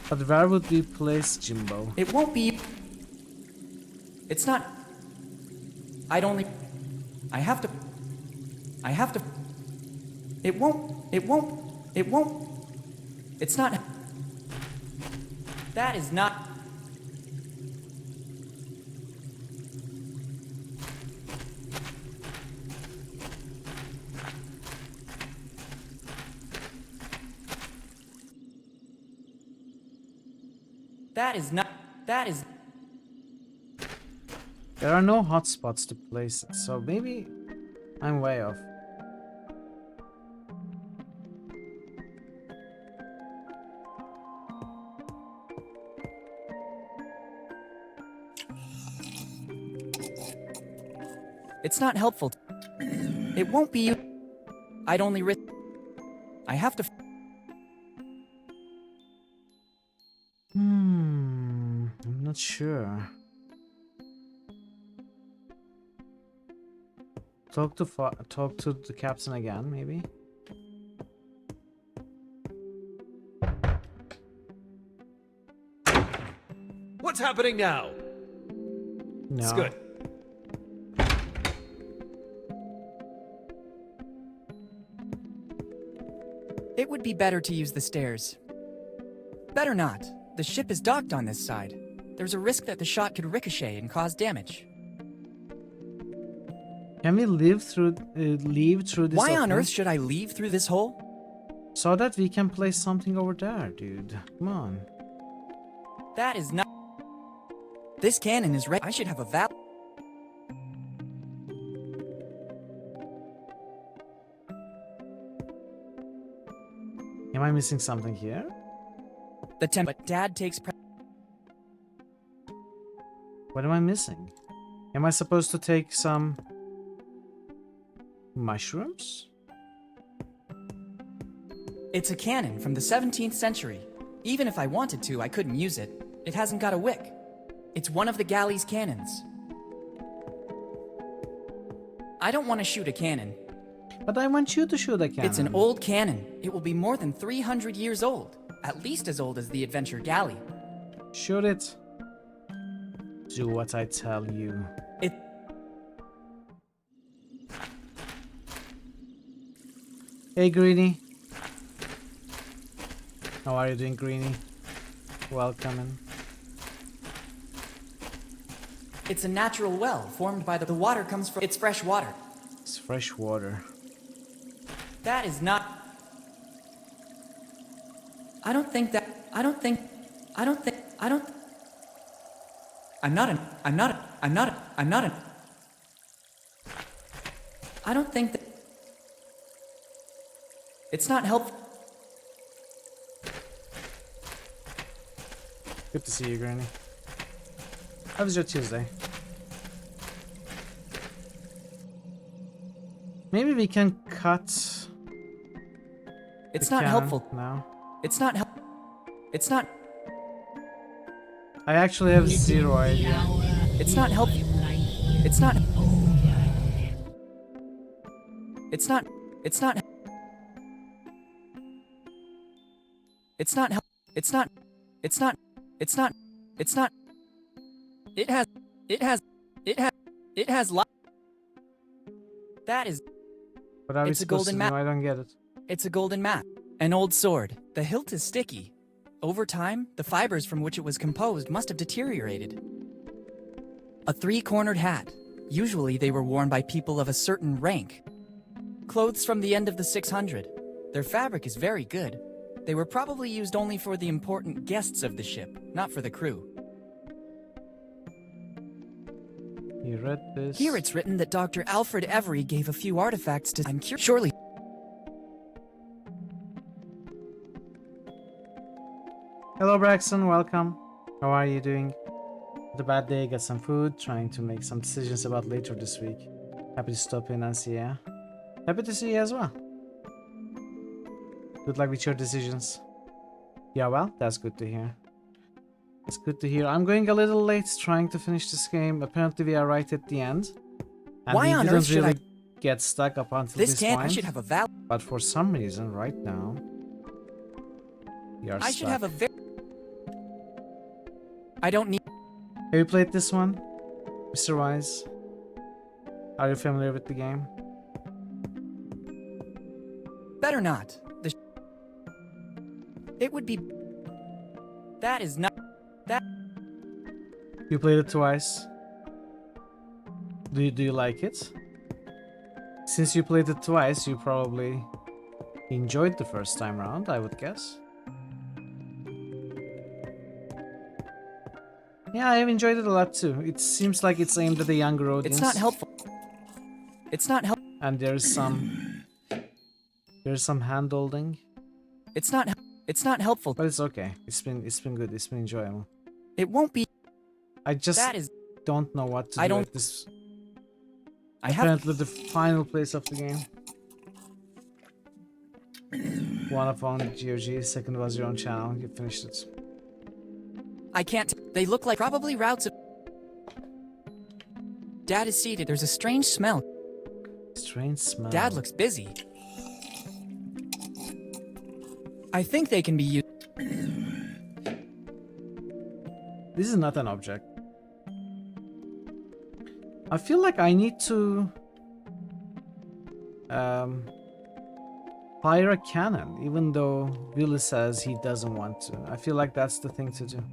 But where would we place Jimbo? It won't be... It's not... I'd only... I have to... It won't... It's not... That is not... That is... There are no hotspots to place it, so maybe I'm way off. It's not helpful. It won't be... I'd only risk... I have to... I'm not sure. Talk to the captain again, maybe. What's happening now? No. It's good. It would be better to use the stairs. Better not. The ship is docked on this side. There's a risk that the shot could ricochet and cause damage. Can we leave through this? Why on opening? earth should I leave through this hole? So that we can place something over there, dude. Come on. That is not... This cannon is ready. I should have a valid... Am I missing something here? The but Dad takes... What am I missing? Am I supposed to take some mushrooms? It's a cannon from the 17th century. Even if I wanted to, I couldn't use it. It hasn't got a wick. It's one of the galley's cannons. I don't want to shoot a cannon. But I want you to shoot a cannon. It's an old cannon. It will be more than 300 years old. At least as old as the Adventure Galley. Shoot it. Do what I tell you. Hey, Greenie. How are you doing, Greenie? Welcome in. It's a natural well formed by the water comes from... It's fresh water. It's fresh water. That is not... I don't think... I'm not... I don't think that... It's not helpful. Good to see you, Granny. How was your Tuesday? Maybe we can cut... It's not helpful. Now. It's not help. It's not... I actually have zero idea. It's not helpful. It's not... It's not... It's not... It's not help. It's not. It's not. It's not. It's not. It has. It has. It has. It has li- That is. What are we It's a supposed golden to do? map. I don't get it. It's a golden map. An old sword. The hilt is sticky. Over time, the fibers from which it was composed must have deteriorated. A three-cornered hat. Usually they were worn by people of a certain rank. Clothes from the end of the 600. Their fabric is very good. They were probably used only for the important guests of the ship, not for the crew. You read this? Here it's written that Dr. Alfred Every gave a few artifacts to... I'm curious. Surely... Hello Braxton, welcome. How are you doing? Had a bad day, got some food, trying to make some decisions about later this week. Happy to stop in and see ya. Happy to see you as well. Good luck with your decisions. Yeah, well, that's good to hear. It's good to hear. I'm going a little late trying to finish this game. Apparently we are right at the end. And Why we on didn't earth should really I... get stuck up until This this can't... point. I should have a val... But for some reason, right now, we are I stuck. should have a very... I don't need... Have you played this one, Mr. Wise? Are you familiar with the game? Better not. It would be... That is not... That... You played it twice. Do you like it? Since you played it twice, you probably enjoyed the first time round, I would guess. Yeah, I've enjoyed it a lot too. It seems like it's aimed at a younger audience. It's not helpful. It's not helpful. And there's some hand holding. It's not helpful. But it's okay. It's been good. It's been enjoyable. It won't be. I just That is... don't know what to do I don't... with this. I have... Apparently the final place of the game. One upon GOG, second was your own channel. You finished it. I can't... They look like probably routes of... Dad is seated. There's a strange smell. Strange smell. Dad looks busy. I think they can be used... This is not an object. I feel like I need to fire a cannon, even though Willy says he doesn't want to. I feel like that's the thing to do.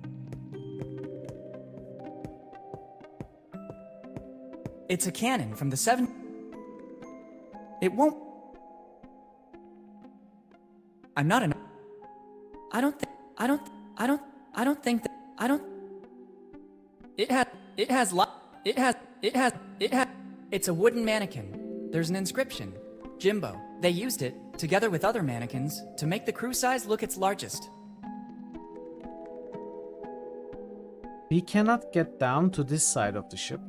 It's a cannon from the 7... It won't... I'm not an... I don't think... I don't think that... I don't... It has... It's a wooden mannequin. There's an inscription. Jimbo. They used it, together with other mannequins, to make the crew size look its largest. We cannot get down to this side of the ship.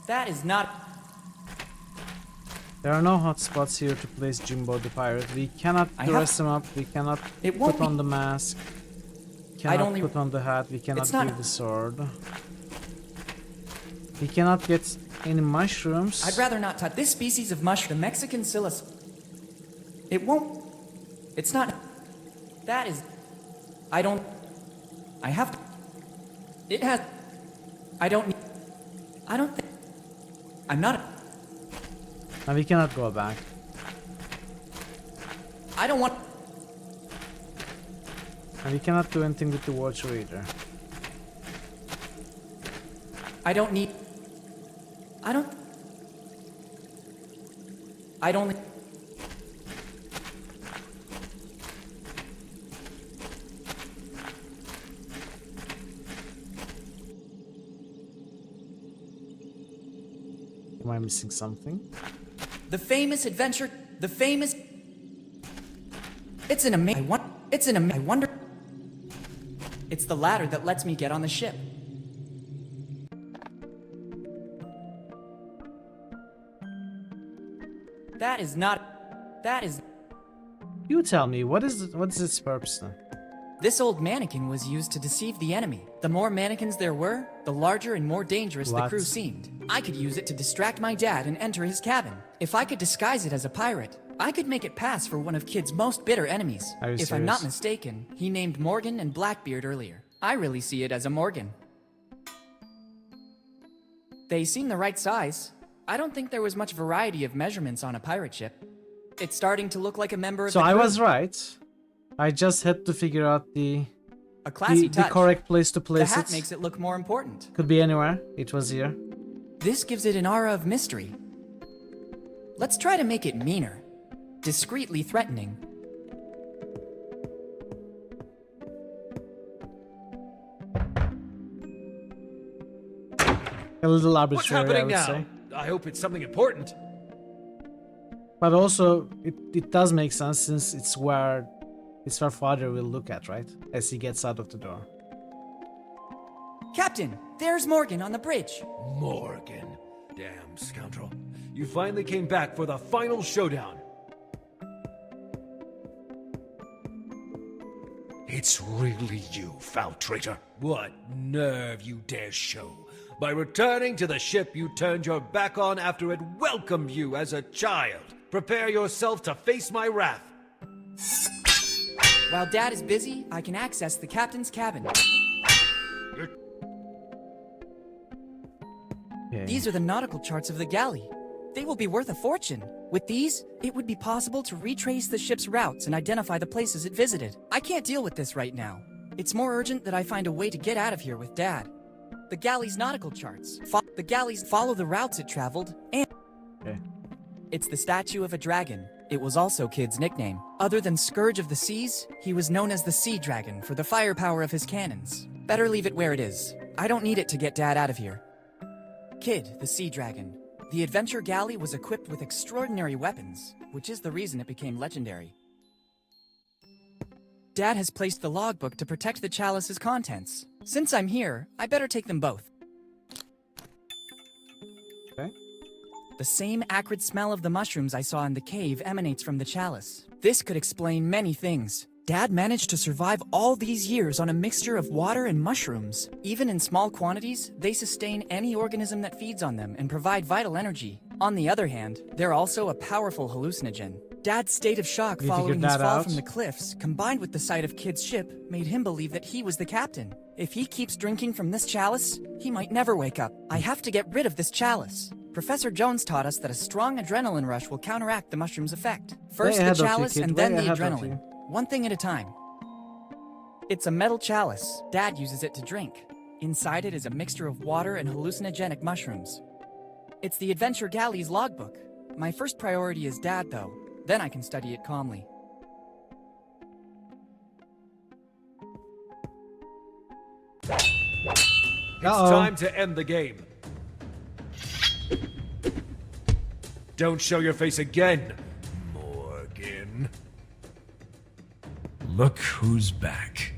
That is not... There are no hotspots here to place Jimbo the pirate. We cannot dress him up. We cannot put on the mask. Cannot put on the hat. We cannot give the sword. We cannot get any mushrooms. I'd rather not touch this species of mushroom, the Mexican psilos. It won't... It's not... That is... I don't... I have... It has... I don't... I don't think... I'm not... And we cannot go back. I don't want... And we cannot do anything with the watcher either. I don't need... I don't... I don't... Am I missing something? The famous adventure... The famous... It's an amazing... It's an amazing... I wonder... It's the ladder that lets me get on the ship. That is not... That is... You tell me, what is its purpose then? This old mannequin was used to deceive the enemy. The more mannequins there were, the larger and more dangerous the crew seemed. I could use it to distract my dad and enter his cabin. If I could disguise it as a pirate, I could make it pass for one of Kid's most bitter enemies. If I'm not mistaken, he named Morgan and Blackbeard earlier. I really see it as a Morgan. They seem the right size. I don't think there was much variety of measurements on a pirate ship. It's starting to look like a member of the crew. So I was right. I just had to figure out the correct place to place it. The hat makes it look more important. Could be anywhere. It was here. This gives it an aura of mystery. Let's try to make it meaner. Discreetly threatening. A little arbitrary, What's happening I would now? say. I hope it's something important. But also, it does make sense since it's where father will look at, right? As he gets out of the door. Captain, there's Morgan on the bridge. Morgan. Damn scoundrel. You finally came back for the final showdown. It's really you, foul traitor. What nerve you dare show. By returning to the ship you turned your back on after it welcomed you as a child. Prepare yourself to face my wrath. While Dad is busy, I can access the captain's cabin. Okay. These are the nautical charts of the galley. They will be worth a fortune. With these, it would be possible to retrace the ship's routes and identify the places it visited. I can't deal with this right now. It's more urgent that I find a way to get out of here with Dad. The galley's nautical charts. The galleys follow the routes it traveled, and... Okay. It's the statue of a dragon. It was also Kid's nickname. Other than Scourge of the Seas, he was known as the Sea Dragon for the firepower of his cannons. Better leave it where it is. I don't need it to get Dad out of here. Kid, the Sea Dragon. The adventure galley was equipped with extraordinary weapons, which is the reason it became legendary. Dad has placed the logbook to protect the chalice's contents. Since I'm here, I better take them both. Okay. The same acrid smell of the mushrooms I saw in the cave emanates from the chalice. This could explain many things. Dad managed to survive all these years on a mixture of water and mushrooms. Even in small quantities, they sustain any organism that feeds on them and provide vital energy. On the other hand, they're also a powerful hallucinogen. Dad's state of shock following his fall from the cliffs, combined with the sight of Kid's ship, made him believe that he was the captain. If he keeps drinking from this chalice, he might never wake up. I have to get rid of this chalice. Professor Jones taught us that a strong adrenaline rush will counteract the mushroom's effect. First the chalice and then the adrenaline. One thing at a time. It's a metal chalice. Dad uses it to drink. Inside it is a mixture of water and hallucinogenic mushrooms. It's the Adventure Galley's logbook. My first priority is Dad, though. Then I can study it calmly. It's time to end the game. Don't show your face again, Morgan. Look who's back.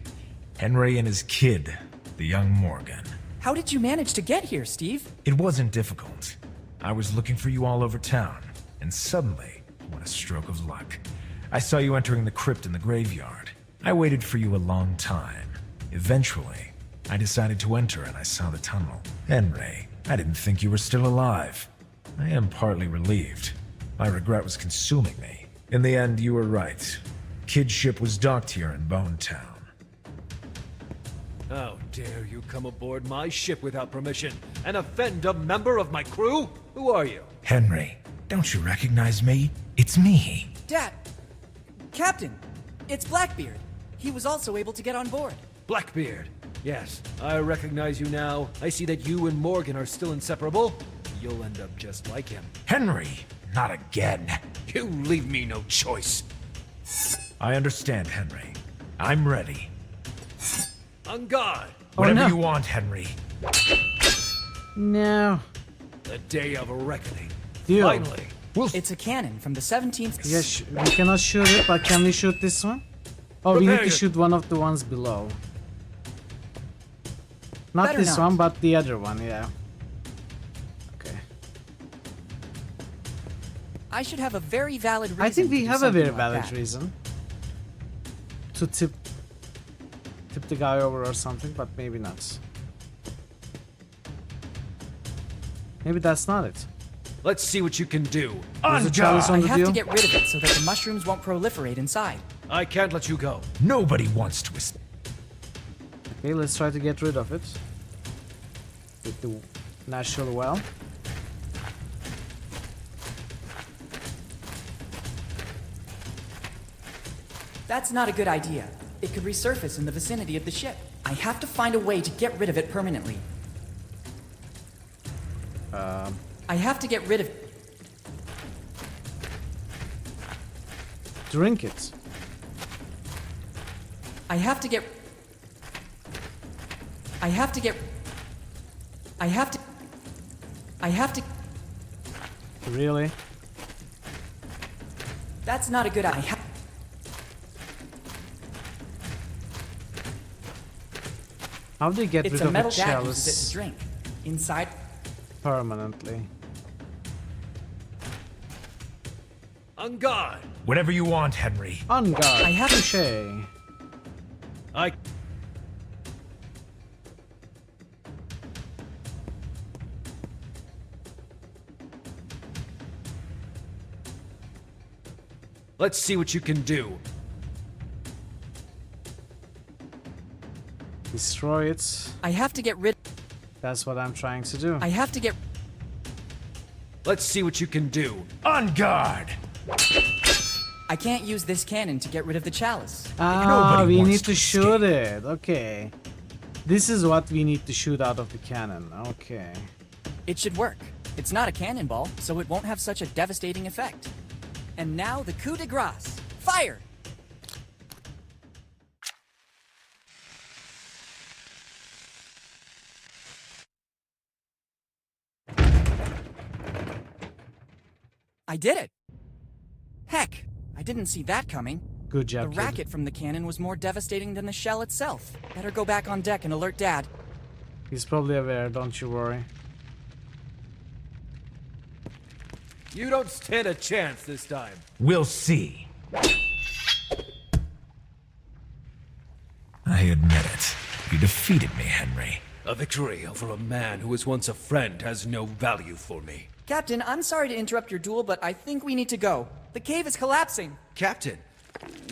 Henry and his kid, the young Morgan. How did you manage to get here, Steve? It wasn't difficult. I was looking for you all over town, and suddenly, what a stroke of luck. I saw you entering the crypt in the graveyard. I waited for you a long time. Eventually, I decided to enter and I saw the tunnel. Henry, I didn't think you were still alive. I am partly relieved. My regret was consuming me. In the end, you were right. Kid's ship was docked here in Bone Town. How dare you come aboard my ship without permission and offend a member of my crew? Who are you? Henry, don't you recognize me? It's me. Dad! Captain! It's Blackbeard. He was also able to get on board. Blackbeard. Yes, I recognize you now. I see that you and Morgan are still inseparable. You'll end up just like him. Henry, not again. You leave me no choice. I understand, Henry. I'm ready. On guard! Whatever you want, Henry. No. The day of reckoning. Deal. Finally. It's a cannon from the 17th... Yes, we cannot shoot it, but can we shoot this one? Oh, we need to shoot one of the ones below. Not this one, but the other one, yeah. Okay. I should have a very valid reason. I think we have a very like valid that. reason to tip the guy over or something, but maybe not. Maybe that's not it. Let's see what you can do. There's a chalice on I the have deal. to get rid of it so that the mushrooms won't proliferate inside. I can't let you go. Nobody wants to. Okay, let's try to get rid of it. With the natural well. That's not a good idea. It could resurface in the vicinity of the ship. I have to find a way to get rid of it permanently. I have to get rid of it. Drink it. I have to get... I have to... Really? That's not a good idea. How do you get It's rid a of a metal dad uses it chalice to drink. Inside... permanently? On guard. Whatever you want, Henry. On guard. I have Touché. I... Let's see what you can do. Destroy it. I have to get rid... That's what I'm trying to do. I have to get... Let's see what you can do. On guard! I can't use this cannon to get rid of the chalice. Ah, we need to shoot it. Okay. This is what we need to shoot out of the cannon. Okay. It should work. It's not a cannonball, so it won't have such a devastating effect. And now the coup de grace. Fire! I did it! Heck, I didn't see that coming. Good job, The kid. racket from the cannon was more devastating than the shell itself. Better go back on deck and alert Dad. He's probably aware, don't you worry. You don't stand a chance this time. We'll see. I admit it. You defeated me, Henry. A victory over a man who was once a friend has no value for me. Captain, I'm sorry to interrupt your duel, but I think we need to go. The cave is collapsing. Captain,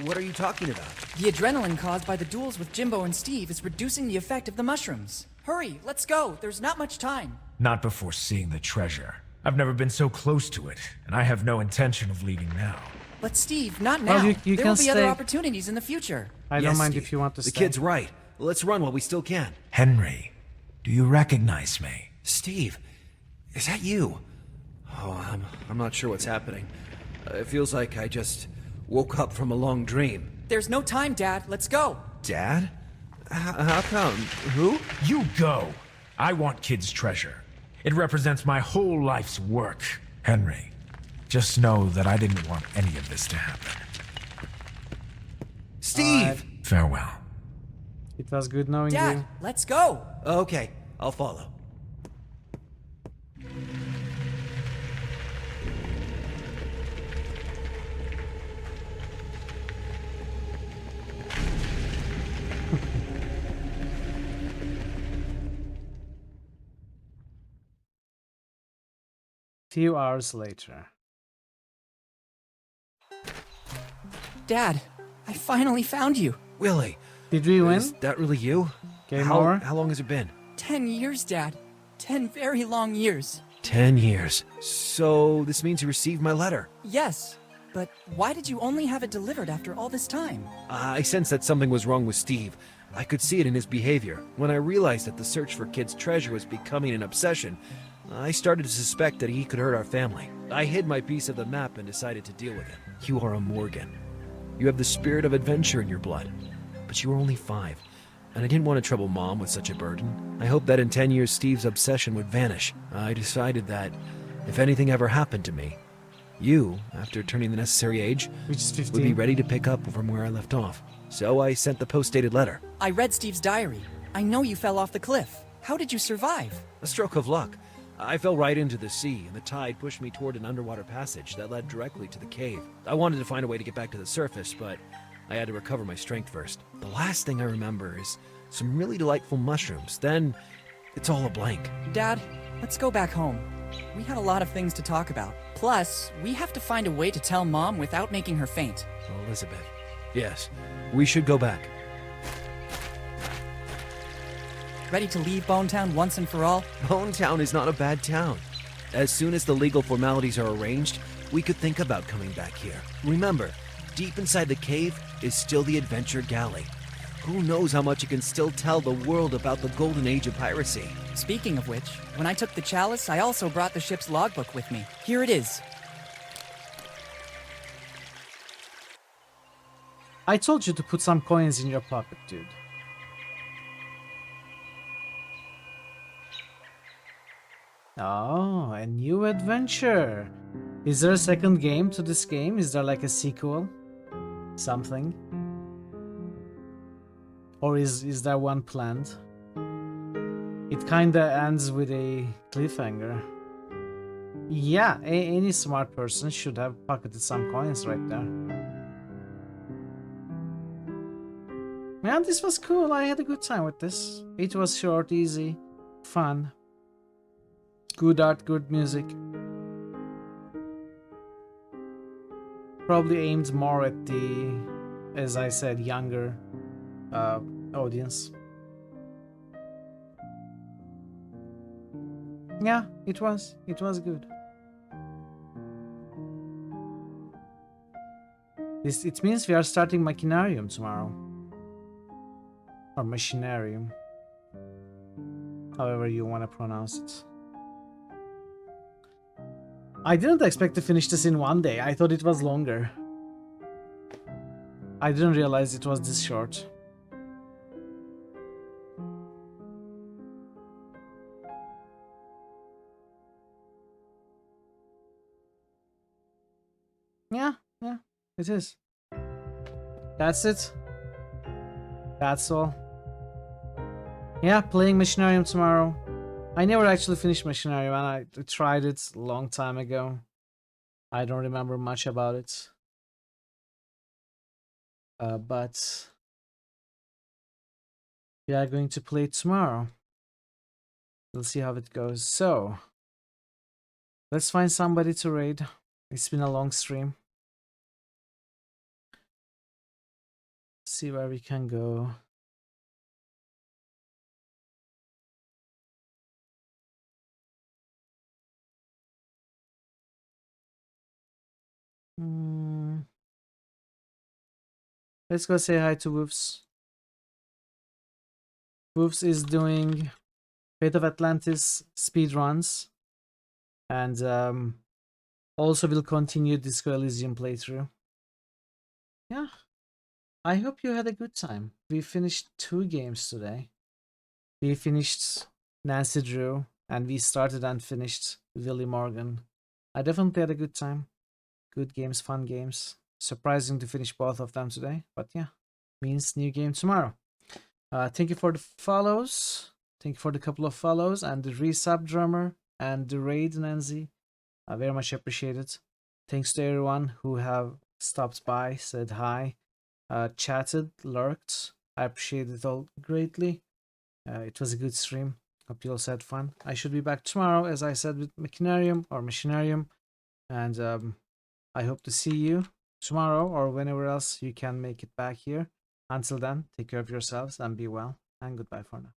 what are you talking about? The adrenaline caused by the duels with Jimbo and Steve is reducing the effect of the mushrooms. Hurry, let's go. There's not much time. Not before seeing the treasure. I've never been so close to it, and I have no intention of leaving now. But Steve, not now. Well, you there can will be other stay. opportunities in the future. I don't mind if you want to The stay. kid's right. Let's run while we still can. Henry, do you recognize me? Steve, is that you? Oh, I'm not sure what's happening. It feels like I just woke up from a long dream. There's no time, Dad. Let's go. Dad? How come? Who? You go! I want Kid's treasure. It represents my whole life's work. Henry, just know that I didn't want any of this to happen. Steve! Farewell. It was good knowing Dad, you. let's go. Okay, I'll follow. Few hours later. Dad, I finally found you. Willy. Did we win? Is that really you? Game over? How long has it been? 10 years, Dad. 10 very long years. 10 years. So this means you received my letter. Yes, but why did you only have it delivered after all this time? I sensed that something was wrong with Steve. I could see it in his behavior. When I realized that the search for Kid's treasure was becoming an obsession, I started to suspect that he could hurt our family. I hid my piece of the map and decided to deal with it. You are a Morgan. You have the spirit of adventure in your blood. But you were only 5, and I didn't want to trouble Mom with such a burden. I hoped that in 10 years Steve's obsession would vanish. I decided that if anything ever happened to me, you, after turning the necessary age, Which is would 15. be ready to pick up from where I left off. So I sent the post-dated letter. I read Steve's diary. I know you fell off the cliff. How did you survive? A stroke of luck. I fell right into the sea, and the tide pushed me toward an underwater passage that led directly to the cave. I wanted to find a way to get back to the surface, but I had to recover my strength first. The last thing I remember is some really delightful mushrooms. Then it's all a blank. Dad, let's go back home. We had a lot of things to talk about. Plus, we have to find a way to tell Mom without making her faint. Elizabeth. Yes, we should go back. Ready to leave Bonetown once and for all? Bonetown is not a bad town. As soon as the legal formalities are arranged, we could think about coming back here. Remember, deep inside the cave is still the Adventure Galley. Who knows how much it can still tell the world about the golden age of piracy. Speaking of which, when I took the chalice, I also brought the ship's logbook with me. Here it is. I told you to put some coins in your pocket, dude. Oh, a new adventure. Is there a second game to this game? Is there like a sequel? Something? Or is there one planned? It kinda ends with a cliffhanger. Yeah, any smart person should have pocketed some coins right there. Man, this was cool. I had a good time with this. It was short, easy, fun. Good art, good music. Probably aimed more at the, as I said, younger audience. Yeah, it was good. It means we are starting Machinarium tomorrow. Or Machinarium. However you want to pronounce it. I didn't expect to finish this in one day. I thought it was longer. I didn't realize it was this short. Yeah, it is. That's it. That's all. Yeah, playing Machinarium tomorrow. I never actually finished Machinarium, and I tried it a long time ago. I don't remember much about it. But we are going to play it tomorrow. We'll see how it goes. So, let's find somebody to raid. It's been a long stream. See where we can go. Let's go say hi to Woofs. Woofs is doing Fate of Atlantis speedruns. And also will continue Disco Elysium playthrough. Yeah. I hope you had a good time. We finished 2 games today. We finished Nancy Drew, and we started and finished Willy Morgan. I definitely had a good time. Good games, fun games. Surprising to finish both of them today, but yeah, means new game tomorrow. Thank you for the follows. Thank you for the couple of follows and the resub drummer and the raid Nancy. I very much appreciate it. Thanks to everyone who have stopped by, said hi, chatted, lurked. I appreciate it all greatly. It was a good stream. Hope you also had fun. I should be back tomorrow, as I said, with Machinarium or Machinarium. And I hope to see you tomorrow or whenever else you can make it back here. Until then, take care of yourselves and be well. And goodbye for now.